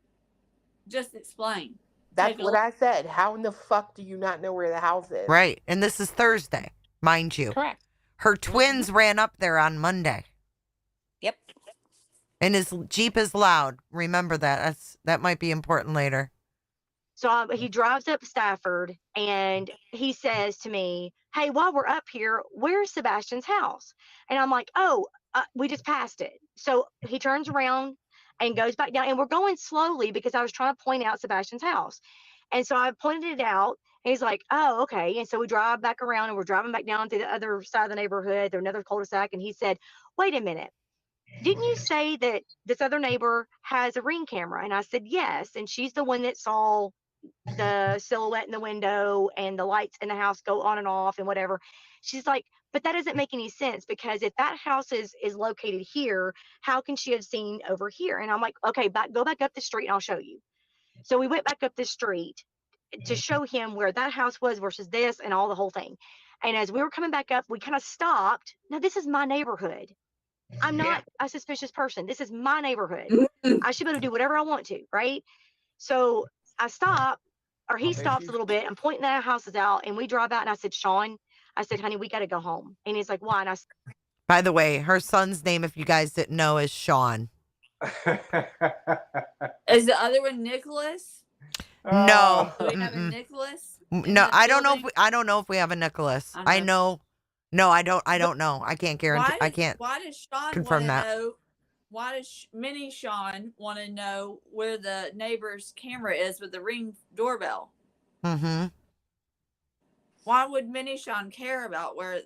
Just explain. That's what I said. How in the fuck do you not know where the house is? Right. And this is Thursday, mind you. Correct. Her twins ran up there on Monday. Yep. And his Jeep is loud. Remember that. That might be important later. So he drives up Stafford and he says to me, "Hey, while we're up here, where's Sebastian's house?" And I'm like, "Oh, we just passed it." So he turns around and goes back down, and we're going slowly because I was trying to point out Sebastian's house. And so I pointed it out. And he's like, "Oh, okay." And so we drive back around and we're driving back down to the other side of the neighborhood. There's another cul-de-sac. And he said, "Wait a minute. Didn't you say that this other neighbor has a Ring camera?" And I said, "Yes. And she's the one that saw the silhouette in the window and the lights in the house go on and off and whatever." She's like, "But that doesn't make any sense because if that house is located here, how can she have seen over here?" And I'm like, "Okay, go back up the street and I'll show you." So we went back up the street to show him where that house was versus this and all the whole thing. And as we were coming back up, we kind of stopped. Now, this is my neighborhood. I'm not a suspicious person. This is my neighborhood. I should be able to do whatever I want to, right? So I stop, or he stops a little bit. I'm pointing at our houses out, and we drive out. And I said, "Sean," I said, "honey, we got to go home." And he's like, "Why?" And I said, By the way, her son's name, if you guys didn't know, is Sean. Is the other one Nicholas? No. Do we have a Nicholas? No, I don't know if we have a Nicholas. I know. No, I don't know. I can't guarantee. Why does Sean confirm want to that. know? Why does Mini Sean want to know where the neighbor's camera is with the Ring doorbell? Mm-hmm. Why would Mini Sean care about where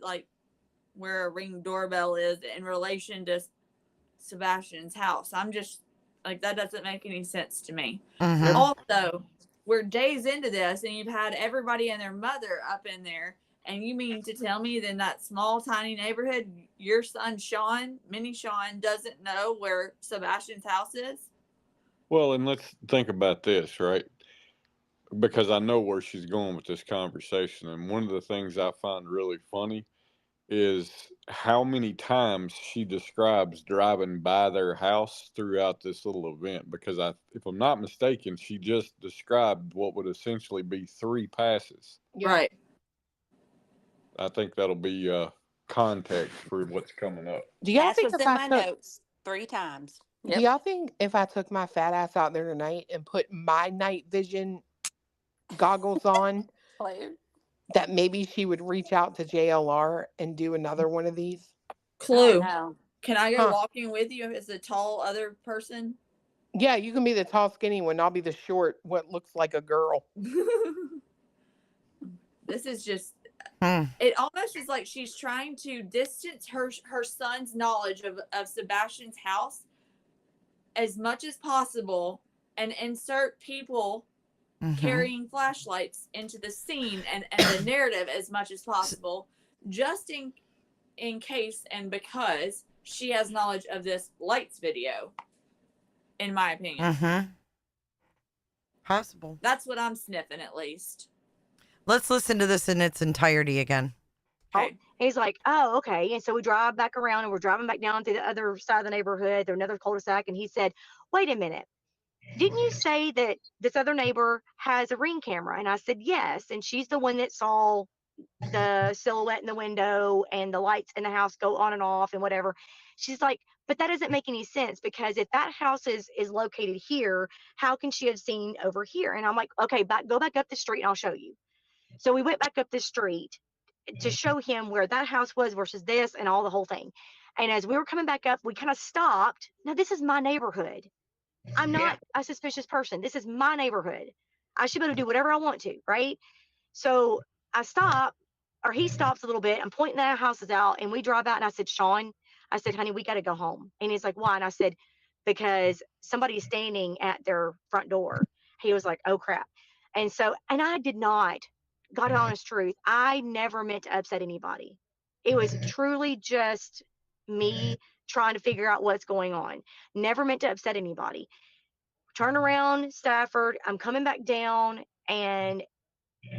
a Ring doorbell is in relation to Sebastian's house? I'm just like, that doesn't make any sense to me. Mm-hmm. Also, we're days into this and you've had everybody and their mother up in there, and you mean to tell me that in that small tiny neighborhood your son Sean, Mini Sean, doesn't know where Sebastian's house is? Well, and let's think about this, right? Because I know where she's going with this conversation, and one of the things I find really funny is how many times she describes driving by their house throughout this little event. Because if I'm not mistaken, she just described what would essentially be 3 passes. Right. I think that'll be context for what's coming up. Do y'all That's think what's if in I my took notes 3 times. Do y'all think if I took my fat ass out there tonight and put my night vision goggles on, that maybe she would reach out to JLR and do another one of these? Clue. No. Can I go walking with you as a tall other person? Yeah, you can be the tall, skinny one. I'll be the short, what looks like a girl. This is just, it almost is like she's trying to distance her son's knowledge of Sebastian's house as much as possible and insert people carrying flashlights into the scene and the narrative as much as possible, just in case and because she has knowledge of this lights video, in my opinion. Possible. That's what I'm sniffing, at least. Let's listen to this in its entirety again. Okay. He's like, "Oh, okay." And so we drive back around and we're driving back down to the other side of the neighborhood. There's another cul-de-sac. And he said, "Wait a minute. Didn't you say that this other neighbor has a Ring camera?" And I said, "Yes. And she's the one that saw the silhouette in the window and the lights in the house go on and off and whatever." She's like, "But that doesn't make any sense because if that house is located here, how can she have seen over here?" And I'm like, "Okay, go back up the street and I'll show you." So we went back up the street to show him where that house was versus this and all the whole thing. And as we were coming back up, we kind of stopped. Now, this is my neighborhood. I'm not a suspicious person. This is my neighborhood. I should be able to do whatever I want to, right? So I stop, or he stops a little bit. I'm pointing at our houses out, and we drive out. And I said, "Sean," I said, "honey, we got to go home." And he's like, "Why?" And I said, "Because somebody's standing at their front door." He was like, "Oh, crap." And I did not, God honest truth, I never meant to upset anybody. It was truly just me trying to figure out what's going on. Never meant to upset anybody. Turn around, Stafford. I'm coming back down, and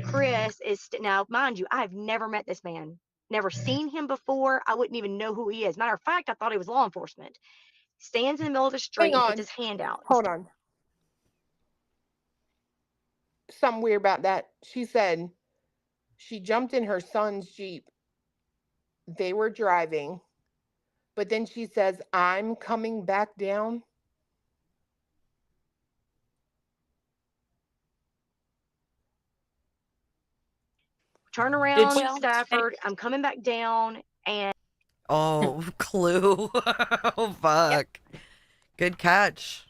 Chris is now, mind you, I've never met this man, never seen him before. I wouldn't even know who he is. Matter of fact, I thought he was law enforcement. Stands in the middle of the street Hang and on. puts his hand out. Hold on. Something weird about that. She said she jumped in her son's Jeep. They were driving. but then she says, I'm coming back down. Turn Did around, she? Stafford. I'm coming back down. And Oh, Clue. Oh, fuck. Good catch.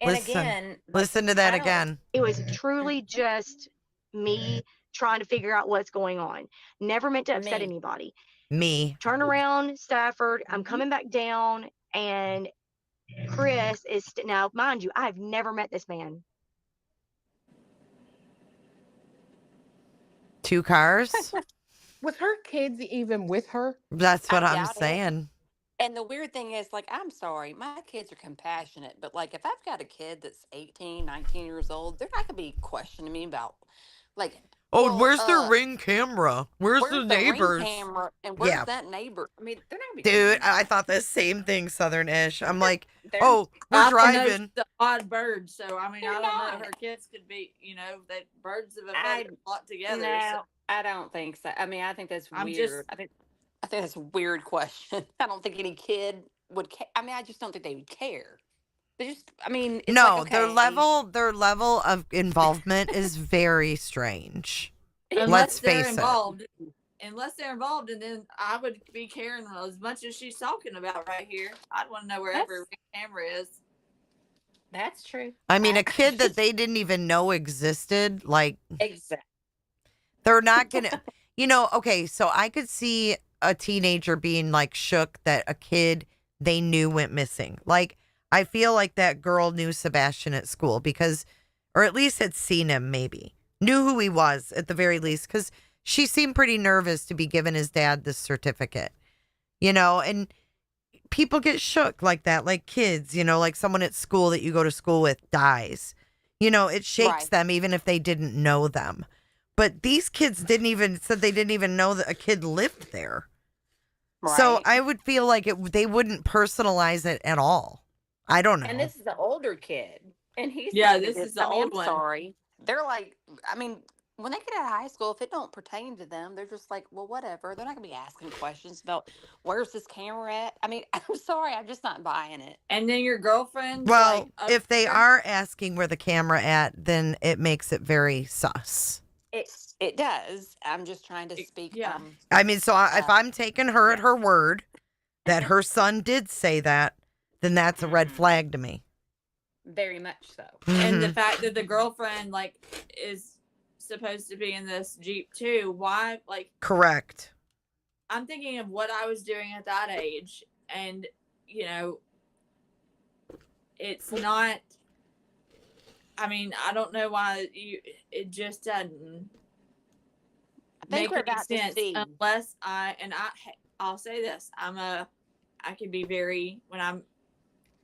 And Listen. again, like, Listen to that I don't. again. it was truly just me trying to figure out what's going on. Never meant to upset Me. anybody. Me. Turn around, Stafford. I'm coming back down. And Chris is now, mind you, I've never met this man. 2 cars? Was her kids even with her? That's what I I'm doubt it. saying. And the weird thing is, like, I'm sorry, my kids are compassionate, but like, if I've got a kid that's 18, 19 years old, they're not gonna be questioning me about, like, Oh, well, where's the Ring camera? Where's the where's the ring neighbors? camera and where's Yeah. that neighbor? I mean, they're not gonna be Dude, questioning I that. thought the same thing, Southern-ish. I'm like, They're oh, we're I don't know. She's driving. an odd bird, so I mean, they're I don't not. know. Her kids could be, that birds of a I feather flock together. So no, I don't think so. I mean, I think that's I'm weird. just, I think that's a weird question. I don't think any kid would care. I mean, I just don't think they would care. They just, I mean, it's like, No, okay, their level of involvement is very strange. unless Let's they're face it. involved. Unless they're involved, and then I would be caring as much as she's talking about right here. I'd want to know where every ring camera is. That's true. I mean, a kid that they didn't even know existed, like, Exactly. they're not gonna, okay, so I could see a teenager being like shook that a kid they knew went missing. Like, I feel like that girl knew Sebastian at school because, or at least had seen him maybe, knew who he was at the very least, because she seemed pretty nervous to be giving his dad this certificate, and people get shook like that, like kids, like someone at school that you go to school with dies. It shakes Right. them even if they didn't know them. But these kids said they didn't even know that a kid lived there. So Right. I would feel like they wouldn't personalize it at all. I don't know. And this is the older kid, and he's Yeah, not this gonna is the I mean, old I'm one. sorry. They're like, I mean, when they get out of high school, if it don't pertain to them, they're just like, well, whatever. They're not gonna be asking questions about where's this camera at. I mean, I'm sorry, I'm just not buying it. And then your girlfriend's Well, like, up if they there. are asking where the camera at, then it makes it very sus. It does. I'm just trying to speak. Yeah. I mean, so if I'm taking her at her word that her son did say that, then that's a red flag to me. Very much so. And the Mhm. fact that the girlfriend is supposed to be in this Jeep too. Why? Correct. I'm thinking of what I was doing at that age, and it's not. I mean, I don't know why it just doesn't make we're any about to sense see. unless I'll say this. I can be very, when I'm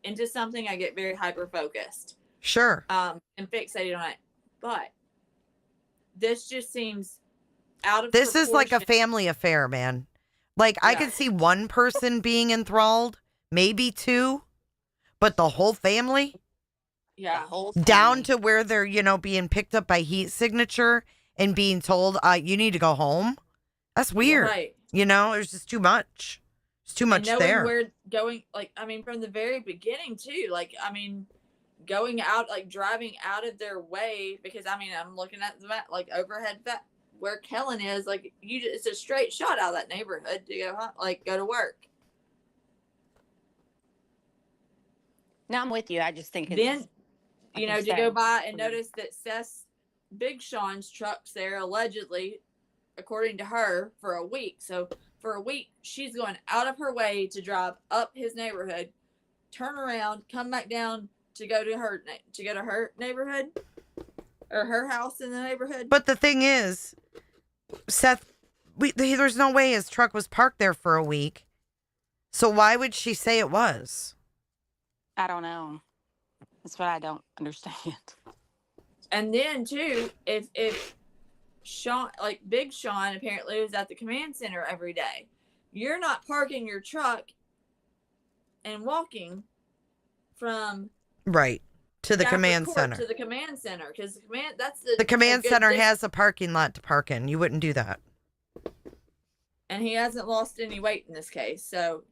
into something, I get very hyper focused. Sure. And fixated on it. But this just seems out of This is like a proportion. family affair, man. Like, I could see one person being enthralled, maybe 2, but the whole family? Yeah. Down to where they're, being picked up by heat signature and being told, you need to go home. That's weird. Right. There's just too much. It's too much And knowing there. where going, from the very beginning too, going out, driving out of their way, because I'm looking at the map, overhead where Kellen is, it's a straight shot out of that neighborhood to go to work. No, I'm with you. I just think Then, it's to go by and notice that Seth's Big Sean's truck's there allegedly, according to her, for a week. So for a week, she's going out of her way to drive up his neighborhood, turn around, come back down to go to her neighborhood or her house in the neighborhood. But the thing is, Seth, there's no way his truck was parked there for a week. So why would she say it was? I don't know. That's what I don't understand. And then too, if Sean, Big Sean, apparently was at the command center every day, you're not parking your truck and walking from Right. To the Stafford command Court center. to the command center, because The command center has a parking lot to park in. You wouldn't do that. and he hasn't lost any weight in this case, so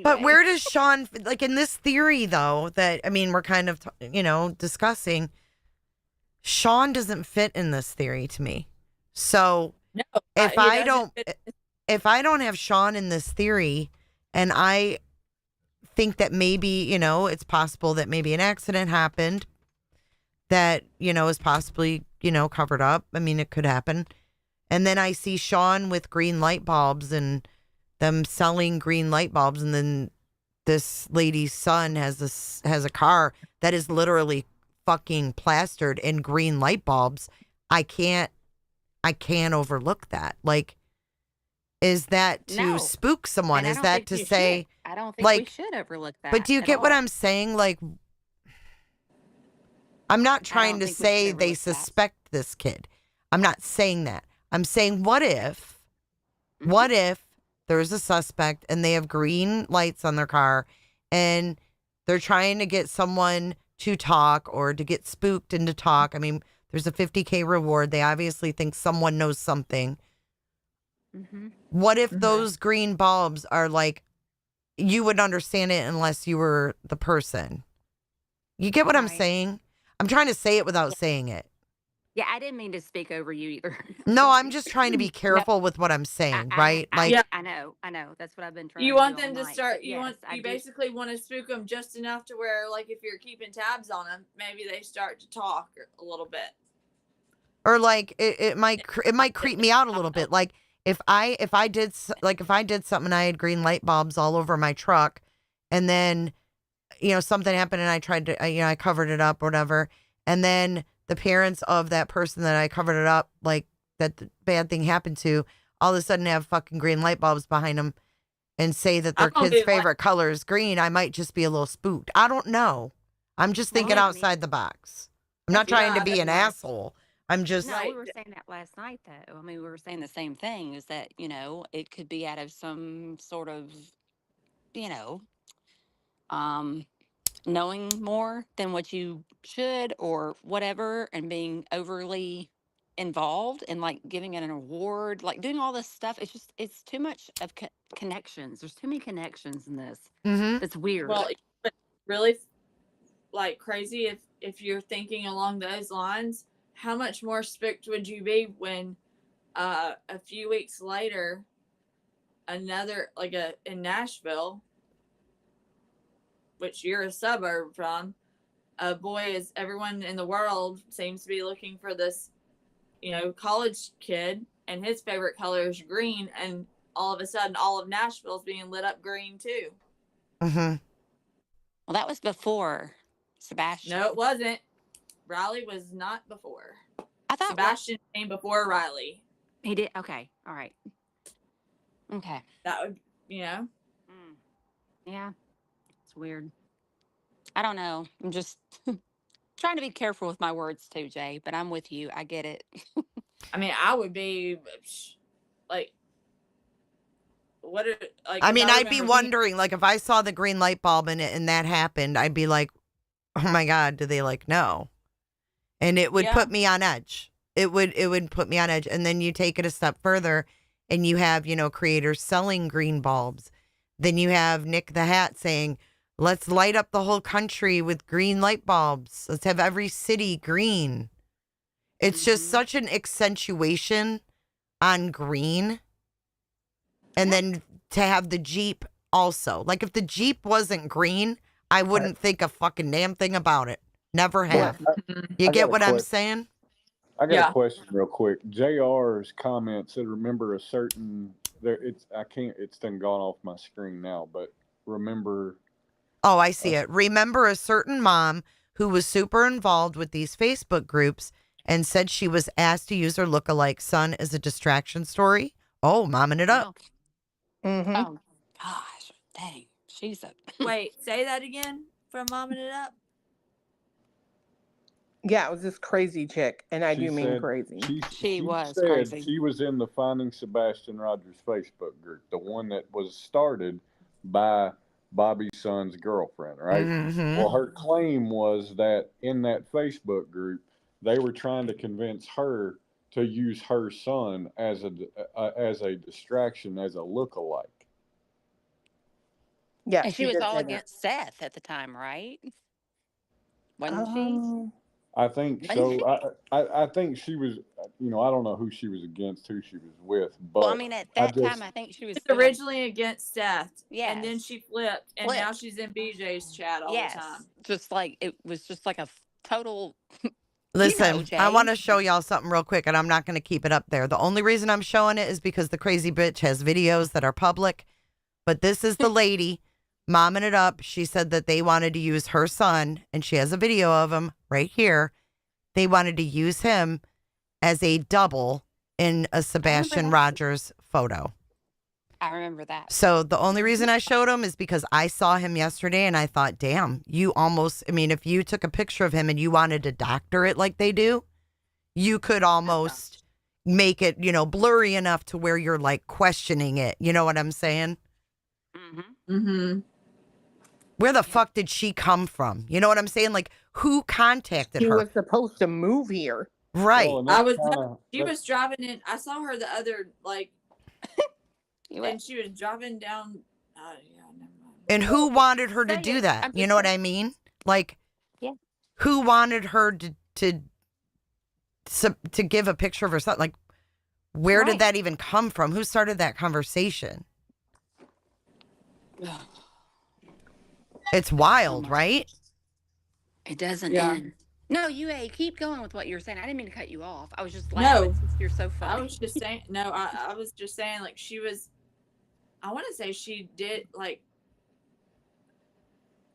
But Anyway. where does Sean, like in this theory though, that, I mean, we're kind of, discussing, Sean doesn't fit in this theory to me. So No, if he I doesn't don't, fit- if I don't have Sean in this theory, and I think that maybe, it's possible that maybe an accident happened that, is possibly, covered up. I mean, it could happen. And then I see Sean with green light bulbs and them selling green light bulbs, and then this lady's son has a car that is literally fucking plastered in green light bulbs. I can't overlook that. Like, is that to No. spook someone? And I Is don't that think to you say, should. I don't think we like, should overlook that. but do you at get what all. I'm saying? Like, I'm not I trying don't to think we should say they overlook that. suspect this kid. I'm not saying that. I'm saying, what if there's a suspect and they have green lights on their car and they're trying to get someone to talk or to get spooked into talk? I mean, there's a $50K reward. They obviously think someone knows something. Mm-hmm. What if those green bulbs are like, you would understand it unless you were the person? You get what I'm Right. saying? I'm trying to say it without saying it. Yeah, I didn't mean to speak over you either. No, I'm just trying to be No, careful with what I'm saying, right? Like, Yeah. I know. That's what I've been trying You to want do all them to night. start. But You yes, I do. basically want to spook them just enough to where, like, if you're keeping tabs on them, maybe they start to talk a little bit. or like it might creep me out a little bit. Like if I did something and I had green light bulbs all over my truck, and then something happened and I tried to I covered it up or whatever, and then the parents of that person that I covered it up, like that the bad thing happened to, all of a sudden have fucking green light bulbs behind them and say that their kid's favorite color is green, I might just be a little spooked. I don't know. I'm just thinking outside the box. I'm not trying to be an asshole. I'm just. No, we were saying that last night, though. I mean, we were saying the same thing, is that, it could be out of some sort of, knowing more than what you should or whatever, and being overly involved and like giving it an award, like doing all this stuff. It's too much of connections. There's too many connections in this. Mm-hmm. That's weird. Well, but really, like, crazy if you're thinking along those lines. How much more spooked would you be when a few weeks later, another, like, in Nashville, which you're a suburb from, a boy, is everyone in the world seems to be looking for this, college kid, and his favorite color is green, and all of a sudden all of Nashville's being lit up green too. Mm-hmm. Well, that was before Sebastian. No, it wasn't. Riley was not before. I thought Sebastian came before Riley. He did. Okay. All right. Okay. That would, Yeah. It's weird. I don't know. I'm just trying to be careful with my words too, Jay, but I'm with you. I get it. I mean, I would be like, what are, like, I mean, I'd be remember wondering, like, if I saw the green light bulb and that happened, I'd be like, oh my God, do they like know? And it would put me on edge. It would put me on edge. And then you take it a step further and you have, creators selling green bulbs. Then you have Nick the Hat saying, let's light up the whole country with green light bulbs. Let's have every city green. It's just such an accentuation on green. And then to have the Jeep also. Like, if the Jeep wasn't green, I wouldn't think a fucking damn thing about it. Never have. You get what I'm saying? I got a question real quick. JR's comment said, remember a certain, it's done gone off my screen now, but remember. Oh, I see it. Remember a certain mom who was super involved with these Facebook groups and said she was asked to use her lookalike son as a distraction story? Oh, momming it up. Oh, gosh. Dang. She's a... Wait, say that again from momming it up? Yeah, it was this crazy chick, and I do mean crazy. She was said crazy. She was in the Finding Sebastian Rogers Facebook group, the one that was started by Bobbie's son's girlfriend, right? Mm-hmm. Well, her claim was that in that Facebook group, they were trying to convince her to use her son as a distraction, as a lookalike. Yeah, And she she was did all say that. against Seth at the time, right? Wasn't she? Um, I think Wasn't so. she? I think she was, I don't know who she was against, who she was with, Well, I but mean, at I that time, just, I think she was She was gonna. originally against Seth, and then Yes, she flipped, and now flipped. she's in BJ's chat all the Yes, time. just like it was just like a total. Listen, I want Jay. to show y'all something real quick, and I'm not going to keep it up there. The only reason I'm showing it is because the crazy bitch has videos that are public. But this is the lady momming it up. She said that they wanted to use her son, and she has a video of him right here. They wanted to use him as a double in a Sebastian Rogers photo. I remember that. So the only reason I showed him is because I saw him yesterday and I thought, damn, you almost, I mean, if you took a picture of him and you wanted to doctor it like they do, you could almost make it, blurry enough to where you're like questioning it. You know what I'm saying? Mm-hmm. Where the fuck did she come from? You know what I'm saying? Like, who contacted she her? was supposed to move here. Right. She was driving in. I saw her the other, and she was driving down. Yeah, never mind. And who wanted her to do that? You know what I mean? Like, who wanted her to give a picture of herself? Like, where did that even come from? Who started that conversation? It's wild, right? It doesn't Yeah. end. No, keep going with what you were saying. I didn't mean to cut you off. I was just laughing. No, You're so funny. I was just saying. No, I was just saying like she was. I want to say she did like.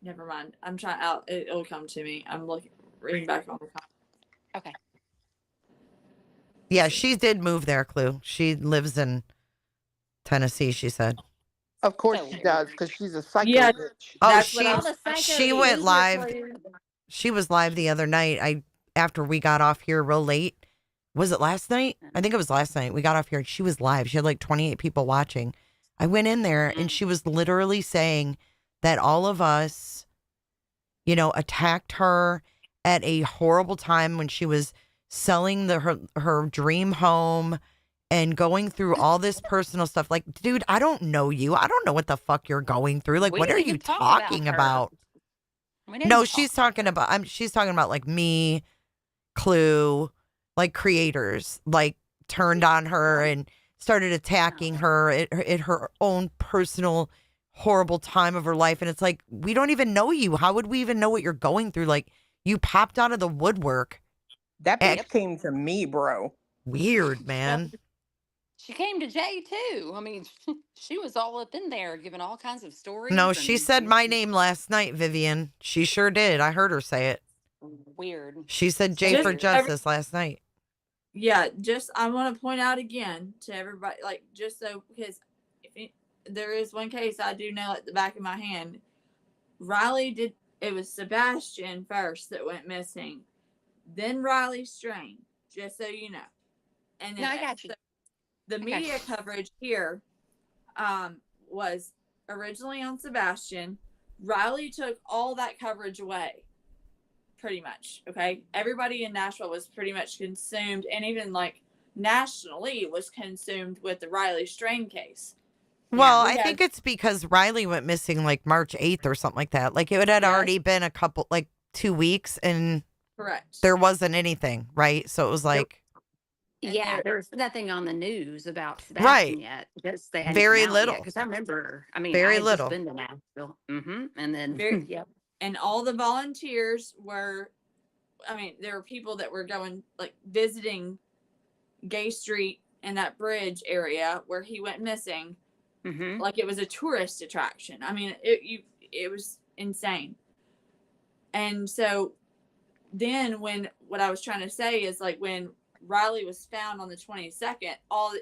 Never mind. I'm trying out. It'll come to me. I'm reading back on the comment. Okay. Yeah, she did move there, Clue. She lives in Tennessee, she said. Of course she does, because she's a psycho Yeah. bitch. Oh, That's what I was- she went live. She was live the other night. After we got off here real late. Was it last night? I think it was last night. We got off here and she was live. She had like 28 people watching. I went in there and she was literally saying that all of us, attacked her at a horrible time when she was selling her dream home and going through all this personal stuff. Like, dude, I don't know you. I don't know what the fuck you're going through. Like, We what are didn't you even talk talking about about? No, she's talking about like me, Clue, like creators, like turned on her and started attacking her at her own personal horrible time of her life. And it's like, we don't even know you. How would we even know what you're going through? Like, you popped out of the woodwork. That bitch came to me, bro. Weird, man. She came to Jay too. I mean, she was all up in there giving all kinds of stories. No, she said my name last night, Vivian. She sure did. I heard her say it. Weird. She said Jay for Justice last night. Yeah, I want to point out again to everybody, like, just so, because there is one case I do know at the back of my hand. It was Sebastian first that went missing, then Riley Strain, just so you know. And then I got you. The media coverage here was originally on Sebastian. Riley took all that coverage away, pretty much. Okay, everybody in Nashville was pretty much consumed, and even like nationally was consumed with the Riley Strain case. Well, I think it's because Riley went missing like March 8th or something like that. Like it had already been 2 weeks and correct. There wasn't anything, right? So it was like. Yeah, there was nothing on the news about Sebastian yet. Because they hadn't Very come out little. Because I remember, Very I had little. just been to Nashville. And then, yep. And all the volunteers were, there were people that were going, like, visiting Gay Street and that bridge area where he went missing. Like it was a tourist attraction. It was insane. And so then what I was trying to say is, like, when Riley was found on the 22nd,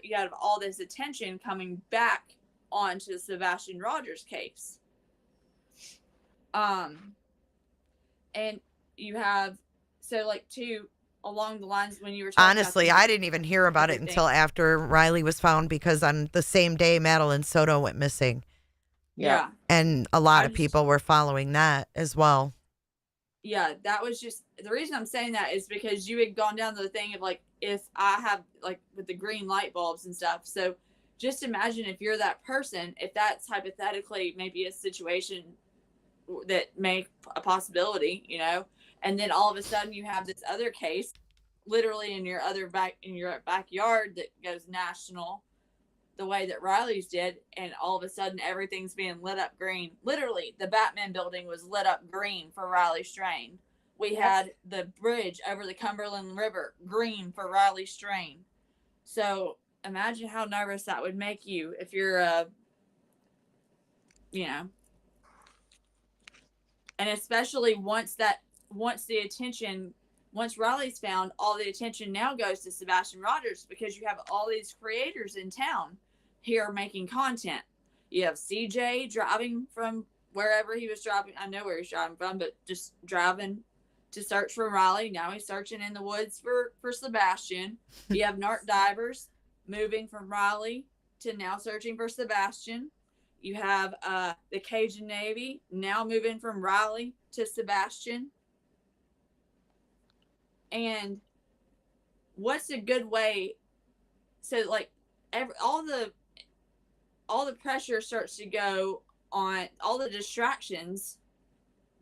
you had all this attention coming back onto the Sebastian Rogers case. And you have, along the lines when you were talking honestly, about I didn't even hear about it until after Riley was found, because on the same day Madeline Soto went missing. Yeah. And a lot of people were following that as well. Yeah, that was just the reason I'm saying that is because you had gone down to the thing of, like, if I have, like, with the green light bulbs and stuff. So just imagine if you're that person, if that's hypothetically maybe a situation that may a possibility, you know, and then all of a sudden you have this other case literally in your backyard that goes national the way that Riley's did, and all of a sudden everything's being lit up green. Literally, the Batman building was lit up green for Riley Strain. We had the bridge over the Cumberland River green for Riley Strain. So imagine how nervous that would make you if you're you know, and especially once Riley's found, all the attention now goes to Sebastian Rogers, because you have all these creators in town here making content. You have CJ driving from wherever he was driving. I know where he's driving from, but just driving to search for Riley. Now he's searching in the woods for Sebastian. You have Nart Divers moving from Riley to now searching for Sebastian. You have the Cajun Navy now moving from Riley to Sebastian. And what's a good way? So like all the pressure starts to go on, all the distractions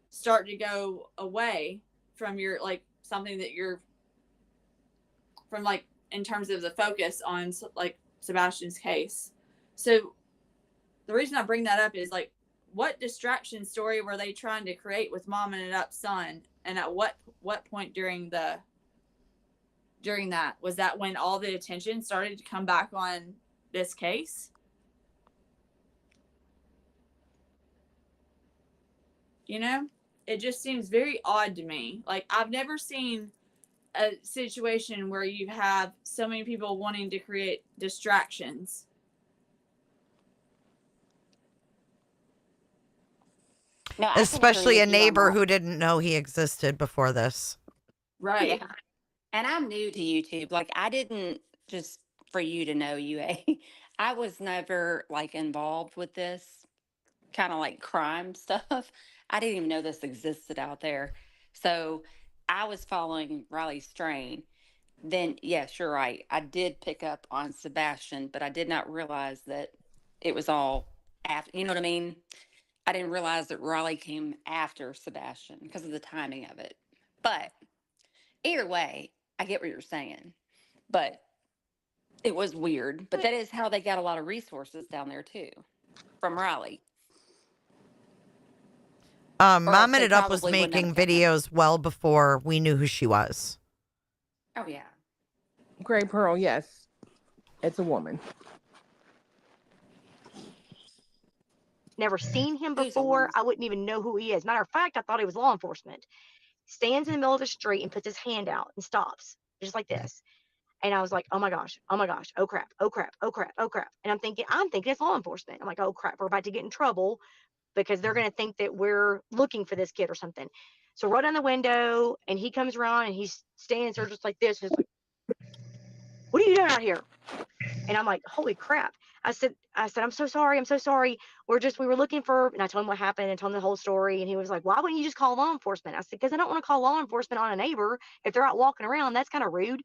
start to go away from your, like, something that you're from, like, in terms of the focus on, like, Sebastian's case. So the reason I bring that up is, like, what distraction story were they trying to create with Mom and Up Son? And at what point during that was that when all the attention started to come back on this case? You know, it just seems very odd to me. Like, I've never seen a situation where you have so many people wanting to create distractions. No, I can agree Especially a with you on neighbor that. who didn't know he existed before this. Right. Yeah. And I'm new to YouTube. Like, I didn't, just for you to know, UA, I was never like involved with this kind of like crime stuff. I didn't even know this existed out there. So I was following Riley Strain. Then, yes, you're right. I did pick up on Sebastian, but I did not realize that it was all after, you know what I mean? I didn't realize that Riley came after Sebastian because of the timing of it. But either way, I get what you're saying. But it was weird. But that is how they got a lot of resources down there too, from Riley. Or Mom else and they It Up was probably wouldn't have making done it. videos well before we knew who she was. Oh yeah. Gray Pearl, yes. It's a woman. Never seen him Who's a before. woman? I wouldn't even know who he is. Matter of fact, I thought he was law enforcement. Stands in the middle of the street and puts his hand out and stops, just like this. And I was like, oh my gosh, oh crap, oh crap, oh crap, oh crap. And I'm thinking it's law enforcement. I'm like, oh crap, we're about to get in trouble because they're going to think that we're looking for this kid or something. So right on the window, and he comes around and he stands there just like this. And it's like, what are you doing out here? And I'm like, holy crap. I said, I'm so sorry. We were looking for, and I told him what happened and told him the whole story. And he was like, why wouldn't you just call law enforcement? I said, because I don't want to call law enforcement on a neighbor. If they're out walking around, that's kind of rude.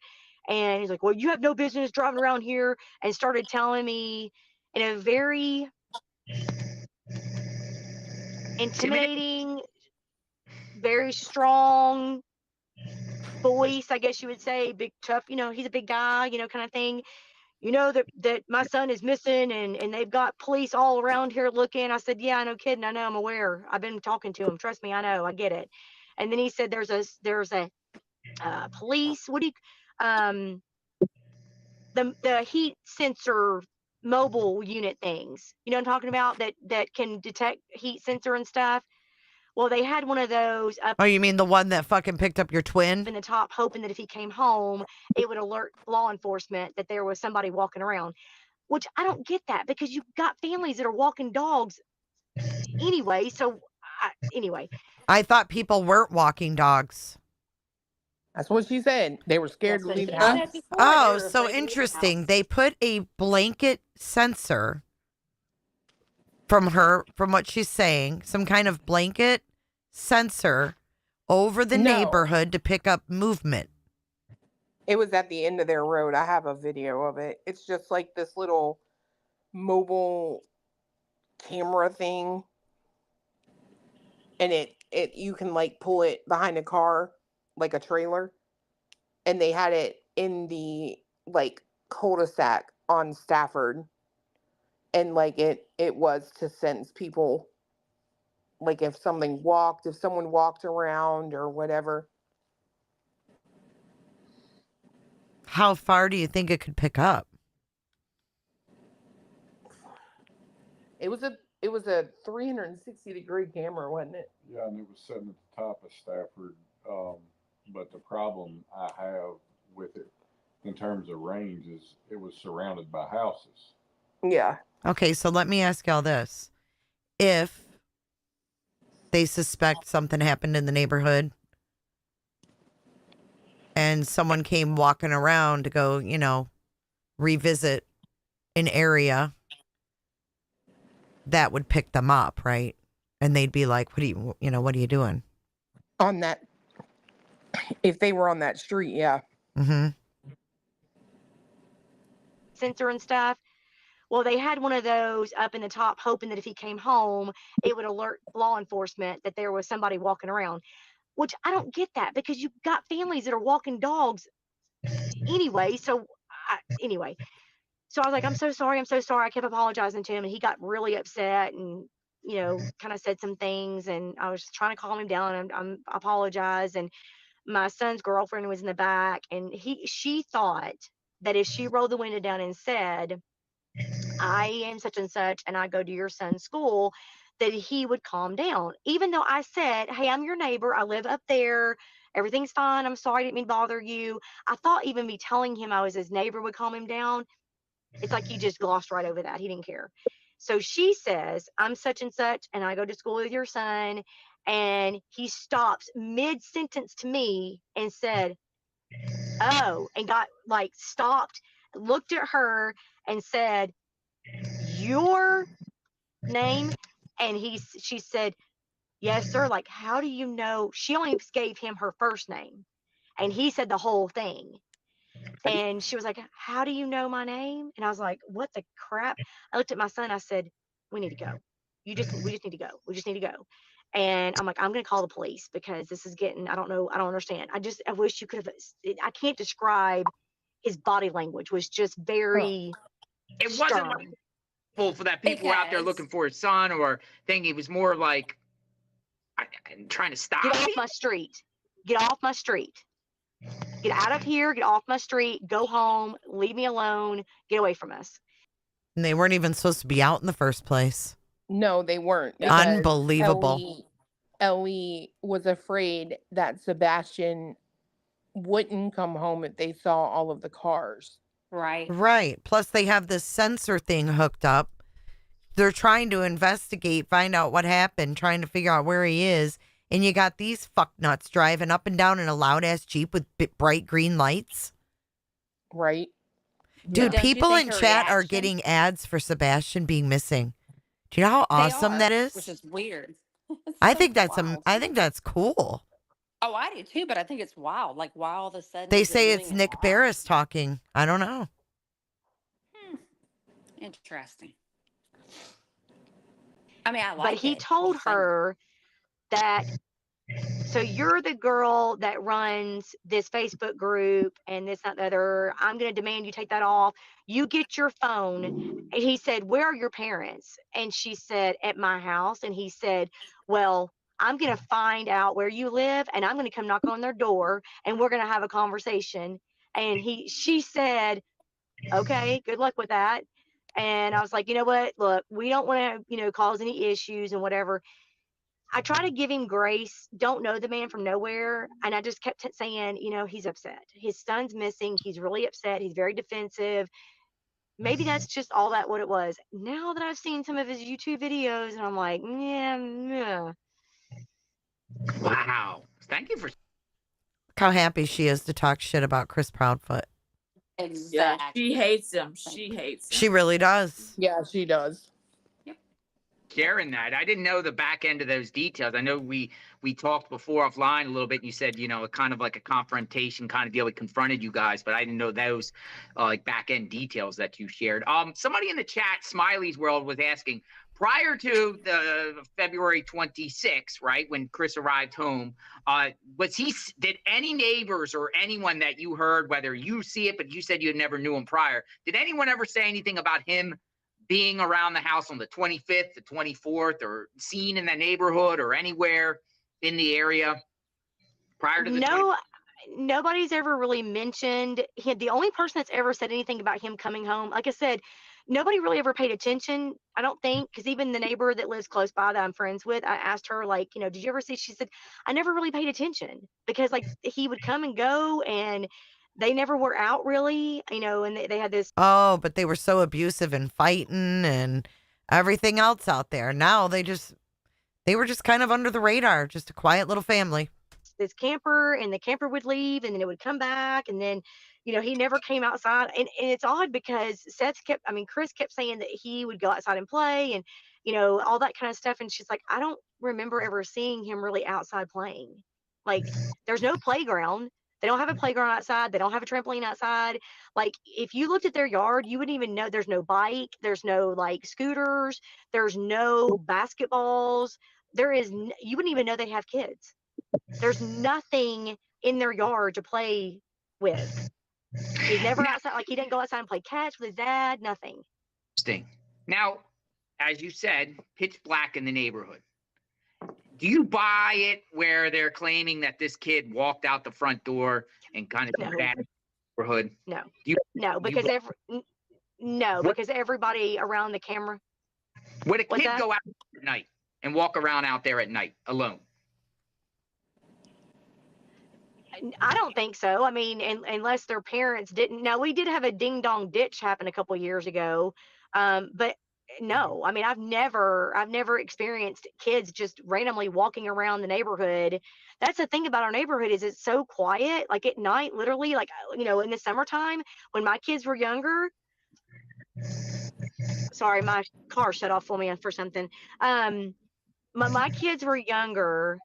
And he's like, well, you have no business driving around here, and started telling me in a very intimidating, very strong voice, I guess you would say, big, tough, he's a big guy, kind of thing. That my son is missing, and they've got police all around here looking. I said, yeah, no kidding. I know, I'm aware. I've been talking to him. Trust me, I know, I get it. And then he said, there's a police, the heat sensor mobile unit things, you know what I'm talking about, that can detect heat sensor and stuff. Well, they had one of those up. Oh, you mean the one that fucking picked up your twin? In the top, hoping that if he came home, it would alert law enforcement that there was somebody walking around, which I don't get that, because you've got families that are walking dogs anyway. So anyway. I thought people weren't walking dogs. That's what she said. They were scared to leave the house. Oh, so interesting. They put a blanket sensor from what she's saying, some kind of blanket sensor over the neighborhood to pick up movement. It was at the end of their road. I have a video of it. It's just like this little mobile camera thing, and it you can like pull it behind a car like a trailer, and they had it in the like cul-de-sac on Stafford, and like it was to sense people, like if someone walked around or whatever. How far do you think it could pick up? It was a 360-degree camera, wasn't it? Yeah, and it was sitting at the top of Stafford. But the problem I have with it in terms of range is it was surrounded by houses. Yeah. Okay, so let me ask y'all this. If they suspect something happened in the neighborhood and someone came walking around to go, revisit an area, that would pick them up, right? And they'd be like, what are you doing? On that, if they were on that street, yeah. Mm-hmm. Sensor and stuff. Well, they had one of those up in the top, hoping that if he came home, it would alert law enforcement that there was somebody walking around, which I don't get that, because you've got families that are walking dogs anyway. So I was like, I'm so sorry. I kept apologizing to him, and he got really upset and, kind of said some things, and I was trying to calm him down, and I apologized. And my son's girlfriend was in the back, and she thought that if she rolled the window down and said, I am such and such, and I go to your son's school, that he would calm down. Even though I said, hey, I'm your neighbor. I live up there. Everything's fine. I'm sorry. I didn't mean to bother you. I thought even me telling him I was his neighbor would calm him down. It's like he just glossed right over that. He didn't care. So she says, I'm such and such, and I go to school with your son. And he stops mid-sentence to me and said, oh, and got like stopped, looked at her and said, your name? And she said, yes, sir. Like, how do you know? She only gave him her first name, and he said the whole thing. And she was like, how do you know my name? And I was like, what the crap? I looked at my son. I said, we need to go. We just need to go. We just need to go. And I'm like, I'm going to call the police, because this is getting, I don't know. I don't understand. I wish you could have, I can't describe his body language, was just very It wasn't like stern. for that people were out there looking for his son or thinking. It was more like I'm trying to stop. Get off my street. Get off my street. Get out of here. Get off my street. Go home. Leave me alone. Get away from us. And they weren't even supposed to be out in the first place. No, they weren't. because Unbelievable. Ellie was afraid that Sebastian wouldn't come home if they saw all of the cars. Right. Right. Plus, they have this sensor thing hooked up. They're trying to investigate, find out what happened, trying to figure out where he is. And you got these fucknuts driving up and down in a loud-ass Jeep with bright green lights. Right. Dude, Don't you people think in her chat are reaction- getting ads for Sebastian being missing. Do you know how awesome that is? Which is weird. I think that's cool. Oh, I do too, but I think it's wild. Like, why all of a sudden? They is it say doing it's it? Nick Barris talking. I don't know. Interesting. I mean, I like But he it. told her that, so you're the girl that runs this Facebook group and this, that, the other. I'm going to demand you take that off. You get your phone. And he said, where are your parents? And she said, at my house. And he said, well, I'm going to find out where you live, and I'm going to come knock on their door, and we're going to have a conversation. And she said, okay, good luck with that. And I was like, you know what? Look, we don't want to, cause any issues and whatever. I try to give him grace. Don't know the man from nowhere. And I just kept saying, he's upset. His son's missing. He's really upset. He's very defensive. Maybe that's just all that what it was. Now that I've seen some of his YouTube videos, and I'm like, yeah. Wow. Thank you for. Look how happy she is to talk shit about Chris Proudfoot. Exactly. Yeah, she hates him. She hates him. She really does. Yeah, she does. sharing that. I didn't know the back end of those details. I know we talked before offline a little bit, and you said, kind of like a confrontation kind of deal. We confronted you guys, but I didn't know those like back end details that you shared. Somebody in the chat, Smiley's World, was asking, prior to the February 26th, right, when Chris arrived home, did any neighbors or anyone that you heard, whether you see it, but you said you never knew him prior, did anyone ever say anything about him being around the house on the 25th, the 24th, or seen in the neighborhood or anywhere in the area prior to the 25th? Nobody's ever really mentioned him. The only person that's ever said anything about him coming home, like I said, nobody really ever paid attention, I don't think, because even the neighbor that lives close by that I'm friends with, I asked her, like, did you ever see? She said, I never really paid attention because, like, he would come and go and they never were out really, and they had this. Oh, but they were so abusive and fighting and everything else out there. Now they were just kind of under the radar, just a quiet little family. This camper, and the camper would leave and then it would come back, and then he never came outside, and it's odd because Chris kept saying that he would go outside and play and all that kind of stuff, and she's like, I don't remember ever seeing him really outside playing. Like, there's no playground. They don't have a playground outside. They don't have a trampoline outside. Like, if you looked at their yard, you wouldn't even know. There's no bike, there's no like scooters, there's no basketballs, you wouldn't even know they have kids. There's nothing in their yard to play with. He's never outside. Like, he didn't go outside and play catch with his dad. Nothing. Interesting. Now, as you said, pitch black in the neighborhood. Do you buy it where they're claiming that this kid walked out the front door and kind of abandoned the neighborhood? No. Because everybody around the camera. Would a kid go out at night and walk around out there at night alone? I don't think so. I mean, unless their parents didn't. Now, we did have a ding dong ditch happen a couple of years ago, but no. I mean, I've never experienced kids just randomly walking around the neighborhood. That's the thing about our neighborhood, is it's so quiet. Like, at night, literally, like, in the summertime when my kids were younger. Sorry, my car shut off for me for something. My kids were younger.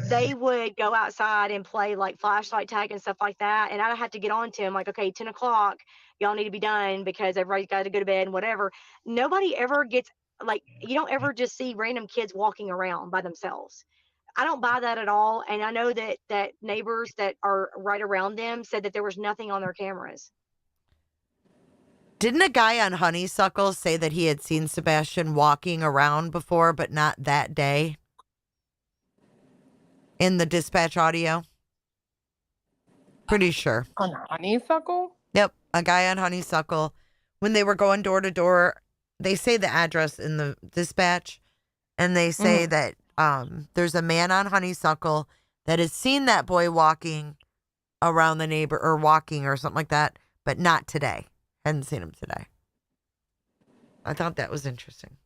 They would go outside and play like flashlight tag and stuff like that. And I'd have to get on to them like, okay, 10 o'clock, y'all need to be done because everybody's got to go to bed and whatever. Nobody ever gets, like, you don't ever just see random kids walking around by themselves. I don't buy that at all. And I know that neighbors that are right around them said that there was nothing on their cameras. Didn't a guy on Honeysuckle say that he had seen Sebastian walking around before, but not that day? In the dispatch audio? Pretty sure. On Honeysuckle? Yep. A guy on Honeysuckle. When they were going door to door, they say the address in the dispatch, and they say that there's a man on Honeysuckle that has seen that boy walking around the neighbor, or walking or something like that, but not today. Hadn't seen him today. I thought that was interesting.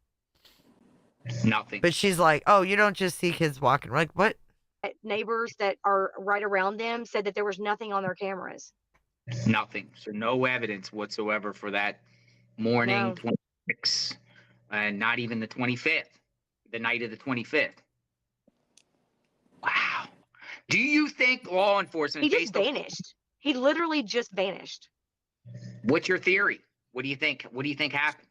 Nothing. But she's like, oh, you don't just see kids walking. We're like, what? Neighbors that are right around them said that there was nothing on their cameras. Nothing. So no evidence whatsoever for that morning, No. 26th, and not even the 25th, the night of the 25th. Wow. Do you think law enforcement... He just vanished. He literally just vanished. What's your theory? What do you think? What do you think happened?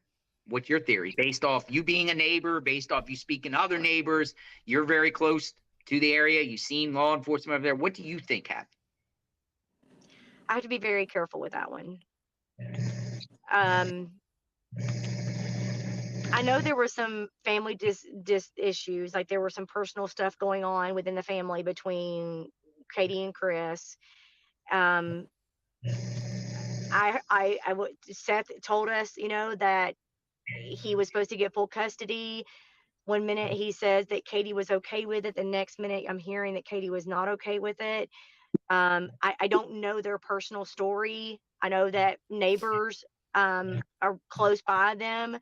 What's your theory? Based off you being a neighbor, based off you speaking to other neighbors, you're very close to the area, you've seen law enforcement over there. What do you think happened? I have to be very careful with that one. I know there were some family issues, like there were some personal stuff going on within the family between Katie and Chris. Seth told us, that he was supposed to get full custody. One minute he says that Katie was okay with it. The next minute I'm hearing that Katie was not okay with it. I don't know their personal story. I know that neighbors are close by them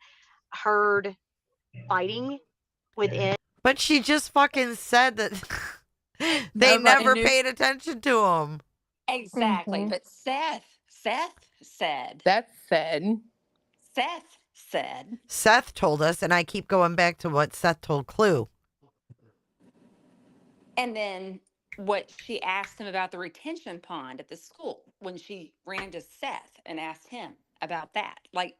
heard fighting within. But she just fucking said that they never paid attention to him. Exactly. But Seth said. That said. Seth said. Seth told us, and I keep going back to what Seth told Clue. And then what she asked him about the retention pond at the school when she ran to Seth and asked him about that. Like,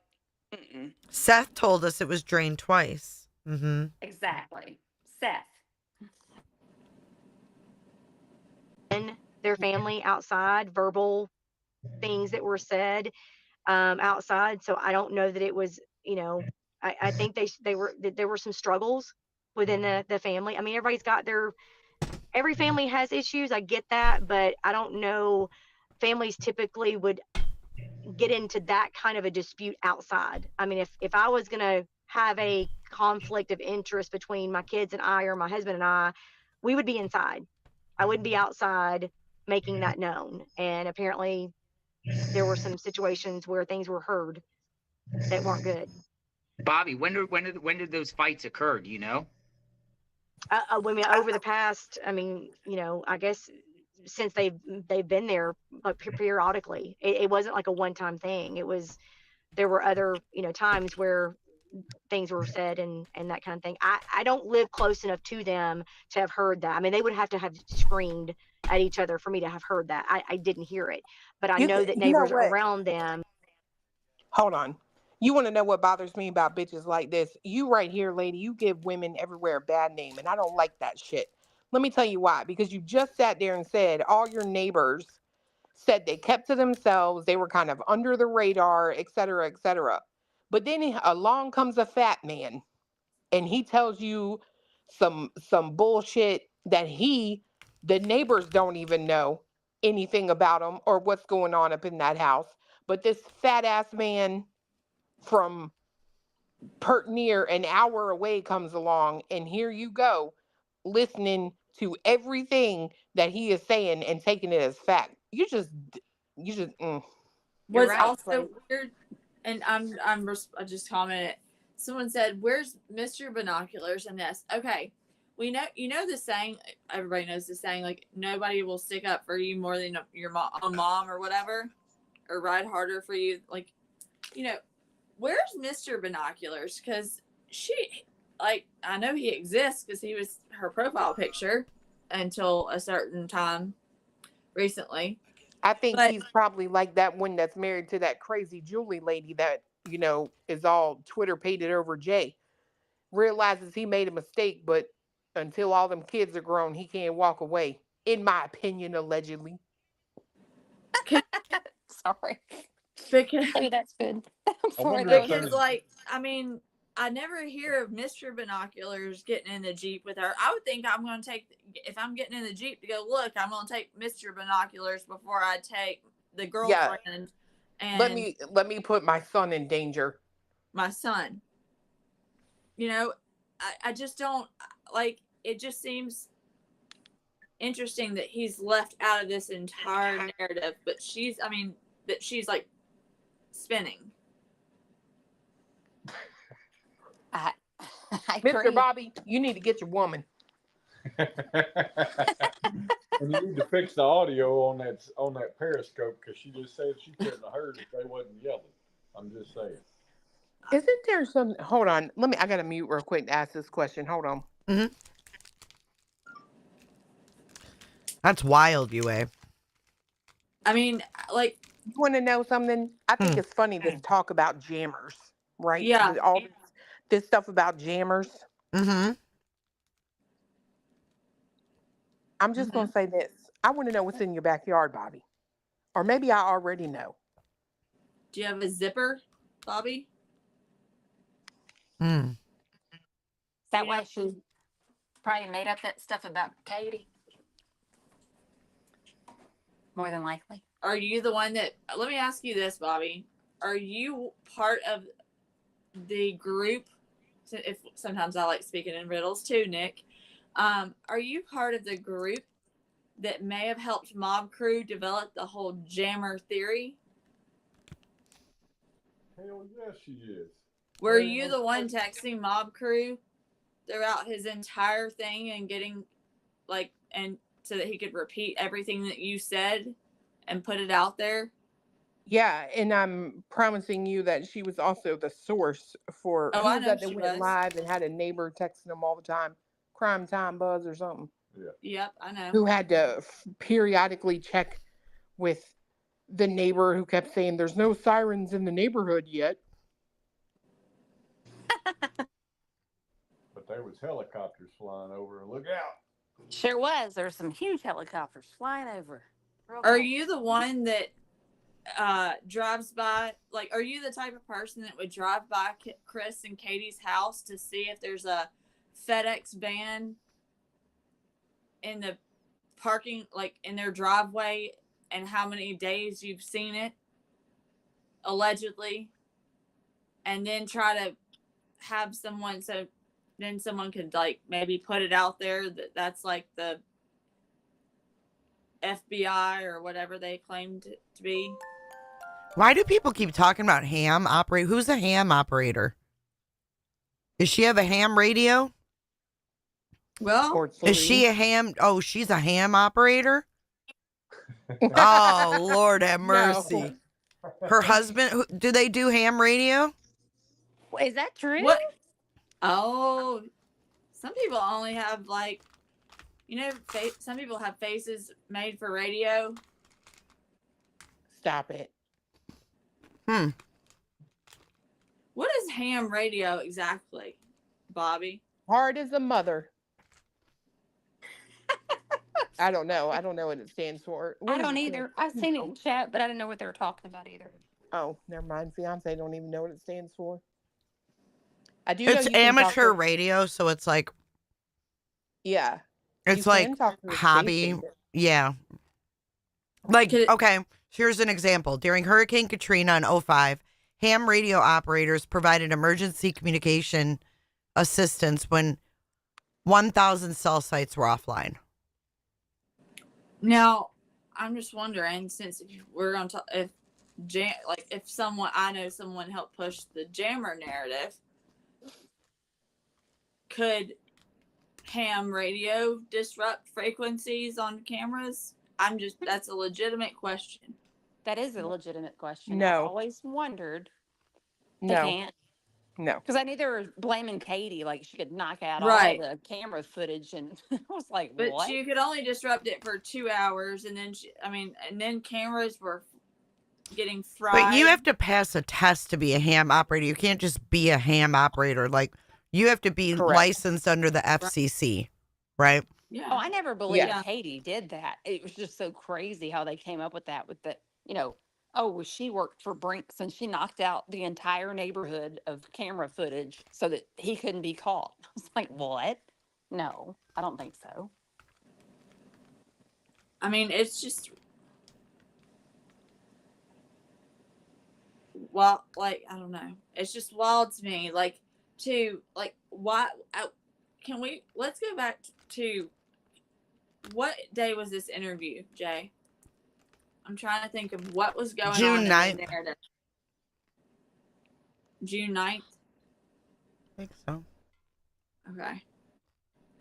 Seth told us it was drained twice. Mm-hmm. exactly. Seth. In their family outside, verbal things that were said outside. So I don't know that it was, I think there were some struggles within the family. I mean, every family has issues. I get that, but I don't know. Families typically would get into that kind of a dispute outside. I mean, if I was going to have a conflict of interest between my kids and I, or my husband and I, we would be inside. I wouldn't be outside making that known. And apparently there were some situations where things were heard that weren't good. Bobbie, when did those fights occur? Do you know? Women over the past, I guess since they've been there, like, periodically. It wasn't like a one-time thing. There were other, times where things were said and that kind of thing. I don't live close enough to them to have heard that. I mean, they would have to have screamed at each other for me to have heard that. I didn't hear it, but I know that neighbors around them. Hold on. You want to know what bothers me about bitches like this? You right here, lady, you give women everywhere a bad name, and I don't like that shit. Let me tell you why. Because you just sat there and said all your neighbors said they kept to themselves, they were kind of under the radar, et cetera, et cetera. But then along comes a fat man, and he tells you some bullshit that the neighbors don't even know anything about him or what's going on up in that house. But this fat ass man from pert near an hour away comes along, and here you go listening to everything that he is saying and taking it as fact. You just Was right, also Clay. weird, and I just commented. Someone said, "Where's Mr. Binoculars in this?" Okay, we know, the saying. Everybody knows the saying, like, nobody will stick up for you more than your own mom or whatever, or ride harder for you. Like, where's Mr. Binoculars? Because I know he exists because he was her profile picture until a certain time recently. I think he's probably like that one that's married to that crazy Julie lady that, is all Twitter pated over Jay. Realizes he made a mistake, but until all them kids are grown, he can't walk away. In my opinion, allegedly. Sorry. Because Maybe that's good. I'm sorry. Because, I never hear of Mr. Binoculars getting in the Jeep with her. I would think I'm going to if I'm getting in the Jeep to go look, I'm going to take Mr. Binoculars before I take the girlfriend. And let me put my son in danger. My son. I just don't, it just seems interesting that he's left out of this entire narrative, but she's like spinning. I Mr. Bobbie, you need to get your woman. And you need to fix the audio on that Periscope, because she just said she couldn't have heard if they wasn't yelling. I'm just saying. Isn't there some? Hold on. I got to mute real quick to ask this question. Hold on. Mm-hmm. That's wild, UA. You want to know something? I think it's funny this talk about jammers, right? Yeah. All this stuff about jammers. Mm-hmm. I'm just going to say this. I want to know what's in your backyard, Bobbie. Or maybe I already know. Do you have a zipper, Bobbie? Is that why she probably made up that stuff about Katie? More than likely. Are you the one that, let me ask you this, Bobbie. Are you part of the group? If sometimes I like speaking in riddles too, Nick. Are you part of the group that may have helped Mob Crew develop the whole jammer theory? Hell yes, she is. Were you the one texting Mob Crew throughout his entire thing and getting and so that he could repeat everything that you said and put it out there? Yeah, and I'm promising you that she was also the source for Oh, who I was know that she went was. live and had a neighbor texting them all the time, Crime Time Buzz or something, Yep, I know. who had to periodically check with the neighbor who kept saying there's no sirens in the neighborhood yet. But there was helicopters flying over. Look out! Sure was. There's some huge helicopters flying over. Real Are close. you the one that drives by, like, are you the type of person that would drive by Chris and Katie's house to see if there's a FedEx van in the parking, like in their driveway, and how many days you've seen it allegedly, and then try to have someone, so then someone could like maybe put it out there that that's like the FBI or whatever they claimed it to be? Why do people keep talking about ham operator? Who's a ham operator? Does she have a ham radio? Well, is she a ham? Oh, she's a ham operator? Oh, Lord have mercy. Her husband, do they do ham radio? Is that true? What? Oh, some people only have like, you know, some people have faces made for radio. Stop it. What is ham radio exactly, Bobbie? Hard as a mother. I don't know. I don't know what it stands for. I don't either. I've seen it in chat, but I didn't know what they were talking about either. Oh, never mind. Fiance don't even know what it stands for. I do. It's amateur radio, so it's like, yeah, it's like hobby. Yeah. Like, okay, here's an example. During Hurricane Katrina in 2005, ham radio operators provided emergency communication assistance when 1,000 cell sites were offline. Now, I'm just wondering, since we're going to talk, if I know someone helped push the jammer narrative, could ham radio disrupt frequencies on cameras? That's a legitimate question. That is a legitimate question. No. I've always wondered. They No. can't. No. Because I knew they were blaming Katie, like she could knock out Right. all the camera footage, and I was like, But what? you could only disrupt it for 2 hours, and then and then cameras were getting fried. But you have to pass a test to be a ham operator. You can't just be a ham operator. Like, you have to be licensed under the FCC, right? Yeah. Oh, I never believed Katie did that. It was just so crazy how they came up with that. With the, she worked for Brinks and she knocked out the entire neighborhood of camera footage so that he couldn't be caught. I was like, what? No, I don't think so. I mean, it's just, well, like, I don't know. It's just wild to me. Like, why? Let's go back to, what day was this interview, Jay? I'm trying to think of what was going on June 9th. in the narrative. June 9th? I think so. Okay.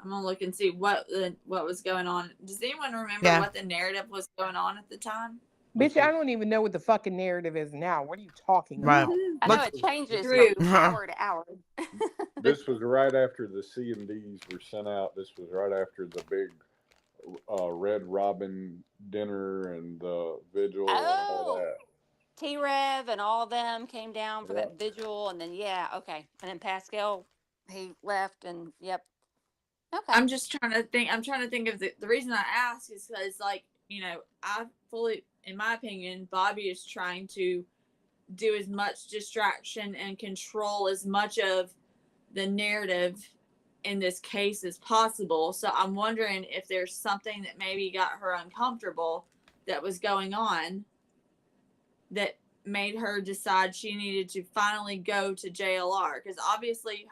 I'm gonna look and see what was going on. Does anyone remember what the narrative was going on at the time? Bitch, I don't even know what the fucking narrative is now. What are you talking about? I know it changes from hour to hour. This was right after the C&Ds were sent out. This was right after the big Red Robin dinner and the vigil and all that. T-Rev and all of them came down for that vigil, and then and then Pascal, he left, and okay. I'm just trying to think. I'm trying to think of the reason I ask is because, like, in my opinion, Bobbie is trying to do as much distraction and control as much of the narrative in this case as possible. So I'm wondering if there's something that maybe got her uncomfortable that was going on that made her decide she needed to finally go to JLR, because obviously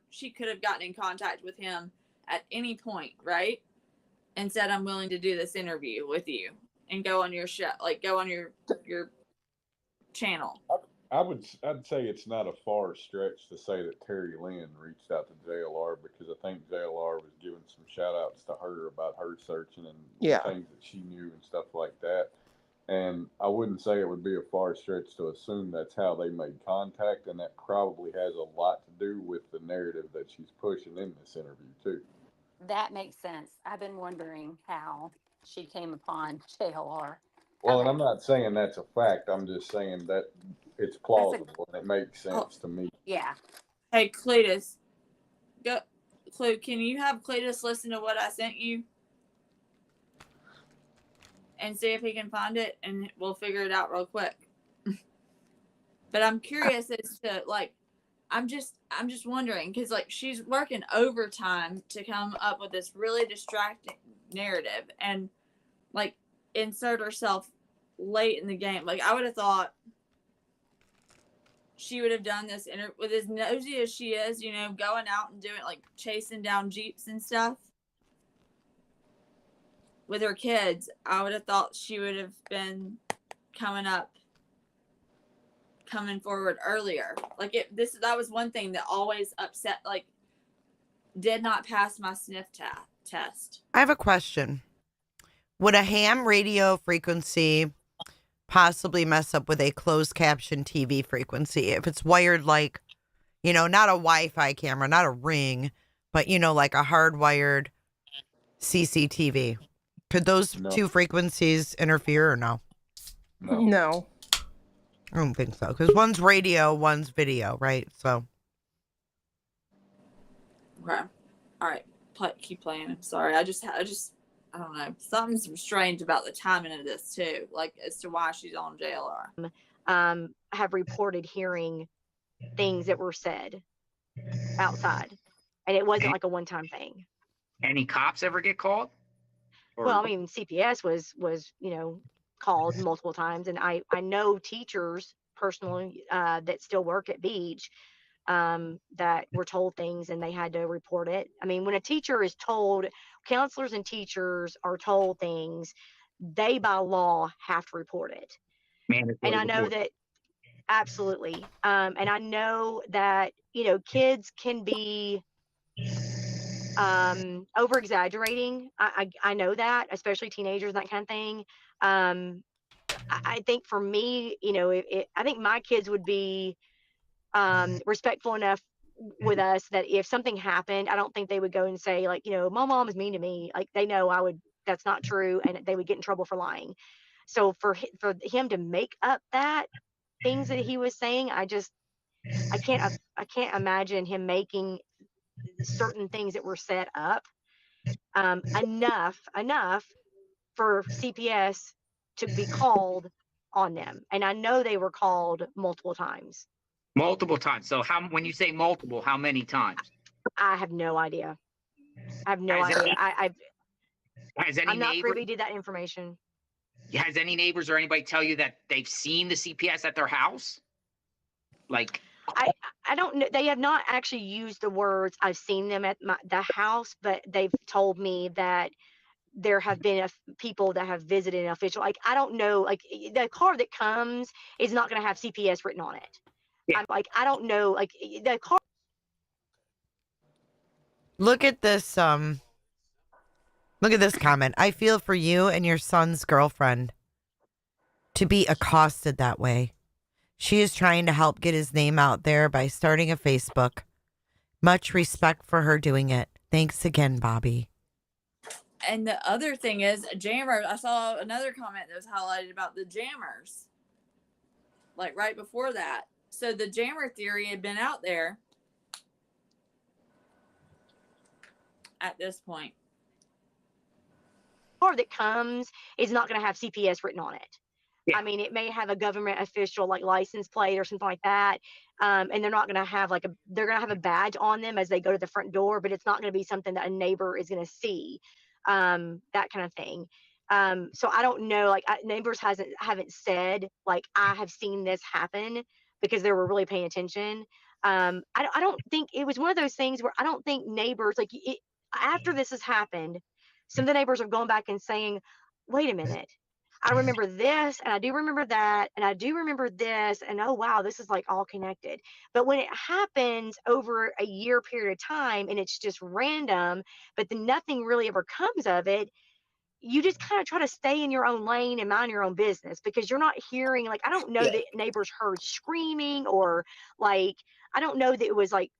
she could have gotten in contact with him at any point, right? And said, I'm willing to do this interview with you and go on your show, like go on your channel. I'd say it's not a far stretch to say that Terry Lynn reached out to JLR, because I think JLR was giving some shout outs to her about her searching and things that she knew and stuff like that. And I wouldn't say it would be a far stretch to assume that's how they made contact, and that probably has a lot to do with the narrative that she's pushing in this interview, too. That makes sense. I've been wondering how she came upon JLR. Well, and Okay. I'm not saying that's a fact. I'm just saying that it's plausible and it makes sense to me. Yeah. Hey, Cletus. Clue, can you have Cletus listen to what I sent you? And see if he can find it, and we'll figure it out real quick. But I'm curious as to, like, I'm just wondering, because, like, she's working overtime to come up with this really distracting narrative and, like, insert herself late in the game. Like, I would have thought she would have done this with as nosy as she is, you know, going out and doing, like, chasing down Jeeps and stuff with her kids. I would have thought she would have been coming forward earlier. Like, that was one thing that always upset, like, did not pass my sniff test. I have a question. Would a ham radio frequency possibly mess up with a closed caption TV frequency if it's wired, like, you know, not a Wi-Fi camera, not a Ring, but, you know, like a hardwired CCTV? Could those two frequencies interfere or no? No. I don't think so, because one's radio, one's video, right? So. Okay. All right. Keep playing. I'm sorry. I don't know. Something's strange about the timing of this too, like as to why she's on JLR. Have reported hearing things that were said outside, and it wasn't like a one-time thing. Any cops ever get called? Well, I mean, CPS was called multiple times, and I know teachers personally that still work at Beach that were told things and they had to report it. I mean, when a teacher is told, counselors and teachers are told things, they by law have to report it. And I know that absolutely. And I know that, kids can be over exaggerating. I know that, especially teenagers, that kind of thing. I think for me, I think my kids would be respectful enough with us that if something happened, I don't think they would go and say, like, my mom is mean to me. Like, they know that's not true, and they would get in trouble for lying. So for him to make up things that he was saying, I can't imagine him making certain things that were set up enough for CPS to be called on them. And I know they were called multiple times. Multiple times. So when you say multiple, how many times? I have no idea. I have no idea. I'm not privy to that information. Has any neighbors or anybody tell you that they've seen the CPS at their house? Like, I don't know. They have not actually used the words "I've seen them at the house," but they've told me that there have been people that have visited an official. Like, I don't know. Like, the car that comes is not going to have CPS written on it. Yeah. I don't know. Like, the car. Look at this. Look at this comment. I feel for you and your son's girlfriend to be accosted that way. She is trying to help get his name out there by starting a Facebook. Much respect for her doing it. Thanks again, Bobbie. And the other thing is, jammers. I saw another comment that was highlighted about the jammers. Like right before that. So the jammer theory had been out there at this point. Car that comes is not going to have CPS written on it. Yeah. I mean, it may have a government official like license plate or something like that. And they're not going to have they're going to have a badge on them as they go to the front door, but it's not going to be something that a neighbor is going to see, that kind of thing. So I don't know, like neighbors haven't said like, I have seen this happen because they were really paying attention. I don't think it was one of those things where I don't think neighbors after this has happened, some of the neighbors are going back and saying, wait a minute. I remember this, and I do remember that, and I do remember this, and oh wow, this is like all connected. But when it happens over a year period of time and it's just random, but then nothing really ever comes of it, you just kind of try to stay in your own lane and mind your own business, because you're not hearing, like, I don't know that neighbors heard screaming, or like, I don't know that it was like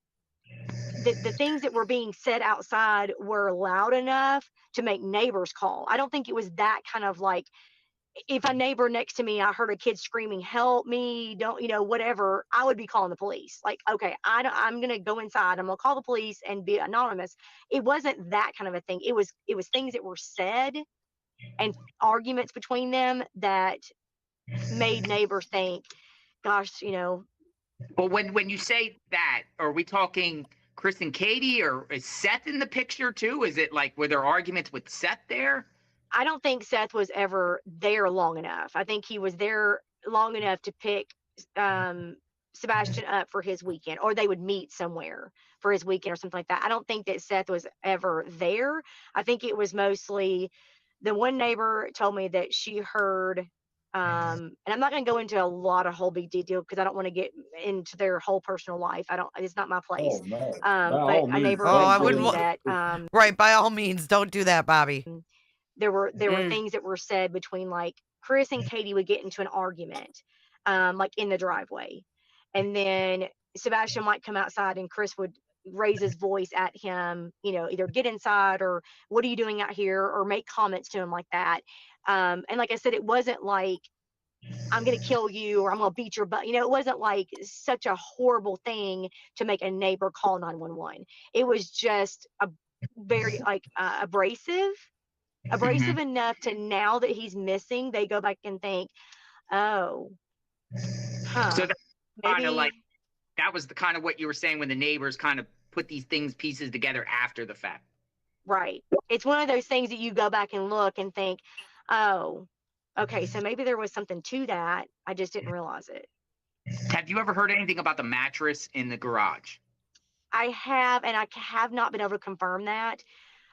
the things that were being said outside were loud enough to make neighbors call. I don't think it was that kind of like, if a neighbor next to me, I heard a kid screaming, help me, don't, whatever, I would be calling the police. Like, okay, I'm going to go inside. I'm going to call the police and be anonymous. It wasn't that kind of a thing. It was things that were said and arguments between them that made neighbors think, gosh, But when you say that, are we talking Chris and Katie, or is Seth in the picture too? Is it like, were there arguments with Seth there? I don't think Seth was ever there long enough. I think he was there long enough to pick Sebastian up for his weekend, or they would meet somewhere for his weekend or something like that. I don't think that Seth was ever there. I think it was mostly, the one neighbor told me that she heard, and I'm not going to go into a lot of whole big detail because I don't want to get into their whole personal life. It's not my place. Oh no! But a neighbor I told wouldn't me want. that Right, by all means, don't do that, Bobbie. there were things that were said between, like, Chris and Katie would get into an argument, like in the driveway, and then Sebastian might come outside and Chris would raise his voice at him, either get inside or what are you doing out here, or make comments to him like that. And like I said, it wasn't like I'm going to kill you or I'm going to beat your butt. It wasn't like such a horrible thing to make a neighbor call 911. It was just a very like abrasive enough to, now that he's missing, they go back and think, oh, So that's kind maybe, of like, that was the kind of what you were saying when the neighbors kind of put these pieces together after the fact. right. It's one of those things that you go back and look and think, oh, okay, so maybe there was something to that. I just didn't realize it. Have you ever heard anything about the mattress in the garage? I have, and I have not been able to confirm that.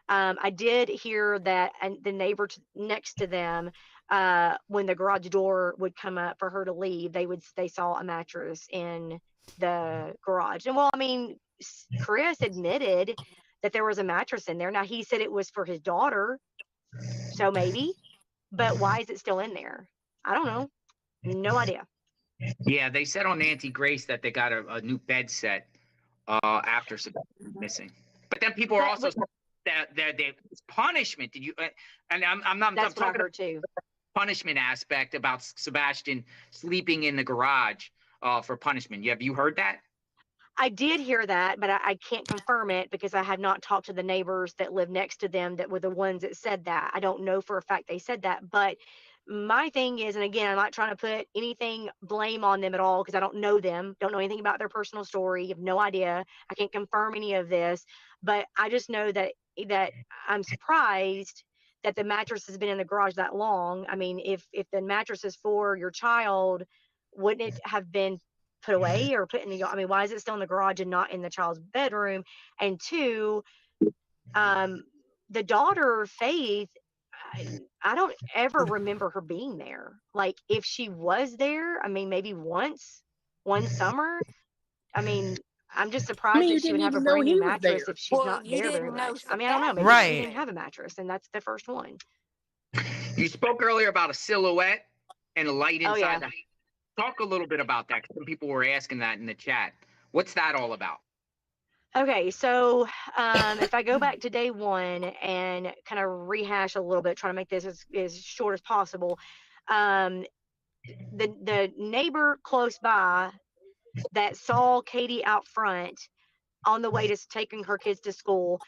I did hear that, and the neighbor next to them, when the garage door would come up for her to leave, they saw a mattress in the garage. And well, I mean, Chris admitted that there was a mattress in there. Now he said it was for his daughter, so maybe, but why is it still in there? I don't know. No idea. Yeah, they said on Nancy Grace that they got a new bed set after Sebastian was missing. But then people are also that punishment. Did you? And I'm That's talking about too. Punishment aspect about Sebastian sleeping in the garage for punishment. Have you heard that? I did hear that, but I can't confirm it because I have not talked to the neighbors that live next to them that were the ones that said that. I don't know for a fact they said that, but my thing is, and again, I'm not trying to put anything blame on them at all because I don't know them, don't know anything about their personal story, have no idea. I can't confirm any of this, but I just know that I'm surprised that the mattress has been in the garage that long. I mean, if the mattress is for your child, wouldn't it have been put away or put in the, I mean, why is it still in the garage and not in the child's bedroom? And two, the daughter, Faith, I don't ever remember her being there. Like, if she was there, I mean, maybe one summer. I mean, I'm just surprised you that she would didn't have a even know brand he new was mattress there. if she's Well, not you there very didn't know much. I mean, I don't know. Maybe she didn't even have a mattress, and that's the first one. You spoke earlier about a silhouette and a light inside yeah. the house. Talk a little bit about that, because some people were asking that in the chat. What's that all about? Okay, so if I go back to day one and kind of rehash a little bit, try to make this as short as possible, the neighbor close by that saw Katie out front on the way to taking her kids to school,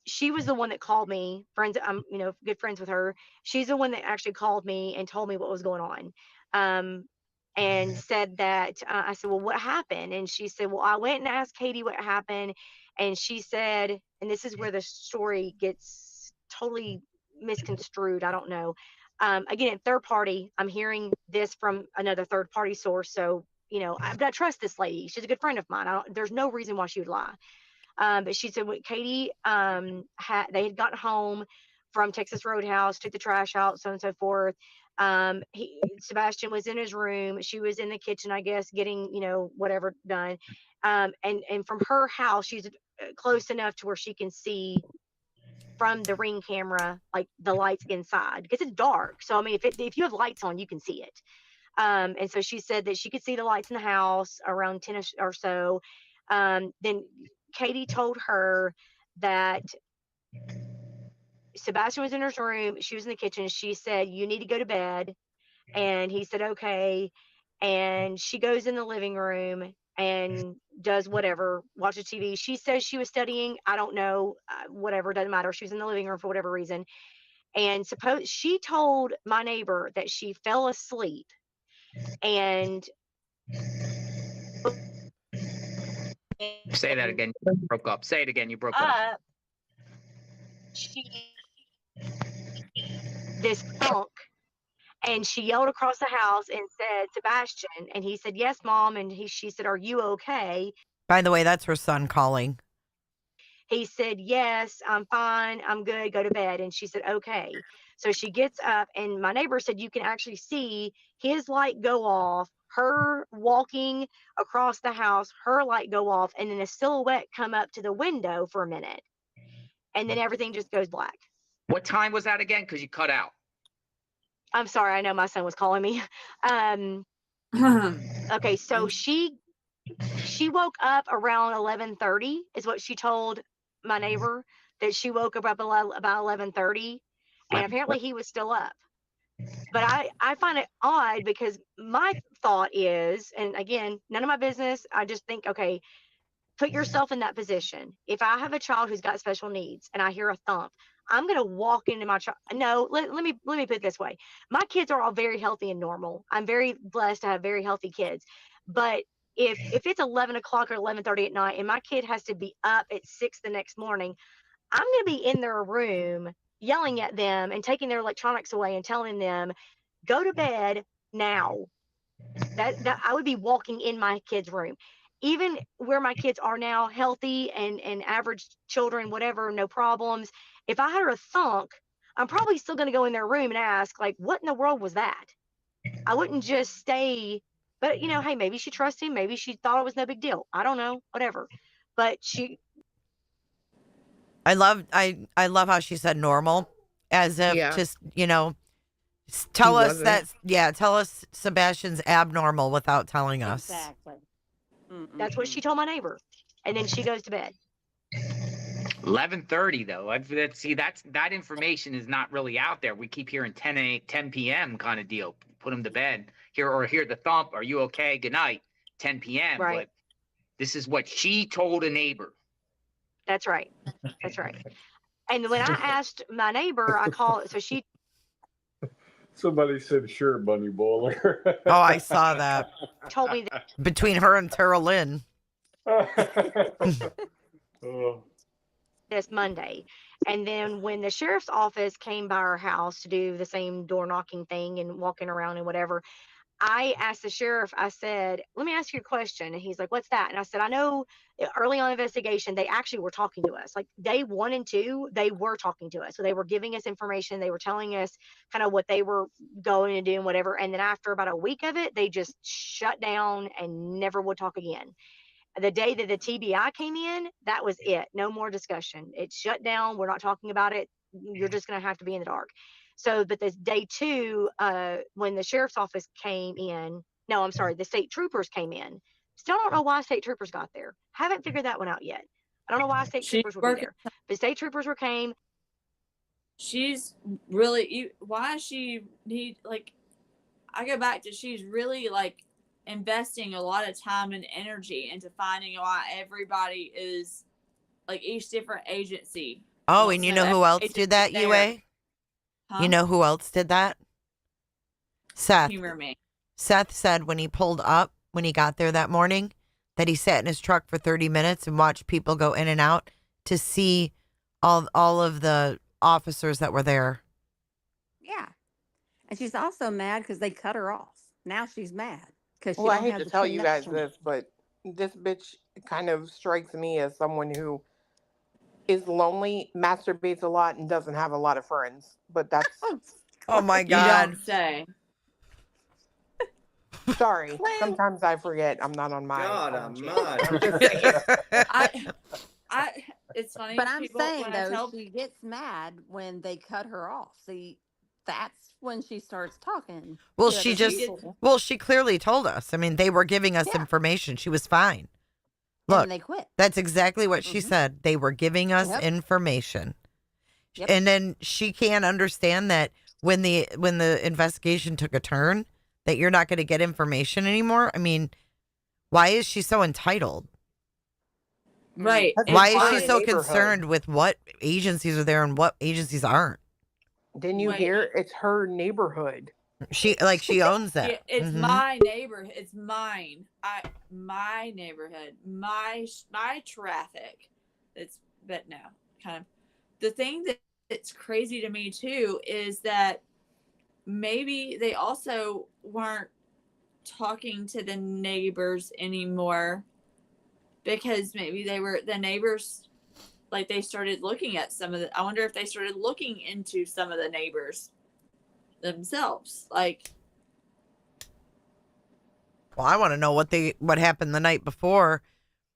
she was the one that called me. Friends, I'm good friends with her. She's the one that actually called me and told me what was going on. And said that, I said, well, what happened? And she said, well, I went and asked Katie what happened. And she said, and this is where the story gets totally misconstrued. I don't know. Again, third party, I'm hearing this from another third party source. So, I trust this lady. She's a good friend of mine. There's no reason why she would lie. But she said, when Katie, they had gotten home from Texas Roadhouse, took the trash out, so on and so forth. Sebastian was in his room. She was in the kitchen, I guess, getting, whatever done. And from her house, she's close enough to where she can see from the Ring camera, like the lights inside, because it's dark. So I mean, if you have lights on, you can see it. And so she said that she could see the lights in the house around 10 or so. Then Katie told her that Sebastian was in her room. She was in the kitchen. She said, "You need to go to bed." And he said, "Okay." And she goes in the living room and does whatever, watches TV. She says she was studying. I don't know, whatever, doesn't matter. She was in the living room for whatever reason. And suppose she told my neighbor that she fell asleep and Say that again. You broke up. Say it again. You broke up. She this thunk, and she yelled across the house and said, "Sebastian." And he said, "Yes, Mom." And she said, "Are you okay?" By the way, that's her son calling. He said, "Yes, I'm fine. I'm good. Go to bed." And she said, "Okay." So she gets up, and my neighbor said you can actually see his light go off, her walking across the house, her light go off, and then a silhouette come up to the window for a minute. And then everything just goes black. What time was that again? Because you cut out. I'm sorry. I know my son was calling me. Okay. So she woke up around 11:30 is what she told my neighbor, that she woke up about 11:30, and apparently he was still up. But I find it odd because my thought is, and again, none of my business. I just think, okay, put yourself in that position. If I have a child who's got special needs and I hear a thump, I'm going to walk into my child. No, let me put it this way. My kids are all very healthy and normal. I'm very blessed to have very healthy kids. But if it's 11 o'clock or 11:30 at night and my kid has to be up at 6 the next morning, I'm going to be in their room yelling at them and taking their electronics away and telling them, "Go to bed now." That I would be walking in my kid's room. Even where my kids are now, healthy and average children, whatever, no problems. If I heard a thunk, I'm probably still going to go in their room and ask, like, what in the world was that? I wouldn't just stay. But, hey, maybe she trusts him. Maybe she thought it was no big deal. I don't know, whatever. But I love how she said normal, as if just, tell us tell us Sebastian's abnormal without telling us. Exactly. That's what she told my neighbor. And then she goes to bed. 11:30 though. That information is not really out there. We keep hearing 10 p.m. kind of deal. Put him to bed. Hear the thump. Are you okay? Good night. 10 p.m. Right. But this is what she told a neighbor. That's right. That's right. And when I asked my neighbor, I called. So she. Somebody said, "Sure, bunny boiler." Oh, I saw that. Told me that between her and Tara Lynn. This Monday. And then when the sheriff's office came by our house to do the same door knocking thing and walking around and whatever, I asked the sheriff, I said, "Let me ask you a question." And he's like, "What's that?" And I said, "I know early on investigation, they actually were talking to us. Like day 1 and 2, they were talking to us. So they were giving us information. They were telling us kind of what they were going to do and whatever. And then after about a week of it, they just shut down and never would talk again. The day that the TBI came in, that was it. No more discussion. It shut down. We're not talking about it. You're just going to have to be in the dark." So, but this day 2, when the sheriff's office came in, no, I'm sorry, the state troopers came in. Still don't know why state troopers got there. Haven't figured that one out yet. I don't know why state troopers would be there. But state troopers came. She's really, why she need, like, I go back to, she's really like investing a lot of time and energy into finding why everybody is, like, each different agency. Oh, and you know who else did that, UA? Huh? You know who else did that? Seth. Humor me. Seth said when he pulled up, when he got there that morning, that he sat in his truck for 30 minutes and watched people go in and out to see all of the officers that were there. Yeah. And she's also mad because they cut her off. Now she's mad because she Well, I don't hate have to the tell you guys connection. this, but this bitch kind of strikes me as someone who is lonely, masturbates a lot, and doesn't have a lot of friends. But that's Oh my You God. don't say. sorry. Sometimes I forget I'm not on my. God, own I'm channel. not. it's funny. But I'm People, saying when I though, tell, she gets mad when they cut her off. See, that's when she starts talking Well, to she other just, people. well, she clearly told us. I mean, they were giving us Yeah, information. She was fine. and Look, then they quit. that's exactly what she Hmm. said. They were giving us Yep. information. Yep. And then she can't understand that when the investigation took a turn, that you're not going to get information anymore. I mean, why is she so entitled? right, That's and Why is my she why? so neighborhood. concerned with what agencies are there and what agencies aren't? Didn't you Wait, hear? It's her neighborhood. She owns it. it's Hmm. my neighborhood. It's mine. My neighborhood. My traffic. It's but no, kind of. The thing that's crazy to me too is that maybe they also weren't talking to the neighbors anymore because maybe the neighbors, like, they started looking at some of the, I wonder if they started looking into some of the neighbors themselves. Like, Well, I want to know what happened the night before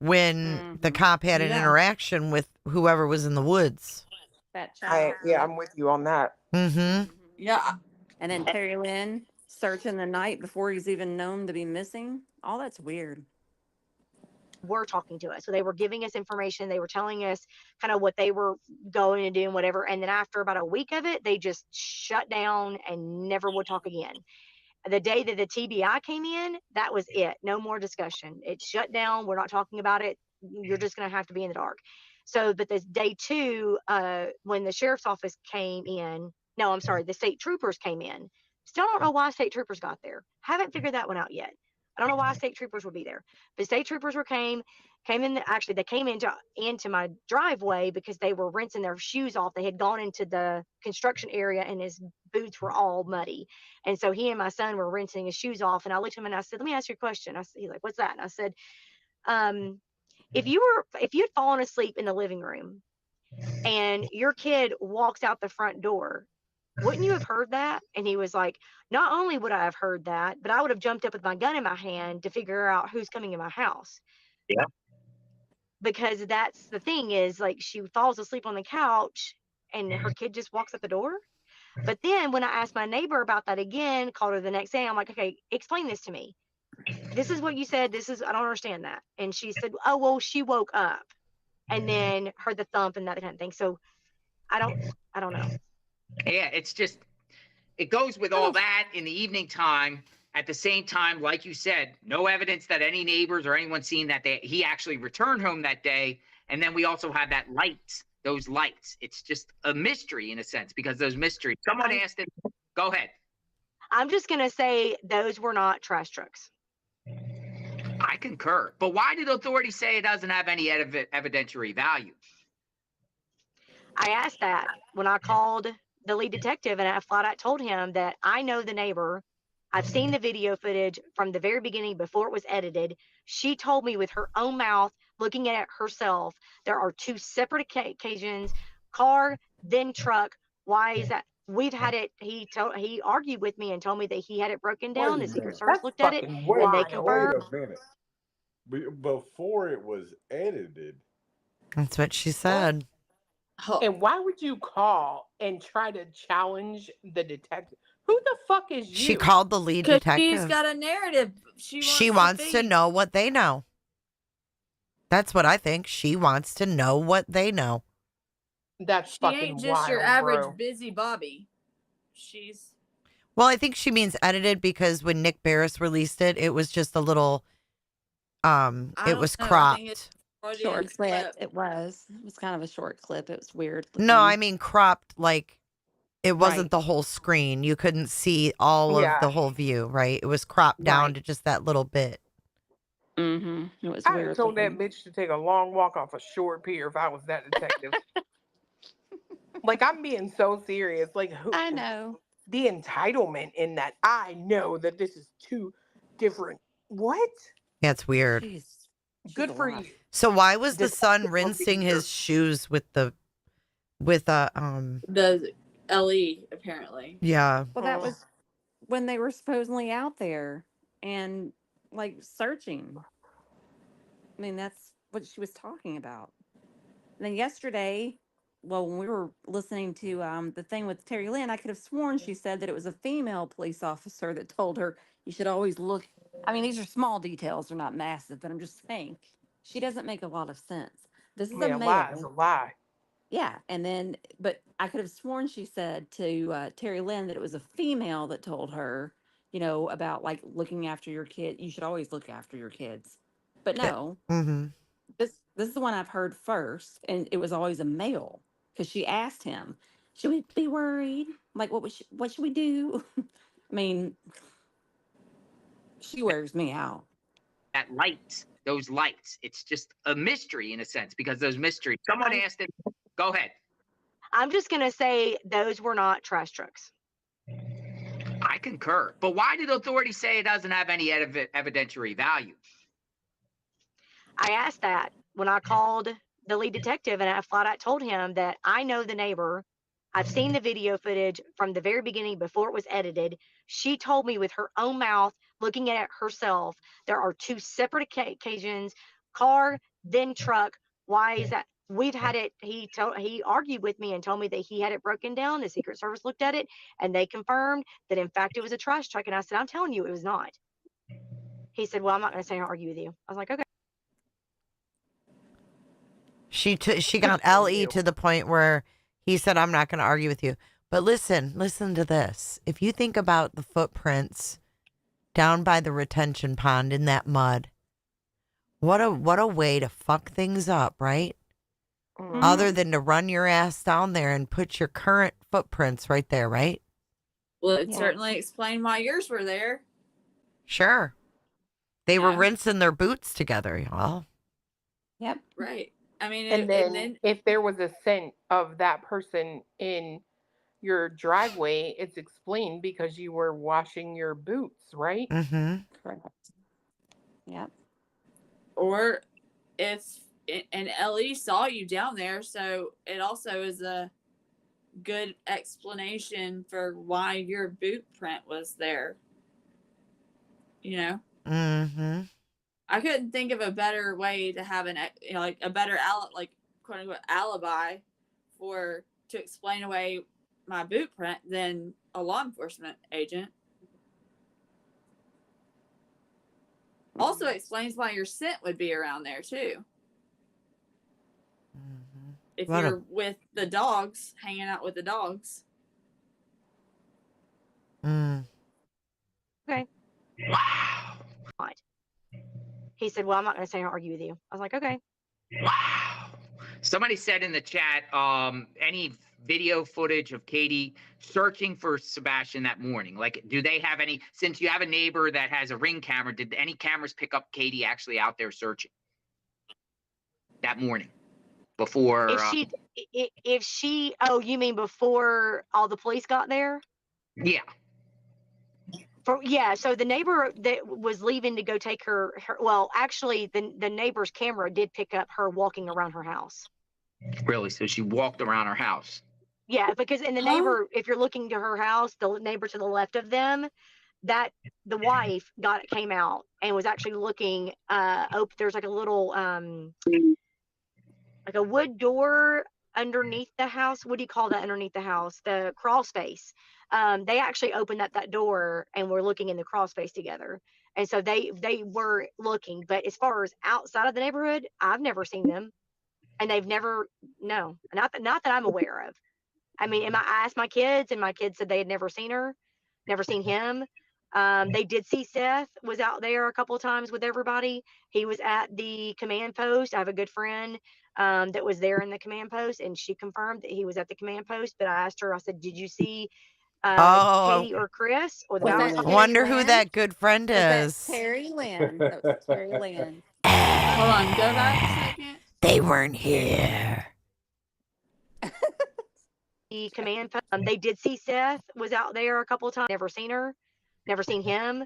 when the cop had an yeah. interaction with whoever was in the woods. That child. I'm with you on that. Mm-hmm. Yeah. And then Terry Lynn searching the night before he's even known to be missing. All that's weird. Were talking to us. So they were giving us information. They were telling us kind of what they were going to do and whatever. And then after about a week of it, they just shut down and never would talk again. The day that the TBI came in, that was it. No more discussion. It shut down. We're not talking about it. You're just going to have to be in the dark. So, but this day two, when the sheriff's office came in, no, I'm sorry, the state troopers came in. Still don't know why state troopers got there. Haven't figured that one out yet. I don't know why state troopers would be there. But state troopers came in. Actually, they came into my driveway because they were rinsing their shoes off. They had gone into the construction area and his boots were all muddy. And so he and my son were rinsing his shoes off. And I looked at him and I said, "Let me ask you a question." He's like, "What's that?" And I said, if you'd fallen asleep in the living room and your kid walks out the front door, wouldn't you have heard that?" And he was like, "Not only would I have heard that, but I would have jumped up with my gun in my hand to figure out who's coming in my house." Yeah. Because that's the thing is, like, she falls asleep on the couch and her kid just walks out the door. But then when I asked my neighbor about that again, called her the next day, I'm like, "Okay, explain this to me. This is what you said. I don't understand that." And she said, "Oh, well, she woke up and then heard the thump and that kind of thing." So I don't know. Yeah, it's just, it goes with all that in the evening time. At the same time, like you said, no evidence that any neighbors or anyone seen that he actually returned home that day. And then we also have those lights. It's just a mystery in a sense, because those mysteries. Someone asked it. Go ahead. I'm just going to say those were not trash trucks. I concur. But why did authorities say it doesn't have any evidentiary value? I asked that when I called the lead detective, and I flat out told him that I know the neighbor. I've seen the video footage from the very beginning before it was edited. She told me with her own mouth, looking at it herself, there are two separate occasions, car, then truck. Why is that? We've had it. He argued with me and told me that he had it broken Wait a down. The minute. Secret Service That's looked at it, fucking and they wait confirmed. a minute. Before it was edited. That's what she said. And why would you call and try to challenge the detective? Who the fuck is you? She called the lead Because detective. she's got a narrative. She wants to know what they know. That's what I think. She wants to know what they know. That's She fucking ain't just wild, your average bro. busy Bobbie. She's Well, I think she means edited because when Nick Barris released it, it was just a little, it was cropped. Short clip. It was kind of a short clip. It was weird. No, looking. I mean cropped, like it wasn't Right. the whole screen. You couldn't see all of the whole view, right? It was cropped down to just that little bit. Mm-hmm. It was I weird. told looking. that bitch to take a long walk off a short pier if I was that detective. Like, I'm being so serious. Like, I know. The entitlement in that. I know that this is two different. What? Yeah, it's weird. Jeez. Good for you. So why was the son Detective rinsing Beaver. his shoes with the the LE apparently. Yeah. Well, that was when they were supposedly out there and like searching. I mean, that's what she was talking about. And then yesterday, well, when we were listening to the thing with Terry Lynn, I could have sworn she said that it was a female police officer that told her you should always look. I mean, these are small details, they're not massive, but I'm just saying she doesn't make a lot of sense. This is a Yeah, a lie is a male. lie. Yeah, and then, but I could have sworn she said to Terry Lynn that it was a female that told her, about like looking after your kid. You should always look after your kids. But no, Mm-hmm. this is the one I've heard first, and it was always a male because she asked him, "Should we be worried? Like, what should we do?" I mean, she wears me out. That light, those lights, it's just a mystery in a sense because those mysteries. Someone asked it. Go ahead. I'm just going to say those were not trash trucks. I concur. But why did authorities say it doesn't have any evidentiary value? I asked that when I called the lead detective, and I flat out told him that I know the neighbor. I've seen the video footage from the very beginning before it was edited. She told me with her own mouth, looking at it herself, there are two separate occasions, car, then truck. Why is that? We've had it. He argued with me and told me that he had it broken down. The Secret Service looked at it and they confirmed that in fact it was a trash truck. And I said, I'm telling you, it was not. He said, well, I'm not going to say I'll argue with you. I was like, okay. She got LE to the point where he said, I'm not going to argue with you. But listen to this. If you think about the footprints down by the retention pond in that mud, what a way to fuck things up, right? Mhm. Other than to run your ass down there and put your current footprints right there, right? Well, it Yeah. certainly explained why yours were there. Sure. They were Yeah. rinsing their boots together, y'all. Yep. Right. I mean, And then if there was a scent of that person in your driveway, it's explained because you were washing your boots, right? Mm-hmm. Correct. Yep. or if and LE saw you down there, so it also is a good explanation for why your boot print was there. Mm-hmm. I couldn't think of a better way to have like a better quote unquote alibi to explain away my boot print than a law enforcement agent. Also explains why your scent would be around there too. Mm-hmm. If What you're with the dogs, hanging out with the dogs. Mm. Okay. Wow. He said, well, I'm not going to say I'll argue with you. I was like, okay. Wow. Somebody said in the chat, any video footage of Katie searching for Sebastian that morning? Like, do they have any, since you have a neighbor that has a Ring camera, did any cameras pick up Katie actually out there searching that morning before? If she, oh, you mean before all the police got there? Yeah. So the neighbor that was leaving to go take her well, actually the neighbor's camera did pick up her walking around her house. Really? So she walked around her house? Yeah, because in the neighbor, if you're looking to her house, the neighbor to the left of them, that the wife came out and was actually looking there's like a little like a wood door underneath the house. What do you call that underneath the house? The crawl space. They actually opened up that door and were looking in the crawl space together. And so they were looking, but as far as outside of the neighborhood, I've never seen them, and they've never, no, not that I'm aware of. I mean, I asked my kids, and my kids said they had never seen her, never seen him. They did see Seth was out there a couple of times with everybody. He was at the command post. I have a good friend that was there in the command post, and she confirmed that he was at the command post. But I asked her, I said, did you see Katie or Chris or the Bowers? I wonder who that good friend is. Terry Lynn. That was Terry Lynn. Hold on, go back a second. They weren't here. The command post. They did see Seth was out there a couple of times. Never seen her, never seen him.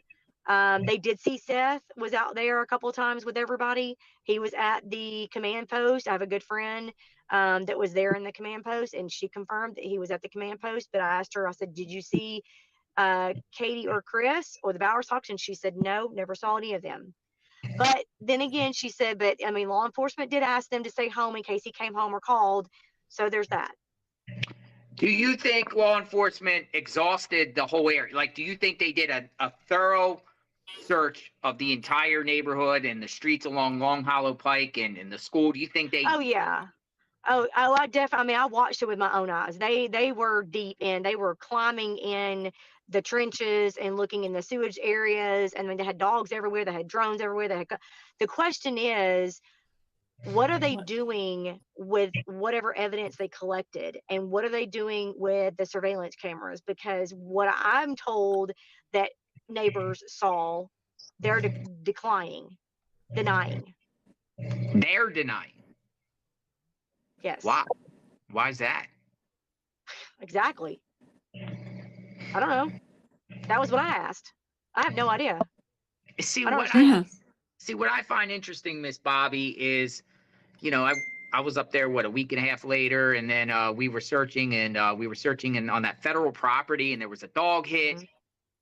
They did see Seth was out there a couple of times with everybody. He was at the command post. I have a good friend that was there in the command post, and she confirmed that he was at the command post. But I asked her, I said, did you see Katie or Chris or the Bowers Hawks? And she said, no, never saw any of them. But then again, she said, but I mean, law enforcement did ask them to stay home in case he came home or called. So there's that. Do you think law enforcement exhausted the whole area? Like, do you think they did a thorough search of the entire neighborhood and the streets along Long Hollow Pike and the school? Do you think they? Oh yeah. I definitely. I mean, I watched it with my own eyes. They were deep in. They were climbing in the trenches and looking in the sewage areas. And I mean, they had dogs everywhere. They had drones everywhere. The question is, what are they doing with whatever evidence they collected, and what are they doing with the surveillance cameras? Because what I'm told that neighbors saw, they're denying. They're denying. Yes. Why? Why is that? Exactly. I don't know. That was what I asked. I have no idea. See, I don't what understand. what I find interesting, Miss Bobbie, is, you know, I was up there, a week and a half later, and then we were searching on that federal property, and there was a dog hit,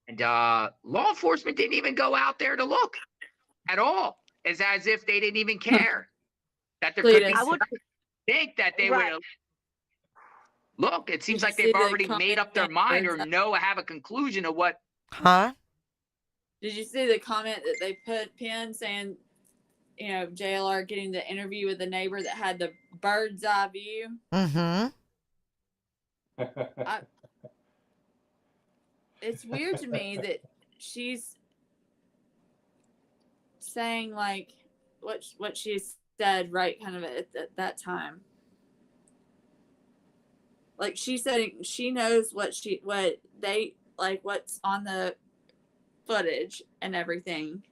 and law enforcement didn't even go out there to look at all. It's as if they didn't even care that there could be. I would think that they Right. would look. It seems Did you like see they've the already comment made up their mind or that- have a conclusion of what. Huh? Did you see the comment that they pinned saying, you know, JLR getting the interview with the neighbor that had the bird's eye view? Mm-hmm. It's weird to me that she's saying like what she said right kind of at that time. Like she said she knows what's on the footage and everything,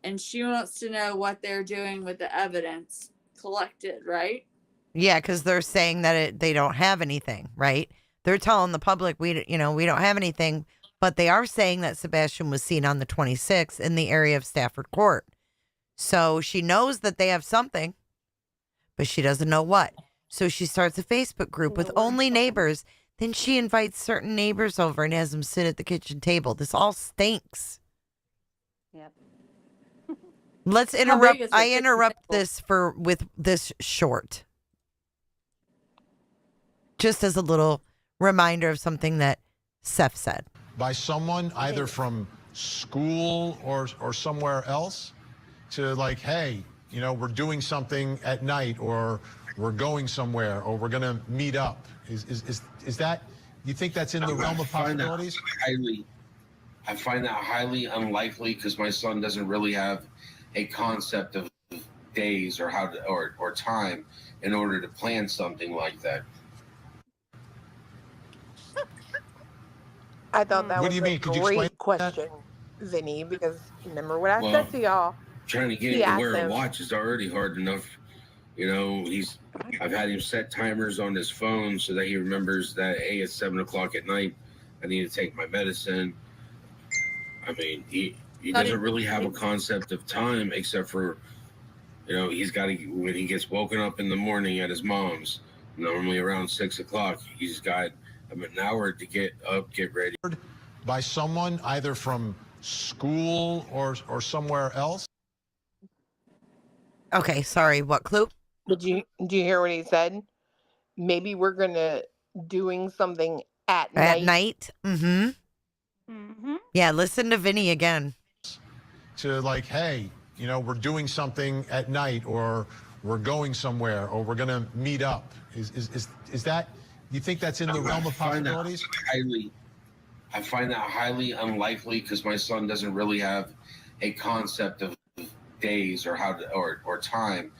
and she wants to know what they're doing with the evidence collected, right? Yeah, because they're saying that they don't have anything, right? They're telling the public we don't have anything, but they are saying that Sebastian was seen on the 26th in the area of Stafford Court. So she knows that they have something, but she doesn't know what. So she starts a Facebook group with only neighbors. Then she invites certain neighbors over and has them sit at the kitchen table. This all stinks. Yep. Let's How interrupt. big is her I kitchen interrupt table? this with this short. Just as a little reminder of something that Seth said. By someone either from school or somewhere else to like, hey, you know, we're doing something at night, or we're going somewhere, or we're going to meet up. Is that, you think that's in the realm of possibilities? I find that highly unlikely, because my son doesn't really have a concept of days or or time in order to plan something like that. I thought that What was do you mean? Could you great explain question, Vinny, because remember what I Well, said to y'all. Trying to get He him to asked wear a him- watch is already hard enough. You know, I've had him set timers on his phone so that he remembers that, hey, it's 7 o'clock at night, I need to take my medicine. I mean, he doesn't really have a concept of time, except for, you know, he's got to, when he gets woken up in the morning at his mom's, normally around 6 o'clock, he's got an hour to get up, get ready. By someone either from school or somewhere else? Okay, sorry. What clue? Did you hear what he said? Maybe we're gonna doing something at night. Mm-hmm. Mm-hmm. Yeah, listen to Vinny again. To like, hey, you know, we're doing something at night, or we're going somewhere, or we're going to meet up. Is that, you think that's in the realm of possibilities? I find that highly unlikely, because my son doesn't really have a concept of days or time.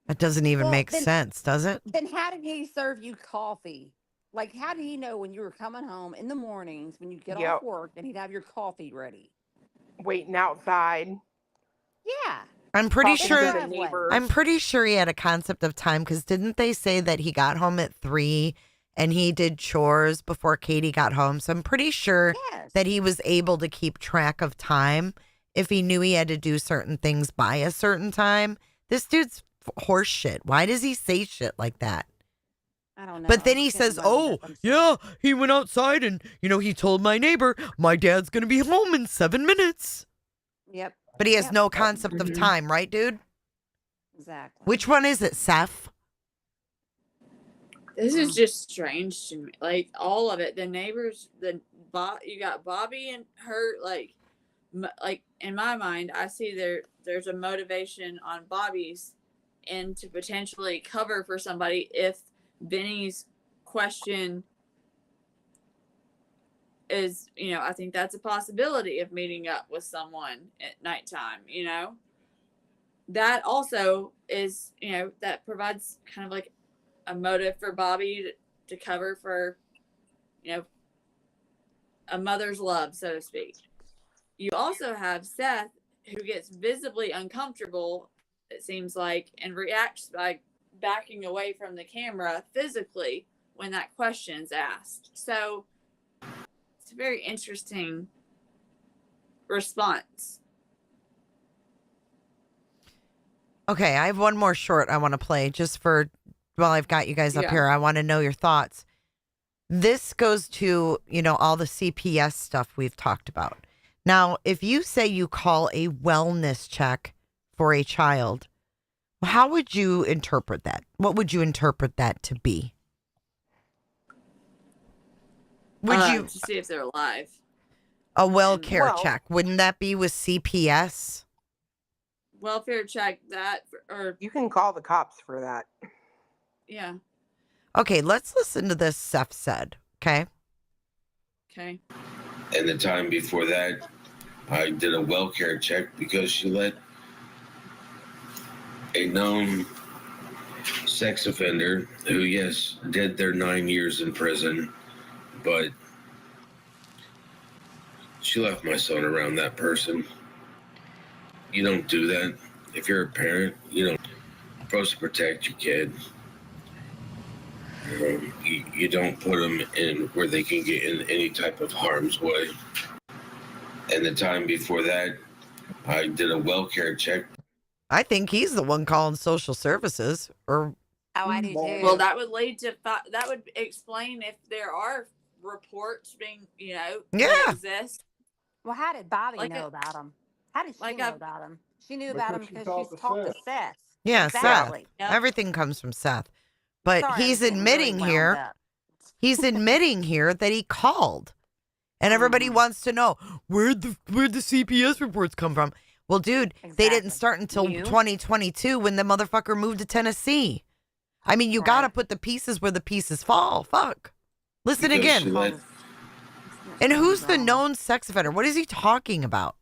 That doesn't even Well, make then- sense, does it? Then how did he serve you coffee? Like, how do you know when you were coming home in the mornings when you get Yep. off work and he'd have your coffee ready? Waiting outside. Yeah. I'm pretty talking to sure. the neighbors. I'm pretty sure he had a concept of time, because didn't they say that he got home at 3 and he did chores before Katie got home? So I'm pretty sure Yes. that he was able to keep track of time if he knew he had to do certain things by a certain time. This dude's horse shit. Why does he say shit like that? I don't know. But then he Can't says, remember oh, that. I'm yeah, he went outside and, he told my neighbor, my dad's going to be home in 7 minutes. Yep. But he has Yep. no concept of Mhm. time, right, dude? Exactly. Which one is it, Seth? This is just strange to me. Like all of it. The neighbors, you got Bobbie and her. Like in my mind, I see there's a motivation on Bobbie's end to potentially cover for somebody if Benny's question is, I think that's a possibility of meeting up with someone at nighttime. That also is, that provides kind of like a motive for Bobbie to cover for, a mother's love, so to speak. You also have Seth, who gets visibly uncomfortable, it seems like, and reacts by backing away from the camera physically when that question's asked. So it's a very interesting response. Okay, I have one more short I want to play just for while I've got you guys up Yeah. here. I want to know your thoughts. This goes to, all the CPS stuff we've talked about. Now, if you say you call a wellness check for a child, how would you interpret that? What would you interpret that to be? Would you To see if they're alive? a well care Well- check? Wouldn't that be with CPS? Welfare check that, or You can call the cops for that. yeah, Okay, let's listen to this Seth said. Okay. okay. And the time before that, I did a well care check because she let a known sex offender who, yes, did their 9 years in prison, but she left my son around that person. You don't do that. If you're a parent, you're supposed to protect your kid. You don't put them in where they can get in any type of harm's way. And the time before that, I did a well care check. I think he's the one calling social services or Oh, I do too. Well, that would lead to that would explain if there are reports being, that Yeah. exist. Well, how did Bobbie Like know about him? How did she like know a- about him? She knew about him Because she because talked she's to talked to Seth. Seth. yeah, Exactly. Seth. Yep. Everything comes from Seth. But Sorry, he's I'm getting really admitting wound here, up. he's admitting here that he called. And everybody wants to know where'd the CPS reports come from? Well, dude, they didn't Exactly. start until You? 2022 when the motherfucker moved to Tennessee. I mean, you got to Right. put the pieces where the pieces fall. Fuck. Listen Because again. she let- And who's the known sex offender? What is he talking about?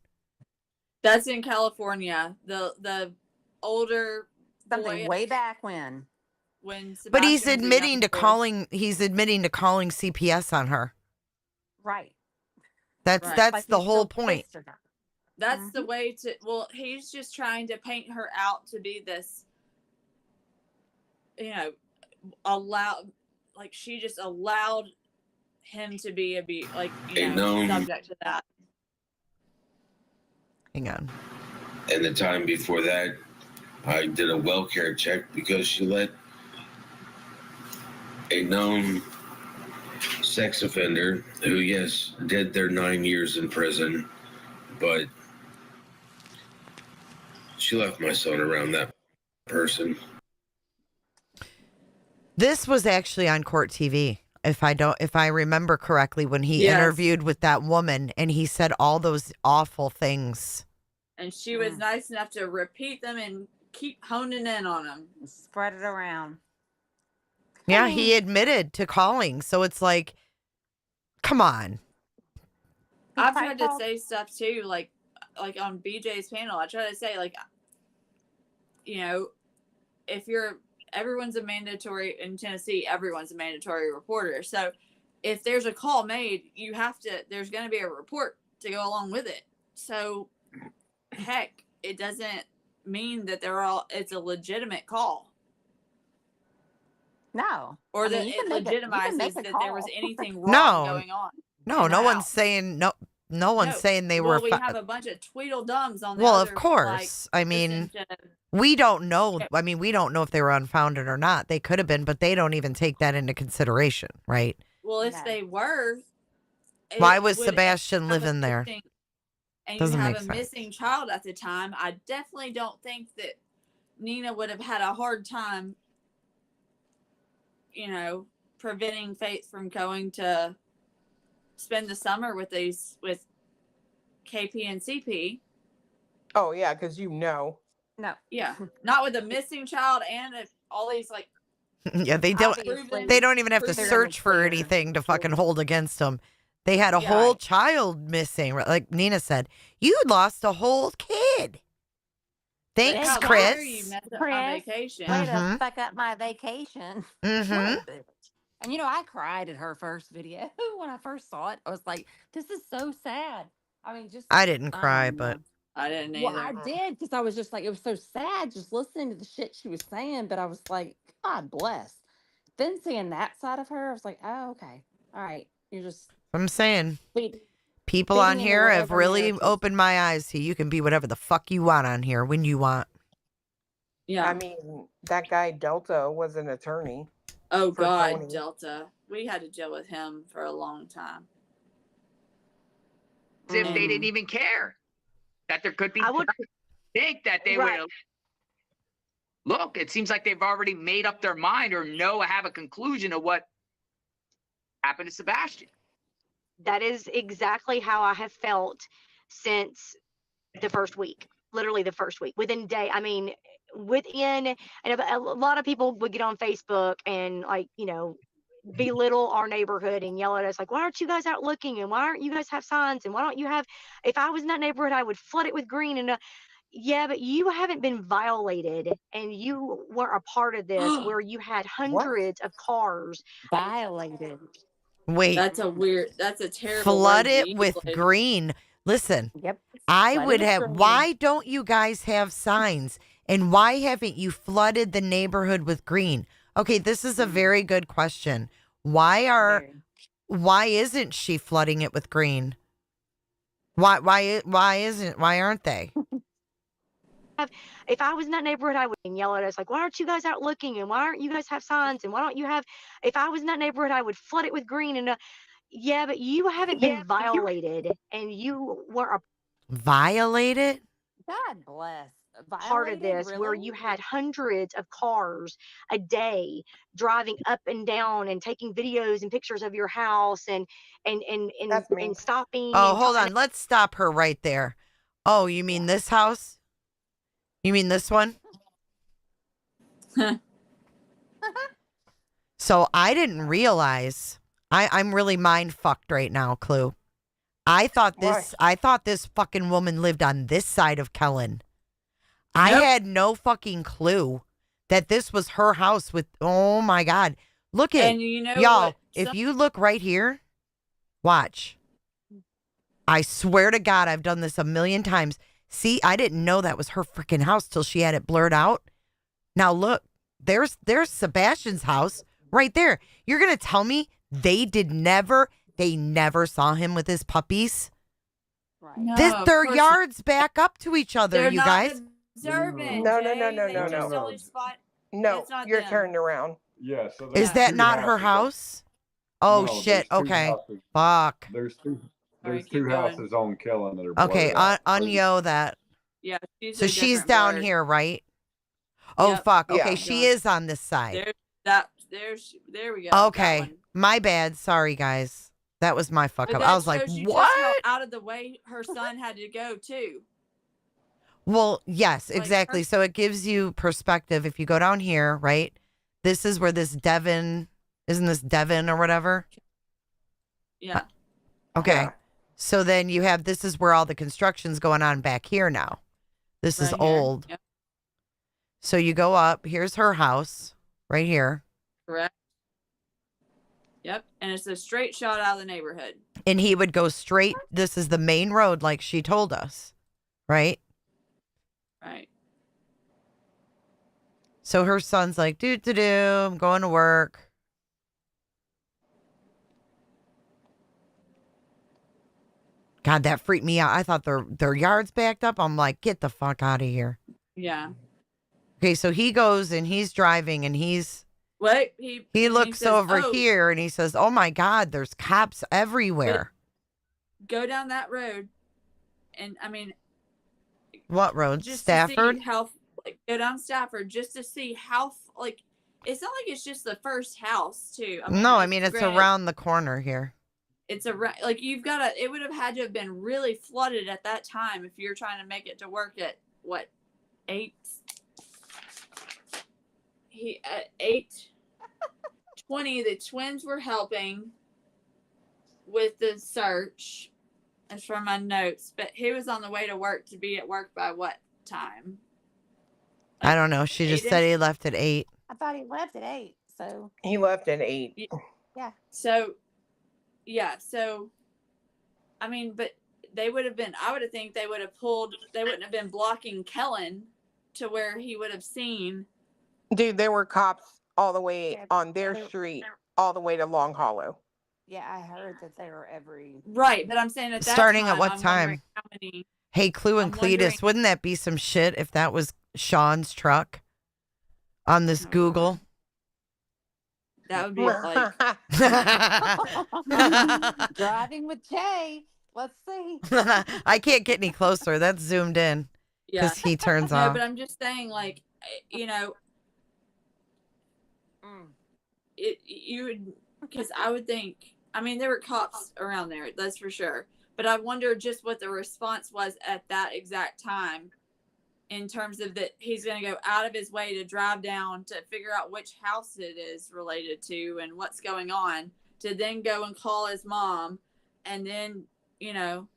That's in California. The older Something boy way back when. when But he's Sebastian was a admitting to youngster. calling CPS on her. Right. That's Right. that's Like the he whole still point. kissed her. That's the way to. Well, he's just trying to paint her out to be this, allowed, like she just allowed him to be A known- subject to that. Hang on. And the time before that, I did a well care check because she let a known sex offender who, yes, did their 9 years in prison, but she left my son around that person. This was actually on Court TV. If I remember correctly, when he Yes. interviewed with that woman and he said all those awful things. And she was nice enough to repeat them and keep honing in on them. Spread it around. Yeah, he admitted to calling. So it's like, come on. I've probably tried to called- say stuff too, like on BJ's panel. I try to say, like, if everyone's a mandatory in Tennessee, everyone's a mandatory reporter. So if there's a call made, there's going to be a report to go along with it. So heck, it doesn't mean that it's a legitimate call. No. Or I mean, that you it can make a- you can make legitimizes a that there was call. anything wrong No. going on. No, in no the one's house. saying no one's No. saying they Well, were we have a bunch of Tweedledums on the Well, other, of course. I mean, listen to- we don't know. I mean, we don't know if they were unfounded or not. They could have been, but they don't even take that into consideration, right? well, if No. they were, Why it was would Sebastian have living there? lifting- and Doesn't you have make a sense. missing child at the time, I definitely don't think that Nina would have had a hard time, preventing Faith from going to spend the summer with KP and CP. Oh yeah, because No. Yeah, not with a missing child and all these Yeah, they don't. Obviously, They don't even have to they're in the search for clear. anything to fucking hold against them. They had a Yeah. whole child missing, like Nina said. You lost a whole kid. Thanks, How Chris. dare you mess up my vacation? Way to fuck up my vacation. Mm-hmm. What a bitch. And I cried at her first video when I first saw it. I was like, this is so sad. I mean, just I didn't cry, don't but know. I didn't Well, either. I did because I was just like, it was so sad just listening to the shit she was saying. But I was like, God bless. Then seeing that side of her, I was like, oh, okay. All right. You're just I'm saying feed, people on feeding into here have whatever really narrative. opened my eyes to you can be whatever the fuck you want on here when you want. Yeah. I mean, that guy Delta was an attorney. Oh for God, Tony. Delta. We had to deal with him for a long time. As if they didn't even care that there could be. I would think that they Right. would. Look, it seems like they've already made up their mind or have a conclusion of what happened to Sebastian. That is exactly how I have felt since the first week. Literally the first week. Within day, I mean, and a lot of people would get on Facebook and belittle our neighborhood and yell at us like, why aren't you guys out looking, and why aren't you guys have signs, and why don't you have, if I was in that neighborhood I would flood it with green. And yeah, but you haven't been violated, and you were a part of this where you had hundreds of cars violated. Wait, That's a terrible flood word to it with use. green. Listen, Yep. I Flood it would with have. green. Why don't you guys have signs? And why haven't you flooded the neighborhood with green? Okay, this is a very good question. Why isn't she flooding it with green? Why aren't they? If I was in that neighborhood, I would yell at us like, why aren't you guys out looking, and why aren't you guys have signs, and why don't you have, if I was in that neighborhood I would flood it with green. And yeah, but you haven't been violated, and you were a Violated? God bless. part of Violated, this where really? you had hundreds of cars a day driving up and down and taking videos and pictures of your house and That's me. and stopping. Oh, and hold on. Let's stop her right there. Oh, you mean this house? You mean this one? So I didn't realize. I'm really mind fucked right now, Clue. I thought this fucking woman lived on this side of Kellen. I had no fucking clue that this was her house with, oh my God. Look at, And you know y'all, what? if you look right here, watch. I swear to God, I've done this a million times. See, I didn't know that was her freaking house till she had it blurred out. Now look, there's Sebastian's house right there. You're going to tell me they never saw him with his puppies? Right. No, Their of course yards back up to each other, they're you not guys. observant. No, Jay. They just no. only spot. No, It's not you're them. turned around. Yeah. So Is there's that two not her houses house? Oh, No, shit. there's two Okay. houses. Fuck. There's two. Sorry, There's keep two going. houses on Kellen that are Okay, blurred out. unyo that. Yeah, she's So a she's different down bird. here, right? Oh, Yep. fuck. Okay, Yeah. she is on this side. There we go. Okay. My bad. Sorry, guys. That was my fuck But up. that I was like, shows you what? just how out of the way her son had to go too. Well, yes, Like, exactly. So it gives you perspective. If you go down here, right? This is where this Devon, isn't this Devon or whatever? Yeah. Okay. Yeah. So then you have, this is where all the construction's going on back here now. This is Right here. old. Yep. So you go up. Here's her house right here. Correct. Yep. And it's a straight shot out of the neighborhood. And he would go straight. This is the main road, like she told us. Right? Right. So her son's like, I'm going to work. God, that freaked me out. I thought their yard's backed up. I'm like, get the fuck out of here. Yeah. Okay, so he goes and he's driving and Wait, he looks says, over "Oh, here and he says, oh my God, there's cops everywhere. go down that road and I mean, What road? just Stafford? to see how, like, go down Stafford just to see how, like, it's not like it's just the first house too. I mean, No, I mean it's granted, around the corner here. it's like you've got to. It would have had to have been really flooded at that time if you're trying to make it to work at what 8. At 8:20, the twins were helping with the search. That's from my notes, but he was on the way to work to be at work by what time? I don't know. She just said he left at 8. I thought he left at 8. So He left at 8. yeah. So, yeah. So, I mean, but they would have been. I would have think they would have pulled. They wouldn't have been blocking Kellen to where he would have seen. Dude, there were cops all the way on their street, all the way to Long Hollow. Yeah, I heard that they were every Right, but I'm saying at that Starting time, at what I'm time? wondering how many. Hey, Clue and I'm Cletus, wondering- wouldn't that be some shit if that was Sean's truck on this Google? That would be like driving with Jay. Let's see. I can't get any closer. That's zoomed in because he turns no, off. but I'm just saying, like, you know, you would, because I would think. I mean, there were cops around there, that's for sure. But I wonder just what the response was at that exact time, in terms of that he's going to go out of his way to drive down to figure out which house it is related to and what's going on, to then go and call his mom, and then, you know,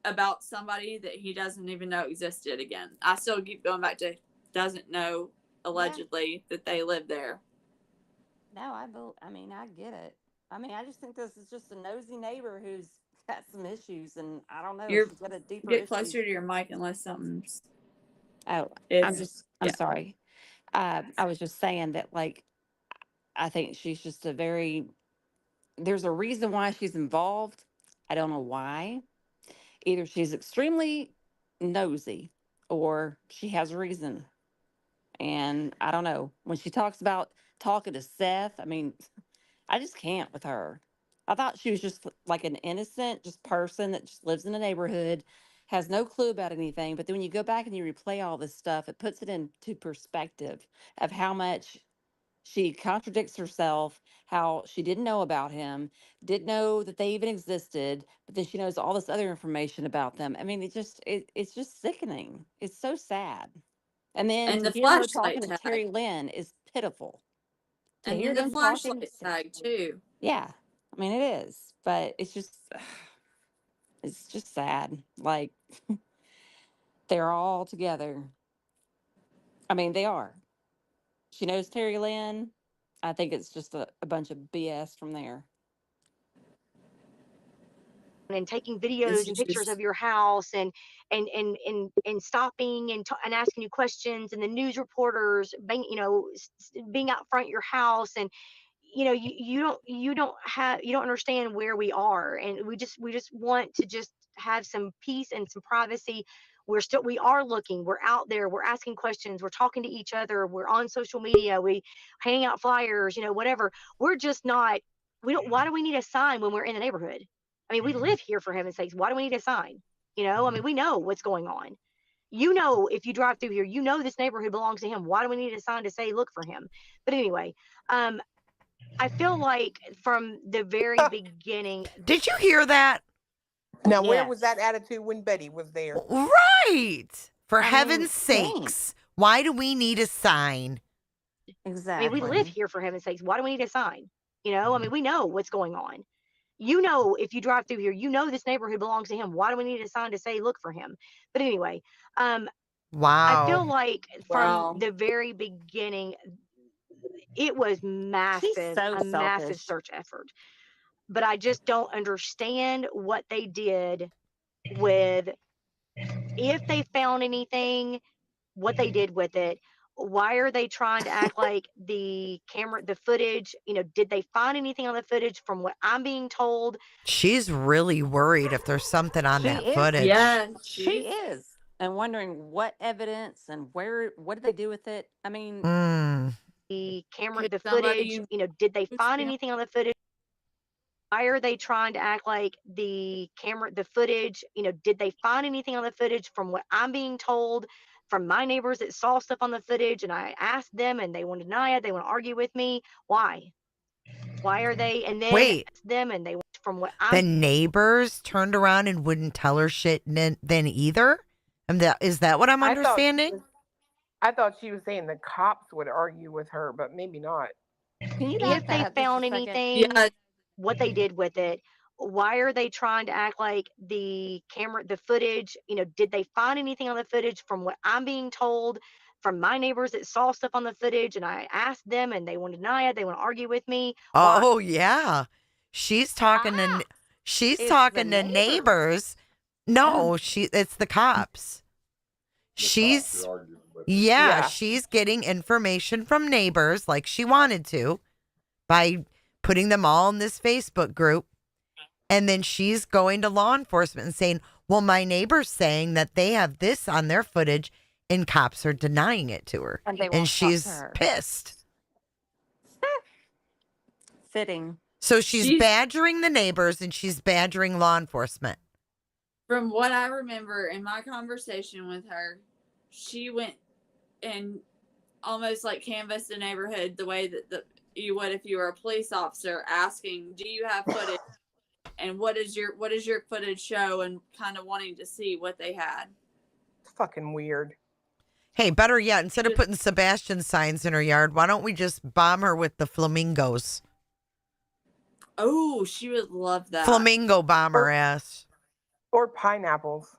about somebody that he doesn't even know existed again. I still keep going back to doesn't know allegedly that they live there. No, I mean, I get it. I mean, I just think this is just a nosy neighbor who's got some issues, and I don't know. You're She's got a deeper get issue. closer to your mic unless something's. Oh, I'm sorry. I was just saying that, like, I think she's just there's a reason why she's involved. I don't know why. Either she's extremely nosy or she has a reason. And I don't know. When she talks about talking to Seth, I mean, I just can't with her. I thought she was just like an innocent just person that just lives in the neighborhood, has no clue about anything. But then when you go back and you replay all this stuff, it puts it into perspective of how much she contradicts herself, how she didn't know about him, didn't know that they even existed, but then she knows all this other information about them. I mean, it's just sickening. It's so sad. And then And to the hear her talking flashlight to tag. Terry Lynn is pitiful. To And hear then the them talking, flashlight tag too. yeah, I mean it is, but it's just sad. Like they're all together. I mean, they are. She knows Terry Lynn. I think it's just a bunch of BS from there. And taking videos and pictures of your house and stopping and asking you questions, and the news reporters being, you know, being out front your house, and you know, you don't understand where we are, and we just want to just have some peace and some privacy. We are looking, we're out there, we're asking questions, we're talking to each other, we're on social media, we hang out flyers, you know, whatever. We're just not, why do we need a sign when we're in the neighborhood? I mean, we live here, for heaven's sakes. Why do we need a sign? You know, I mean, we know what's going on. You know, if you drive through here, you know this neighborhood belongs to him. Why do we need a sign to say look for him? But anyway, I feel like from the very beginning. Did you hear that? Now, where was that attitude when Betty was there? Right. For heaven's sakes, why do we need a sign? Exactly. I mean, we live here, for heaven's sakes. Why do we need a sign? You know, I mean, we know what's going on. You know, if you drive through here, you know this neighborhood belongs to him. Why do we need a sign to say look for him? But anyway, Wow. I feel like from the very beginning, it was massive, a massive search effort. But I just don't understand what they did with, if they found anything, what they did with it. Why are they trying to act like the footage, you know, did they find anything on the footage? From what I'm being told, She's really worried if there's something on that footage. Yeah, she is. And wondering what evidence and what did they do with it? I mean, the footage, you know, did they find anything on the footage? Why are they trying to act like the footage, did they find anything on the footage from what I'm being told from my neighbors that saw stuff on the footage? And I asked them and they want to deny it. They want to argue with me. Why? Why are they? And then Wait. them and they from what The I'm neighbors turned around and wouldn't tell her shit then either? Is that what I'm understanding? I thought she was saying the cops would argue with her, but maybe not. Can you if back they that up just a found second? anything, what they did with it, why are they trying to act like the footage, did they find anything on the footage from what I'm being told from my neighbors that saw stuff on the footage? And I asked them and they want to deny it. They want to argue with me. Why? Oh yeah. She's talking to neighbors. No, it's the cops. She's she's getting information from neighbors like she wanted to by putting them all in this Facebook group. And then she's going to law enforcement and saying, well, my neighbor's saying that they have this on their footage and cops are denying it to her. And she's pissed. Fitting. So she's badgering the neighbors and she's badgering law enforcement. From what I remember in my conversation with her, she went and almost like canvassed the neighborhood the way that you would if you were a police officer, asking, do you have footage? And what does your footage show? And kind of wanting to see what they had. It's fucking weird. Hey, better yet, instead of putting Sebastian signs in her yard, why don't we just bomb her with the flamingos? Oh, she would love that. Flamingo bomber ass. Or pineapples.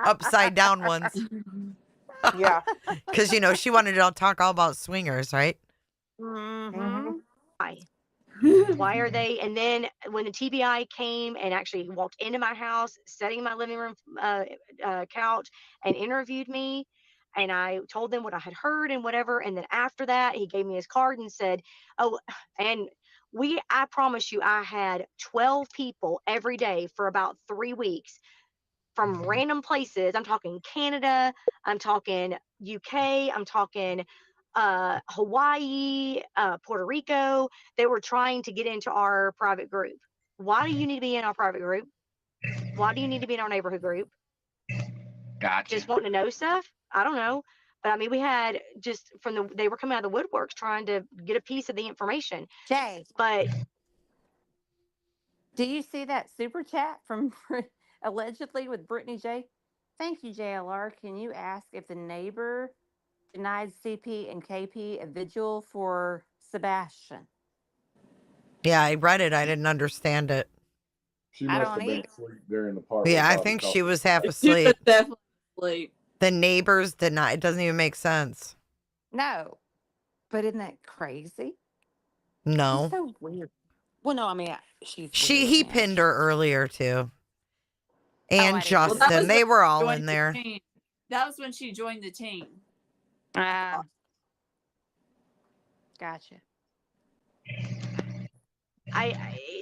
Upside down ones. Yeah. Because, she wanted to talk all about swingers, right? Mm-hmm. Why are they? And then when the TBI came and actually walked into my house, sitting in my living room couch and interviewed me, and I told them what I had heard and whatever. And then after that, he gave me his card and said, oh, and I promise you, I had 12 people every day for about 3 weeks from random places. I'm talking Canada, I'm talking UK, I'm talking Hawaii, Puerto Rico. They were trying to get into our private group. Why do you need to be in our private group? Why do you need to be in our neighborhood group? Gotcha. Just wanting to know stuff? I don't know. But I mean, we had just they were coming out of the woodworks trying to get a piece of the information. Jay. But do you see that super chat from allegedly with Brittany J? Thank you, JLR. Can you ask if the neighbor denied CP and KP a vigil for Sebastian? Yeah, I read it. I didn't understand it. She must have been asleep during the part. Yeah, I Bobby think talked. she was half She was asleep. definitely asleep. The neighbors denied. It doesn't even make sense. No. But isn't that crazy? No. It's so weird. Well, no, I mean, He pinned her earlier too. And I didn't know. Justin, Well, that was they when were she all joined in the there. team. That was when she joined the team. Gotcha.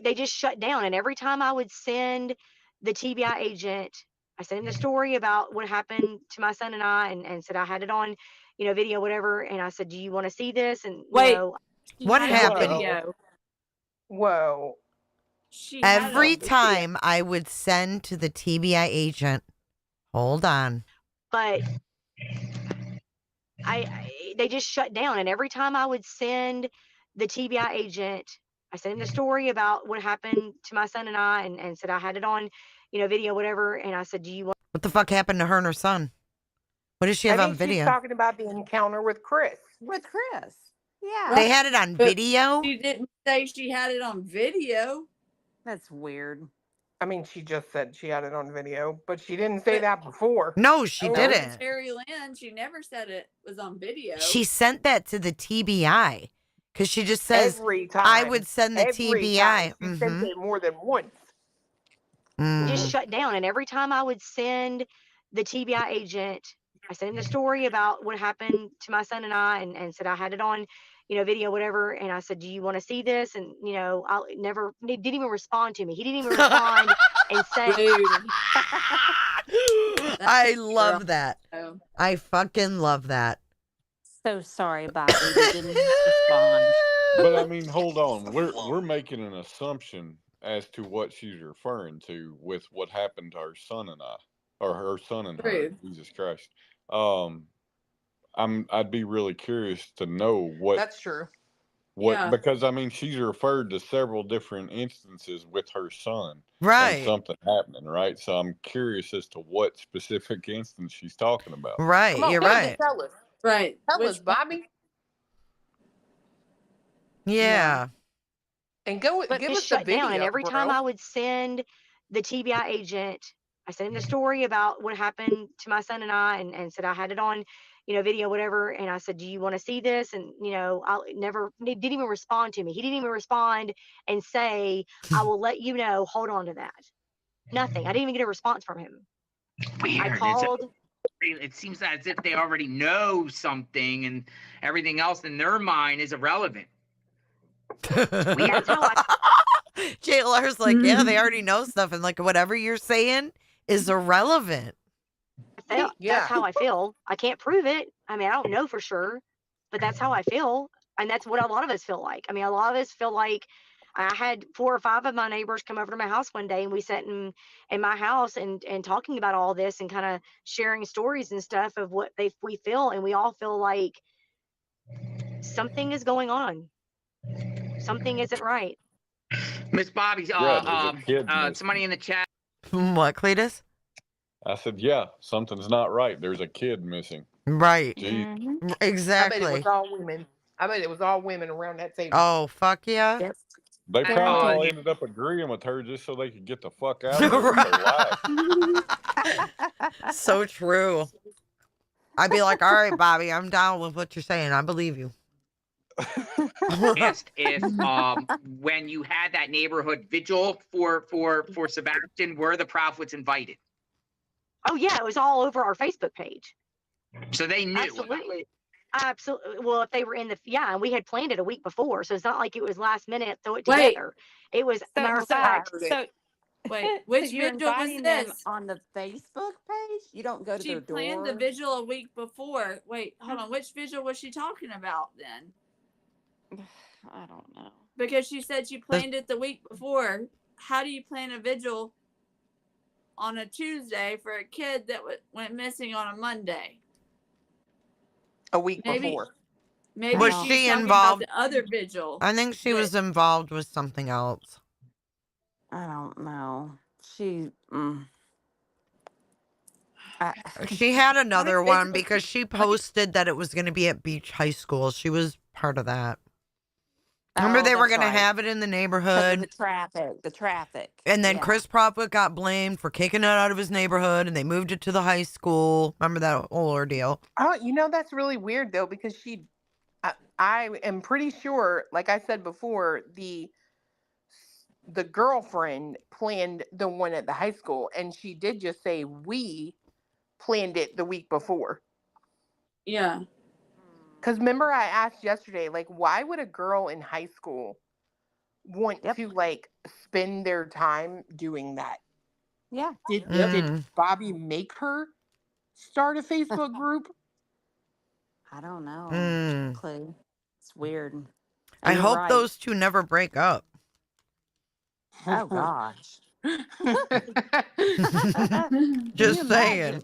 They just shut down, and every time I would send the TBI agent, I sent him the story about what happened to my son and I, and said I had it on, video, whatever. And I said, do you want to see this? And What happened? Video. Whoa. Every time I would send to the TBI agent, hold on. But they just shut down, and every time I would send the TBI agent, I sent him the story about what happened to my son and I, and said I had it on, video, whatever. And I said, do you want? What the fuck happened to her and her son? What does she have I on think video? she's talking about the encounter with Chris. With Chris. Yeah. They had it on video? She didn't say she had it on video. That's weird. I mean, she just said she had it on video, but she didn't say that before. No, she According to didn't. Terry Lynn, she never said it was on video. She sent that to the TBI because she just says, Every time. I would send the Every TBI. time. She sent it more than once. Just shut down, and every time I would send the TBI agent, I sent him the story about what happened to my son and I, and said I had it on, video, whatever. And I said, do you want to see this? And he didn't even respond to me. He didn't even respond and say. I love that. I fucking love that. So sorry, Bobbie. You didn't respond. But I mean, hold on. We're making an assumption as to what she's referring to with what happened to her son and I, or her son and her. True. Jesus Christ. I'd be really curious to know That's true. Yeah. because I mean she's referred to several different instances with her son and Right. something happening, right? So I'm curious as to what specific instance she's talking about. Right. Come on, You're Bobby, right. tell us. Right. Tell Which us, Bobby. Yeah. And go But give just us the shut down. And video, every time bro. I would send the TBI agent, I sent him the story about what happened to my son and I, and said I had it on, video, whatever. And I said, do you want to see this? And, he didn't even respond to me. He didn't even respond and say, I will let you know, hold on to that. Nothing. I didn't even get a response from him. Weird. I called. It seems as if they already know something and everything else in their mind is irrelevant. That's how I JLR's like, yeah, they already know stuff, and like whatever you're saying is irrelevant. felt. That's how I feel. I can't prove it. I mean, I don't know for sure, but that's how I feel. And that's what a lot of us feel like. I mean, a lot of us feel like I had 4 or 5 of my neighbors come over to my house one day, and we sat in my house and talking about all this and kind of sharing stories and stuff of what we feel, and we all feel like something is going on. Something isn't right. Miss Bobbie, Yeah, there's a kid missing. somebody in the chat. What, Cletus? I said, yeah, something's not right. There's a kid missing. Right. Jeez. Exactly. I bet it was all women. I bet it was all women around that table. Oh, fuck yeah. Yes. They probably all ended up agreeing with her just so they could get the fuck out of there with their life. So true. I'd be like, all right, Bobbie, I'm down with what you're saying. I believe you. Asked if when you had that neighborhood vigil for Sebastian, were the Proudfoots invited? Oh yeah, it was all over our Facebook page. So they knew. Absolutely. Well, if they were in and we had planned it a week before, so it's not like it was last minute. Throw it together. It was matter of fact. Wait, which so you're vigil was inviting them this? on the Facebook page? You don't go to She their door? planned the vigil a week before. Wait, hold on. Which vigil was she talking about then? I don't know. Because she said she planned it the week before. How do you plan a vigil on a Tuesday for a kid that went missing on a Monday? A week before. Maybe was she's she talking involved? about the other vigil. I think she was involved with something else. I don't know. She She had another one because she posted that it was going to be at Beach High School. She was part of that. Remember, they were going to have it in the neighborhood. The traffic. And then Chris Prophet got blamed for kicking it out of his neighborhood, and they moved it to the high school. Remember that whole ordeal? Oh, that's really weird, though, because I am pretty sure, like I said before, the girlfriend planned the one at the high school, and she did just say we planned it the week before. Yeah. Because remember I asked yesterday, like, why would a girl in high school want to, like, spend their time doing that? Yeah. Did Bobbie make her start a Facebook group? I don't know. Clue. It's weird. And I you're hope right. those two never break up. Oh gosh. Just saying.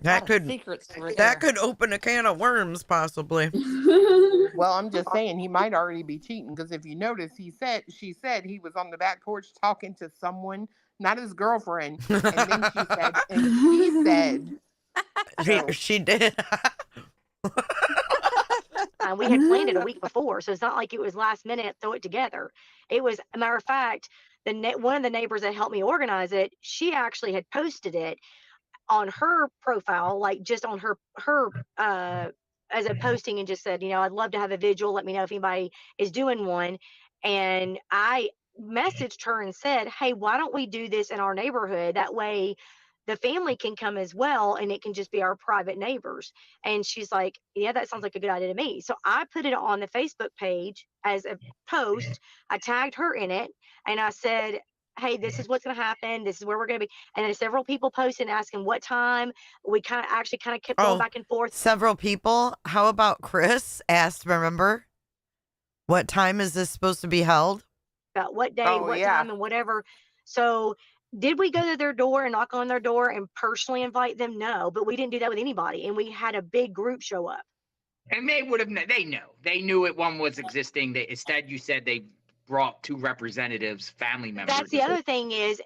That could open a can of worms, possibly. Well, I'm just saying he might already be cheating, because if you notice, she said he was on the back porch talking to someone, not his girlfriend, and then she said, she did. We had planned it a week before, so it's not like it was last minute. Throw it together. It was, a matter of fact, one of the neighbors that helped me organize it, she actually had posted it on her profile, like just on her as a posting, and just said, I'd love to have a vigil. Let me know if anybody is doing one. And I messaged her and said, hey, why don't we do this in our neighborhood? That way the family can come as well, and it can just be our private neighbors. And she's like, yeah, that sounds like a good idea to me. So I put it on the Facebook page as a post. I tagged her in it, and I said, hey, this is what's going to happen. This is where we're going to be. And then several people posted asking what time. We kind of kept going back and forth. Several people. How about Chris asked, remember? What time is this supposed to be held? About what day, Oh, what yeah. time, and whatever. So did we go to their door and knock on their door and personally invite them? No, but we didn't do that with anybody, and we had a big group show up. And they would have. They knew it. One was existing. Instead, you said they brought 2 representatives, family members. That's the other thing is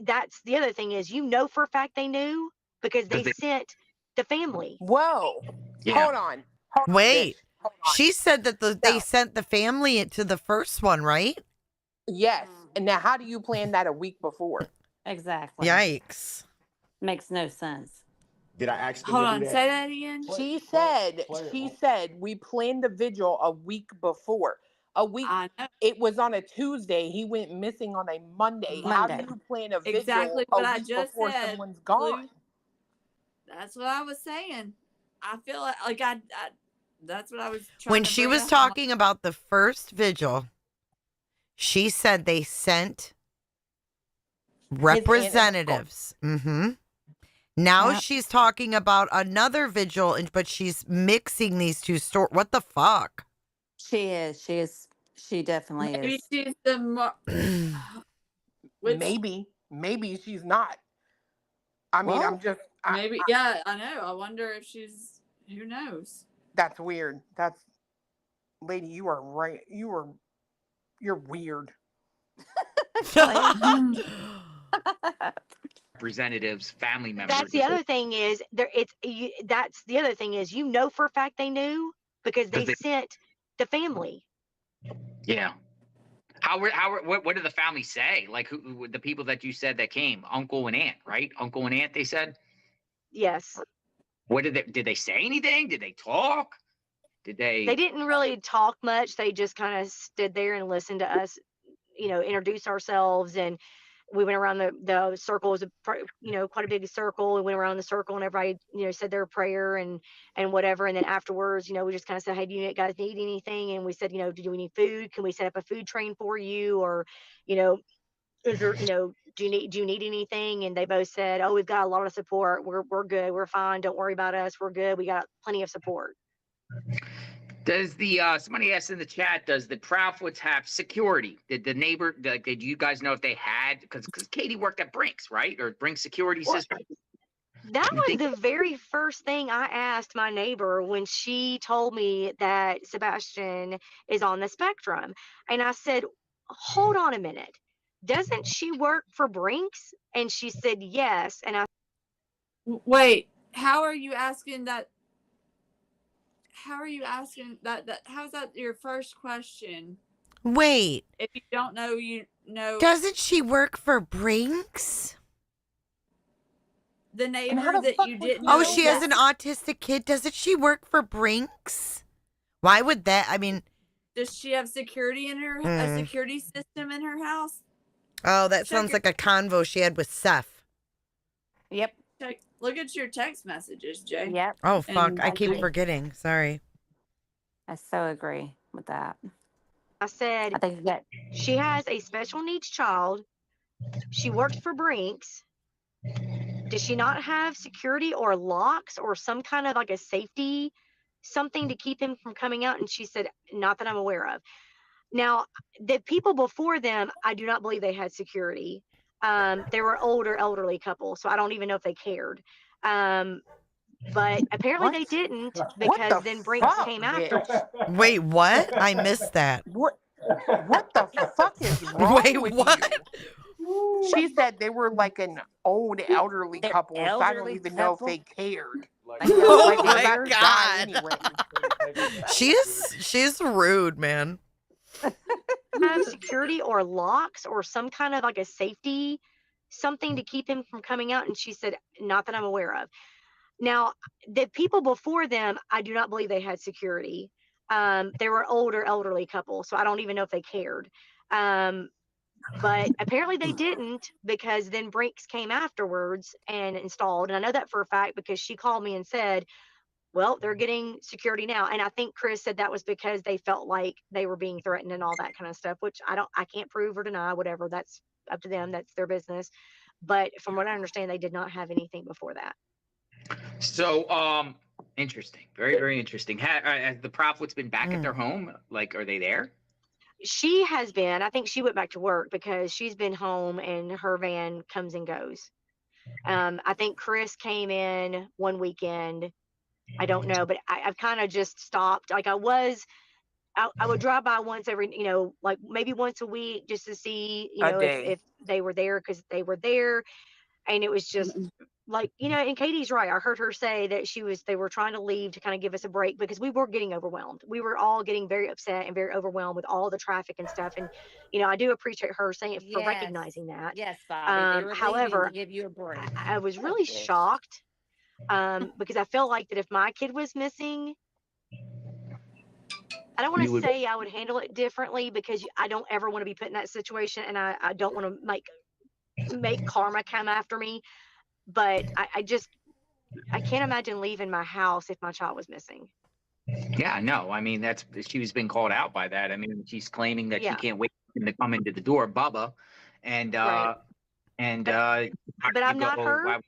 that's the other thing is for a fact they knew because they sent the family. Whoa. Yeah. Hold on. Wait. Bitch. Hold on. She said that they sent the family to the first one, right? Yes. And now how do you plan that a week before? Exactly. Yikes. Makes no sense. Did I ask them Hold to on, do that? say that again. She said we planned the vigil a week before. A week. It was on a Tuesday. He went missing on a Monday. How do you plan a vigil Exactly a what I week just before said, someone's gone? Blue. That's what I was saying. I feel like I that's what I was trying When to she bring was up. talking about the first vigil, she said they sent representatives. Mm-hmm. Now she's talking about another vigil, but she's mixing these two stories. What the fuck? She is. She definitely Maybe is. she's the Maybe she's not. I mean, I'm just maybe yeah, I know. I wonder if she's who knows. That's weird. Lady, you are right. You're weird. Representatives, family members. That's the other thing is that's the other thing is for a fact they knew because they sent the family. Yeah. What did the family say? Like who the people that you said that came? Uncle and aunt, right? Uncle and aunt, they said? Yes. What did they say anything? Did they talk? They didn't really talk much. They just kind of stood there and listened to us, introduce ourselves, and we went around the circle. It was quite a big circle. We went around the circle and everybody, said their prayer and whatever. And then afterwards, we just kind of said, hey, do you guys need anything? And we said, do we need food? Can we set up a food train for you? Or, is there, do you need anything? And they both said, oh, we've got a lot of support. We're good. We're fine. Don't worry about us. We're good. We got plenty of support. Does somebody asked in the chat, does the Proudfoots have security? Did the neighbor, did you guys know if they had, because Katie worked at Brinks, right? Or Brinks security system? That was the very first thing I asked my neighbor when she told me that Sebastian is on the spectrum. And I said, hold on a minute. Doesn't she work for Brinks? And she said, yes. And I wait, how are you asking that? How are you asking that? How's that your first question? Wait. If you don't know, you know. Doesn't she work for Brinks? The neighbor that you didn't know. Oh, she has an autistic kid. Doesn't she work for Brinks? Why would that? I mean, does she have security in her a security system in her house? Oh, that sounds like a convo she had with Seth. Yep. Look at your text messages, Jay. Yep. Oh, fuck. I keep forgetting. Sorry. I so agree with that. I said, I think that she has a special needs child. She worked for Brinks. Does she not have security or locks or some kind of like a safety, something to keep him from coming out? And she said, not that I'm aware of. Now, the people before them, I do not believe they had security. They were elderly couple, so I don't even know if they cared. But apparently they didn't because then Brinks came after. Wait, what? I missed that. What the fuck is wrong with you? She said they were like an old elderly couple, so I don't even know if they cared. Oh my God. She's rude, man. Have security or locks or some kind of like a safety, something to keep him from coming out. And she said, not that I'm aware of. Now, the people before them, I do not believe they had security. They were elderly couple, so I don't even know if they cared. But apparently they didn't because then Brinks came afterwards and installed. And I know that for a fact because she called me and said, well, they're getting security now. And I think Chris said that was because they felt like they were being threatened and all that kind of stuff, which I can't prove or deny, whatever. That's up to them. That's their business. But from what I understand, they did not have anything before that. So, Interesting. Very, very interesting. Has the Profits been back at their home? Like, are they there? She has been. I think she went back to work because she's been home and her van comes and goes. I think Chris came in one weekend. I don't know, but I've kind of just stopped. Like I would drive by once every, like maybe once a week just to see, A if, day. they were there because they were there. And it was just like, and Katie's right. I heard her say that they were trying to leave to kind of give us a break because we were getting overwhelmed. We were all getting very upset and very overwhelmed with all the traffic and stuff. And, I do appreciate her saying for Yes. recognizing that. Yes, Bobbie. They were leaving to However, give you a break. I was really shocked because I felt like that if my kid was missing, I don't want to say I would handle it differently because I don't ever want to be put in that situation, and I don't want to make karma come after me. But I can't imagine leaving my house if my child was missing. Yeah, no. I mean, she's been called out by that. I mean, she's claiming that she Yeah. can't wait for him to come into the door, Bubba, and Right. But I'm not her.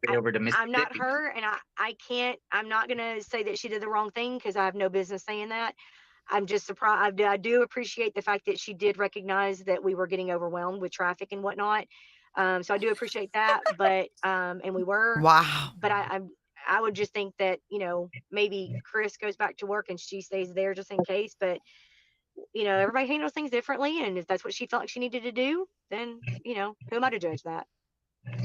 Over to I'm Mississippi. not her, and I can't. I'm not gonna say that she did the wrong thing because I have no business saying that. I'm just surprised. I do appreciate the fact that she did recognize that we were getting overwhelmed with traffic and whatnot. So I do appreciate that. But and we were. Wow. But I would just think that maybe Chris goes back to work and she stays there just in case. But everybody handles things differently, and if that's what she felt like she needed to do, then who am I to judge that?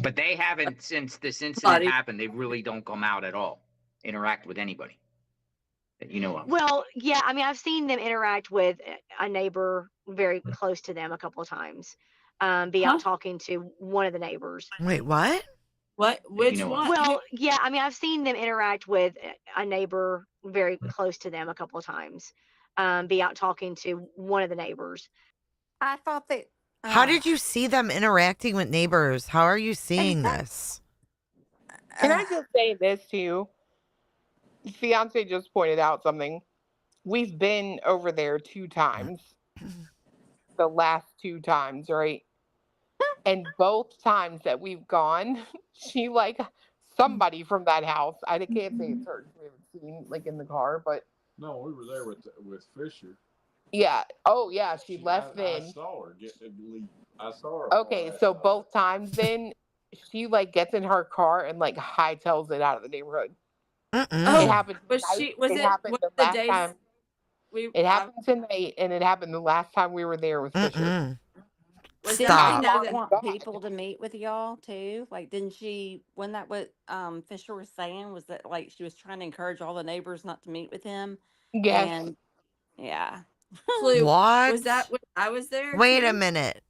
But they haven't, since this incident Bobby. happened, they really don't come out at all, interact with anybody that you know of. Well, yeah, I mean, I've seen them interact with a neighbor very close to them a couple of times. Be out talking to one of the neighbors. Wait, what? What? Which one? Well, yeah, I mean, I've seen them interact with a neighbor very close to them a couple of times. Be out talking to one of the neighbors. I thought that. How did you see them interacting with neighbors? How are you seeing this? Can I just say this to you? Fiance just pointed out something. We've been over there 2 times. The last 2 times, right? And both times that we've gone, she somebody from that house. I can't say it's her. We haven't seen in the car, but No, we were there with Fisher. yeah. Oh yeah, she left I then. saw her I saw her. Okay, so both times then she gets in her car and hightails it out of the neighborhood. Mm-mm. It happened. Was tonight. was It it happened was the the last days time. It happened tonight, and it happened the last time we were there with Fisher. Mm-mm. was Didn't that she you know not that want people to meet with y'all too? Didn't she? Wasn't that what Fisher was saying? Was that she was trying to encourage all the neighbors not to meet with him? Yes. And yeah. Clue? What? Was that when I was there? Wait a too? minute.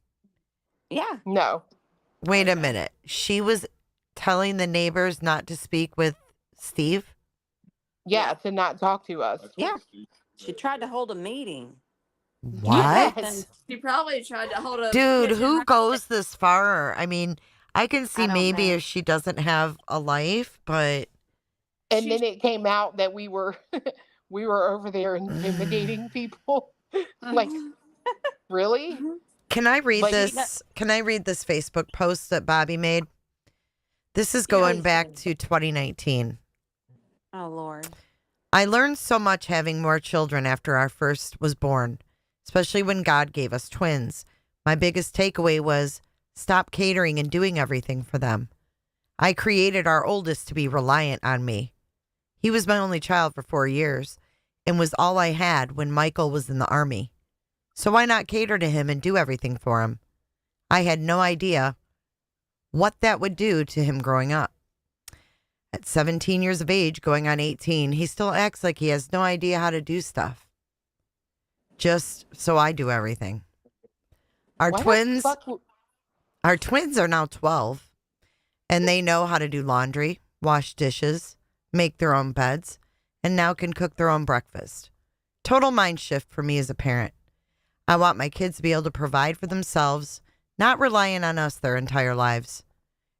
Yeah. No. Wait a minute. She was telling the neighbors not to speak with Steve? Yeah, to not talk to us. Yeah. She tried to hold a meeting. What? Yes. She probably tried to hold a Dude, kitchen who run- goes this far? I mean, I can see I don't maybe know. if she doesn't have a life, but And then it came out that we were over there intimidating people. Really? can I read Like, this? Can I read this Facebook post that Bobbie made? This is going back to 2019. Oh Lord. I learned so much having more children after our first was born, especially when God gave us twins. My biggest takeaway was stop catering and doing everything for them. I created our oldest to be reliant on me. He was my only child for 4 years and was all I had when Michael was in the army. So why not cater to him and do everything for him? I had no idea what that would do to him growing up. At 17 years of age, going on 18, he still acts like he has no idea how to do stuff. Just so I do everything. Our why the twins fuck are now 12, and they know how to do laundry, wash dishes, make their own beds, and now can cook their own breakfast. Total mind shift for me as a parent. I want my kids to be able to provide for themselves, not relying on us their entire lives.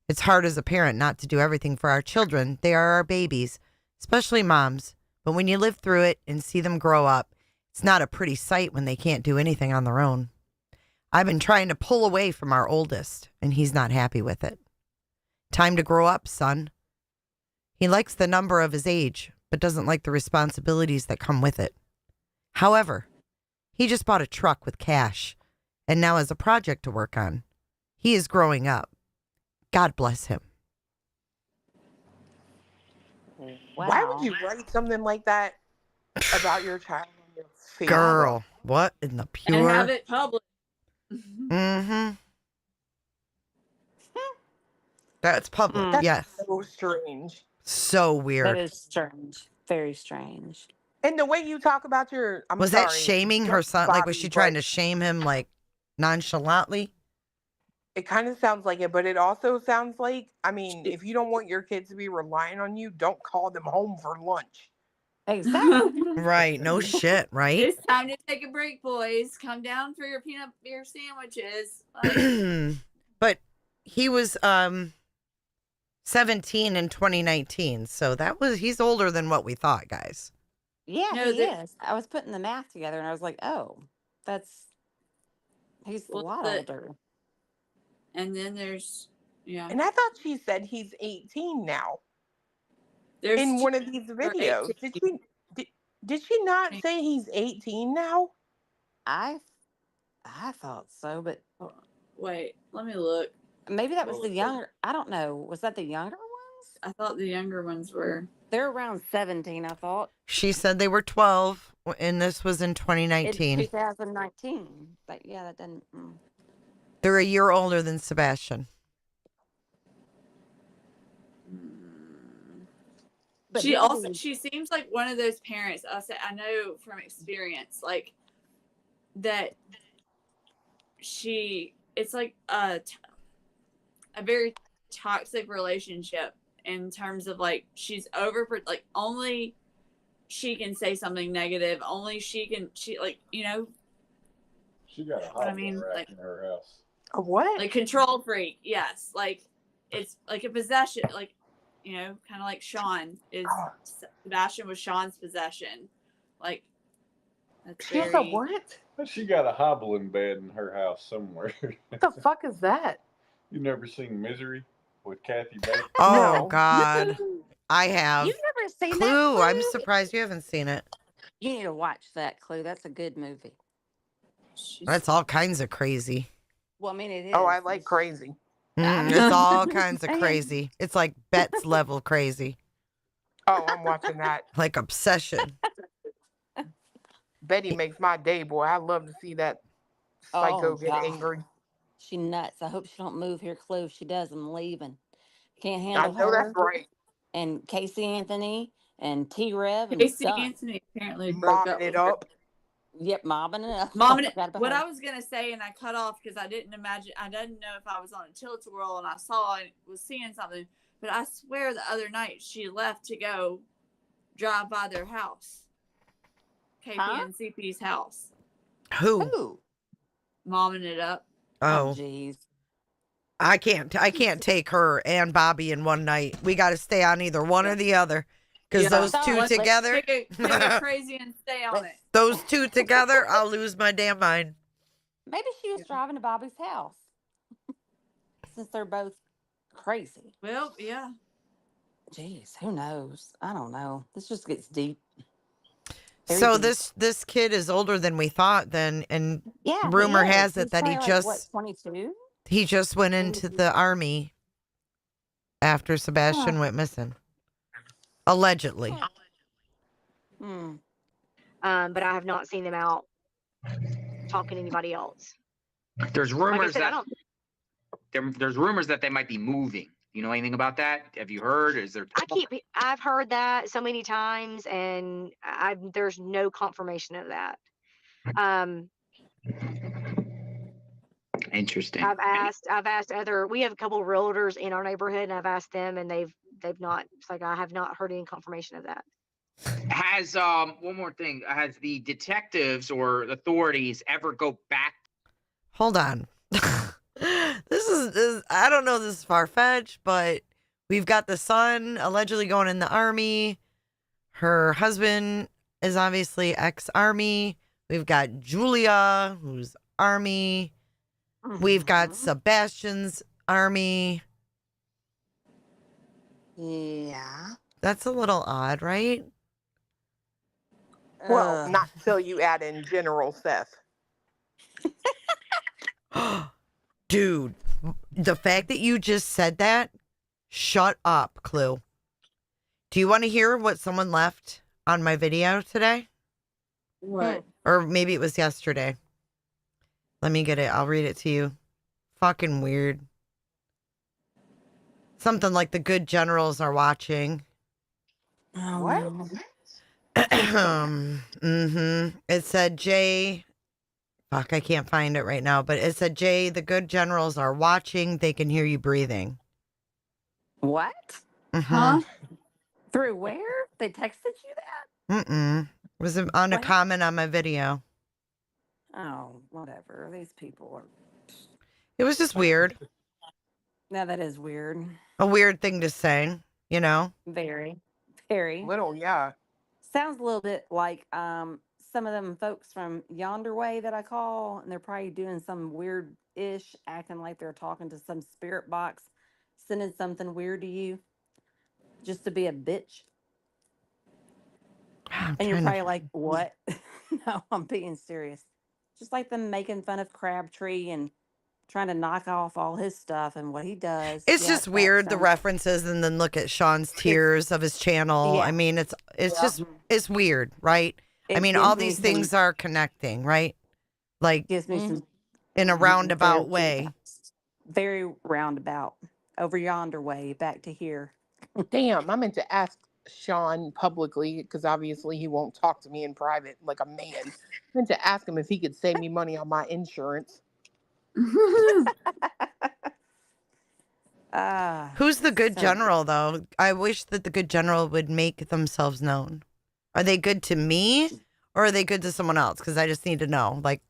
It's hard as a parent not to do everything for our children. They are our babies, especially moms. But when you live through it and see them grow up, it's not a pretty sight when they can't do anything on their own. I've been trying to pull away from our oldest, and he's not happy with it. Time to grow up, son. He likes the number of his age, but doesn't like the responsibilities that come with it. However, he just bought a truck with cash and now has a project to work on. He is growing up. God bless him. Why would you write something like that about your child on your Facebook? Girl, what in the And pure? have it public. Mm-hmm. That's public, That's yes. so strange. So That weird. is strange. Very strange. And the way you talk about your, I'm Was that sorry, shaming her son? Like, was she trying to shame him, like, nonchalantly? It kind of sounds like it, but it also sounds like, I mean, if you don't want your kids to be relying on you, don't call them home for lunch. Exactly. Right, no shit, right? It's time to take a break, boys. Come down for your peanut beer sandwiches. Like, But he was 17 in 2019, so he's older than what we thought, guys. Yeah, No, he is. I was putting the math together and I was like, oh, he's a lot older. And then there's, yeah. And I thought she said he's 18 now. There's in two one of these that are videos. 18. Did she not say he's 18 now? I thought so, but Wait, let me look. maybe that was the younger. I don't know. Was that the younger ones? I thought the younger ones were. They're around 17, I thought. She said they were 12, and this was in It's 2019. 2019. But yeah, that doesn't. They're a year older than Sebastian. But She seems like one of those parents. I know from experience, like that. It's like a very toxic relationship in terms of like she's like only she can say something negative. Only she like, you know. She got a What I hot mean, rack like in her house. A what? like control freak. Yes, like it's like a possession. Like, you know, kind of like Sean is. Sebastian was Sean's possession. Like that's She has very. a what? She got a hobbling bed in her house somewhere. What the fuck is that? You never seen Misery with Kathy Bates? Oh, No. God. I have. You've never seen Clue. that? Clue? I'm surprised you haven't seen it. You need to watch that, Clue. That's a good movie. That's all kinds of crazy. Well, I mean, it is. Oh, I like crazy. It's all kinds of crazy. It's like Bet's level crazy. Oh, I'm watching that. Like obsession. Betty makes my day, boy. I love to see that psycho get God. angry. She nuts. I hope she don't move here, Clue. If she does, I'm leaving. Can't I handle know her. that's right. And Casey Anthony and T Rev and Casey Son. Anthony apparently broke Momming up. it up. Yep, mobbing it up. Mom, Forgot about what her. I was gonna say, and I cut off because I didn't know if I was on a tilt-a-whirl and I saw and was seeing something. But I swear the other night she left to go drive by their house, KP and CP's house. Who? Momming it up. Oh, jeez. I can't take her and Bobbie in one night. We got to stay on either one or the other. Because those two Let's together, take it crazy and stay on it. those two together, I'll lose my damn mind. Maybe she was driving to Bobbie's house. Since they're both crazy. Well, yeah. Jeez, who knows? I don't know. This just gets deep. So this kid is older than we thought then, and Yeah, rumor he is. has it He's that he probably just like, what, 22? he just went into the army after Sebastian went missing. Allegedly. But I have not seen them out talking to anybody else. There's Like I rumors said, I that don't. there's rumors that they might be moving. You know anything about that? Have you heard? Is there? I've heard that so many times, and there's no confirmation of that. Interesting. I've asked we have a couple of realtors in our neighborhood, and I've asked them, and they've not. It's like I have not heard any confirmation of that. Has one more thing? Has the detectives or authorities ever go back? Hold on. This is I don't know if this is far-fetched, but we've got the son allegedly going in the army. Her husband is obviously ex-army. We've got Julia, who's army. We've got Sebastian's army. Yeah. That's a little odd, right? Well, Ugh. not until you add in General Seth. Dude, the fact that you just said that, shut up, Clue. Do you want to hear what someone left on my video today? What? Or maybe it was yesterday. Let me get it. I'll read it to you. Fucking weird. Something like the good generals are watching. Oh, What? no. It said, Jay, fuck, I can't find it right now, but it said, Jay, the good generals are watching. They can hear you breathing. What? Huh? Through where? They texted you that? It was on a What? comment on my video. Oh, whatever. These people are. It was just weird. Now that is weird. A weird thing to say, you know? Very, very. Little, yeah. Sounds a little bit like some of them folks from Yonder Way that I call, and they're probably doing some weird ish, acting like they're talking to some spirit box, sending something weird to you just to be a bitch. And you're probably like, what? No, I'm being serious. Just like them making fun of Crabtree and trying to knock off all his stuff and what he does. It's Yep, just that weird, the sounds- references, and then look at Sean's tears of his channel. Yeah. I mean, it's just, it's weird, right? I It mean, gives all me these some- things are connecting, right? Like, gives me some in a roundabout way. very roundabout. Over yonder way, back to here. Damn, I meant to ask Sean publicly because obviously he won't talk to me in private like a man. I meant to ask him if he could save me money on my insurance. Who's the good so- general, though? I wish that the good general would make themselves known. Are they good to me, or are they good to someone else? Because I just need to know. Like,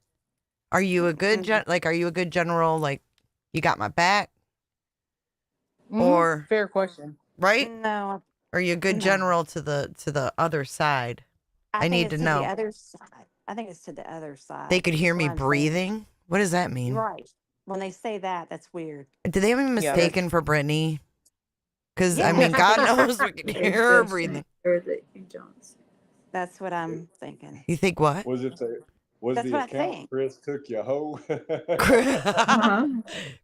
are you a good are you a good general? Like, you got my back, or fair question, right? No. Are you a good No. general to the other side? I think need it's to The know. other side. I think it's to the other side. They could hear That's me what I'm saying. breathing. What does that mean? Right. When they say that, that's weird. Did they have me mistaken for Brittany? Because I Yeah. mean, God knows we can hear her breathing. Or that you don't. That's what I'm thinking. You think what? Was it the was That's the what I account think. Chris took you hoe?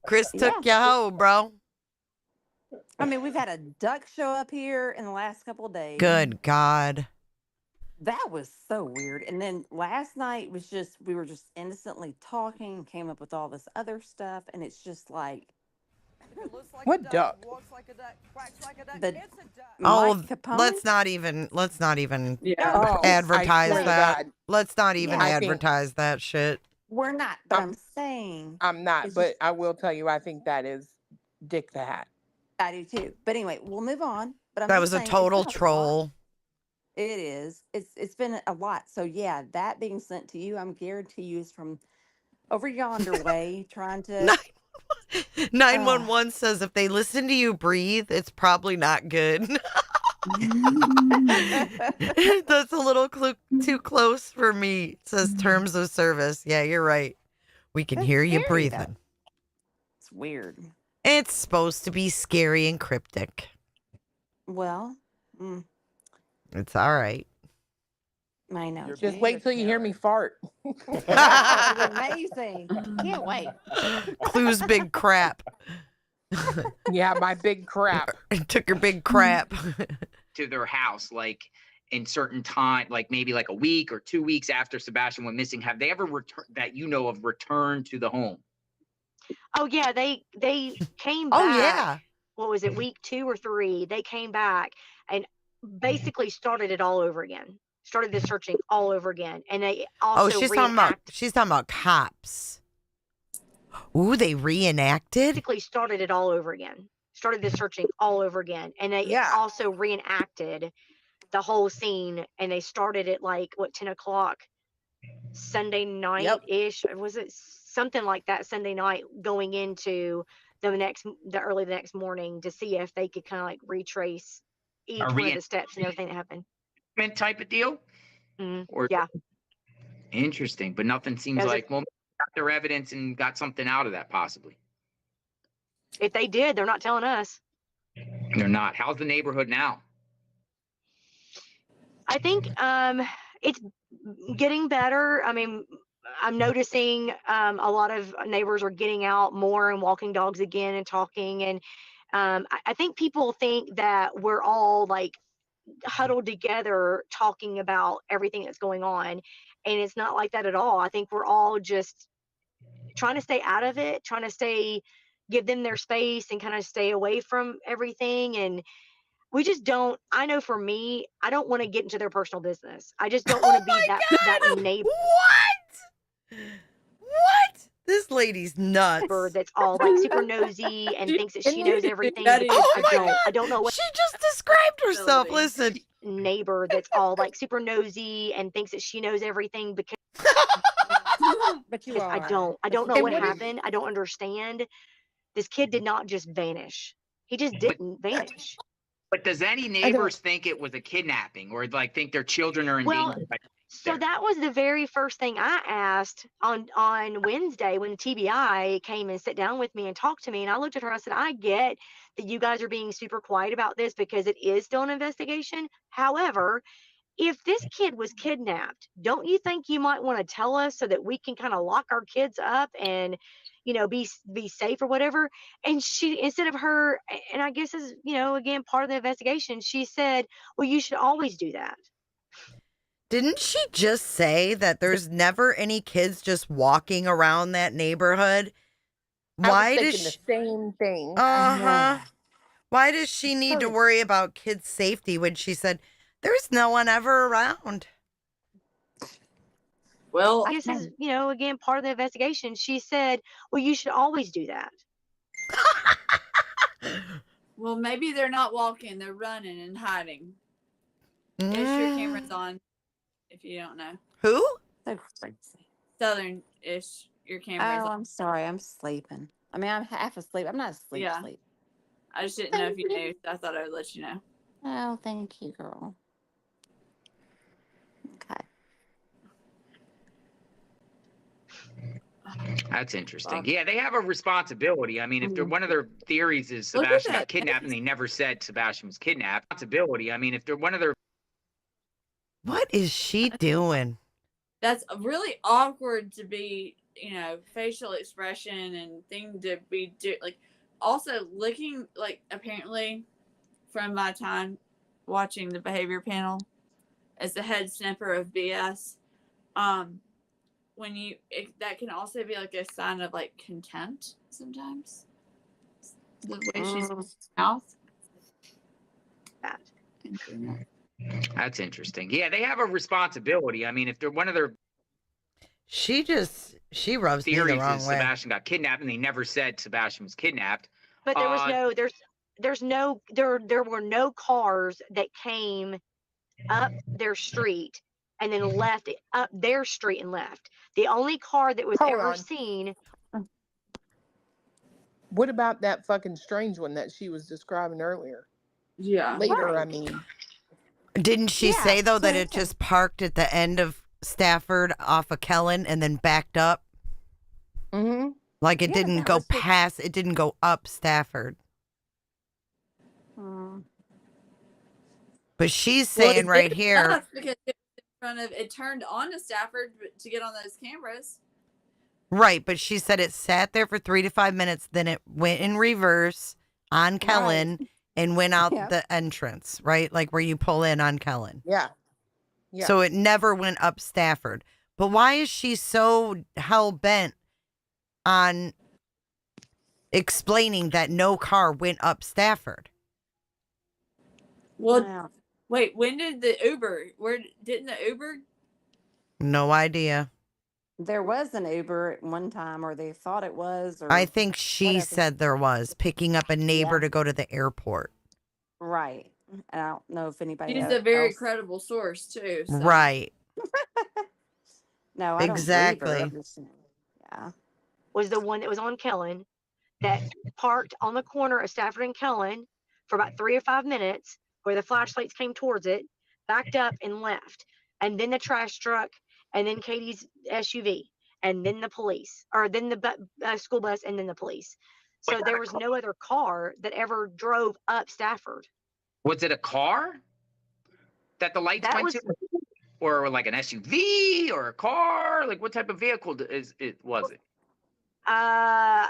Chris took Yeah. you home, bro. I mean, we've had a duck show up here in the last couple of days. Good God. That was so weird. And then last night was just, we were just innocently talking, came up with all this other stuff. And it's just like, what duck? the Oh, Mike Capone? let's not even Oh, I advertise swear to that. God. Let's not even I think- advertise that shit. We're not, but I'm saying. I'm not, it's but just- I will tell you, I think that is Dick the Hat. I do too. But anyway, we'll move on. But I'm That just was a saying, it's total been a lot. troll. It is. It's been a lot. So yeah, that being sent to you, I'm guaranteed you is from over yonder way, trying to. 911 says if they listen to you breathe, it's probably not good. That's a little too close for me. It says terms of service. Yeah, you're right. We can That's hear you scary, breathing. though. It's weird. It's supposed to be scary and cryptic. Well, It's all right. I know. Just wait till you hear me fart. That was amazing. Can't wait. Clue's big crap. Yeah, my big crap. Took your big crap. To their house, like in certain time, like maybe like a week or 2 weeks after Sebastian went missing? Have they ever returned that you know of returned to the home? Oh yeah, they came back. Oh yeah. What was it, week 2 or 3? They came back and basically started it all over again. Started the searching all over again, and they also She's talking about cops. Ooh, they reenacted. basically started it all over again. Started the searching all over again, and they also reenacted the whole scene. And they started at like 10 o'clock Sunday night ish. Was it something like that? Sunday night, going into the early the next morning to see if they could kind of like retrace each one of the steps and everything that happened. Type of deal? Or yeah. Interesting, but nothing seems As like, well, got their evidence and got something out of that possibly. If they did, they're not telling us. They're not. How's the neighborhood now? I think it's getting better. I mean, I'm noticing a lot of neighbors are getting out more and walking dogs again and talking. And I think people think that we're all like huddled together talking about everything that's going on. And it's not like that at all. I think we're all just trying to stay out of it, trying to give them their space and kind of stay away from everything. And we just don't, I know for me, I don't want to get into their personal business. I just don't want to be that neighbor. What? This lady's nuts. That's all like super nosy and thinks that she knows everything. Oh my God. I don't know what she just described herself. Listen. Neighbor that's all like super nosy and thinks that she knows everything because But you are. I don't know what happened. I don't understand. This kid did not just vanish. He just didn't vanish. But does any neighbors think it was a kidnapping or like think their children are in danger? So that was the very first thing I asked on Wednesday when TBI came and sat down with me and talked to me. And I looked at her and I said, I get that you guys are being super quiet about this because it is still an investigation. However, if this kid was kidnapped, don't you think you might want to tell us so that we can kind of lock our kids up and, you know, be safe or whatever? And she, instead of her, and I guess is, you know, again, part of the investigation, she said, well, you should always do that. Didn't she just say that there's never any kids just walking around that neighborhood? Why does the same thing? Why does she need to worry about kids' safety when she said there's no one ever around? Well, I guess is, you know, again, part of the investigation. She said, well, you should always do that. Well, maybe they're not walking, they're running and hiding. Is your camera's on, if you don't know. Who? Southern-ish, your camera's on. I'm sorry, I'm sleeping. I mean, I'm half asleep. I'm not asleep. Yeah. Sleep. I just didn't know if you knew, so I thought I would let you know. Oh, thank you, girl. Okay. That's interesting. Yeah, they have a responsibility. I mean, if they're one of their theories is Sebastian got kidnapped and they never said Sebastian was kidnapped. Responsibility. I mean, if they're one of their What is she doing? That's really awkward to be, you know, facial expression and thing to be like. Also, looking like apparently from my time watching the behavior panel as the head sniffer of BS, when that can also be like a sign of like contempt sometimes. The way she's mouth. That's interesting. Yeah, they have a responsibility. I mean, if they're one of their she rubs me the theories wrong is way. Sebastian got kidnapped and they never said Sebastian was kidnapped. But there was there were no cars that came up their street and then left up their street and left. The only car that was ever seen. What about that fucking strange one that she was describing earlier? Yeah. Later, I mean. Didn't she say, though, that it just parked at the end of Stafford off of Kellen and then backed up? Mm-hmm. Like it didn't go past, it didn't go up Stafford. But she's saying right here. Because it turned on to Stafford to get on those cameras. Right, but she said it sat there for 3 to 5 minutes, then it went in reverse on Kellen and went out the entrance, right? Like where you pull in on Kellen. Yeah. So it never went up Stafford. But why is she so hell-bent on explaining that no car went up Stafford? Well, wait, when did the Uber? Didn't the Uber? No idea. There was an Uber at one time, or they thought it was. Or I think she said there was, picking up a neighbor to go to the airport. Right. And I don't know if anybody She's a very credible source, too. So. Right. No, I exactly. don't believe her. Yeah. Was the one that was on Kellen that parked on the corner of Stafford and Kellen for about 3 or 5 minutes where the flashlights came towards it, backed up and left. And then the trash truck, and then Katie's SUV, and then the police, or then the school bus, and then the police. So there was no other car that ever drove up Stafford. Was it a car that the lights went to? or like an SUV or a car? Like what type of vehicle was it? I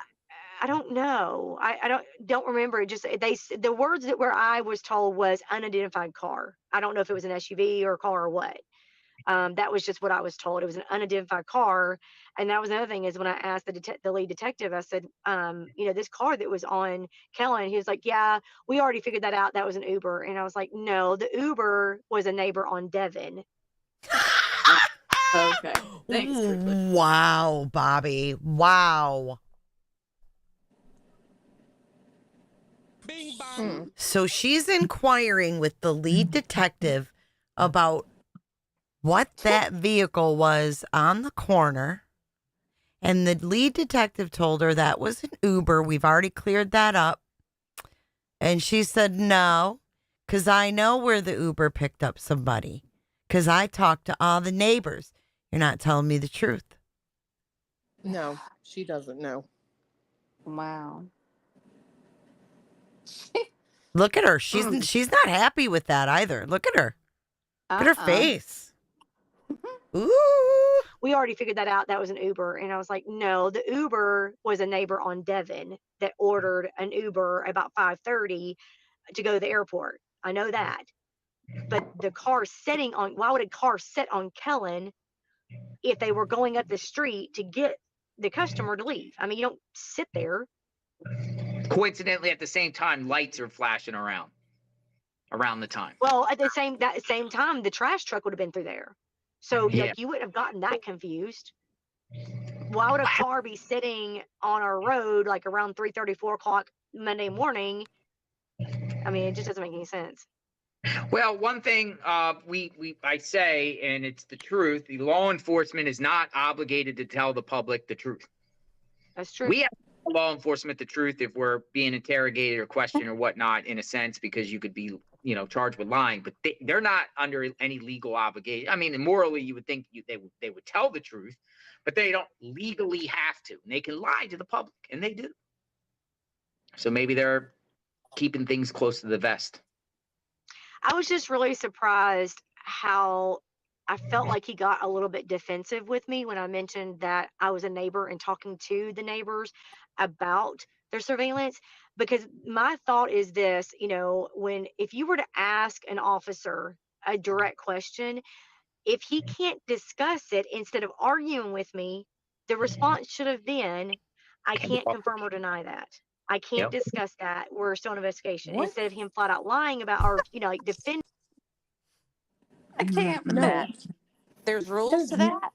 don't know. I don't remember. It just the words that where I was told was unidentified car. I don't know if it was an SUV or a car or what. That was just what I was told. It was an unidentified car. And that was another thing is when I asked the lead detective, I said, this car that was on Kellen, he was like, yeah, we already figured that out. That was an Uber. And I was like, no, the Uber was a neighbor on Devon. Okay. Thanks for Wow, Bobbie. Wow. Bing bong. So she's inquiring with the lead detective about what that vehicle was on the corner. And the lead detective told her that was an Uber. We've already cleared that up. And she said, no, because I know where the Uber picked up somebody. Because I talked to all the neighbors. You're not telling me the truth. No, she doesn't know. Wow. Look at her. She's not happy with that either. Look at her. Look at her face. Ooh. We already figured that out. That was an Uber. And I was like, no, the Uber was a neighbor on Devon that ordered an Uber about 5:30 to go to the airport. I know that. But the car why would a car sit on Kellen if they were going up the street to get the customer to leave? I mean, you don't sit there. Coincidentally, at the same time, lights are flashing around the time. Well, at the same time, the trash truck would have been through there. So Yeah. you wouldn't have gotten that confused. Why would a car be sitting on our road like around 3:30, 4 o'clock Monday morning? I mean, it just doesn't make any sense. Well, one thing I say, and it's the truth, the law enforcement is not obligated to tell the public the truth. That's true. We have to tell law enforcement the truth if we're being interrogated or questioned or whatnot, in a sense, because you could be, charged with lying, but they're not under any legal obligation. I mean, morally, you would think they would tell the truth, but they don't legally have to, and they can lie to the public, and they do. So maybe they're keeping things close to the vest. I was just really surprised how I felt like he got a little bit defensive with me when I mentioned that I was a neighbor and talking to the neighbors about their surveillance. Because my thought is this, if you were to ask an officer a direct question, if he can't discuss it instead of arguing with me, the response should have been, I can't confirm or deny that. I can't discuss that. We're still in investigation. What? Instead of him flat out lying about or, defending. I can't with that. There's rules to that?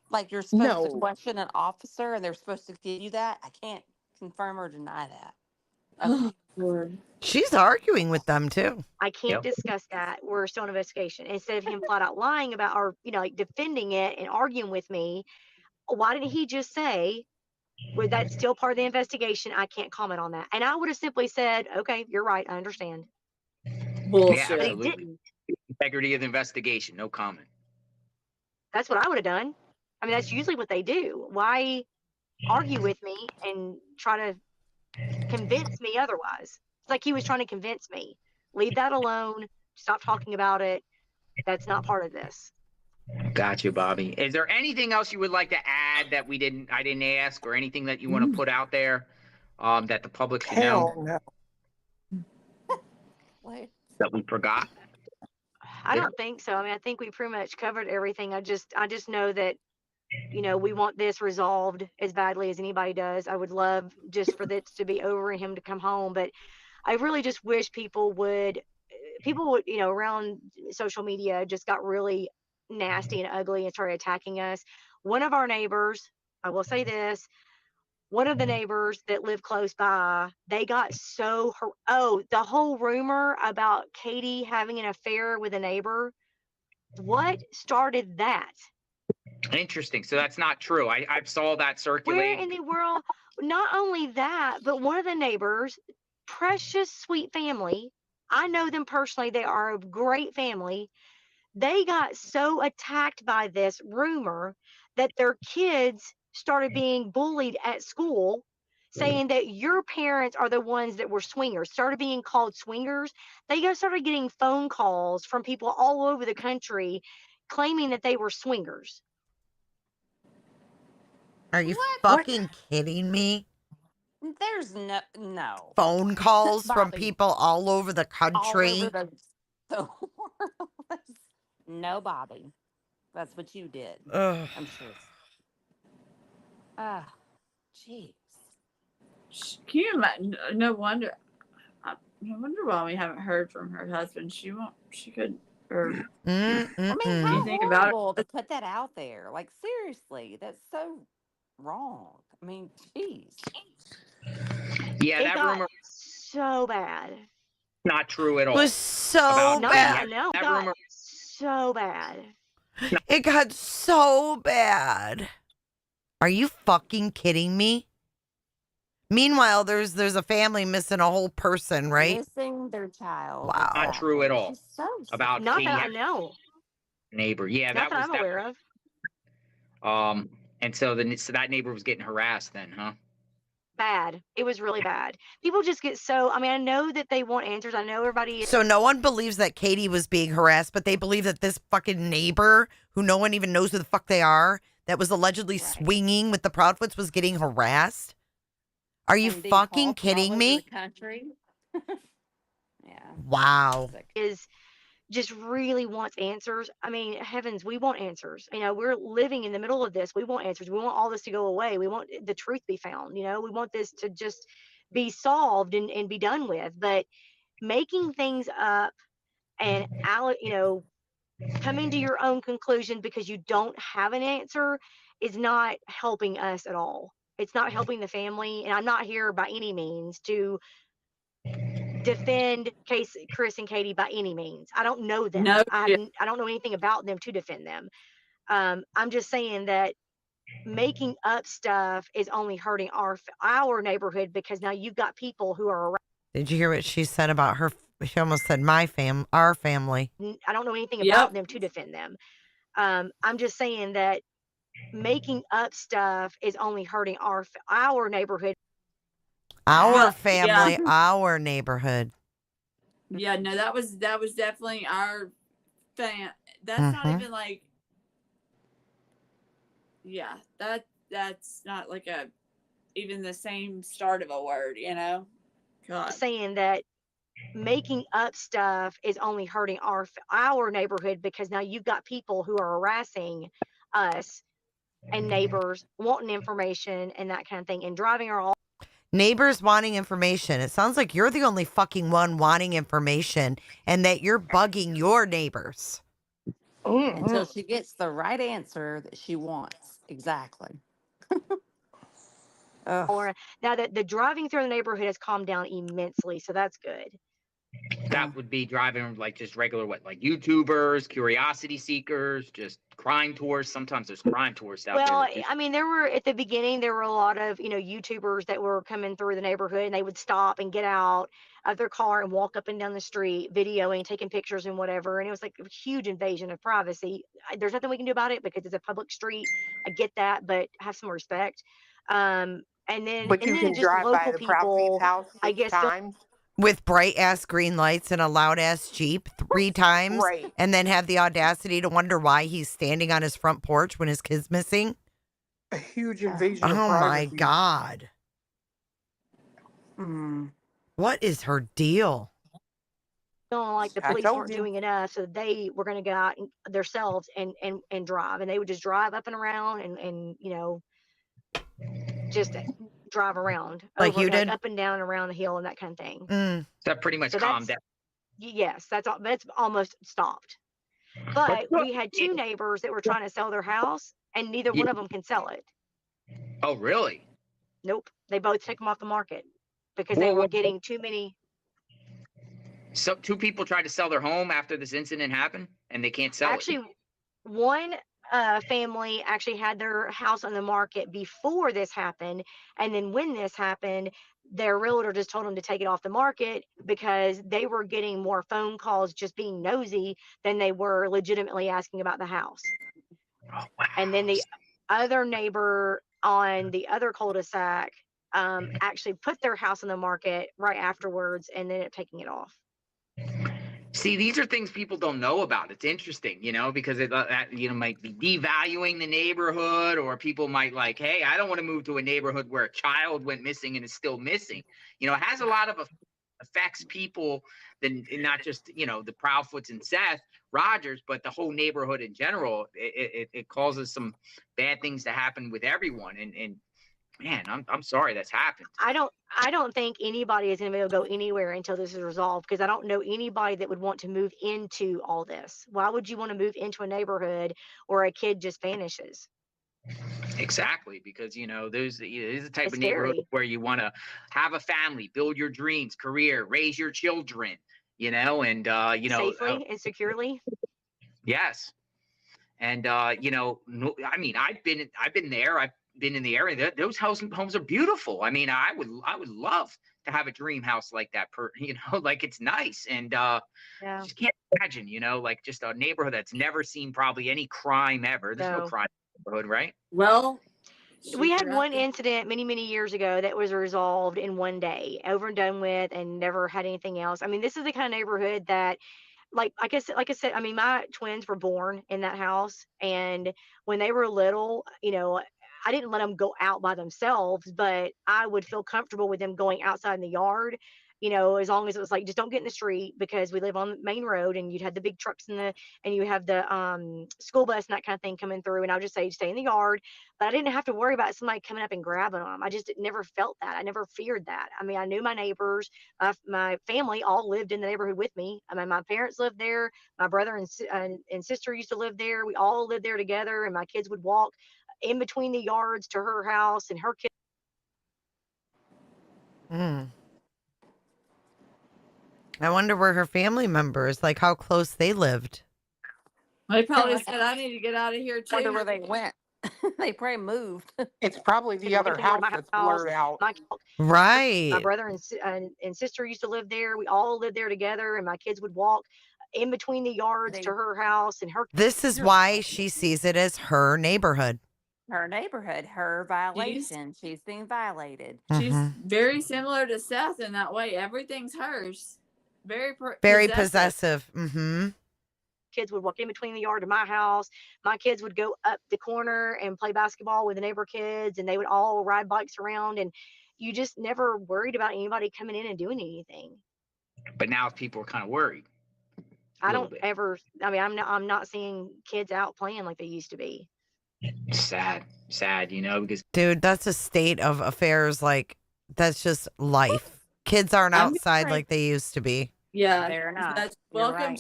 Like you're supposed to question an officer and they're supposed to give you that? I can't confirm or deny that. Okay. She's arguing with them too. I can't discuss that. We're still in investigation. Instead of him flat out lying about or, defending it and arguing with me, why didn't he just say, well, that's still part of the investigation. I can't comment on that. And I would have simply said, okay, you're right. I understand. Bullshit. Yeah, but he absolutely. didn't. Integrity of the investigation. No comment. That's what I would have done. I mean, that's usually what they do. Why argue with me and try to convince me otherwise? It's like he was trying to convince me. Leave that alone. Stop talking about it. That's not part of this. Got you, Bobbie. Is there anything else you would like to add that I didn't ask, or anything that you want to put out there that the public should know? That we forgot? I don't think so. I mean, I think we pretty much covered everything. I just know that, we want this resolved as badly as anybody does. I would love just for this to be over and him to come home. But I really just wish people would, around social media just got really nasty and ugly and started attacking us. One of our neighbors, I will say this, one of the neighbors that live close by, they got the whole rumor about Katie having an affair with a neighbor. What started that? Interesting. So that's not true. I saw that circulate. Where in the world? Not only that, but one of the neighbors, precious, sweet family. I know them personally. They are a great family. They got so attacked by this rumor that their kids started being bullied at school, saying that your parents are the ones that were swingers, started being called swingers. They started getting phone calls from people all over the country claiming that they were swingers. Are you fucking kidding me? There's no Phone calls from Bobbie, people all over the all over country. the world. No, Bobbie. That's what you did. Ugh. I'm sure. Ah, jeez. Can you imagine? No wonder. No wonder why we haven't heard from her husband. She won't. She could. Or I mean, how anything about horrible it. to put that out there. Like, seriously, that's so wrong. I mean, jeez. Yeah, It that got rumor so bad. not true at all. Was so about Not bad. Katie. no, it That got rumor. so bad. It got so bad. Are you fucking kidding me? Meanwhile, there's a family missing a whole person, right? Missing their child. Wow. Not true at all. She's so About Not Katie that I know. neighbor. Yeah, Not that was that I'm aware of. And so that neighbor was getting harassed then, huh? Bad. It was really bad. People just get so. I mean, I know that they want answers. I know everybody. So no one believes that Katie was being harassed, but they believe that this fucking neighbor, who no one even knows who the fuck they are, that was allegedly swinging with the Proudfoots, was getting harassed. Are you And being fucking called from all kidding over me? the country. Yeah. Wow. Is just really wants answers. I mean, heavens, we want answers. You know, we're living in the middle of this. We want answers. We want all this to go away. We want the truth to be found. You know, we want this to just be solved and be done with. But making things up and coming to your own conclusion because you don't have an answer is not helping us at all. It's not helping the family. And I'm not here by any means to defend Chris and Katie by any means. I don't know them. No I shit. don't know anything about them to defend them. I'm just saying that making up stuff is only hurting our neighborhood because now you've got people who are around. Did you hear what she said about her? She almost said our family. I don't know anything about them to defend them. I'm just saying that making up stuff is only hurting our neighborhood. Our family, our neighborhood. Yeah, no, that was definitely our fan. That's not even like. Yeah, that's not like even the same start of a word, you know. God. Saying that making up stuff is only hurting our neighborhood because now you've got people who are harassing us and neighbors wanting information and that kind of thing and driving her all. Neighbors wanting information. It sounds like you're the only fucking one wanting information and that you're bugging your neighbors. Until she gets the right answer that she wants. Exactly. Or now that the driving through the neighborhood has calmed down immensely, so that's good. That would be driving like just regular like YouTubers, curiosity seekers, just crime tourists. Sometimes there's crime tourists out there. Well, I mean, there were at the beginning there were a lot of YouTubers that were coming through the neighborhood and they would stop and get out of their car and walk up and down the street, videoing, taking pictures and whatever. And it was like a huge invasion of privacy. There's nothing we can do about it because it's a public street. I get that, but have some respect. And then you can just drive by local the people, Proudfoots house I 6 guess. times. With bright ass green lights and a loud ass Jeep 3 times, Right. and then have the audacity to wonder why he's standing on his front porch when his kid's missing. A huge invasion of Oh my privacy. God. What is her deal? Like the police weren't doing enough, so they were going to go out themselves and drive, and they would just drive up and around and just drive around like you did, up and down and around the hill and that kind of thing. That pretty much calmed down. Yes, that's almost stopped. But we had 2 neighbors that were trying to sell their house, and neither one of them can sell it. Oh, really? Nope, they both took them off the market because they were getting too many. So 2 people tried to sell their home after this incident happened, and they can't sell it. Actually, one family actually had their house on the market before this happened, and then when this happened, their realtor just told them to take it off the market because they were getting more phone calls just being nosy than they were legitimately asking about the house. Oh, wow. And then the other neighbor on the other cul-de-sac actually put their house on the market right afterwards and ended up taking it off. See, these are things people don't know about. It's interesting, because it might be devaluing the neighborhood, or people might like, hey, I don't want to move to a neighborhood where a child went missing and is still missing. It has a lot of affects people, than not just the Proudfoots and Seth Rogers, but the whole neighborhood in general. It causes some bad things to happen with everyone, and man, I'm sorry that's happened. I don't think anybody is going to be able to go anywhere until this is resolved, because I don't know anybody that would want to move into all this. Why would you want to move into a neighborhood where a kid just vanishes? Exactly, because those is the type It's of neighborhood scary. where you want to have a family, build your dreams, career, raise your children, and Safely and securely. yes, and I mean, I've been there. I've been in the area. Those homes are beautiful. I mean, I would love to have a dream house like that. Like it's nice, and Yeah. just can't imagine, like just a neighborhood that's never seen probably any crime ever. There's no No. crime in the neighborhood, right? Well, We had forgot one to- incident many years ago that was resolved in one day, over and done with, and never had anything else. I mean, this is the kind of neighborhood that, like I said, I mean, my twins were born in that house, and when they were little, I didn't let them go out by themselves, but I would feel comfortable with them going outside in the yard, as long as it was like, just don't get in the street, because we live on the main road, and you'd have the big trucks and you have the school bus and that kind of thing coming through, and I'll just say stay in the yard. But I didn't have to worry about somebody coming up and grabbing them. I just never felt that. I never feared that. I mean, I knew my neighbors. My family all lived in the neighborhood with me. I mean, my parents lived there. My brother and sister used to live there. We all lived there together, and my kids would walk in between the yards to her house, and her kids. I wonder where her family members, like how close they lived. They probably said, I need to get out of here too. Wonder where they went. They probably moved. It's probably the other house that's blurred out. My Right. brother and sister used to live there. We all lived there together, and my kids would walk in between the yards to her house, and her. This is why she sees it as her neighborhood. Her neighborhood, her violation. She's being violated. She's very similar to Seth in that way. Everything's hers. Very possessive. Mm-hmm. Kids would walk in between the yard to my house. My kids would go up the corner and play basketball with the neighbor kids, and they would all ride bikes around, and you just never worried about anybody coming in and doing anything. But now people are kind of worried. I don't ever. I mean, I'm not seeing kids out playing like they used to be. Sad, because Dude, that's a state of affairs. Like, that's just life. Kids aren't outside like they used to be. Yeah, they're not. That's, You're welcome right.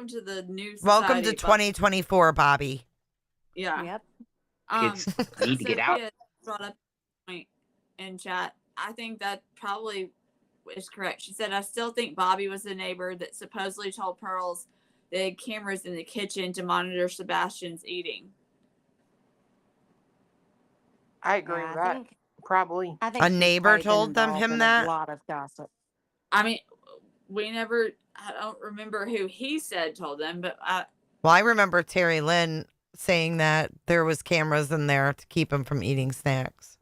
to the new society. Welcome to 2024, Bobbie. Yeah. Yep. kids need to get out. Sophia brought up a point in chat. I think that probably is correct. She said, I still think Bobbie was the neighbor that supposedly told Pearls they had cameras in the kitchen to monitor Sebastian's eating. I agree with that. Probably. I think A she's neighbor probably been told them involved him in that? A lot of gossip. I mean, I don't remember who he said told them, but Well, I remember Terry Lynn saying that there was cameras in there to keep him from eating snacks.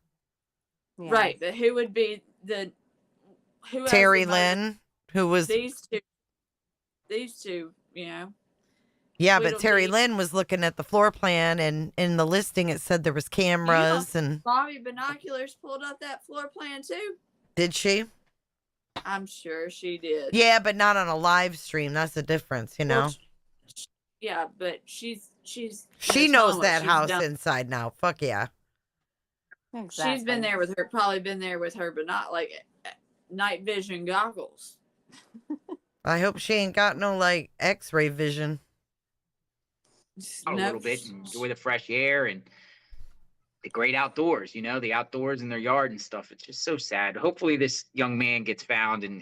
Yeah. right. But who would be who has Terry the motive? Lynn, who was These two, yeah, we but don't Terry need- Lynn was looking at the floor plan, and in the listing it said there was cameras, and Bobbie Binoculars pulled up that floor plan too. did she? I'm sure she did. Yeah, but not on a live stream. That's the difference, you know. Well, yeah, but she knows that house inside now. Fuck yeah. Exactly. She's been there with her, probably been there with her, but not like night vision goggles. I hope she ain't got no like X-ray vision. A little bit and enjoy the fresh air and the great outdoors, the outdoors in their yard and stuff. It's just so sad. Hopefully this young man gets found and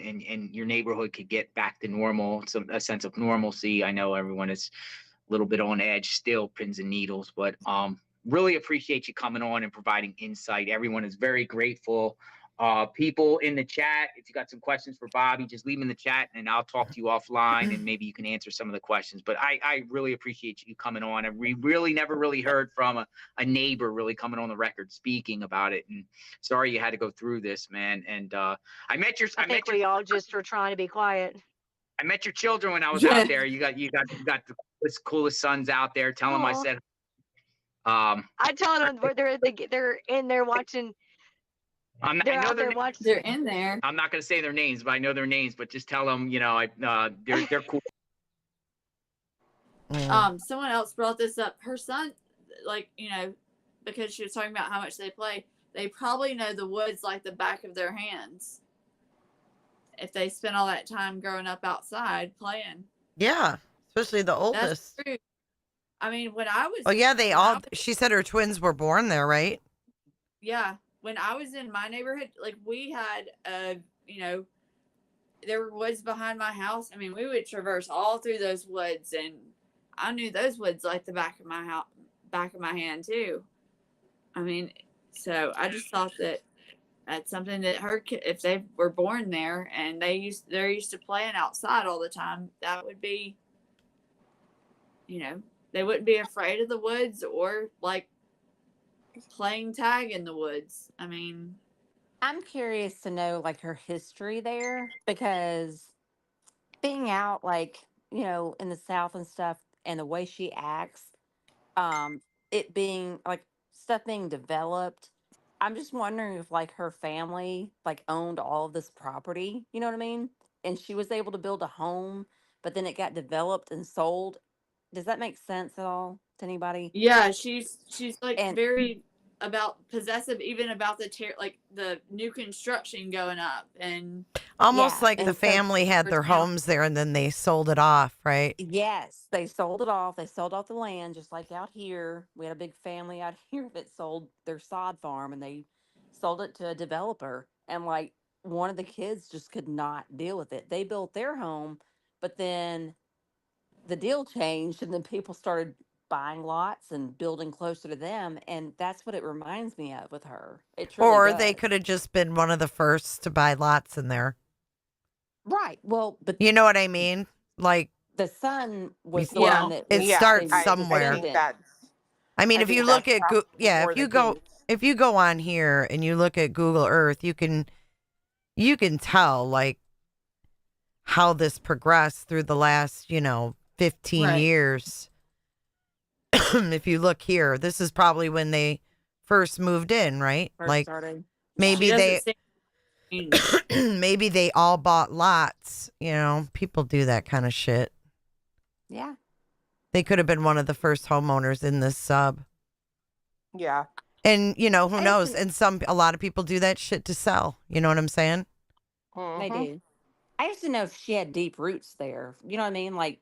your neighborhood could get back to normal, a sense of normalcy. I know everyone is a little bit on edge still, pins and needles, but really appreciate you coming on and providing insight. Everyone is very grateful. People in the chat, if you got some questions for Bobbie, just leave them in the chat and I'll talk to you offline and maybe you can answer some of the questions. But I really appreciate you coming on. And we really never really heard from a neighbor really coming on the record speaking about it. And sorry you had to go through this, man. And I think we all just were trying to be quiet. I met your children when I was out there. You got the coolest sons out there. Tell them I Aw. said. I tell them they're in there watching. I They're know out their there names. watching. They're in there. I'm not going to say their names, but I know their names. But just tell them, they're cool. Someone else brought this up. Her son, like, because she was talking about how much they play, they probably know the woods like the back of their hands. If they spent all that time growing up outside playing. Yeah, especially the oldest. That's true. I mean, when I was. Oh yeah, she said her twins were born there, right? Yeah, when I was in my neighborhood, like we had, there were woods behind my house. I mean, we would traverse all through those woods, and I knew those woods like the back of my house, back of my hand too. I mean, so I just thought that that's something that if they were born there and they're used to playing outside all the time, that would be, they wouldn't be afraid of the woods or like playing tag in the woods. I mean, I'm curious to know like her history there because being out like, in the South and stuff and the way she acts, it being like stuff being developed. I'm just wondering if like her family like owned all of this property, you know what I mean? And she was able to build a home, but then it got developed and sold. Does that make sense at all to anybody? yeah, she's like And very about possessive, even about the new construction going up and Almost yeah, like the and so family had their homes there and then they sold it off, right? yes, they sold it off. They sold off the land, just like out here. We had a big family out here that sold their sod farm and they sold it to a developer. And like one of the kids just could not deal with it. They built their home, but then the deal changed and then people started buying lots and building closer to them. And that's what it reminds me of with her. It truly Or does. they could have just been one of the first to buy lots in there. Right. Well, but You know what I mean? Like the son was the Yeah. one that it was starts the somewhere. I think that's. I mean, I if think you look that's at more the case. if you go on here and you look at Google Earth, you can tell like how this progressed through the last, 15 Right. years. If you look here, this is probably when they first moved in, right? first Like started. maybe She doesn't they say maybe they all bought lots, people do that kind of shit. Yeah. They could have been one of the first homeowners in this sub. Yeah. And, who I knows? just- And a lot of people do that shit to sell. You know what I'm saying? They Mhm. do. I used to know if she had deep roots there. You know what I mean? Like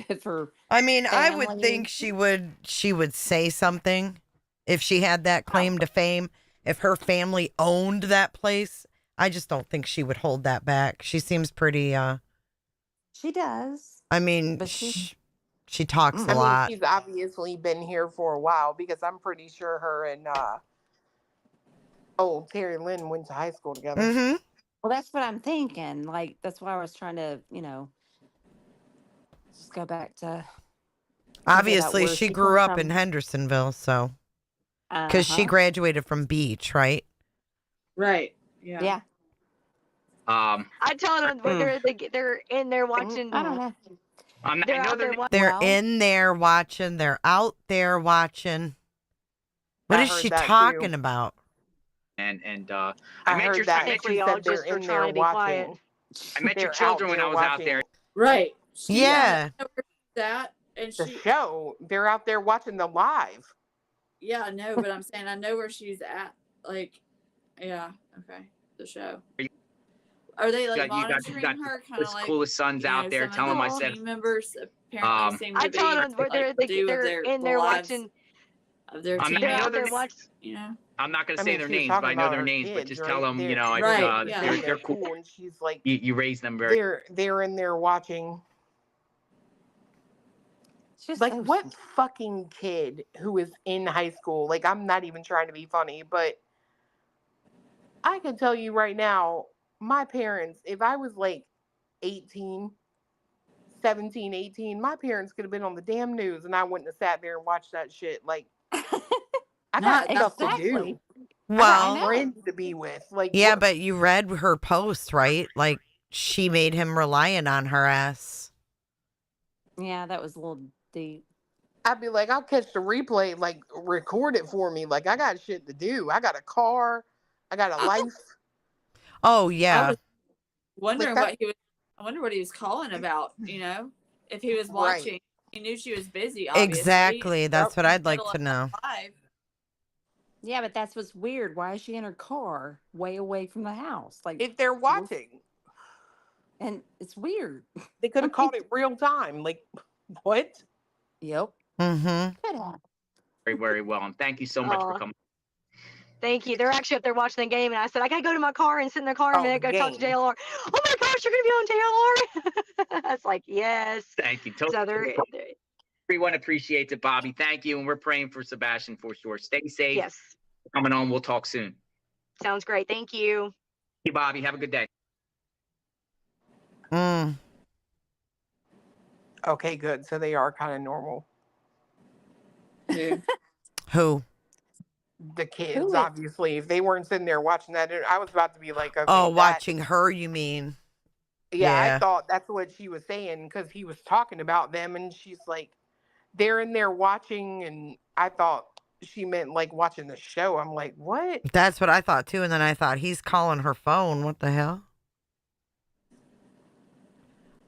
if her I mean, I would family. think she would say something if she had that claim to fame. If her family owned that place, I just don't think she would hold that back. She seems pretty, She does. I mean, But she she talks a I mean, lot. she's obviously been here for a while because I'm pretty sure her and Terry Lynn went to high school together. Mm-hmm. well, that's what I'm thinking. Like that's why I was trying to, just go back to thinking about Obviously, where she she grew come up in from. Hendersonville, so because she Uh-huh. graduated from Beach, right? right. Yeah. Yeah. I tell them they're in there watching. I don't know. I They're know out their there watching. They're Well, in there watching. They're out there watching. What I is heard she that talking too. about? and I met heard your that. I think She we all said they're just are in trying there to be quiet. watching. I met your They're children out when there I was out there. watching Right. She Yeah. know where she's at, and the she. show. They're out there watching the live. Yeah, I know, but I'm saying I know where she's at. Like, yeah, okay, the show. Are they like You got monitoring her, kind of the like coolest sons out there. some Tell of them I the said. team members apparently seem to I be tell them like, they're in there watching. of their I'm not- team I know They're out their there members, watching. I'm not going to I say mean, their she was names, but I talking know about their her names. But kids, just right? tell them, Right, yeah. they're cool. cool, and she's like, You raise them very. they're in there watching. it's just Like, so what fucking kid who is in high school? Like, I'm not even trying to be funny, but I can tell you right now, my parents, if I was like 18, 17, 18, my parents could have been on the damn news and I wouldn't have sat there and watched that shit. Like, I got stuff to exactly. do. I Well, got friends to be with. Like, yeah, what? but you read her post, right? Like she made him reliant on her ass. Yeah, that was a little deep. I'd be like, I'll catch the replay, like record it for me. Like I got shit to do. I got a car. I got a life. Oh I yeah. was wondering Like what he was. I wonder what he was calling about. If he was Right. watching, he knew she was busy. Obviously, Exactly. That's what I'd like Middle to of know. life. Yeah, but that's what's weird. Why is she in her car way away from the house? Like, If they're watching, and it's weird. they could have called it real time. Like, what? Yep. Mm-hmm. Could have. Very, very well. And thank you so much for Aw. coming. Thank you. They're actually up there watching the game, and I said I gotta go to my car and sit in the car a Oh, minute, the go talk to game. JLR. Oh my gosh, you're gonna be on JLR. I was like, yes. Thank you. So they're Everyone appreciates it, Bobbie. Thank you. And we're praying for Sebastian for sure. Stay safe. yes. Coming on. We'll talk soon. Sounds great. Thank you. Thank you, Bobbie. Have a good day. Mm. Okay, good. So they are kind of normal. Who? The kids, Who is- obviously. If they weren't sitting there watching that, I was about to be like, okay, Oh, that- watching her, you mean? Yeah, Yeah. I thought that's what she was saying because he was talking about them, and she's like, they're in there watching, and I thought she meant like watching the show. I'm like, what? That's what I thought too. And then I thought he's calling her phone. What the hell?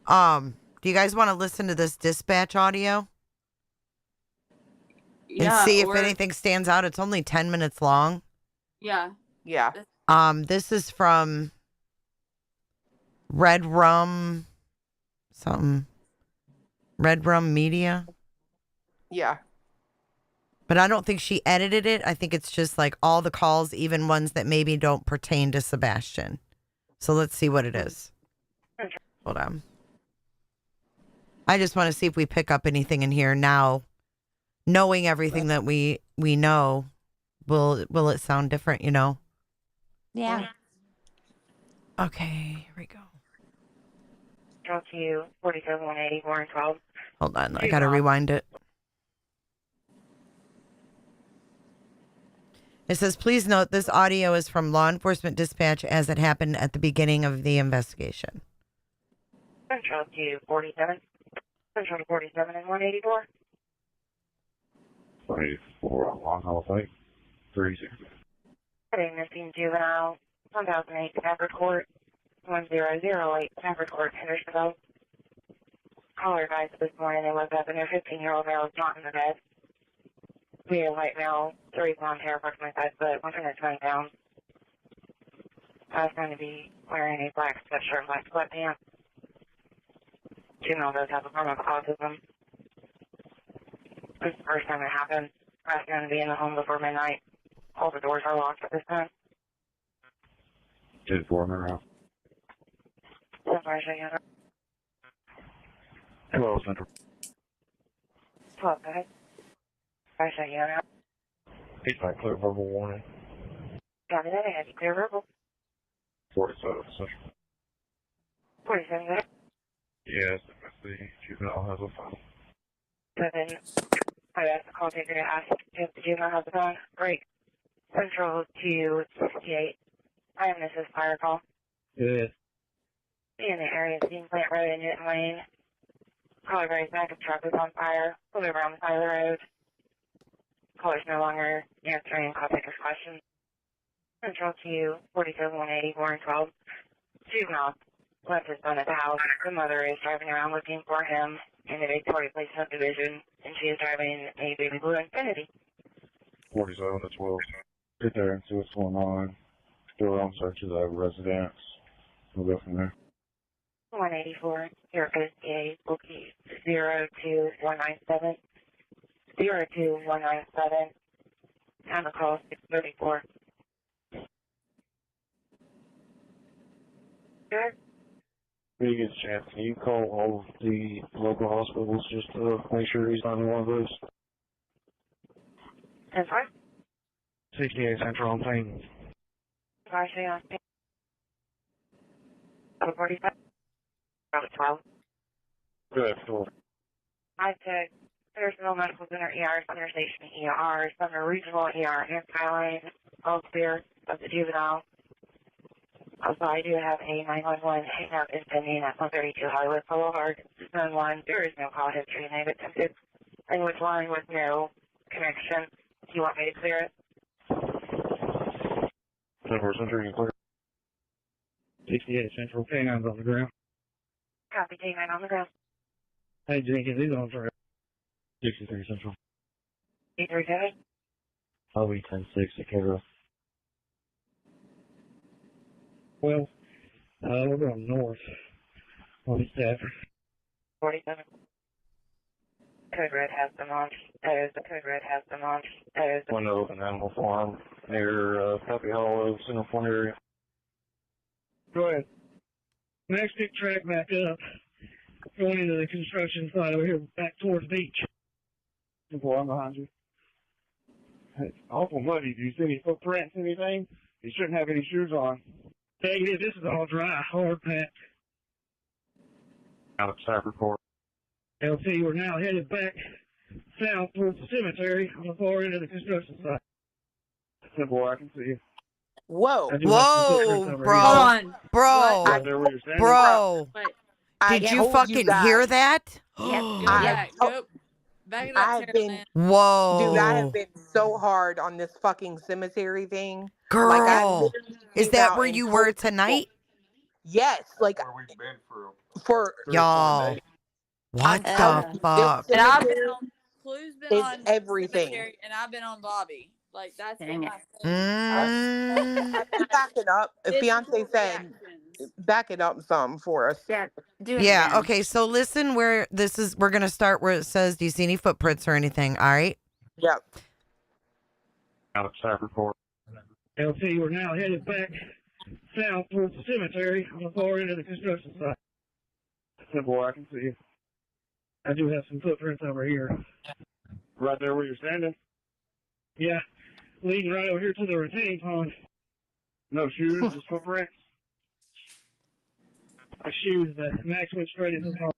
Do you guys want to listen to this dispatch audio? And see if anything stands out? It's only 10 minutes long. Yeah. Yeah. This is from Red Rum something. Red Rum Media. Yeah. But I don't think she edited it. I think it's just like all the calls, even ones that maybe don't pertain to Sebastian. So let's see what it is. Hold on. I just want to see if we pick up anything in here now. Knowing everything that we know, will it sound different, you know? Yeah. Okay, here we go. Talk to you, 47-180, Warren 12. Hold on, I gotta rewind it. It says, please note this audio is from law enforcement dispatch as it happened at the beginning of the investigation. Central to 47. Central to 47 and 184. 184, Long Haul Site, 360. Heading missing juvenile, 1008 Stafford Court, 1008 Stafford Court, Hendersonville. Caller advised this morning they woke up and their 15-year-old male was not in the bed. We had a white male, 3 blonde hair, approximately 5 foot, 120 pounds. I was going to be wearing a black sweatshirt, black sweatpants. Juvenile does have a form of autism. This is the first time it happened. I was going to be in the home before midnight. All the doors are locked at this time. 10-4 Monroe. So far, show you. Hello, Central. 12, go ahead. I show you now. 8-5, clear verbal warning. Got it, I had clear verbal. 47, Central. 47, go ahead. Yes, the juvenile has a phone. 7, I asked the call taker to ask if the juvenile has a phone. Great. Central to 68. I am Mrs. Fire Call. Yes. Be in the area of Dean Plant Road and Newton Lane. Caller very back of truck is on fire. We'll be around the side of the road. Caller's no longer answering call taker's questions. Central to 47-180, Warren 12. Juvenile left his son at the house. The mother is driving around looking for him in the Victoria Place subdivision, and she is driving a baby blue Infiniti. 47 to 12. Get there and see what's going on. Still on search of the residence. We'll go from there. 184, here goes a bookie 02197. 02197. And the call 634. Sure. When you get a chance, can you call all of the local hospitals just to make sure he's not in one of those? That's right. 68 Central on Plain. Partially on 45. 12. Good, cool. I took personal medical center ER, center station ER, Summer Regional ER, and Skyline, all clear of the juvenile. Also, I do have a 911 hang-up is pending at 132 Hollywood Boulevard. Zone 1, there is no call history, and I've attempted and with line with no connection. Do you want me to clear it? 10-4 Central, you clear. 68 Central, K9's on the ground. Copy, K9 on the ground. Hey, Jenkins, he's on track. 63 Central. 837. I'll be 10-6 at Cairo. Well, we're going north on the Stafford. 47. Code Red has been launched. Code Red has been launched. Window open Animal Farm near Happy Hollow, Center Point area. Go ahead. Next big track back up, going into the construction site over here, back towards the beach. Simple, I'm behind you. It's awful muddy. Do you see any footprints, anything? You shouldn't have any shoes on. Negative, this is all dry, hard packed. Alex Cyberport. LT, we're now headed back south towards the cemetery on the far end of the construction site. Simple, I can see you. Whoa. Whoa, bro. Hold on. Bro. Right there where you're standing. Bro. Wait. I Did you told fucking guys. hear that? Go, I- yeah, go. Back it up, I have been, Carolyn. Whoa. dude, I have been so hard on this fucking cemetery thing. Girl. Like, I literally Is came that out where and you told were people- tonight? Yes, like Where we've been for Y'all. What the telling you, fuck? this And I've been cemetery on. Clue's been is on everything. Cemetery, and I've been on Bobbie. Like that's Dang been it. my thing. Can you back it up? Fiance Visceral said, reactions. back it up some for us. Yeah, do it Yeah, again. okay, so listen where this is. We're going to start where it says, do you see any footprints or anything? All right. Yep. Alex Cyberport. LT, we're now headed back south towards the cemetery on the far end of the construction site. Simple, I can see you. I do have some footprints over here. Right there where you're standing? Yeah. Leading right over here to the retaining pond. No shoes, just footprints. My shoes, Max went straight into the pond.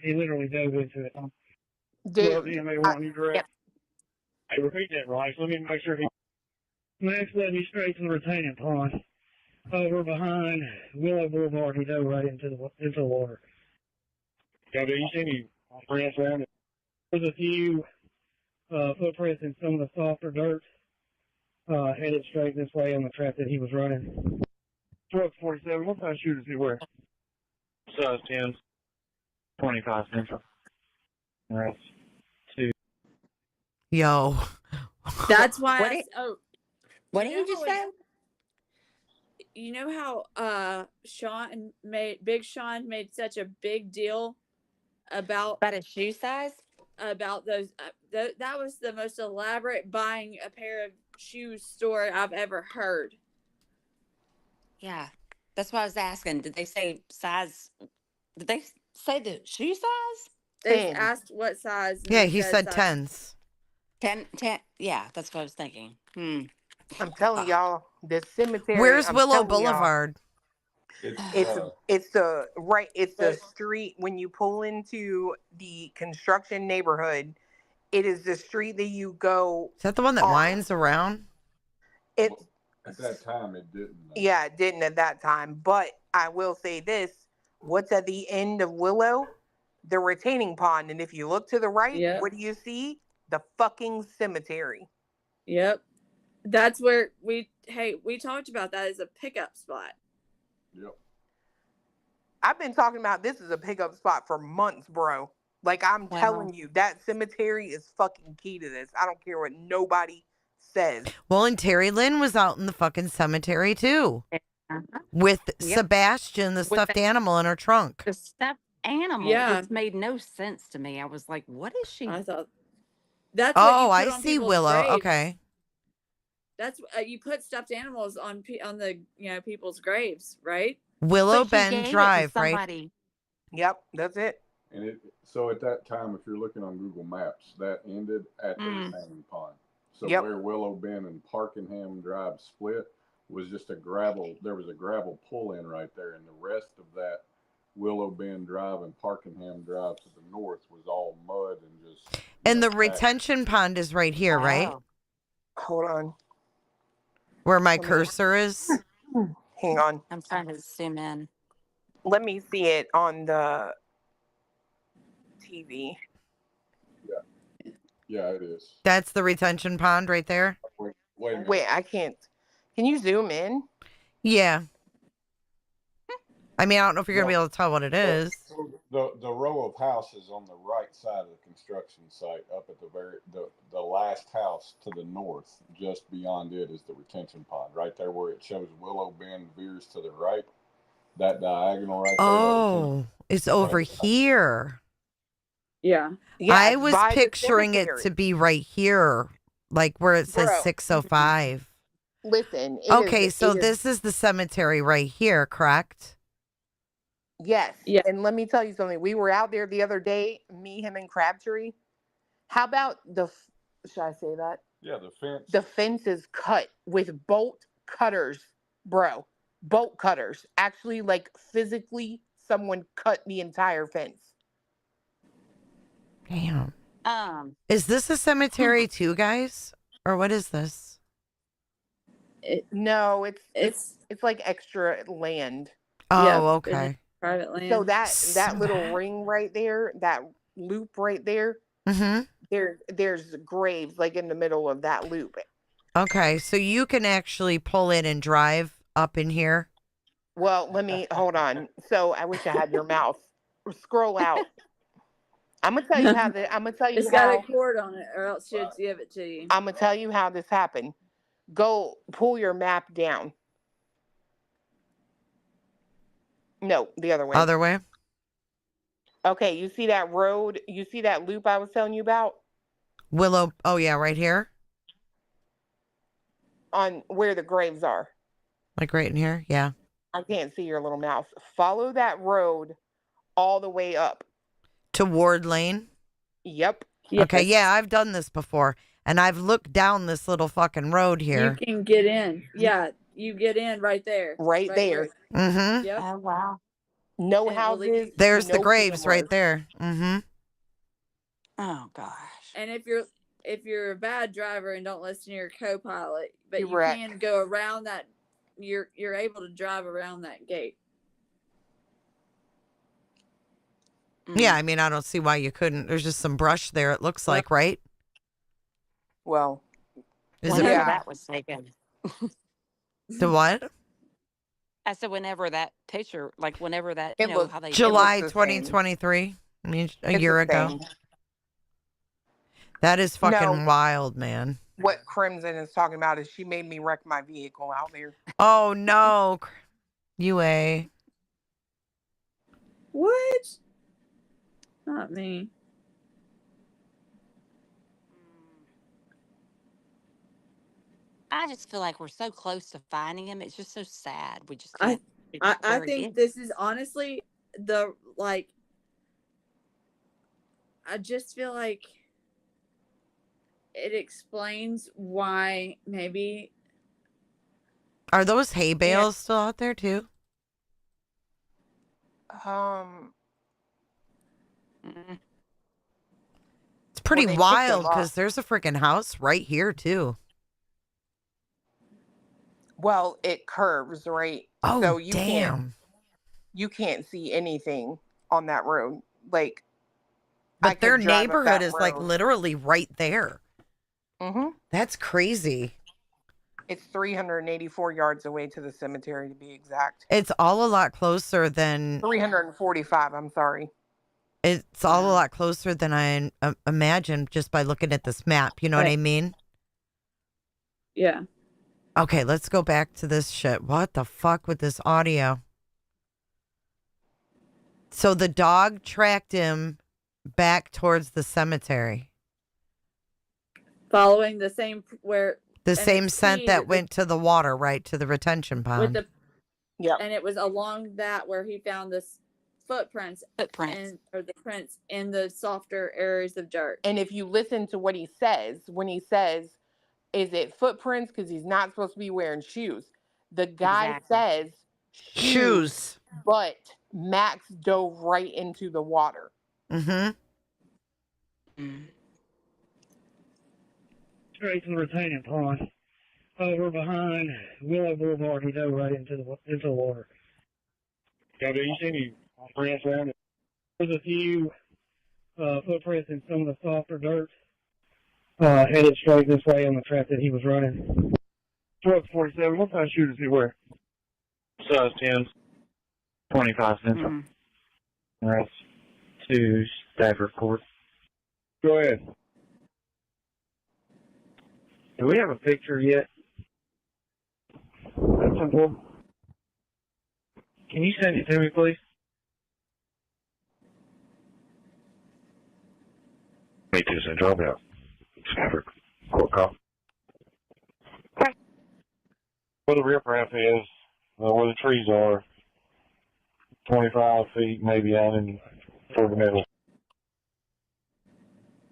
He literally dove into it. Dude, DMA one, you direct. Hey, repeat that, Rice. Let me make sure he... Max led me straight to the retaining pond. Over behind Willow Boulevard, he dove right into the water. Yeah, do you see any prints around it? There's a few footprints in some of the softer dirt headed straight this way on the track that he was running. Truck 47, what kind of shoe does he wear? Size 10, 25 Central. All right. 2. Yo. That's why. What did- What did know you just how say? You know how Big Sean made such a big deal about a shoe size? About those. That was the most elaborate buying a pair of shoes story I've ever heard. Yeah, that's why I was asking. Did they say size? Did they say the shoe size? They asked what size. and Yeah, he said size. tens. 10. Yeah, that's what I was thinking. I'm telling y'all, this cemetery. Where's I'm Willow telling y'all, Boulevard? It's the street when you pull into the construction neighborhood. It is the street that you go. Is that the one that winds around? It At that time, it didn't. yeah, it didn't at that time. But I will say this: what's at the end of Willow? The retaining pond. And if you look to the right, what do you see? The fucking cemetery. Yep. That's where we talked about that as a pickup spot. Yep. I've been talking about this as a pickup spot for months, bro. Like, I'm telling you, that cemetery is fucking key to this. I don't care what nobody says. Well, and Terry Lynn was out in the fucking cemetery too. With Sebastian, the stuffed animal in her trunk. The stuffed animal, Yeah. which made no sense to me. I was like, what is she? I thought that's what you put I on see people's Willow. graves. Okay. That's you put stuffed animals on the people's graves, right? Willow But she Bend gave it to Drive, right? somebody. Yep, that's it. And so at that time, if you're looking on Google Maps, that ended at the retaining pond. So where Willow Bend and Parkingham Drive split was just there was a gravel pull in right there, and the rest of that Willow Bend Drive and Parkingham Drive to the north was all mud and just. And the retention pond is right here, right? Hold on. Where my cursor is. Hang on. I'm trying to zoom in. Let me see it on the TV. Yeah, it is. That's the retention pond right there? Wait a minute. Wait, I can't. Can you zoom in? Yeah. I mean, I don't know if you're going to be able to tell what it is. The row of houses on the right side of the construction site, up at the last house to the north, just beyond it is the retention pond. Right there where it shows Willow Bend veers to the right, that diagonal right there. Oh, it's over here. Yeah. I was picturing it to be right here, like where it says Bro. 605. Listen. Okay, so this is the cemetery right here, correct? Yes. Yeah. And let me tell you something. We were out there the other day, me, him, and Crabtree. How about should I say that? Yeah, the fence. The fence is cut with bolt cutters, bro. Bolt cutters. Actually, like physically, someone cut the entire fence. Damn. Is this a cemetery too, guys? Or what is this? No, it's like extra land. Oh, okay. Private land. So that little ring right there, that loop right there, there's graves like in the middle of that loop. Okay, so you can actually pull in and drive up in here? Well, let me hold on. So I wish I had your mouth. Scroll out. I'm gonna tell you how It's got a cord on it, or else she'd give it to you. I'm gonna tell you how this happened. Go pull your map down. No, the other way. Other way? Okay, you see that road? You see that loop I was telling you about? Willow. Oh, yeah, right here? On where the graves are. Like right in here? Yeah. I can't see your little mouse. Follow that road all the way up. To Ward Lane? Yep. Okay, yeah, I've done this before. And I've looked down this little fucking road here. You can get in. Yeah, you get in right there. Right there. Mm-hmm. Yep. Oh, wow. No houses. There's the no graves right cameras. there. Mm-hmm. Oh, gosh. And if you're a bad driver and don't listen to your co-pilot, but you Correct. can go around that, you're able to drive around that gate. Yeah, I mean, I don't see why you couldn't. There's just some brush there, it looks like, right? Well, is whenever it that was taken. The what? I said whenever that picture, like whenever that, It looks- how they July the 2023. I mean, a It's year the ago. same. That is fucking No. wild, man. What Crimson is talking about is she made me wreck my vehicle out there. Oh, no. UA. What? Not me. I just feel like we're so close to finding him. It's just so sad. We just I can't. figure out I where he think is. this is honestly I just feel like it explains why maybe. Are those hay bales still out there, too? It's pretty they picked wild them up. because there's a freaking house right here, too. Well, it curves, right? Oh, so you damn. can't see anything on that road. Like, But their could drive up neighborhood that is like road. literally right there. Mm-hmm. That's crazy. It's 384 yards away to the cemetery, to be exact. It's all a lot closer than 345. I'm sorry. it's all a lot closer than I imagined just by looking at this map. You know what I mean? Yeah. Okay, let's go back to this shit. What the fuck with this audio? So the dog tracked him back towards the cemetery. Following the same The and same it's scent key that went to the water, right? To the retention with pond. and it was along that where he found this footprints or the prints in the softer areas of dirt. And if you listen to what he says, when he says, is it footprints? Because he's not supposed to be wearing shoes. The guy says shoes, but Max dove right into the water. Mm-hmm. Straight to the retaining pond. over behind Willow Boulevard. He dove right into the water. Yeah, do you see any prints around it? There's a few footprints in some of the softer dirt. Headed straight this way on the track that he was running. 1247, what kind of shoe does he wear? Size 10, 25 cents. That's 2 Stafford Court. Go ahead. Do we have a picture yet? That's simple. Can you send it to me, please? Me too, Central. Yeah. Stafford Court call. Where the riprap is, where the trees are, 25 feet maybe out in toward the middle.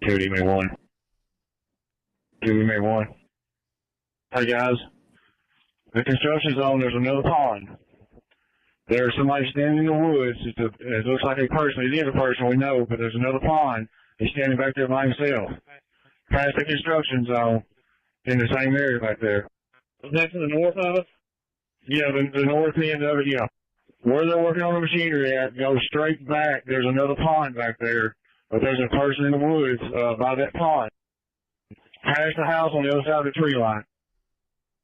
2D1. 2D1. Hey guys, the construction zone, there's another pond. There's somebody standing in the woods. It looks like a person. It is a person, we know, but there's another pond. He's standing back there by himself. Past the construction zone in the same area back there. Is that to the north of us? Yeah, the north end of it, yeah. Where they're working on the machinery at, goes straight back. There's another pond back there, but there's a person in the woods by that pond. Past the house on the other side of the tree line.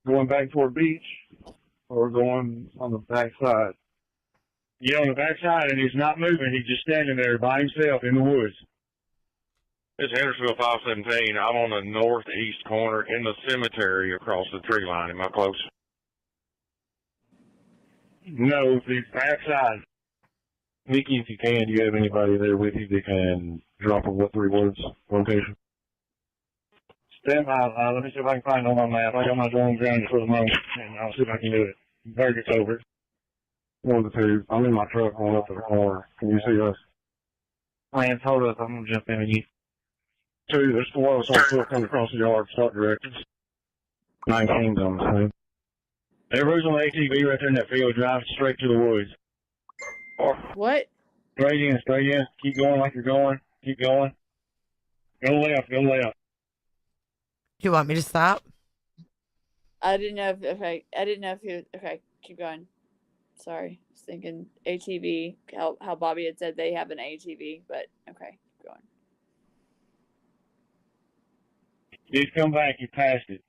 Going back toward beach or going on the back side? Yeah, on the back side, and he's not moving. He's just standing there by himself in the woods. It's Hendersonville 517. I'm on the northeast corner in the cemetery across the tree line. Am I close? No, the back side. Nikki, if you can, do you have anybody there with you that can drop a what 3 words location? Stand by. Let me see if I can find it on my map. I got my drone grounded for the moment, and I'll see if I can do it. Target's over. 1 to 2. I'm in my truck going up to the corner. Can you see us? Lance, hold up. I'm going to jump in and you. 2, there's 4 of us on foot coming across the yard, start directions. 19's on the side. Everybody's on the ATV right there in that field, driving straight to the woods. What? Straight in. Keep going like you're going. Keep going. Go left. Do you want me to stop? I didn't know if you. Okay, keep going. Sorry, I was thinking ATV. How Bobbie had said they have an ATV, but okay, keep going. He's come back. He passed it.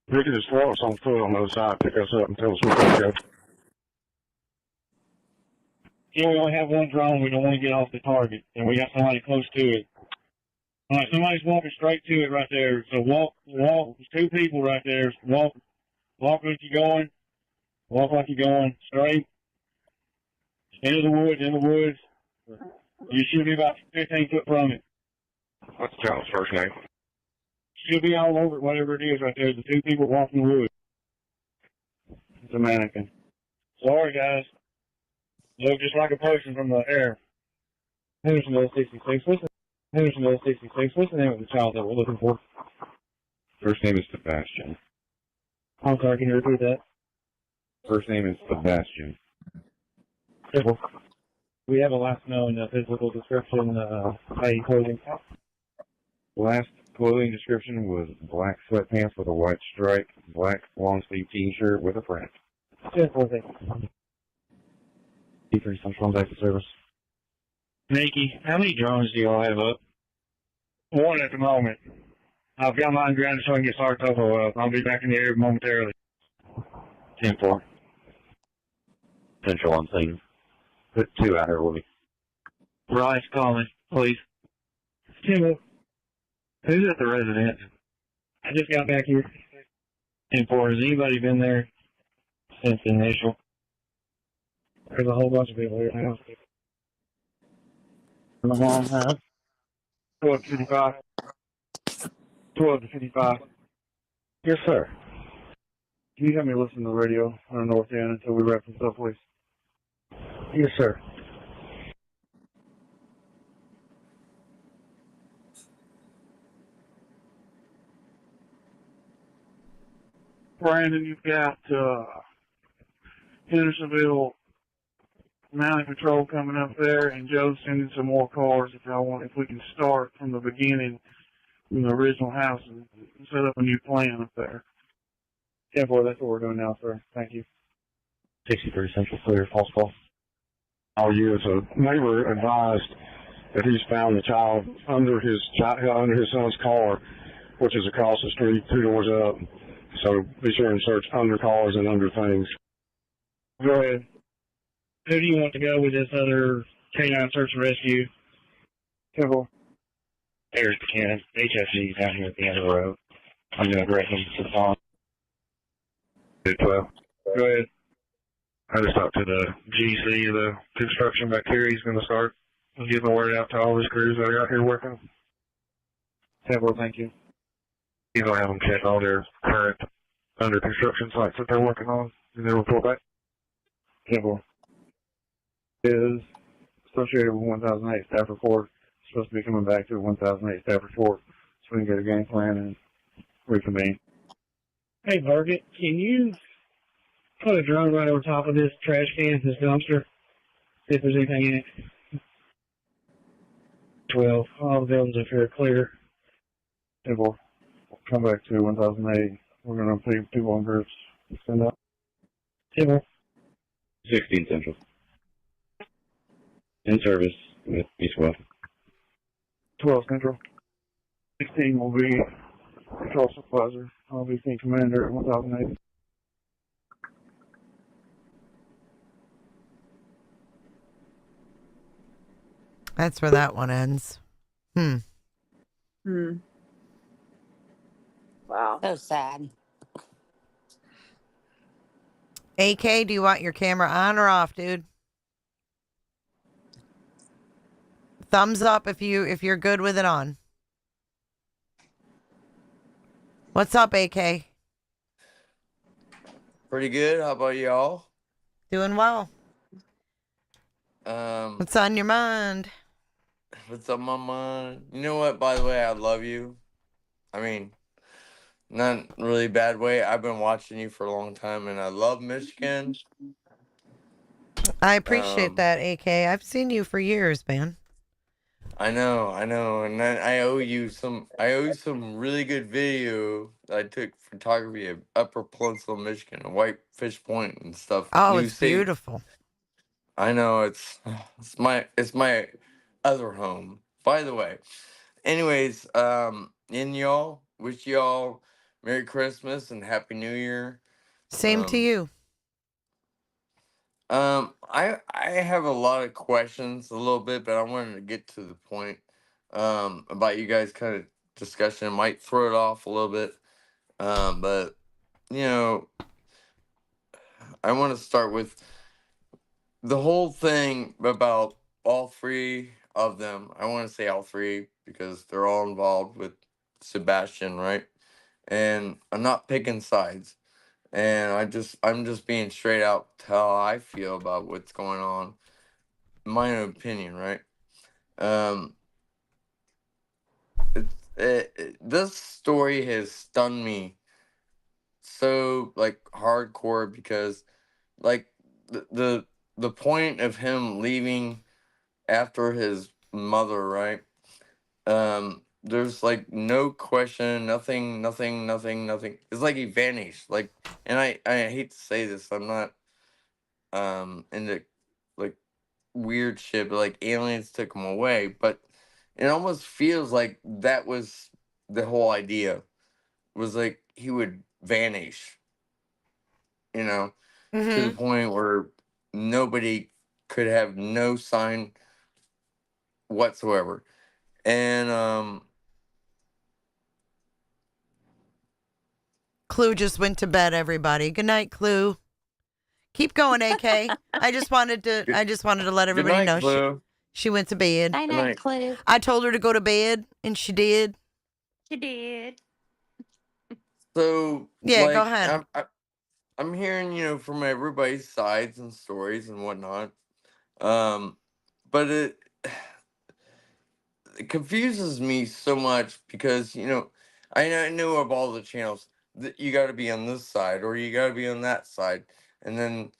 Look at his floors on foot on the other side. Pick us up and tell us where to go. Yeah, we only have one drone. We don't want to get off the target, and we got somebody close to it. All right, somebody's walking straight to it right there. So walk. There's 2 people right there. Walk like you're going. Walk like you're going straight. In the woods. You should be about 15 foot from it. What's the child's first name? Should be all over it, whatever it is right there. The 2 people walking the woods. It's a mannequin. Sorry, guys. Look just like a person from the air. Hendersonville 66. What's the name of the child that we're looking for? First name is Sebastian. I'm sorry, can you repeat that? First name is Sebastian. We have a last known physical description, clothing. Last clothing description was black sweatpants with a white stripe, black long sleeve t-shirt with a print. Just one thing. T3 Central back to service. Nikki, how many drones do y'all have up? 1 at the moment. I've got mine grounded so I can get Sartopo up. I'll be back in the air momentarily. 10-4. Central on scene. Put 2 out here with me. Bryce, call me, please. Tim, who's at the residence? I just got back here. 10-4. Has anybody been there since the initial? There's a whole bunch of people here now. In the long house. 12 to 55. 12 to 55. Yes, sir. Can you help me listen to the radio on the north end until we wrap this up, please? Yes, sir. Brandon, you've got Hendersonville Mountain Patrol coming up there, and Joe's sending some more cars if we can start from the beginning, from the original house, and set up a new plan up there. 10-4, that's what we're doing now, sir. Thank you. 63 Central Clear, false call. All you as a neighbor advised that he's found the child under his son's car, which is across the street, 2 doors up. So be sure and search under cars and under things. Go ahead. Who do you want to go with this other canine search and rescue? 10-4. There's Buchanan. HFG down here at the end of the road. I'm going to direct him to the pond. 12. Go ahead. I just talked to the GC of the construction back here. He's going to start getting the word out to all his crews that are out here working. 10-4, thank you. He's going to have them check all their current under construction sites that they're working on, and then report back. 10-4. Is associated with 1008 staff report. Supposed to be coming back to the 1008 staff report so we can get a game plan and reconvene. Hey, Margaret, can you put a drone right over top of this trash can, this dumpster, see if there's anything in it? 12. All the buildings up here are clear. 10-4. We'll come back to 1008. We're going to put people in groups. Send up. 10-4. 16 Central. In service with East West. 12 Central. 16 will be Patrol Supervisor. I'll be Team Commander at 1008. That's where that one ends. Wow. So sad. AK, do you want your camera on or off, dude? Thumbs up if you're good with it on. What's up, AK? Pretty good. How about y'all? Doing well. What's on your mind? What's on my mind? You know what? By the way, I love you. I mean, not really bad way. I've been watching you for a long time, and I love Michigan. I appreciate that, AK. I've seen you for years, man. I know, and I owe you some. I owe you some really good video that I took photography of Upper Peninsula, Michigan, and Whitefish Point and stuff. Oh, New it's state. beautiful. I know it's my other home. By the way, anyways, and y'all wish y'all Merry Christmas and Happy New Year. Same to you. I have a lot of questions, a little bit, but I wanted to get to the point. About you guys kind of discussion. I might throw it off a little bit. But you know, I want to start with the whole thing about all 3 of them. I want to say all 3 because they're all involved with Sebastian, right? And I'm not picking sides. And I'm just being straight out to how I feel about what's going on. My own opinion, right? This story has stunned me so like hardcore because like the point of him leaving after his mother, right? There's like no question, nothing. It's like he vanished. Like, and I hate to say this, I'm not into like weird shit, but like aliens took him away. But it almost feels like that was the whole idea. Was like he would vanish, you know, to the point where nobody could have no sign whatsoever. And Clue just went to bed, everybody. Good night, Clue. Keep going, AK. I just wanted to let everybody know Clue. she went to bed. Night night, Clue. I told her to go to bed and she did. She did. So Yeah, like, go ahead. I'm hearing, you know, from everybody's sides and stories and whatnot. But it confuses me so much because, you know, I know of all the channels that you got to be on this side or you got to be on that side, and then,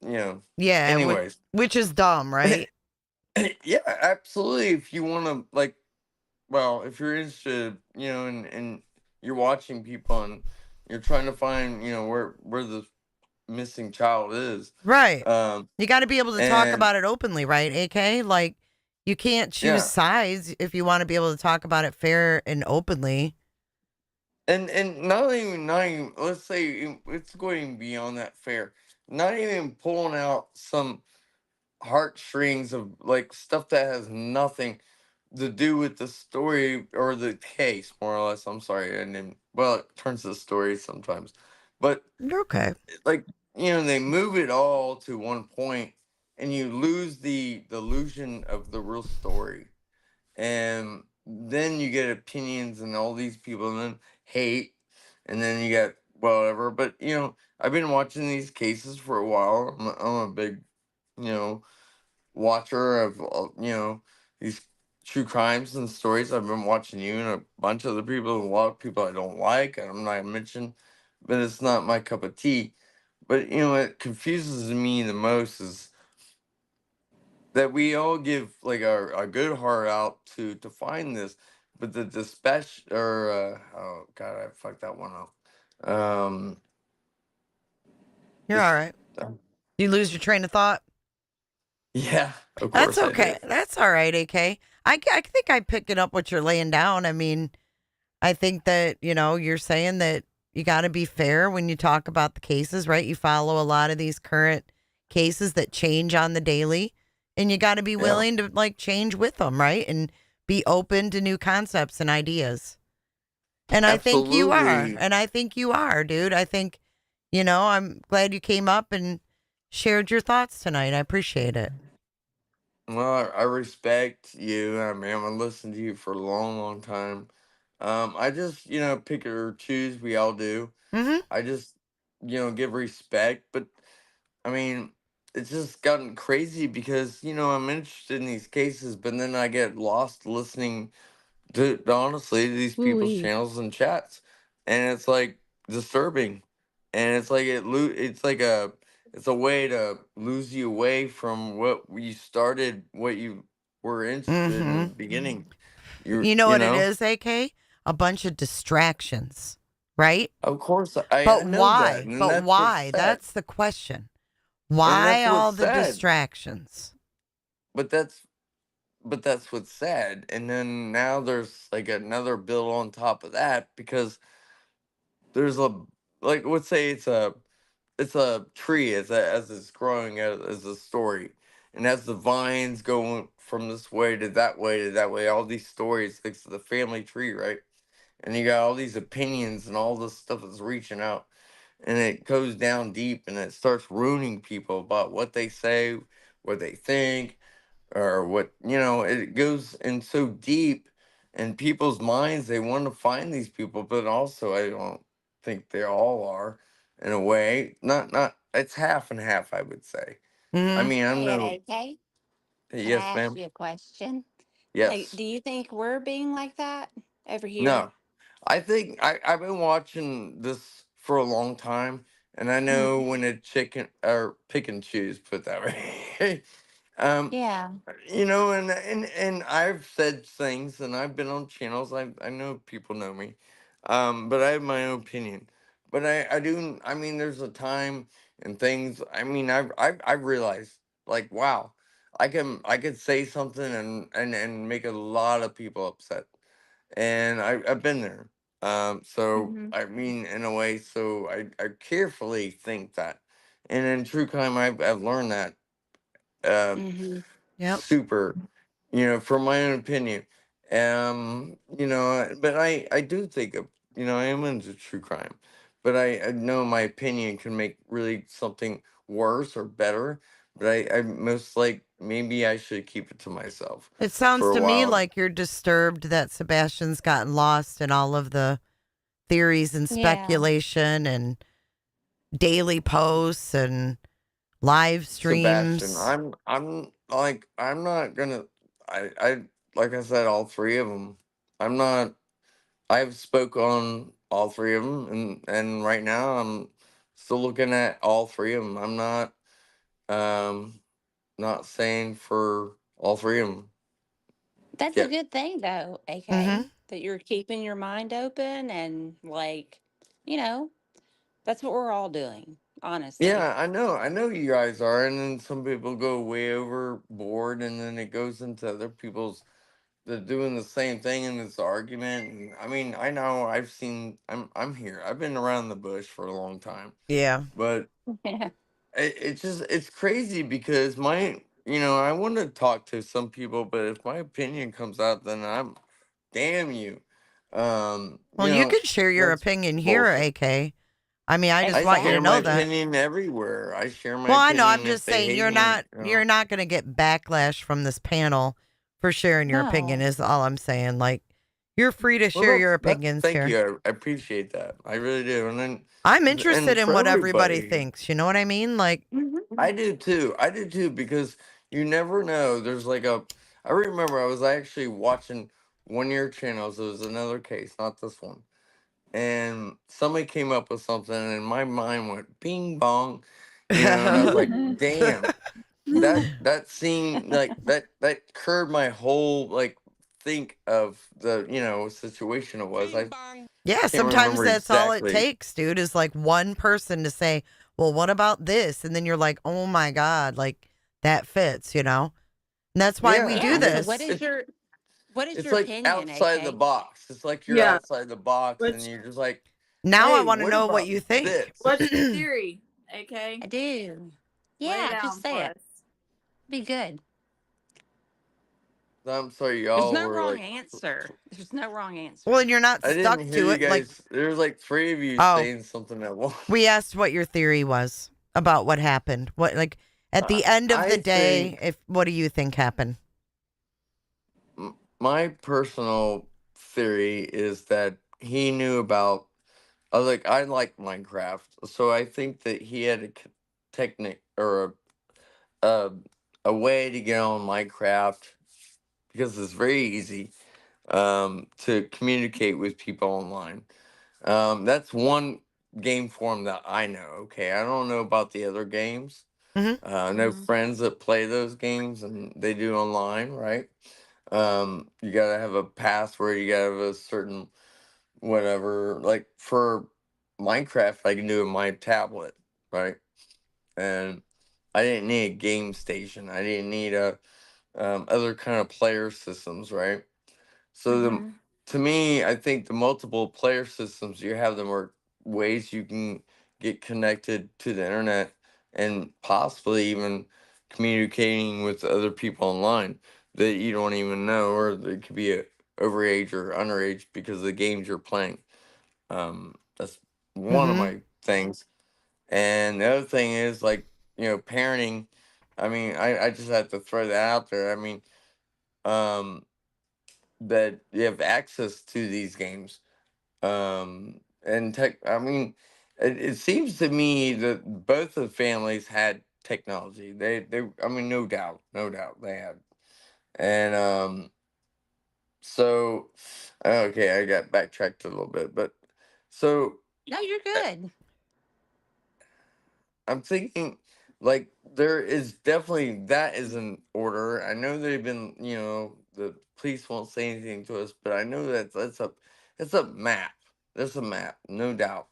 you know. Yeah. Anyways, which is dumb, right? yeah, absolutely. If you want to, like, well, if you're interested, you know, and you're watching people and You're trying to find, where the missing child is. Right. Um, You got to be able to talk and about it openly, right, AK? Like, you can't choose yeah, sides if you want to be able to talk about it fair and openly. and not even, let's say it's going beyond that fair. Not even pulling out some heartstrings of like stuff that has nothing to do with the story or the case, more or less. I'm sorry, and then well, it turns to the story sometimes, but You're okay. like they move it all to one point, and you lose the illusion of the real story, and then you get opinions and all these people, and then hate, and then you get whatever. But I've been watching these cases for a while. I'm a big you know watcher of these true crimes and stories. I've been watching you and a bunch of other people, a lot of people I don't like. I'm not gonna mention, but it's not my cup of tea. But what confuses me the most is that we all give like our good heart out to find this, but the dispatch or oh god, I fucked that one up. You're all This, right. You lose your train of thought? yeah, of That's course I okay. did. That's all right, AK. I think I pick it up what you're laying down. I mean, I think that, you're saying that you got to be fair when you talk about the cases, right? You follow a lot of these current cases that change on the daily, and you got to be Yeah, willing to like change with them, right? And be open to new concepts and ideas. And I think you are. absolutely. And I think you are, dude. I think, I'm glad you came up and shared your thoughts tonight. I appreciate it. Well, I respect you. I mean, I'm gonna listen to you for a long, long time. I just, pick or choose. We all do. Mm-hmm. I just, give respect. But I mean, it's just gotten crazy because I'm interested in these cases, but then I get lost listening honestly to these people's Ooh-wee. channels and chats, and it's like disturbing, and it's like it's a way to lose you away from what you started, what you were interested in Mm-hmm. the beginning. You know what it is, AK? A bunch of distractions, right? Of course I But know that, why? and But that's what's why? sad, That's the question. and Why that's what's all the sad. distractions? But that's what's sad, and then now there's like another bill on top of that because there's a like let's say it's a tree as it's growing as a story, and as the vines going from this way to that way to that way, all these stories, it's the family tree, right? And you got all these opinions and all this stuff is reaching out, and it goes down deep and it starts ruining people about what they say, what they think, or what it goes in so deep in people's minds. They want to find these people, but also I don't think they all are, in a way. Not it's half and half, I would say. I Mm-hmm. mean, I'm Hey, no. AK, can I Yes, ask ma'am. you a question? Yes. Do you think we're being like that over here? No, I think I've been watching this for a long time, and I know Mm, when a chicken or pick and choose, put that way. um yeah. and I've said things, and I've been on channels. I know people know me, but I have my own opinion. But I do. I mean, there's a time and things. I mean, I've realized like, wow, I could say something and make a lot of people upset, and I've been there. So Mm-hmm. I mean, in a way, so I carefully think that, and in true crime, I've learned that. Um, Mm-hmm. Yep. super, from my own opinion. But I do think of, I am into true crime, but I know my opinion can make really something worse or better. But I most like maybe I should keep it to myself It sounds for a to me while. like you're disturbed that Sebastian's gotten lost in all of the theories and Yeah. speculation and daily posts and live Sebastian, streams. I'm not gonna, I like I said, all three of them. I'm not. I've spoke on all three of them, and right now I'm still looking at all three of them. I'm um not saying for all three of them That's a yet. good thing, though, Mm-hmm. AK, that you're keeping your mind open and, like, you know, That's what we're all doing, honestly. Yeah, I know you guys are, and then some people go way overboard, and then it goes into other people's. They're doing the same thing in this argument. And I mean, I know I've seen. I'm here. I've been around the bush for a long time, Yeah. but Yeah. it's just it's crazy because I want to talk to some people, but if my opinion comes out, then I'm damn you. Well, you can share your That's opinion here, bullshit. AK. I mean, I just I want you to share my know that. opinion everywhere. I share my Well, I know. I'm opinion if just they saying hate me. you're not going to get backlash from this panel for sharing your opinion. No. Is all I'm saying. Like, you're free to share Well, your that's opinions thank here. you. I appreciate that. I really do. And then I'm and interested in for what everybody everybody, thinks. You know what I mean? Like, I do too. I do too because you never know. There's like a. I remember I was actually watching one of your channels. It was another case, not this one. And somebody came up with something, and my mind went bing bong, and I was like, damn. That scene that curbed my whole like think of the situation it was. I yeah, can't sometimes remember that's all it exactly. takes, dude, is like one person to say, well, what about this? And then you're like, oh my God, like that fits, you know? And that's why we Yeah, do Yeah. and So it's this. what is it's your like opinion, outside the AK? box. It's like you're Yeah. outside the box, and What's you're just like, Now I hey, want to what know what about you think. this? what's your theory, AK? I do. Lay it Yeah, just down say for it. us. Be good. I'm sorry, There's y'all no were wrong like. answer. There's no wrong Well, answer. and you're not I stuck didn't hear to you it. Like, guys. There's like three of you oh, saying something at once. we asked what your theory was about what happened. What, like, at I the end of I the day, think what do you think happened? my personal theory is that he knew about. I like Minecraft, so I think that he had a technique or a a way to get on Minecraft because it's very easy to communicate with people online. That's one game form that I know. Okay, I don't know about the other games. Hmm. I know friends that play those games and they do online, right? You gotta have a password. You gotta have a certain whatever. Like for Minecraft, I can do it on my tablet, right? And I didn't need a game station. I didn't need a other kind of player systems, right? So Mm-hmm. to me, I think the multiple player systems you have them are ways you can get connected to the internet and possibly even communicating with other people online that you don't even know, or they could be overage or underage because of the games you're playing. That's one of Hmm. my things. And the other thing is parenting. I mean, I just have to throw that out there. I mean, um, that you have access to these games. And I mean, it seems to me that both of the families had technology. I mean, no doubt they had. And so, okay, I got backtracked a little bit, but so No, you're uh, good. I'm thinking like there is definitely that is in order. I know they've been, the police won't say anything to us, but I know that that's a map. There's a map, no doubt.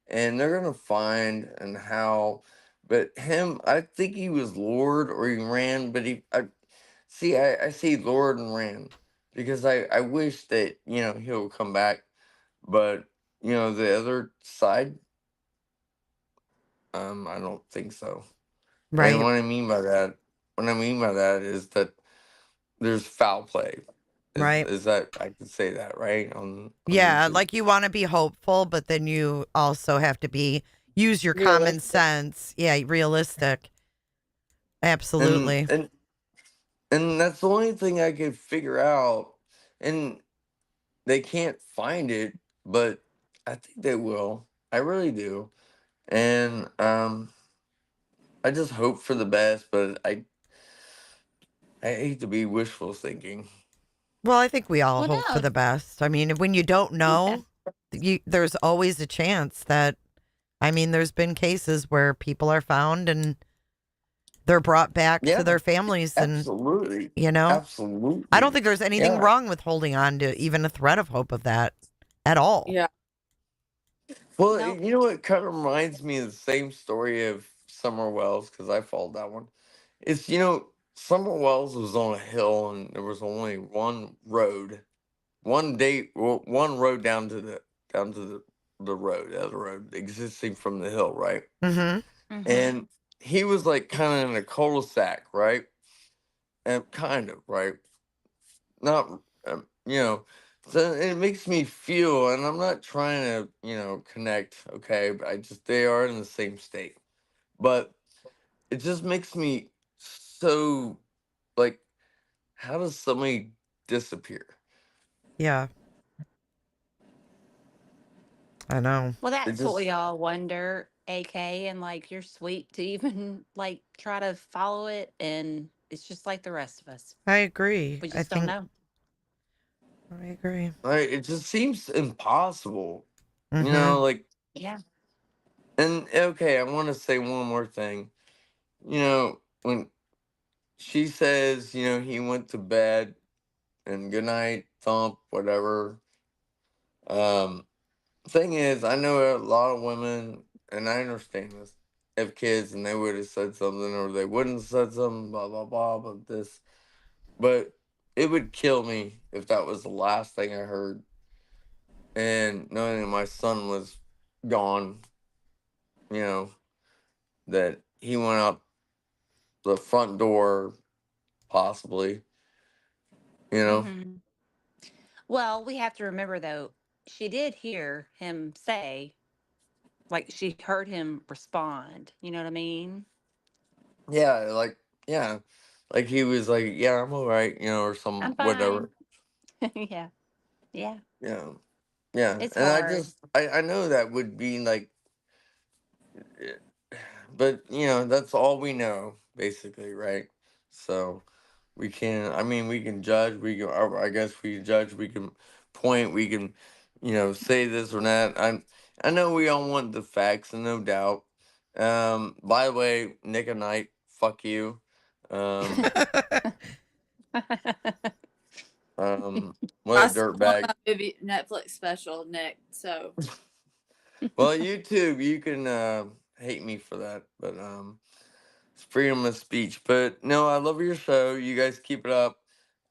And they're gonna find and how but him, I think he was lured or he ran, but I see lured and ran because I wish that, he'll come back. But, the other side, I don't think so. And Right. what I mean by that is that there's foul play. Right. Is that I can say that right on Yeah, YouTube? like you want to be hopeful, but then you also have to use your common Realistic. sense. Yeah, realistic. And Absolutely. and and that's the only thing I could figure out. And they can't find it, but I think they will. I really do. And I just hope for the best, but I hate to be wishful thinking. Well, I think we all Well, hope for no. the best. I mean, when you don't Yeah. know, there's always a chance that, I mean, there's been cases where people are found and they're brought back to Yeah, their families. And, absolutely. I don't Absolutely. think there's anything Yeah. wrong with holding on to even a thread of hope of that at all. Yeah. Well, Nope. you know what kind of reminds me of the same story of Summer Wells, because I followed that one. It's, Summer Wells was on a hill and there was only one road, one road down to the road, the other road existing from the hill, right? Mm-hmm. And he was like kind of in a cul-de-sac, right? And kind of, right? Not, so it makes me feel, and I'm not trying to, connect, okay? But they are in the same state. But it just makes me so, like, how does somebody disappear? Yeah, I know. Well, It that's what we just, all wonder, AK, and like you're sweet to even like try to follow it, and it's just like the rest of us. I agree. We I just don't think know. I agree. like, it just seems impossible. Mm-hmm. Like, Yeah. and okay, I want to say one more thing. When she says, he went to bed and good night, thump, whatever. Um, Thing is, I know a lot of women, and I understand this, have kids and they would have said something or they wouldn't have said something, blah, blah, blah, but this. But it would kill me if that was the last thing I heard. And knowing that my son was gone, you know, that he went out the front door, possibly, you know. hmm Well, we have to remember though, she did hear him say, like she heard him respond. You know what I mean? Yeah, yeah. Like he was like, yeah, I'm all right, or I'm some fine. whatever. Yeah. Yeah. Yeah. Yeah. It's And hard. I know that would be like, eh, but that's all we know, basically, right? So we can judge, I guess we can judge, we can point, we can, say this or that. I know we all want the facts, and no doubt. By the way, Nick and Knight, fuck you. Um, what a I still want dirtbag. my movie Netflix special, Nick. So Well, YouTube, you can hate me for that, but it's freedom of speech. But no, I love your show. You guys keep it up.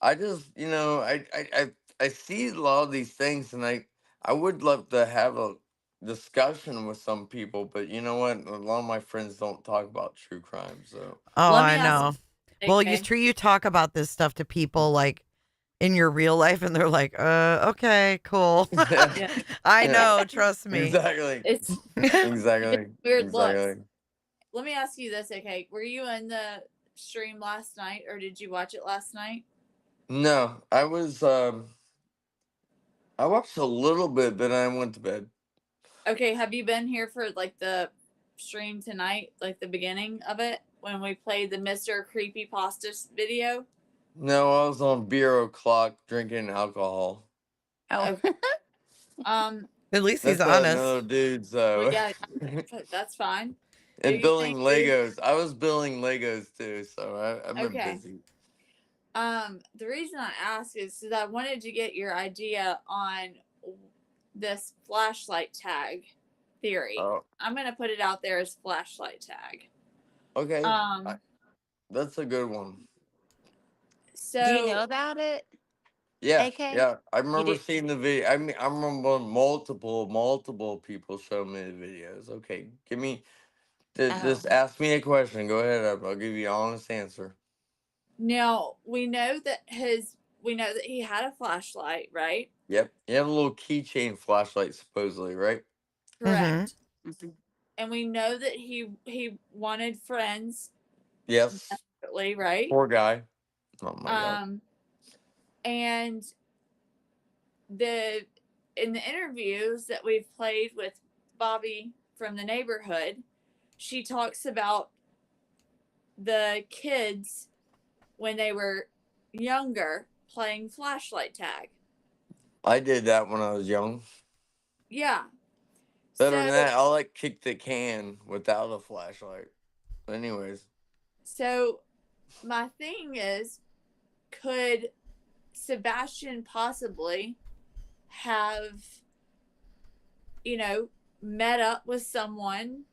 I just, I see a lot of these things, and I would love to have a discussion with some people, but you know what? A lot of my friends don't talk about true crime, so Oh, let me I ask know. you, Well, AK. you talk about this stuff to people like in your real life, and they're like, okay, cool. yeah, Yeah, I yeah, know, trust me. exactly, it's you get exactly, weird looks. exactly. Let me ask you this, AK. Were you in the stream last night, or did you watch it last night? No, I watched a little bit, but I went to bed. Okay, have you been here for like the stream tonight, like the beginning of it when we played the Mr. Creepy Pasta video? No, I was on beer o'clock drinking alcohol. Oh. Okay. At least he's That's honest. another dude, Well, so yeah, that's fine. Do and your building thing, dude. Legos. I was building Legos too, so I've been Okay. busy. The reason I ask is that I wanted to get your idea on this flashlight tag theory. Oh, I'm gonna put it out there as flashlight tag. okay. Um, That's a good one. Do you so know about it, Yeah, AK? yeah. I You remember did. seeing the video. I mean, I remember multiple people showing me the videos. Okay, give me, Oh. just ask me a question. Go ahead. I'll give you an honest answer. now we know that he had a flashlight, right? Yep. You have a little keychain flashlight, supposedly, right? Mm-hmm. Correct. And we know that he wanted friends Yes. desperately, right? Poor guy. Oh my god. And the in the interviews that we've played with Bobbie from the neighborhood, she talks about the kids when they were younger playing flashlight tag. I did that when I was young. Yeah. Better than So that, I like kick the can without a flashlight. Anyways, so my thing is, could Sebastian possibly have, you know, met up with someone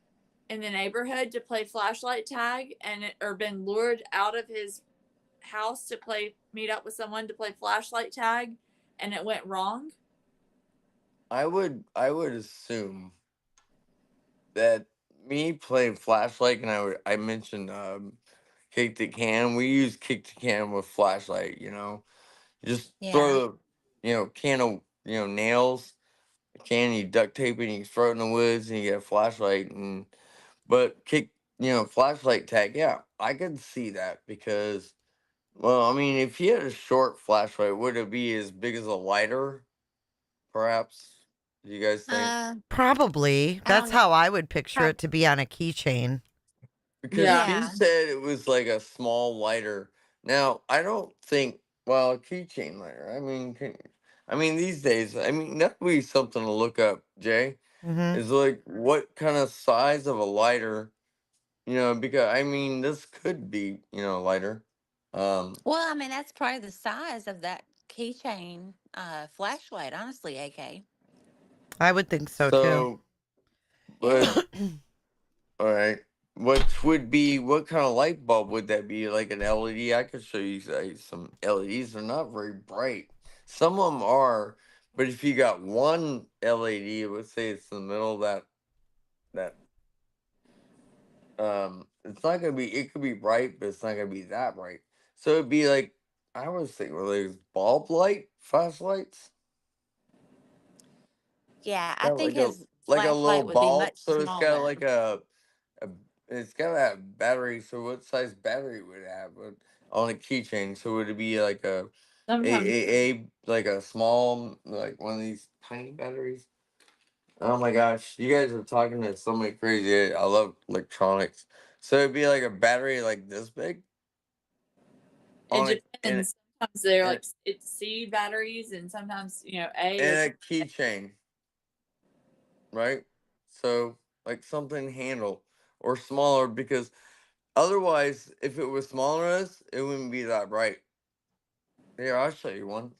in the neighborhood to play flashlight tag or been lured out of his house to meet up with someone to play flashlight tag and it went wrong? I would assume that me playing flashlight, and I mentioned kick the can. We use kick the can with flashlight. Just Yeah. throw can of nails, a can, you duct tape it, and you throw it in the woods, and you get a flashlight. But kick flashlight tag. Yeah, I could see that because, well, I mean, if you had a short flashlight, would it be as big as a lighter? Perhaps. Do you guys think? Probably. I don't That's know. how I would picture Prob- it to be on a keychain. Because she Yeah. said it was like a small lighter. Now, I don't think, well, a keychain lighter. I mean, these days, that would be something to look up, Jay. Hmm. Is like what kind of size of a lighter, because this could be, lighter. Well, I mean, that's probably the size of that keychain flashlight, honestly, AK. I would think so too. So, Yeah. but all right. What kind of light bulb would that be? Like an LED? I could show you some LEDs. They're not very bright. Some of them are, but if you got one LED, let's say it's in the middle of that it's not gonna be. It could be bright, but it's not gonna be that bright. So it'd be like, I was thinking, well, there's bulb light flashlights. Yeah, I Got think like his a little flashlight would be bulb, much so it's got smaller. like a it's got a battery. So what size battery would it have on a keychain? So would it be like Sometimes like a small, like one of these tiny batteries? Oh my gosh, you guys are talking to somebody crazy. I love electronics. So it'd be like a battery like this big it on depends. Sometimes they're in, like it's C batteries, and sometimes A in is. a keychain, right? So like something handle or smaller, because otherwise, if it was smaller than this, it wouldn't be that bright. Here, I'll show you one.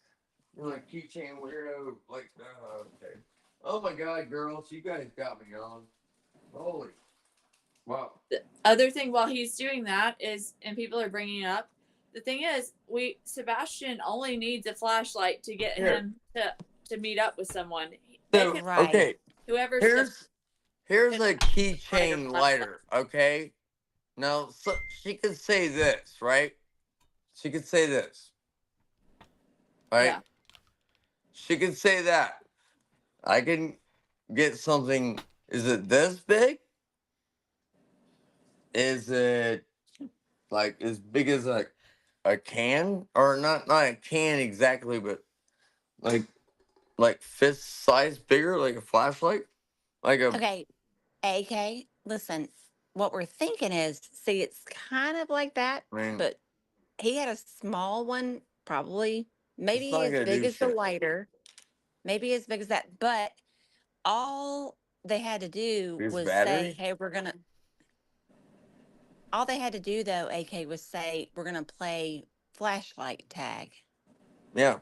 You're like keychain weirdo, like okay. Oh my god, girls, you guys got me on. Holy wow. The other thing while he's doing that is, and people are bringing it up, the thing is, Sebastian only needs a flashlight to get Here. him to meet up with someone. They So can, okay, whoever's here's a keychain flashlight. lighter, okay? Now, so she could say this, right? She could say this, right? Yeah. She could say that. I can get something. Is it this big? Is it like as big as a can, or not a can exactly, but like fist size bigger, like a flashlight, like a. Okay, AK, listen, what we're thinking is, see, it's kind of like that, I mean, but he had a small one, probably, it's maybe not as gonna big do as the shit. lighter, maybe as big as that, but all they had to do His was say, battery. hey, all they had to do though, AK, was say, we're gonna play flashlight tag Yeah.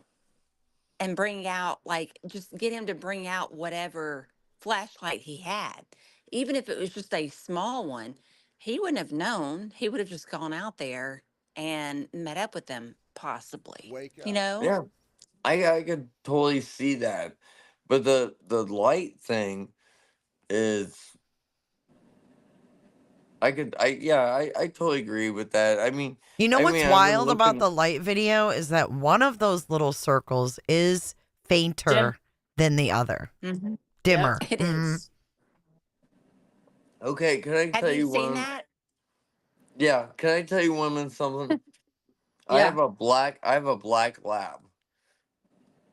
and bring out, like, just get him to bring out whatever flashlight he had. Even if it was just a small one, he wouldn't have known. He would have just gone out there and met up with them, possibly. Wake You up. know? Yeah. I could totally see that, but the light thing is, I totally agree with that. You know what's I've been wild about looking. the light video is that one of those little circles is fainter than the other. Mm-hmm. Dimmer. It is. Okay, can I Have tell you you seen one? that? Yeah, can I tell you women something? I Yeah. have a black lab,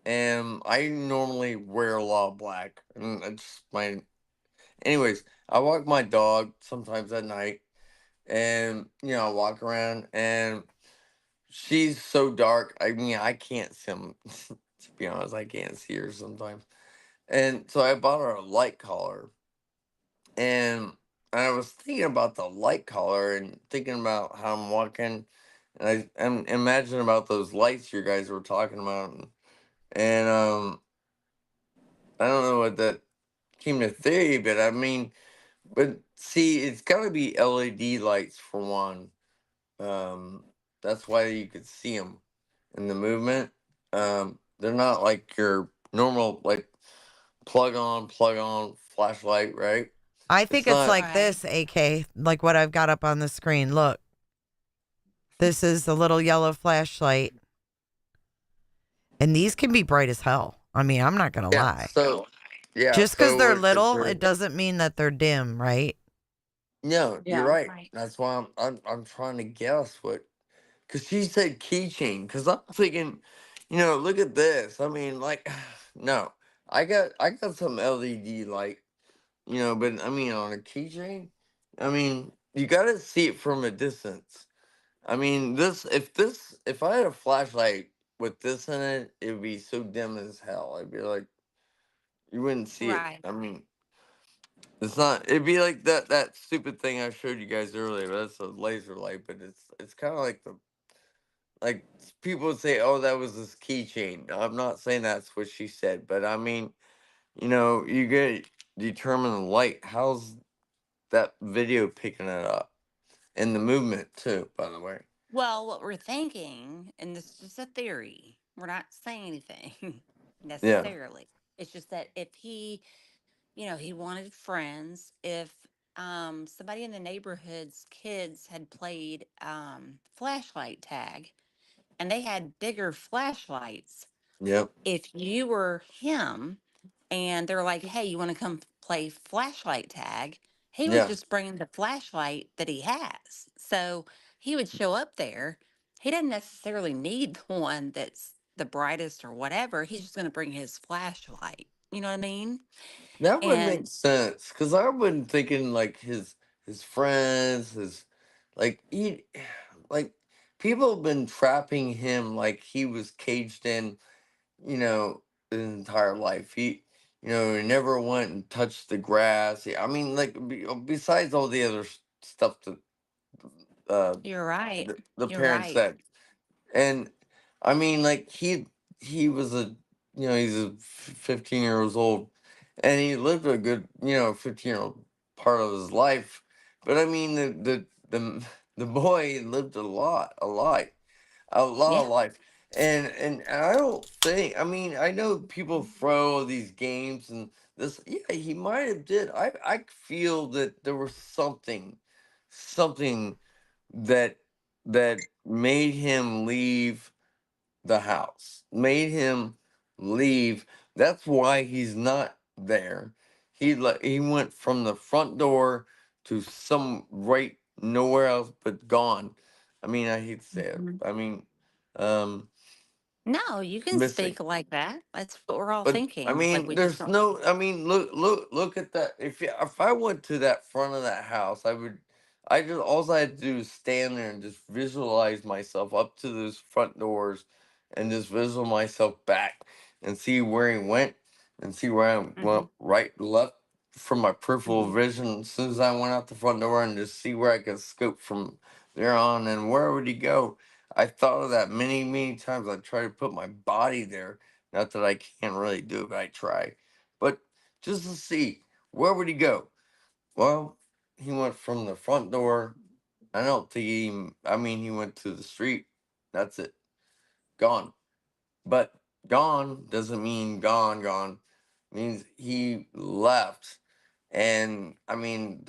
and I normally wear a lot of black, and it's my. Anyways, I walk my dog sometimes at night, and I walk around, and she's so dark. I can't see them. To be honest, I can't see her sometimes. And so I bought her a light collar, and I was thinking about the light collar and thinking about how I'm walking, and I'm imagining about those lights you guys were talking about, and I don't know what that came to theory, but I mean, but see, it's got to be LED lights for one. That's why you could see them in the movement. They're not like your normal like plug on flashlight, right? I think It's it's not. like this, AK, like what I've got up on the screen. Look, this is the little yellow flashlight. And these can be bright as hell. I mean, I'm not going to Yeah. lie. So yeah. Just because So they're if little, they're it doesn't mean that they're dim, right? no, you're Yeah. right. That's why I'm trying to guess what. Because she said keychain. Because I'm thinking, look at this. I mean, like, no, I got some LED light, but I mean, on a keychain, I mean, you got to see it from a distance. I mean, if I had a flashlight with this in it, it would be so dim as hell. I'd be like, you wouldn't see it. Right. I mean, it's not. It'd be like that stupid thing I showed you guys earlier. That's a laser light, but it's kind of like the like people would say, "Oh, that was this keychain." I'm not saying that's what she said, but I mean, you get determine the light. How's that video picking it up? And the movement too, by the way. Well, what we're thinking, and this is just a theory, we're not saying anything Yeah. necessarily. It's just that if he wanted friends, if somebody in the neighborhood's kids had played flashlight tag and they had bigger flashlights, Yep. if you were him and they're like, hey, you want to come play flashlight tag? He would Yeah. just bring the flashlight that he has. So he would show up there. He doesn't necessarily need the one that's the brightest or whatever. He's just going to bring his flashlight. You know what I mean? That would make And sense because I wasn't thinking like his friends, his like he like people have been trapping him like he was caged in, you know, his entire life. He never went and touched the grass. I mean, like besides all the other stuff that you're right. the You're parents right. said. And I mean, like he was he's a 15 years old, and he lived a good 15-year-old part of his life. But I mean, the boy lived a lot Yeah. of life, and I don't think. I mean, I know people throw these games and this. Yeah, he might have did. I feel that there was something that made him leave the house, made him leave. That's why he's not there. He went from the front door to some right nowhere else but gone. I mean, I hate to say it. Mhm. I mean, um, No, you can missing. speak like that. That's what we're all But I thinking. Like mean, we just there's don't. no. I mean, look at that. If I went to that front of that house, I would. I just all I had to do is stand there and just visualize myself up to those front doors, and just visual myself back and see where he went, and see where I Hmm. went right, left from my peripheral Hmm. vision. As soon as I went out the front door, and just see where I could scope from there on, and where would he go? I thought of that many, many times. I tried to put my body there, not that I can't really do it, I try. But just to see, where would he go? Well, he went from the front door. I don't think I mean, he went to the street. That's it. Gone. But gone doesn't mean gone, gone. Means he left. And I mean,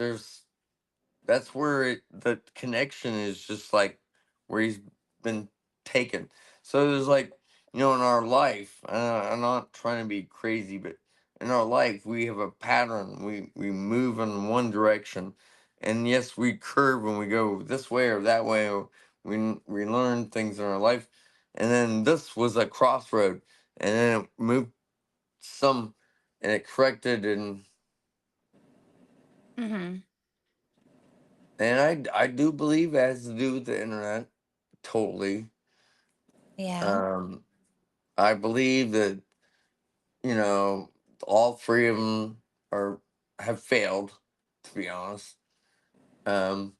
that's where the connection is just like where he's been taken. So there's like, in our life, I'm not trying to be crazy, but in our life, we have a pattern. We move in one direction. And yes, we curve when we go this way or that way. Or we learn things in our life. And then this was a crossroad. And then it moved and it corrected Hmm. and I do believe it has to do with the internet. Totally. Yeah. Um, I believe that all three of them have failed, to be honest. Um,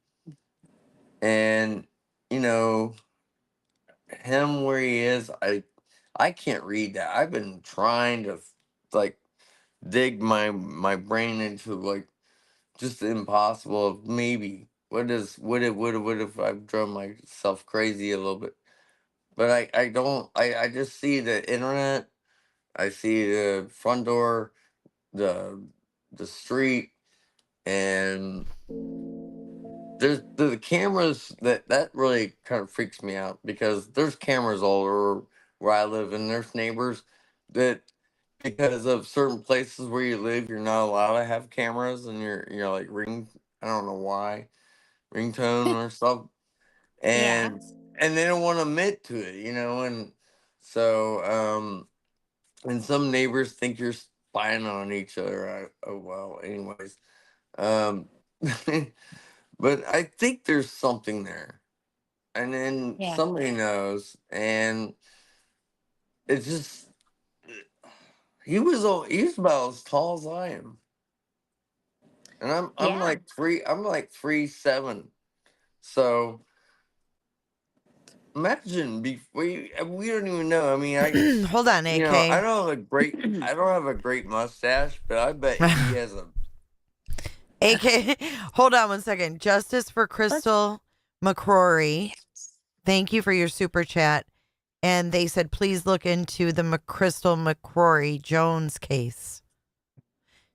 and you know him where he is, I can't read that. I've been trying to like dig my brain into like just the impossible of maybe what if I've driven myself crazy a little bit. But I don't I just see the internet, I see the front door, the street, and there's the cameras that really kind of freaks me out because there's cameras all over where I live, and there's neighbors that because of certain places where you live you're not allowed to have cameras, and you're like I don't know why, ringtone or stuff, Yeah. and they don't want to admit to it, and so and some neighbors think you're spying on each other. Oh well, anyways, um but I think there's something there, and then Yeah. somebody knows, and it's just he was about as tall as I am, and I'm Yeah. like 3'7", so imagine before we don't even know. I mean, Hold on, I AK. don't have a great mustache, but I bet he has a. AK, hold on one second. Justice for Crystal McCrory. Thank you for your super chat. And they said, please look into the Crystal McCrory Jones case.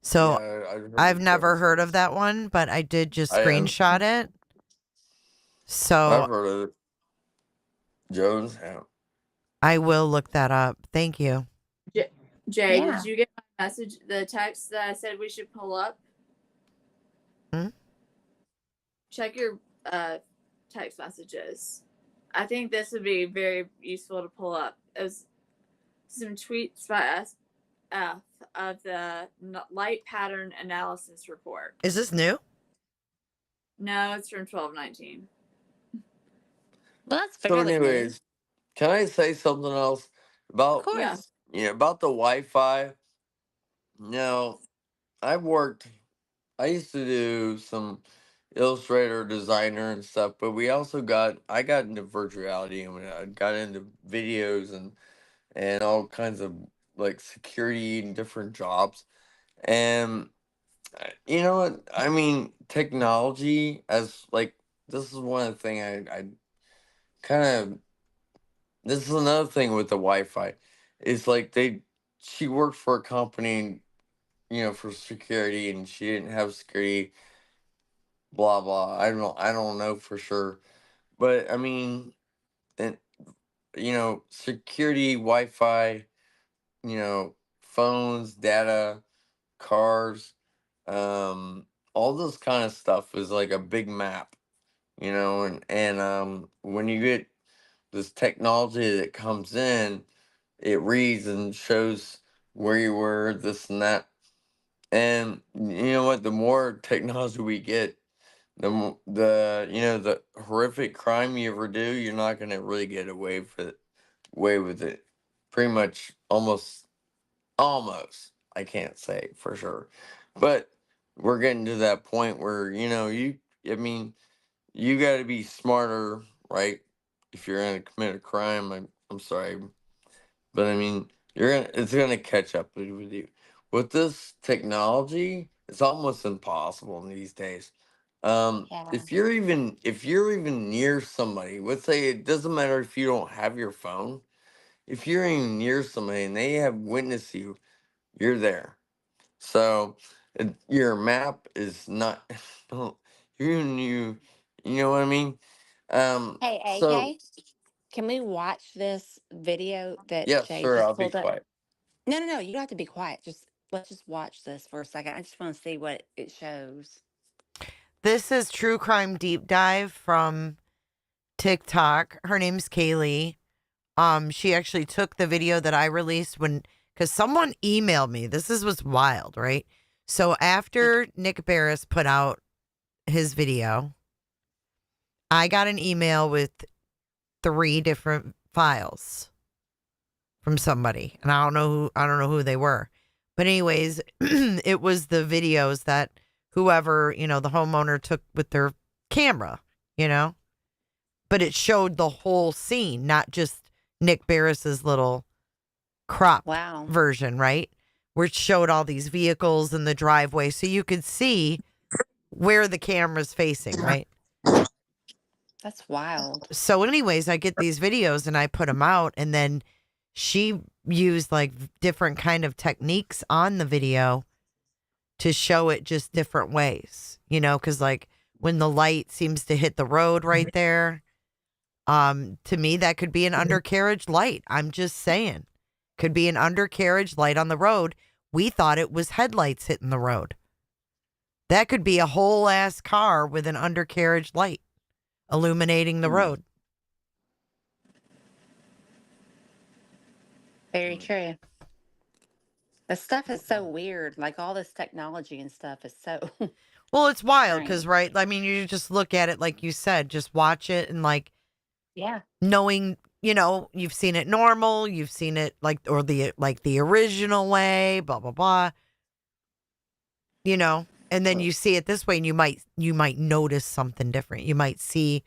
So Yeah, I heard I've the never Jones heard of case. that one, but I did just I have. screenshot it. I've So heard of it. Jones. Yeah. I will look that up. Thank you. Jay, Yeah. did you get my message, the text that I said we should pull up? Hmm? Check your text messages. I think this would be very useful to pull up. It was some tweets by SF of the light pattern analysis report. Is this new? No, it's from 12/19. Well, that's So, fairly new. anyways, can I say something else Of about Yeah. course. about the Wi-Fi? Now, I used to do some illustrator designer and stuff, but I got into virtual reality, and I got into videos and all kinds of like security and different jobs. And you know what? I mean, technology as like this is one of the thing I kind of this is another thing with the Wi-Fi. It's like she worked for a company, for security, and she didn't have security, blah blah. I don't know for sure. But I mean, and security, Wi-Fi, phones, data, cars, all this kind of stuff is like a big map, and when you get this technology that comes in, it reads and shows where you were, this and that. And you know what? The more technology we get, the horrific crime you ever do, you're not gonna really get away with it. Pretty much, almost. I can't say for sure, but we're getting to that point where I mean, you got to be smarter, right? If you're gonna commit a crime, I'm sorry, but I mean, it's gonna catch up with you. With this technology, it's almost impossible in these days. Yeah. If you're even near somebody, let's say it doesn't matter if you don't have your phone. If you're even near somebody and they have witnessed you, you're there. So your map is not. You know what I mean. Hey, So AK, can we watch this video that yeah, Jay sure, I'll just be pulled up? quiet. No, no, no. You don't have to be quiet. Let's just watch this for a second. I just want to see what it shows. This is True Crime Deep Dive from TikTok. Her name's Kaylee. She actually took the video that I released because someone emailed me. This is what's wild, right? So after Nick Barris put out his video, I got an email with 3 different files from somebody, and I don't know who they were. But anyways, it was the videos that whoever, the homeowner took with their camera, but it showed the whole scene, not just Nick Barris's little cropped Wow. version, right? where it showed all these vehicles in the driveway, so you could see where the camera's facing, right? That's wild. So anyways, I get these videos and I put them out, and then she used like different kind of techniques on the video to show it just different ways, you know, because like when the light seems to hit the road right there, to me that could be an undercarriage light. I'm just saying, could be an undercarriage light on the road. We thought it was headlights hitting the road. That could be a whole ass car with an undercarriage light illuminating the road. Very true. The stuff is so weird. Like all this technology and stuff is so. Well, it's wild because, right? I mean, you just look at it like you said, just watch it and like, yeah, knowing, you know, you've seen it normal, you've seen it like, or the original way, blah blah blah. You know, and then you see it this way, and you might notice something different. You might see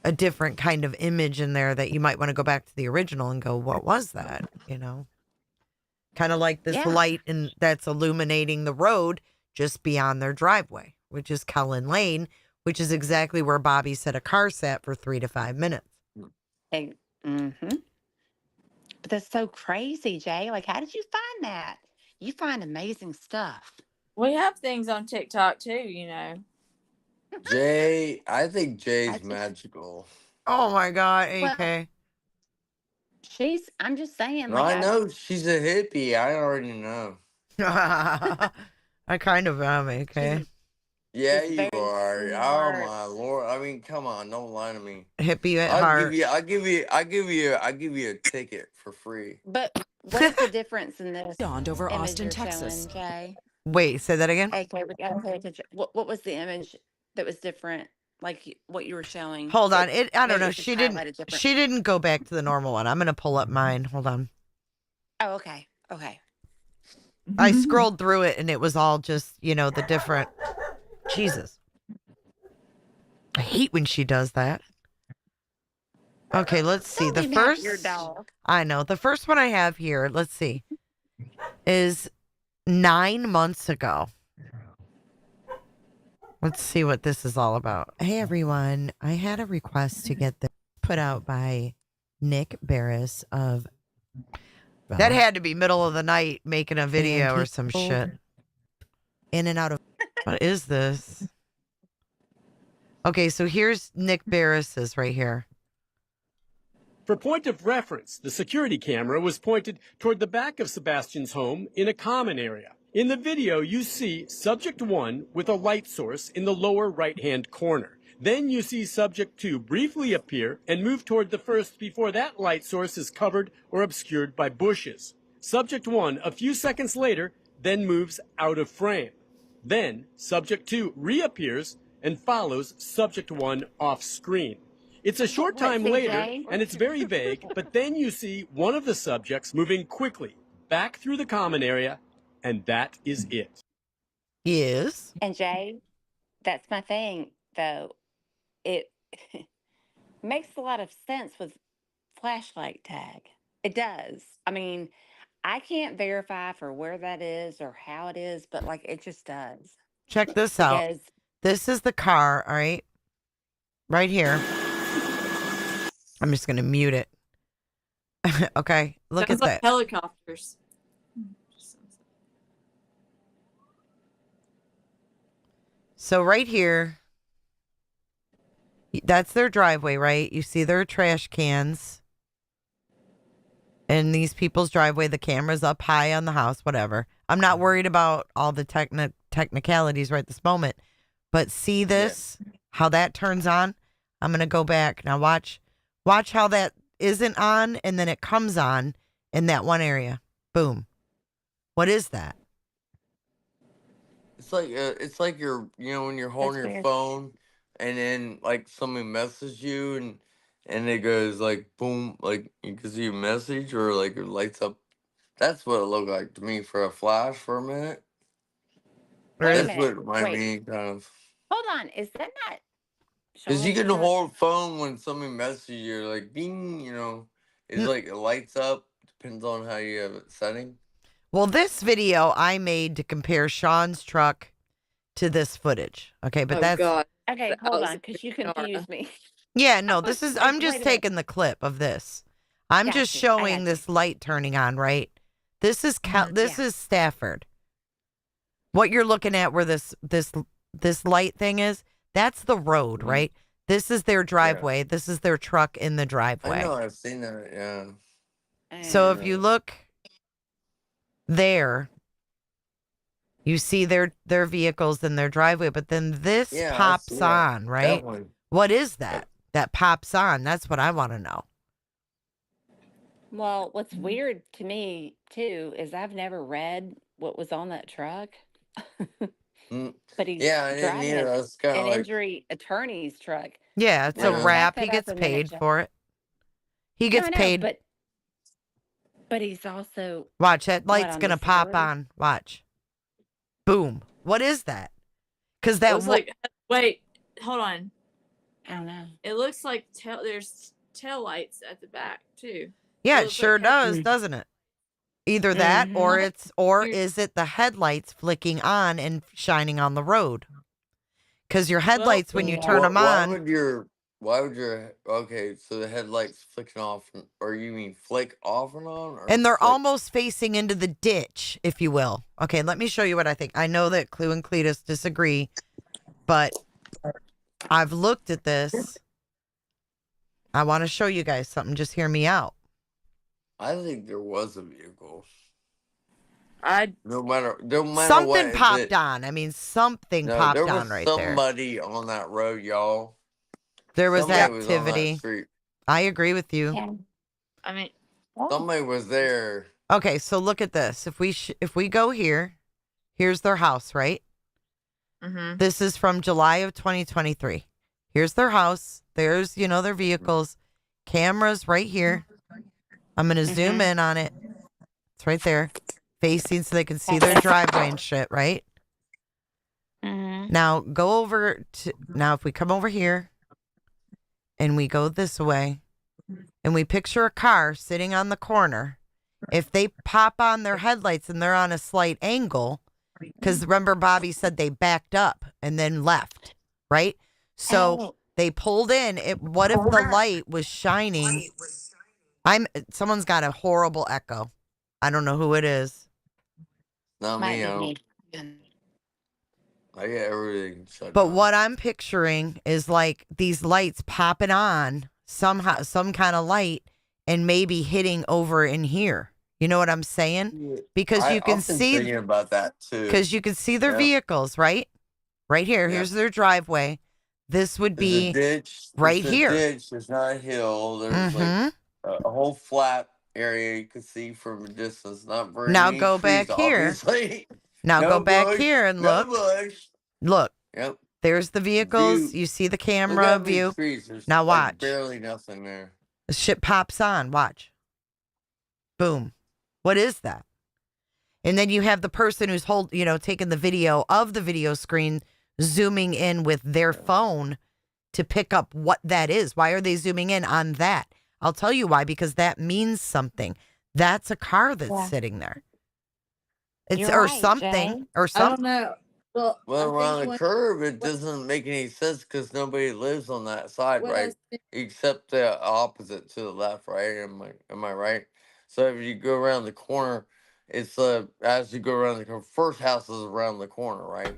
a different kind of image in there that you might want to go back to the original and go, what was that? You know, kind of like this light that's illuminating the road just beyond their driveway, which is Cullen Lane, which is exactly where Bobbie said a car sat for 3 to 5 minutes. Mm-hmm. But that's so crazy, Jay. Like, how did you find that? You find amazing stuff. We have things on TikTok too, you know. Jay, I think Jay's magical. Oh my God, AK. Well, I'm just saying. No, like I know she's a hippie. I already know. I kind of am, AK. Yeah, you are. Oh my Lord! I mean, come on, don't lie to me. Hippie at I'll heart. give you a ticket for free. But what is the difference in this over image Austin, you're Texas. showing, Jay? Wait, say that again. Okay, we gotta pay attention. What was the image that was different? Like what you were showing? Hold on. I don't maybe know. it's just She highlighted different. didn't go back to the normal one. I'm gonna pull up mine. Hold on. Oh, okay. Okay. I scrolled through it and it was all just, you know, the different. Jesus. I hate when she does that. Okay, let's see. The first. Your dog. I know. The first one I have here, let's see, is 9 months ago. Let's see what this is all about. Hey, everyone. I had a request to get this put out by Nick Barris of... That had to be middle of the night making a video or some shit. In and out of... What is this? Okay, so here's Nick Barris's right here. For point of reference, the security camera was pointed toward the back of Sebastian's home in a common area. In the video, you see subject 1 with a light source in the lower right-hand corner. Then you see subject 2 briefly appear and move toward the first before that light source is covered or obscured by bushes. Subject 1, a few seconds later, then moves out of frame. Then subject 2 reappears and follows subject 1 off screen. It's a short time later, and it's very vague, but then you see one of the subjects moving quickly back through the common area, and that is it. Yes. And Jay, that's my thing, though. It makes a lot of sense with flashlight tag. It does. I mean, I can't verify for where that is or how it is, but like it just does. Check this out. This is the car, all right? Right here. I'm just going to mute it. Okay, look Sounds at like that. helicopters. So right here, that's their driveway, right? You see their trash cans. In these people's driveway, the camera's up high on the house, whatever. I'm not worried about all the technicalities right this moment. But see this, how that turns on? I'm going to go back. Now watch how that isn't on and then it comes on in that one area. Boom. What is that? It's like you're, you know, when you're holding your phone and then like somebody messages you and it goes like boom, like you can see a message or like it lights up. That's what it looked like to me for a flash for a minute. Wait a That's what it minute. reminded me kind of. Hold on. Is that not? Because you can hold phone when somebody messages you, like bing, you know, it's like it lights up. Depends on how you have it setting. Well, this video I made to compare Sean's truck to this footage. Okay, but that's God. Okay, hold on, because you confused me. yeah, no, I this was is like, I'm wait just a minute. taking the clip of this. I'm just Got you. I showing got this light turning on, right? This is this Yeah. is Stafford. What you're looking at where this light thing is, that's the road, right? This is their driveway. Yeah. This is their truck in the I driveway. know. I've seen that. Yeah. So if you look there, you see their vehicles in their driveway, but then this Yeah, I pops see that. on, right? Definitely. What is that? That pops on. That's what I want to know. Well, what's weird to me too is I've never read what was on that truck. But he's Yeah, I didn't driving either. I was kind an of like, injury attorney's truck. Yeah, it's a Let me back wrap. He that up gets a minute, paid Jeff. for it. He No, gets I know, paid. but he's also Watch, that what, light's on gonna pop disability? on. Watch. Boom. What is that? Because that Looks like. Wait, hold on. I don't know. It looks like there's tail lights at the back too. yeah, it looks sure like does, doesn't it? Either that or Mhm. is it the headlights flicking on and shining on the road? Because your headlights, when you turn them why on, would okay, so the headlights flicking off, or you mean flick off and on? Or and they're flick? almost facing into the ditch, if you will. Okay, let me show you what I think. I know that Clue and Cletus disagree, but I've looked at this. I want to show you guys something. Just hear me out. I think there was a vehicle. I No matter Something what, popped on. I mean, something no, popped there was on right there. somebody on that road, y'all. There was Somebody was on that activity. street. I agree with you. Yeah. I mean, Somebody was there. Okay, so look at this. If we go here, here's their house, right? Mhm. This is from July of 2023. Here's their house. There's, their vehicles. Cameras right here. I'm going to zoom in on it. It's right there. Facing so they can see their driveway and shit, right? Now, go over to... Now, if we come over here and we go this way and we picture a car sitting on the corner, if they pop on their headlights and they're on a slight angle, because remember Bobbie said they backed up and then left, right? So they pulled in. What if the light was shining? Someone's got a horrible echo. I don't know who it is. Not Might me. be me. I get everything shut But down. what I'm picturing is like these lights popping on somehow, some kind of light, and maybe hitting over in here. You know what I'm saying? Because you can I've been see, thinking about that too. because you can see their Yeah. vehicles, right? Right here. Yeah. Here's their driveway. This would There's a be ditch. right There's here. a ditch. There's not a hill. There's like a whole flat area you can see from a distance. Not very Now many go trees, back here. obviously. Now No go back bush, here and no look. bush. Look. Yep. There's the vehicles. View. You see the Look camera how many view. trees. There's Now like watch. barely nothing there. The shit pops on. Watch. Boom. What is that? And then you have the person who's taking the video of the video screen, zooming in with their phone to pick up what that is. Why are they zooming in on that? I'll tell you why, because that means something. That's a car that's sitting there. It's You're or right, something Jay. or I something. don't know. Well, Well, I around think the curve, it doesn't make any sense because nobody lives on that side, what I right? Except the opposite to the left, right? Am I right? So if you go around the corner, it's as you go around the first house is around the corner, right?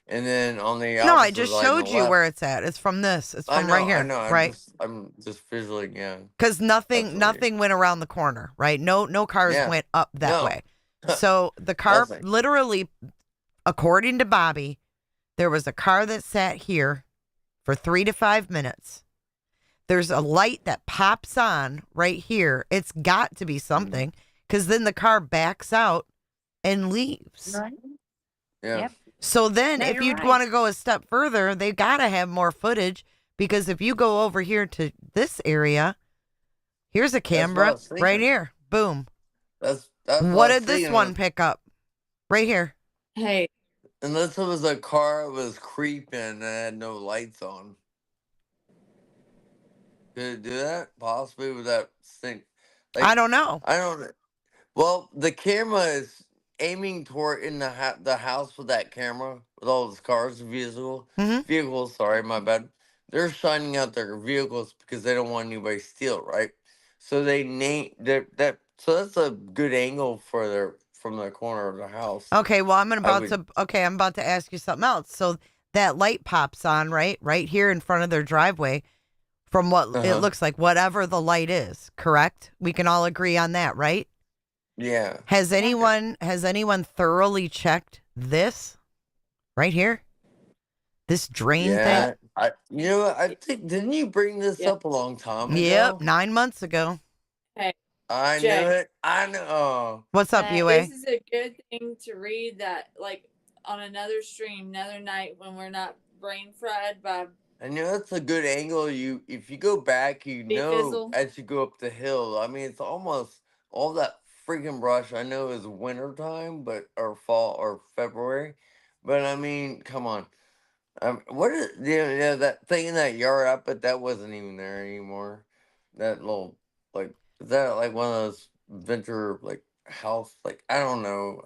And then on the No, I opposite just side on the showed you left, where it's at. It's from this. It's from right I here, know. right? I'm just visually, yeah. Because Absolutely. nothing went around the corner, right? No cars Yeah. went up that No. way. So the car Nothing. literally, according to Bobbie, there was a car that sat here for 3 to 5 minutes. There's a light that pops on right here. It's got to be something because then the car backs out and leaves. Right. Yeah. Yep. So then No, if you're you'd right. want to go a step further, they got to have more footage because if you go over here to this area, here's a That's what I camera was right thinking. here. Boom. That's what What I was did this thinking. one pick up? Right here. Hey, Unless it was a car that was creeping and had no lights on. Could it do that? Possibly with that thing. I don't know. I don't. Well, the camera is aiming toward in the house with that camera with all those cars and vehicles. Sorry, my bad. They're shining out their vehicles because they don't want anybody to steal, right? So they name that. So that's a good angle for from the corner of the house. Okay, well, I'm about to ask you something else. So that light pops on, right here in front of their driveway, from what it looks like, whatever the light is. Correct? We can all agree on that, right? Yeah. Has anyone thoroughly checked this right here? This drain thing? You know what? I think didn't you bring this up a long time ago? Yep, 9 months ago. Hey, I Jay, knew it. I know. What's up, UA? This is a good thing to read that, like, on another stream, another night when we're not brain fried by. I know that's a good angle. If you go back, Fizzle. as you go up the hill. I mean, it's almost all that freaking brush. I know is winter time, or fall or February, but I mean, come on. What is that thing in that yard? I bet that wasn't even there anymore. That little is that like one of those venture house I don't know.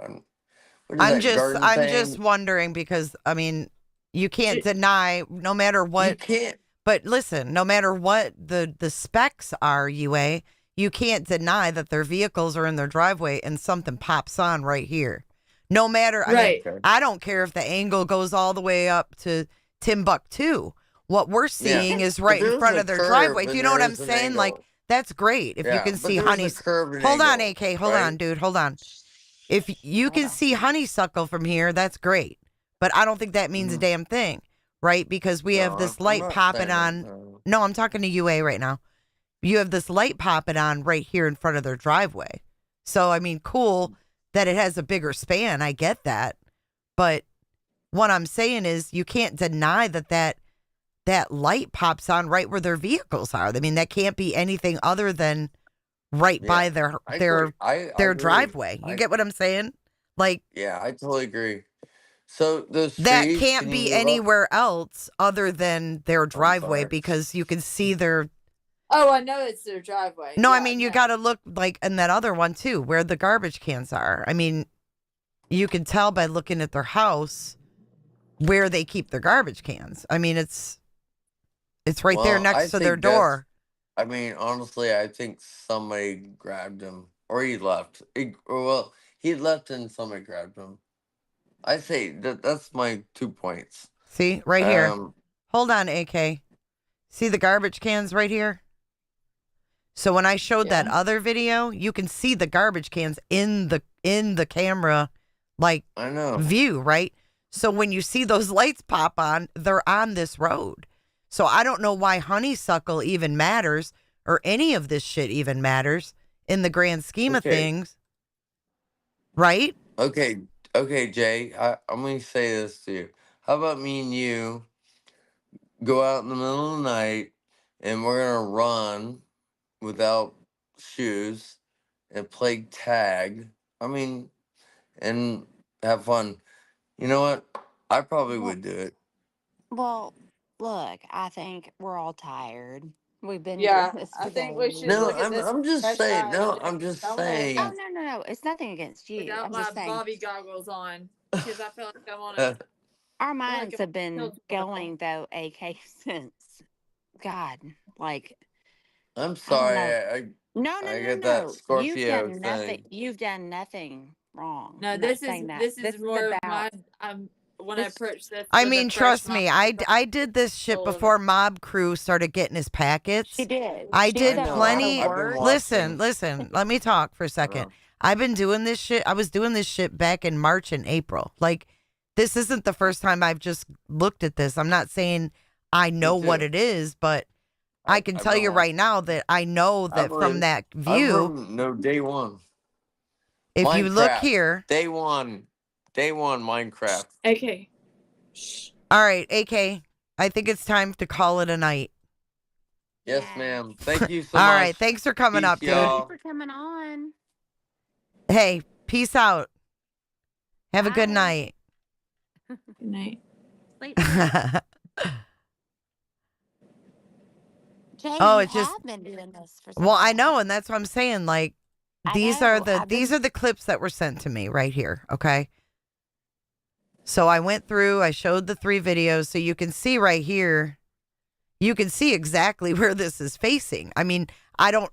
What is I'm that garden just thing? wondering because I mean, you can't deny no matter what. You can't. But listen, no matter what the specs are, UA, you can't deny that their vehicles are in their driveway and something pops on right here. No matter, Right. I mean, I don't care if the angle goes all the way up to Timbuktu. What we're seeing is right in front of their driveway. Do you know what I'm saying? Like, that's great. If you can see Hold on, AK. Hold on, dude. Hold on. If you can see honeysuckle from here, that's great. But I don't think that means a damn thing, right? Because we have this light popping on. No, I'm talking to UA right now. You have this light popping on right here in front of their driveway. So, I mean, cool that it has a bigger span. I get that. But what I'm saying is you can't deny that light pops on right where their vehicles are. I mean, that can't be anything other than right by their driveway. You get what I'm saying? Like, yeah, I totally agree. So those that trees, can't be anywhere else other than their driveway because you can see their. Oh, I know it's their driveway. No, I mean, you got to look like in that other one too, where the garbage cans are. I mean, you can tell by looking at their house where they keep their garbage cans. I mean, it's right there next to their door. I mean, honestly, I think somebody grabbed him or he left. He left and somebody grabbed him. I say that's my 2 points. See, right here. Hold on, AK. See the garbage cans right here? So when I showed that other video, you can see the garbage cans in the camera view, right? So when you see those lights pop on, they're on this road. So I don't know why honeysuckle even matters or any of this shit even matters in the grand scheme of things. Right? Okay, Jay, I'm going to say this to you. How about me and you go out in the middle of the night and we're going to run without shoes and play tag? I mean, and have fun. You know what? I probably would do it. Well, look, I think we're all tired. We've been Yeah, doing this I think we should No, look at this. I'm just fresh saying. eyes No, and I'm just don't let saying. Oh, no. It's nothing against you. without I'm my just saying Bobbie goggles on because I feel like I want to. our minds have been going, though, AK, since, God, like. I'm sorry. I get that Scorpio You've done nothing. thing. You've done nothing wrong. No, I'm this not is saying that. this is This is more of about. my. When I approach this. I with a mean, fresh trust me, mind. I did this shit before Mob Crew started getting his packets. She did. I She did did a lot of plenty. work. Listen, let me talk for a second. I've been doing this shit. I was doing this shit back in March and April. Like, this isn't the first time I've just looked at this. I'm not saying I know what it is, but I can tell you right now that I know that from that view. No, day one. If Minecraft, you look here. Day one Minecraft. AK. All right, AK. I think it's time to call it a night. Yes, ma'am. Thank you so much. All right, thanks for coming up, dude. Thank you for coming on. Hey, peace out. Have a good night. Good night. Jay, Oh, you it's just have been doing this for well, I know, and that's what I'm saying. Like, these are the clips that were sent to me right here. Okay. So I went through, I showed the 3 videos, so you can see right here, you can see exactly where this is facing. I mean, I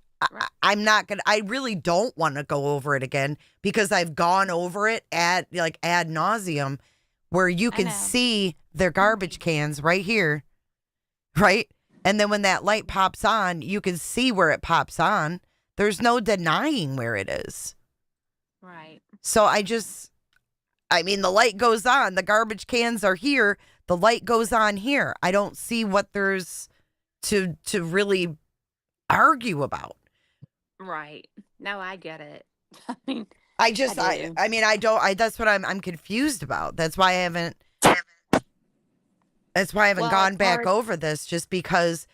really don't want to go over it again because I've gone over it ad nauseum, where you can see their garbage cans right here, right? And then when that light pops on, you can see where it pops on. There's no denying where it is. Right. So I mean, the light goes on. The garbage cans are here. The light goes on here. I don't see what there's to really argue about. Right. No, I get it. I mean, that's what I'm confused about. That's why I haven't gone back over this, just because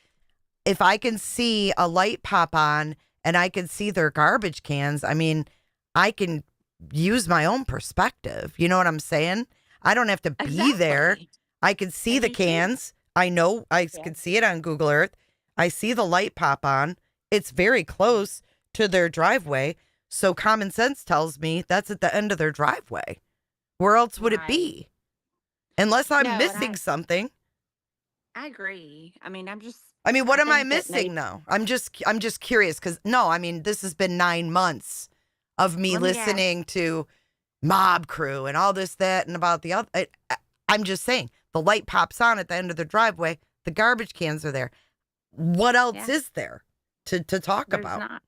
if I can see a light pop on and I can see their garbage cans, I mean, I can use my own perspective. You know what I'm saying? I don't have to be there. I can see the cans. I know I can see it on Google Earth. I see the light pop on. It's very close to their driveway. So common sense tells me that's at the end of their driveway. Where else would it be? Unless I'm missing something. I agree. I mean, what am I missing though? I'm just curious because this has been 9 months of me listening to Mob Crew and all this, that, and about the other. I'm just saying, the light pops on at the end of the driveway. The garbage cans are there. What else is there to talk about?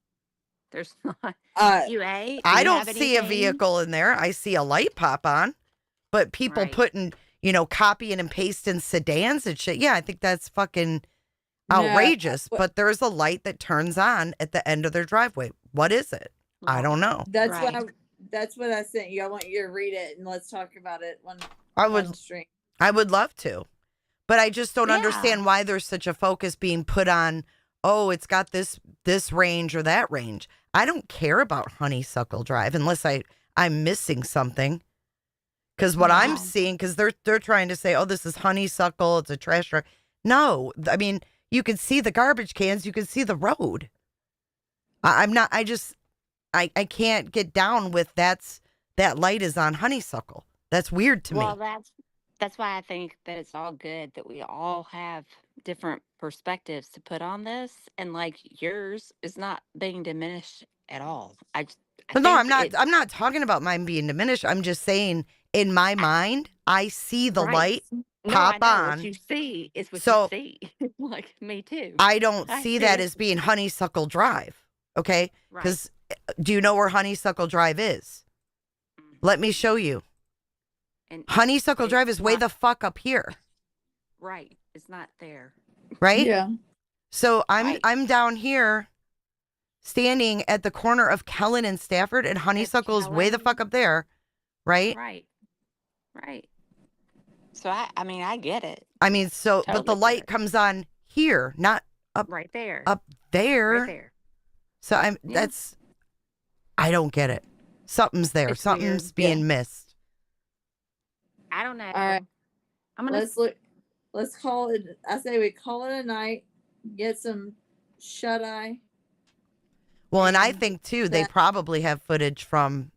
There's not. I don't see a vehicle in there. I see a light pop on, but people putting, copying and pasting sedans and shit. Yeah, I think that's fucking outrageous. But there's a light that turns on at the end of their driveway. What is it? I don't know. That's what I sent you. I want you to read it and let's talk about it on stream. I would love to, but I just don't understand why there's such a focus being put on. Oh, it's got this range or that range. I don't care about Honeysuckle Drive unless I'm missing something. Because what I'm seeing, because they're trying to say, oh, this is Honeysuckle, it's a trash truck. No, I mean, you can see the garbage cans, you can see the road. I can't get down with that light is on Honeysuckle. That's weird to me. Well, that's why I think that it's all good that we all have different perspectives to put on this, and like yours is not being diminished at all. I'm not talking about mine being diminished. I'm just saying, in my mind, I see the light pop on. What you see is what you see. Like me too. I don't see that as being Honeysuckle Drive. Okay, because do you know where Honeysuckle Drive is? Let me show you. And Honeysuckle Drive is way the fuck up here. Right. It's not there. Right? Yeah. So I'm down here standing at the corner of Kellen and Stafford, and Honeysuckle is way the fuck up there. Right? Right. So I get it. But the light comes on here, not up right there. Up there. Right there. So I don't get it. Something's there. It's Something's weird. being missed. I don't know. All right. Let's call it. I say we call it a night. Get some shut eye. Well, and I think too, they probably have footage from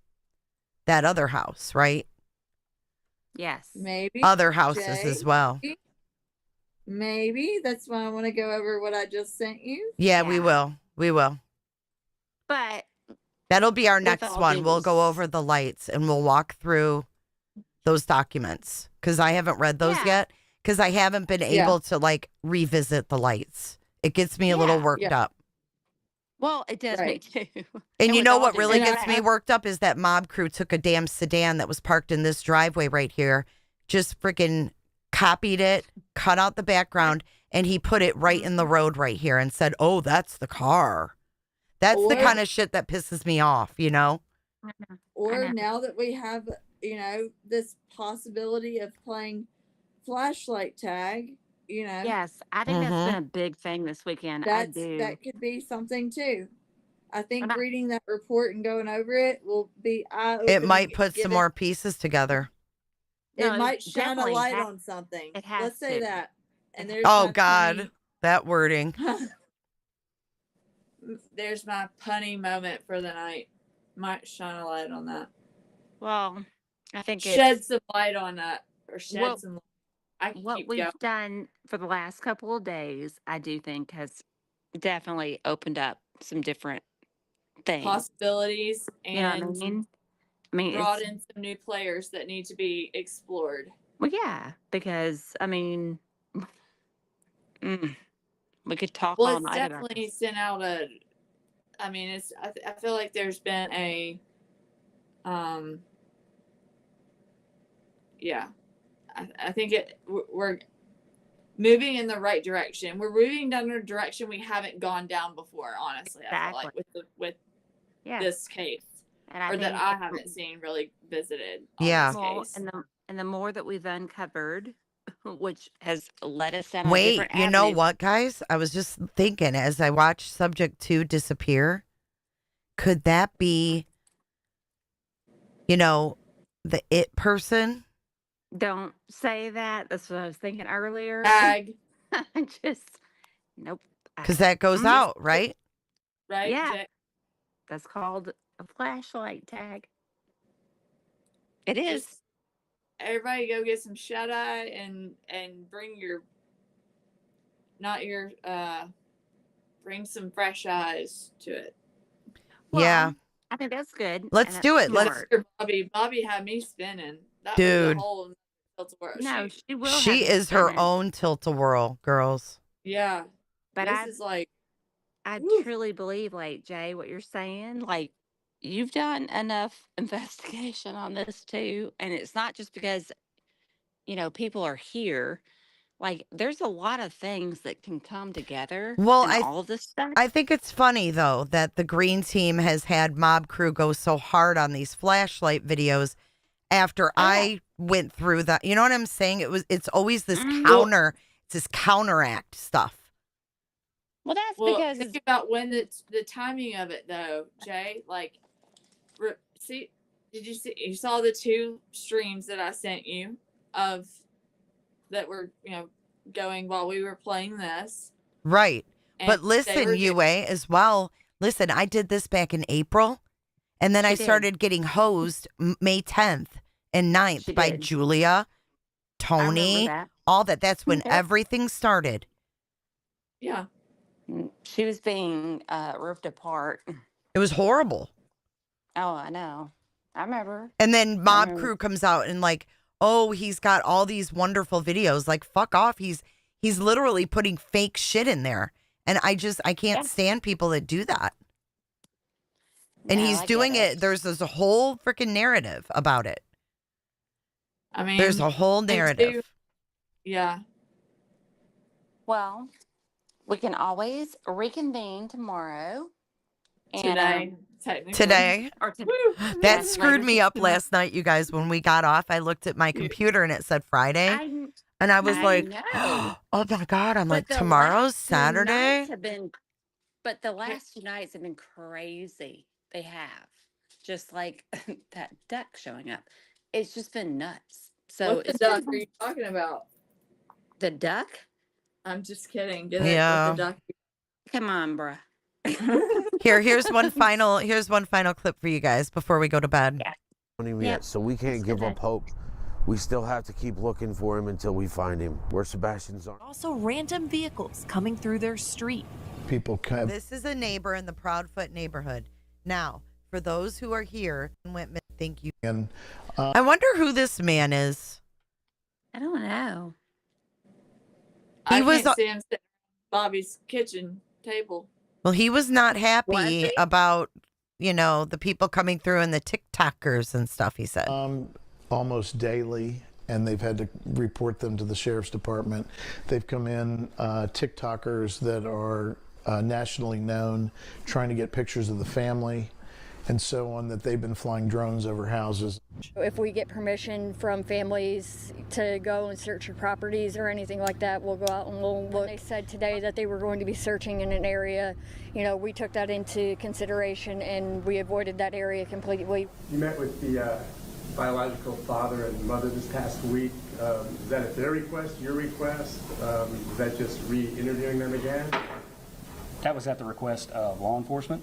that other house, right? Yes. Maybe other houses as well. Maybe that's why I want to go over what I just sent you. Yeah, we will. But that'll be our next one. We'll go over the lights and we'll walk through those documents because I haven't read those yet because I haven't been able to revisit the lights. It gets me a little worked up. Well, it does me too. And you know what really gets me worked up is that Mob Crew took a damn sedan that was parked in this driveway right here, just freaking copied it, cut out the background, and he put it right in the road right here and said, oh, that's the car. That's the kind of shit that pisses me off, you know? Or now that we have, this possibility of playing flashlight tag, Yes, I think that's been a big thing this weekend. That could be something too. I think reading that report and going over it will be eye-opening. It might put some more pieces together. It might shine a light on something. Let's say that. And there's God, that wording. There's my punny moment for the night. might shine a light on that. Well, I think shed some light on that, or shed what, some. I can what keep we've going. done for the last couple of days, I do think has definitely opened up some different things. Possibilities, You know what I and mean? I mean, brought in some new players that need to be explored. Well, yeah, because I mean, we could talk Well, all it's night about definitely this. sent out a. I mean, it's. I feel like there's been a. Yeah, I think we're moving in the right direction. We're moving down a direction we haven't gone down before. Honestly, Exactly. I feel like with this case, and I or that think I haven't seen really visited on Yeah. this case. And the more that we've uncovered, which has led us down a Wait, different you know avenue. what, guys? I was just thinking as I watched Subject 2 disappear, could that be, the it person? Don't say that. That's what I was thinking earlier. Tag. Just nope. Because that goes out, right? Right? Yeah. That's called a flashlight tag. It is. Just everybody go get some shut eye and bring your bring some fresh eyes to it. Well, yeah. I think that's good. Let's do it. Let's. Bobby had me spinning. That Dude. was a whole tilt-a-whirl. No, she will. She is her own tilt-a-whirl, girls. Yeah. But this is like. I truly believe, like, Jay, what you're saying, like, you've done enough investigation on this too. And it's not just because, people are here. Like, there's a lot of things that can come together. Well, in all of this stuff. I think it's funny, though, that the green team has had Mob Crew go so hard on these flashlight videos after I went through that. You know what I'm saying? It's always this counteract stuff. Well, that's because think about when the timing of it, though, Jay. Like, see, you saw the 2 streams that I sent you of that were going while we were playing this, right? And but listen, UA as well. Listen, I did this back in April, and then I started getting hosed May 10th and 9th by Julia, Tony, all that. That's when everything started. Yeah. She was being ripped apart. It was horrible. Oh, I know. I remember. And then Mob Crew comes out and like, oh, he's got all these wonderful videos. Like, fuck off. He's literally putting fake shit in there. And I can't stand people that do that. And he's doing it. There's a whole freaking narrative about it. I mean, there's a whole narrative. Yeah. Well, we can always reconvene tomorrow. Today. Today. That screwed me up last night, you guys. When we got off, I looked at my computer and it said Friday. And I was like, oh my God. I'm like, tomorrow's Saturday. But the last 2 nights have been crazy. They have. Just like that duck showing up. It's just been nuts. So what the duck are you talking about? The duck? I'm just kidding. Get it with the duck. Come on, bruh. Here's one final clip for you guys before we go to bed. Yet, so we can't give up hope. We still have to keep looking for him until we find him. We're Sebastians. Also, random vehicles coming through their street. People come. This is a neighbor in the Proudfoot neighborhood. Now, for those who are here, thank you. And I wonder who this man is. I don't know. I can't see him sitting at Bobbie's kitchen table. Well, he was not happy about, the people coming through and the TikTokers and stuff, he said. Almost daily, and they've had to report them to the sheriff's department. They've come in, TikTokers that are nationally known, trying to get pictures of the family and so on, that they've been flying drones over houses. If we get permission from families to go and search your properties or anything like that, we'll go out and we'll look. They said today that they were going to be searching in an area. We took that into consideration and we avoided that area completely. You met with the biological father and mother this past week. Is that at their request, your request? Is that just re-interviewing them again? That was at the request of law enforcement.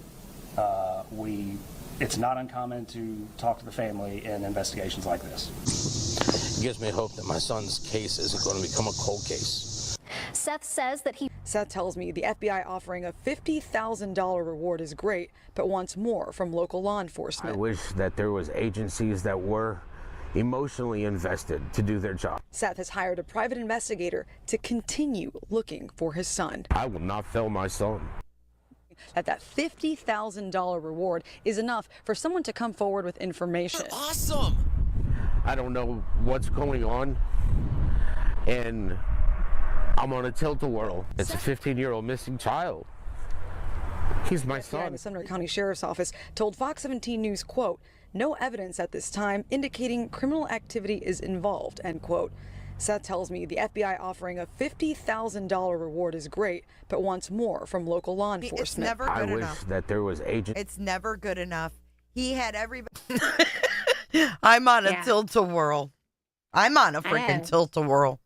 We It's not uncommon to talk to the family in investigations like this. It gives me hope that my son's case isn't going to become a cold case. Seth says that Seth tells me the FBI offering a $50,000 reward is great, but wants more from local law enforcement. I wish that there was agencies that were emotionally invested to do their job. Seth has hired a private investigator to continue looking for his son. I will not fail my son. That $50,000 reward is enough for someone to come forward with information. Awesome! I don't know what's going on, and I'm on a tilt-a-whirl. It's a 15-year-old missing child. He's my son. The Sumner County Sheriff's Office told Fox 17 News, quote, "No evidence at this time indicating criminal activity is involved," end quote. Seth tells me the FBI offering a $50,000 reward is great, but wants more from local law enforcement. It's never good I enough. wish that there was agent. It's never good enough. He had everybody. I'm on a tilt-a-whirl. I'm on a freaking tilt-a-whirl.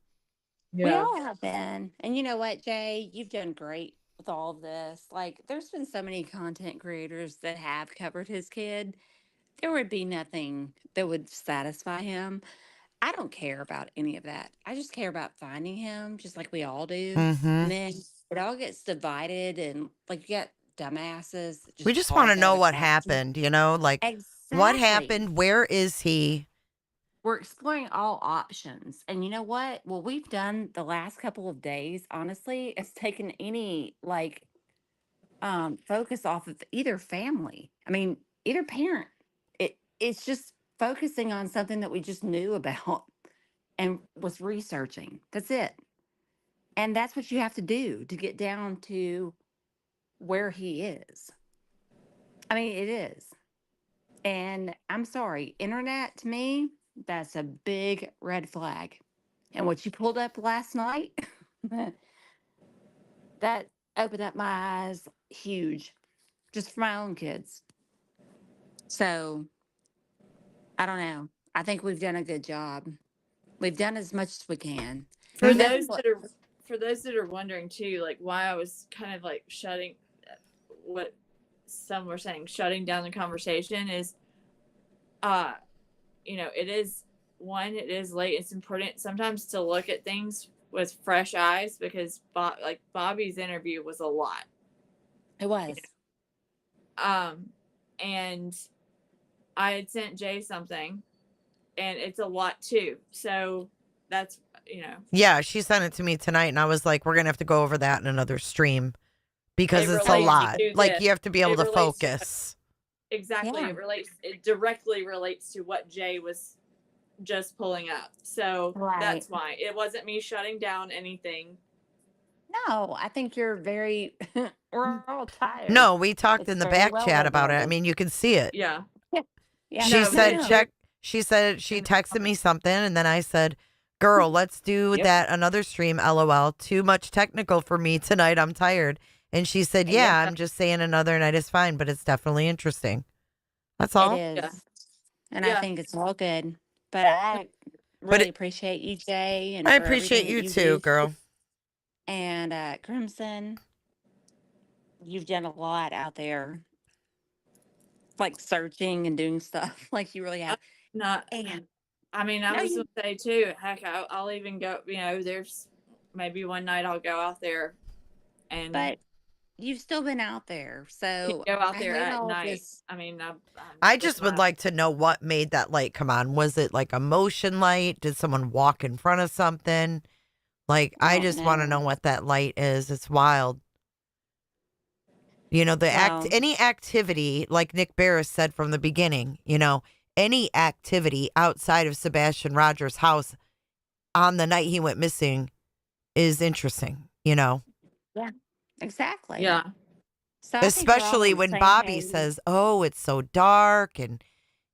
We all have been. And you know what, Jay? You've done great with all of this. Like, there's been so many content creators that have covered his kid. There would be nothing that would satisfy him. I don't care about any of that. I just care about finding him, just like we all do. And then it all gets divided, and like you got dumbasses. that We just talk want to know over what that. happened, you know? Like, what Exactly. happened? Where is he? We're exploring all options. And you know what? What we've done the last couple of days, honestly, is taken any like focus off of either family. I mean, either parent. It's just focusing on something that we just knew about and was researching. That's it. And that's what you have to do to get down to where he is. I mean, it is. And I'm sorry, internet to me, that's a big red flag. And what you pulled up last night, that opened up my eyes huge, just for my own kids. So I don't know. I think we've done a good job. We've done as much as we can. For And that's those what- that are wondering too, like why I was kind of like shutting, what some were saying, shutting down the conversation is, it is late. It's important sometimes to look at things with fresh eyes because Bobbie's interview was a lot. It was. And I had sent Jay something, and it's a lot too. So that's, Yeah, she sent it to me tonight, and I was like, we're going to have to go over that in another stream because It it's a relates lot. to Like, this. you have to be able It to relates to- focus. exactly. Yeah. It directly relates to what Jay was just pulling up. So Right. that's why it wasn't me shutting down anything. No, I think you're very, we're all tired. No, we talked It's in the very back well chat about it. I regulated. mean, you can see it. Yeah. Yeah, She No, said, no. check. She said, she texted me something, and then I said, girl, let's do Yep. that another stream, LOL. Too much technical for me tonight. I'm tired. And she said, yeah, I'm just saying another night is fine, but it's definitely interesting. That's all. It is. Yeah. And Yeah. I think it's all good. But I really appreciate you, Jay. And I for appreciate everything you that too, do. girl. And Crimson, you've done a lot out there, like searching and doing stuff. Like you really have. Not. And I mean, I No, was you- gonna say too. Heck, I'll even go. There's maybe one night I'll go out there, and but you've still been out there. So go out I there hate at all night. this- I mean, I just would like to know what made that light come on. Was it like a motion light? Did someone walk in front of something? Like, I don't just want to know know. what that light is. It's wild. Well- Any activity, like Nick Barris said from the beginning, any activity outside of Sebastian Rogers' house on the night he went missing is interesting, Yeah, exactly. Yeah. So I think we're all especially on the when same Bobbie page. says, oh, it's so dark and,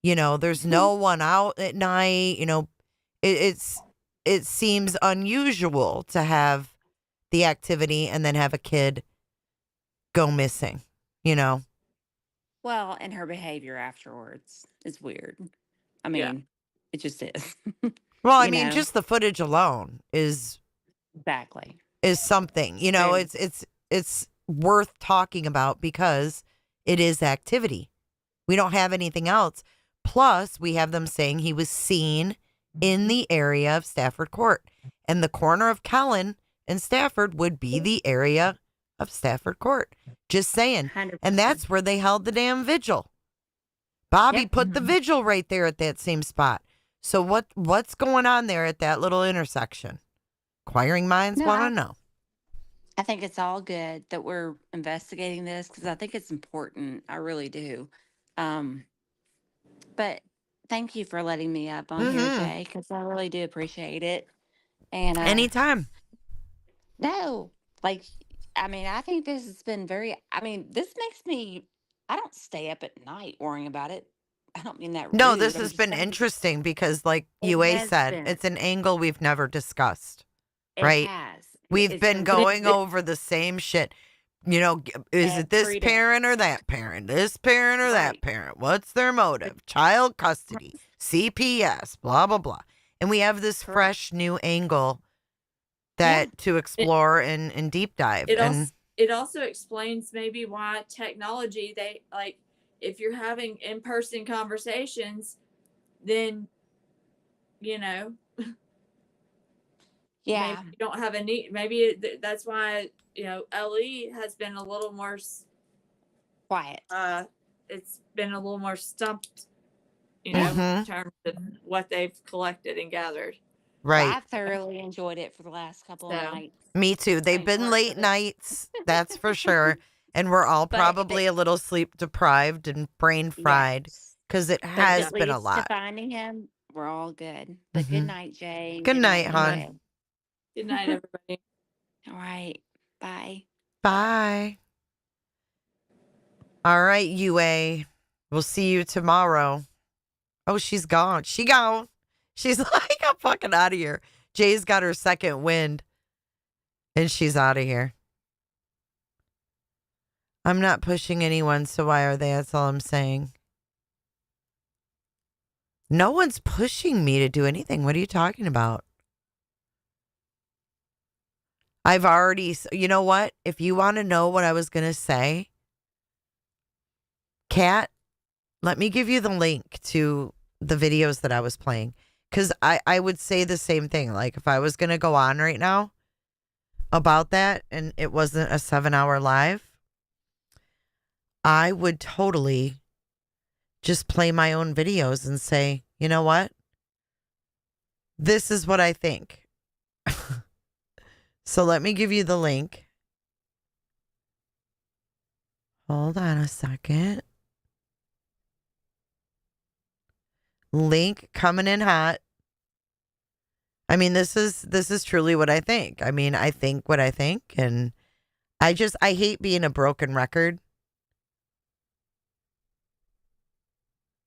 there's no one out at night. It seems unusual to have the activity and then have a kid go missing, Well, and her behavior afterwards is weird. I mean, Yeah. it just is. Well, I You mean, know? just the footage alone is Exactly. something. Very- It's worth talking about because it is activity. We don't have anything else. Plus, we have them saying he was seen in the area of Stafford Court. And the corner of Kellen and Stafford would be the area of Stafford Court. Just saying. 100%. And that's where they held the damn vigil. Bobbie put the vigil right there at that same spot. So what's going on there at that little intersection? Inquiring minds No, want to know. I think it's all good that we're investigating this because I think it's important. I really do. But thank you for letting me up on here, Jay, because I really do appreciate it. And Anytime. no, like, I mean, I think this has been this makes me, I don't stay up at night worrying about it. I don't mean that No, rude. this I'm has just been saying interesting because, like it UA has said, been. it's an angle we've never discussed, It right? has. We've It's been been going over the same shit. You know, is it this every day. parent or that parent? This parent or that Right. parent? What's their motive? Child custody, CPS, blah, blah, blah. And we have this fresh new angle that to explore and deep dive. It also explains maybe why technology, they like, if you're having in-person conversations, then, you know, Yeah. maybe you don't have a need. Maybe that's why, you know, LE has been a little more quiet. It's been a little more stumped, you know, in terms of what they've collected and gathered. Right. Well, I thoroughly enjoyed it for the last couple of nights. Me too. They've Thank been God late for this. nights, that's for sure. And we're all But probably a little sleep deprived and brain fried because it But if has it been a leads to lot. finding him, we're all good. But good night, Jay. and Good night, hon. UA. Good night, everybody. All right. Bye. Bye. All right, UA. We'll see you tomorrow. Oh, she's gone. She gone. She's like, I'm fucking out of here. Jay's got her second wind. And she's out of here. I'm not pushing anyone, so why are they? That's all I'm saying. No one's pushing me to do anything. What are you talking about? I've already, you know what? If you want to know what I was going to say, Kat, let me give you the link to the videos that I was playing. Because I would say the same thing. Like, if I was going to go on right now about that and it wasn't a 7-hour live, I would totally just play my own videos and say, you know what? This is what I think. So let me give you the link. Hold on a second. Link coming in hot. I mean, this is truly what I think. I mean, I think what I think, and I hate being a broken record.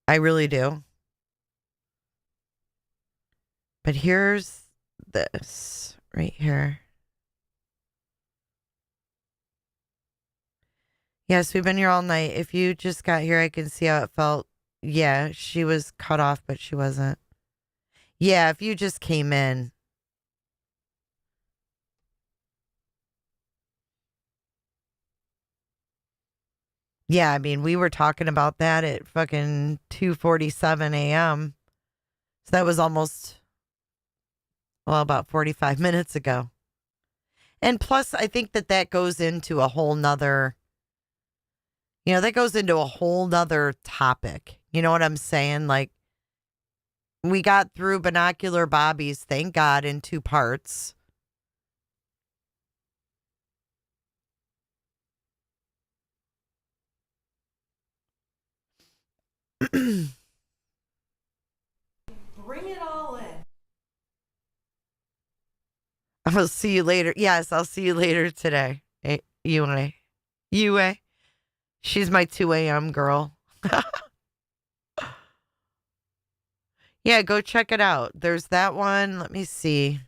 I really do. But here's this right here. Yes, we've been here all night. If you just got here, I can see how it felt. Yeah, she was cut off, but she wasn't. Yeah, if you just came in. Yeah, I mean, we were talking about that at fucking 2:47 a.m. So that was almost, well, about 45 minutes ago. And plus, I think that goes into a whole nother, that goes into a whole nother topic. You know what I'm saying? Like, we got through Binocular Bobbie's, thank God, in 2 parts. Bring it all in. I'll see you later. Yes, I'll see you later today. Hey, UA. She's my 2 a.m. girl. Yeah, go check it out. There's that one. Let me see.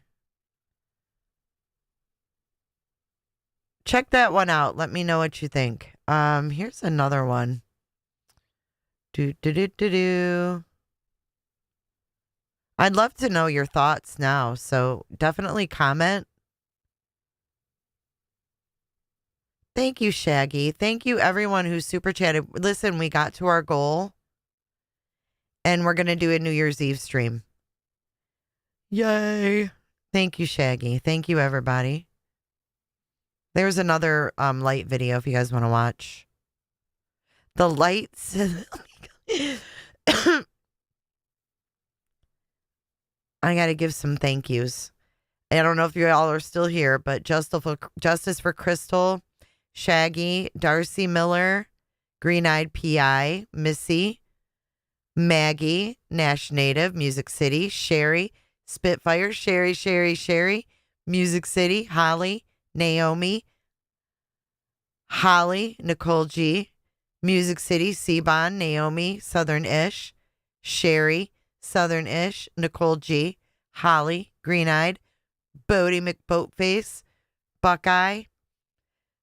Check that one out. Let me know what you think. Here's another one. I'd love to know your thoughts now, so definitely comment. Thank you, Shaggy. Thank you, everyone who super chatted. Listen, we got to our goal, and we're going to do a New Year's Eve stream. Yay. Thank you, Shaggy. Thank you, everybody. There's another light video if you guys want to watch. The lights. I got to give some thank yous. I don't know if you all are still here, but Justice for Crystal, Shaggy, Darcy Miller, Green Eyed PI, Missy, Maggie, Nash Native, Music City, Sherry, Spitfire, Sherry, Music City, Holly, Naomi, Holly, Nicole G, Music City, Sebon, Naomi, Southern Ish, Sherry, Southern Ish, Nicole G, Holly, Green Eyed, Bodie McBoatface, Buckeye,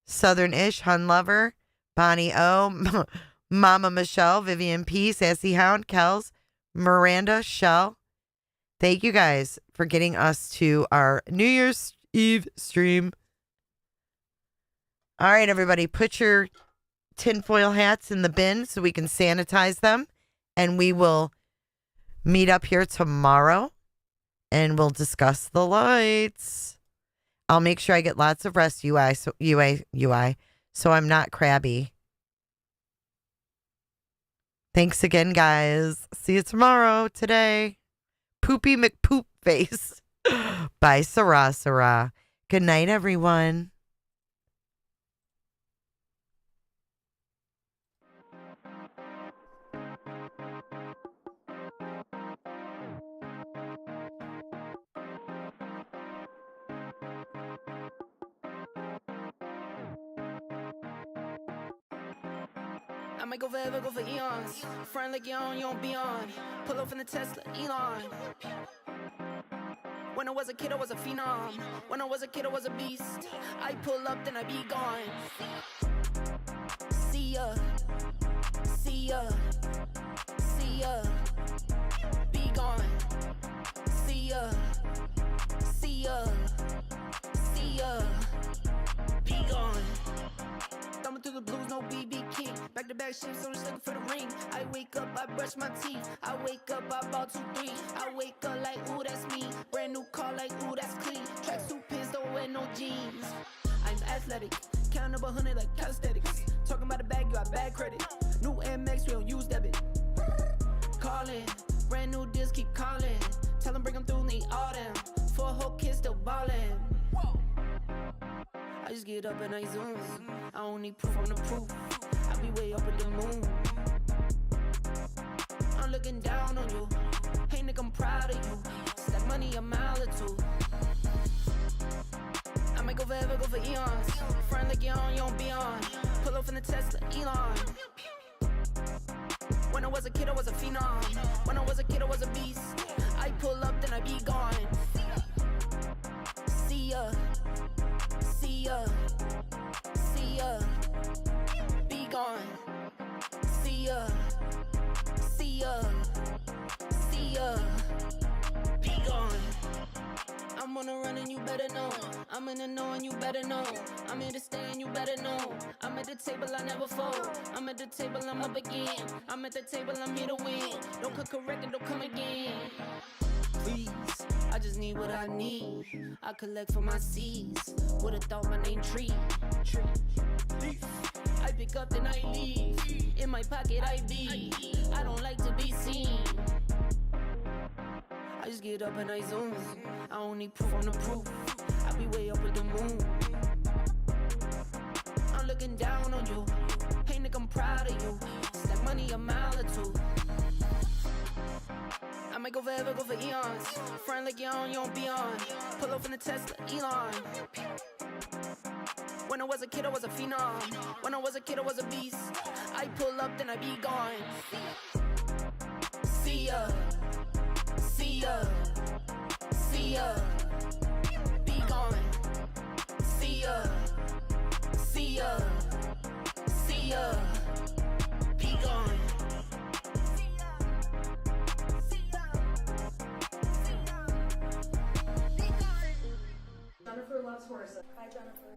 Southern Ish, Hun Lover, Bonnie O, Mama Michelle, Vivian P, Sassy Hound, Kels, Miranda, Shell. Thank you guys for getting us to our New Year's Eve stream. All right, everybody, put your tinfoil hats in the bin so we can sanitize them, and we will meet up here tomorrow, and we'll discuss the lights. I'll make sure I get lots of rest, UI, so I'm not crabby. Thanks again, guys. See you tomorrow, today. Poopy McPoopface. Bye, Sarah. Good night, everyone. I might go forever, go for eons. Front like you don't be on. Pull up in the Tesla, Elon. When I was a kid, I was a phenom. When I was a kid, I was a beast. I pull up, then I be gone. See ya. See ya. See ya. Be gone. See ya. See ya. See ya. Be gone. Thumbing through the blues, no BB King. Back to back shifts, so I'm just looking for the ring. I wake up, I brush my teeth. I wake up, I ball 2-3. I wake up like, ooh, that's me. Brand new car, like, ooh, that's clean. Tracksuit pants, don't wear no jeans. I'm athletic, counting up 100 like calisthenics. Talking about a bag, you got bad credit. New MX, we don't use debit. Calling, brand new deals, keep calling. Tell them bring them through, need all them. For a whole kid, still ballin'. I just get up and I zoom. I don't need proof on the proof. I be way up in the moon. I'm looking down on you. Hey nigga, I'm proud of you. Stack money a mile or two. I might go forever, go for eons. Front like you don't be on. Pull up in the Tesla, Elon. When I was a kid, I was a phenom. When I was a kid, I was a beast. I pull up, then I be gone. See ya. See ya. See ya. Be gone. See ya. See ya. See ya. Be gone. I'm on a run and you better know. I'm in the know and you better know. I'm here to stay and you better know. I'm at the table, I never fold. I'm at the table, I'm up again. I'm at the table, I'm here to win. Don't cook a record, don't come again. Please, I just need what I need. I collect for my seeds. Would've thought my name Tree. I pick up then I leave. In my pocket I be. I don't like to be seen. I just get up and I zoom. I don't need proof on the proof. I be way up with the moon. I'm looking down on you. Hey nigga, I'm proud of you. Stack money a mile or two. I might go forever, go for eons. Front like you don't be on. Pull up in the Tesla, Elon. When I was a kid, I was a phenom. When I was a kid, I was a beast. I pull up, then I be gone. See ya. See ya. See ya. Be gone. See ya. See ya. See ya. Be gone. Jennifer loves horses. Hi, Jennifer.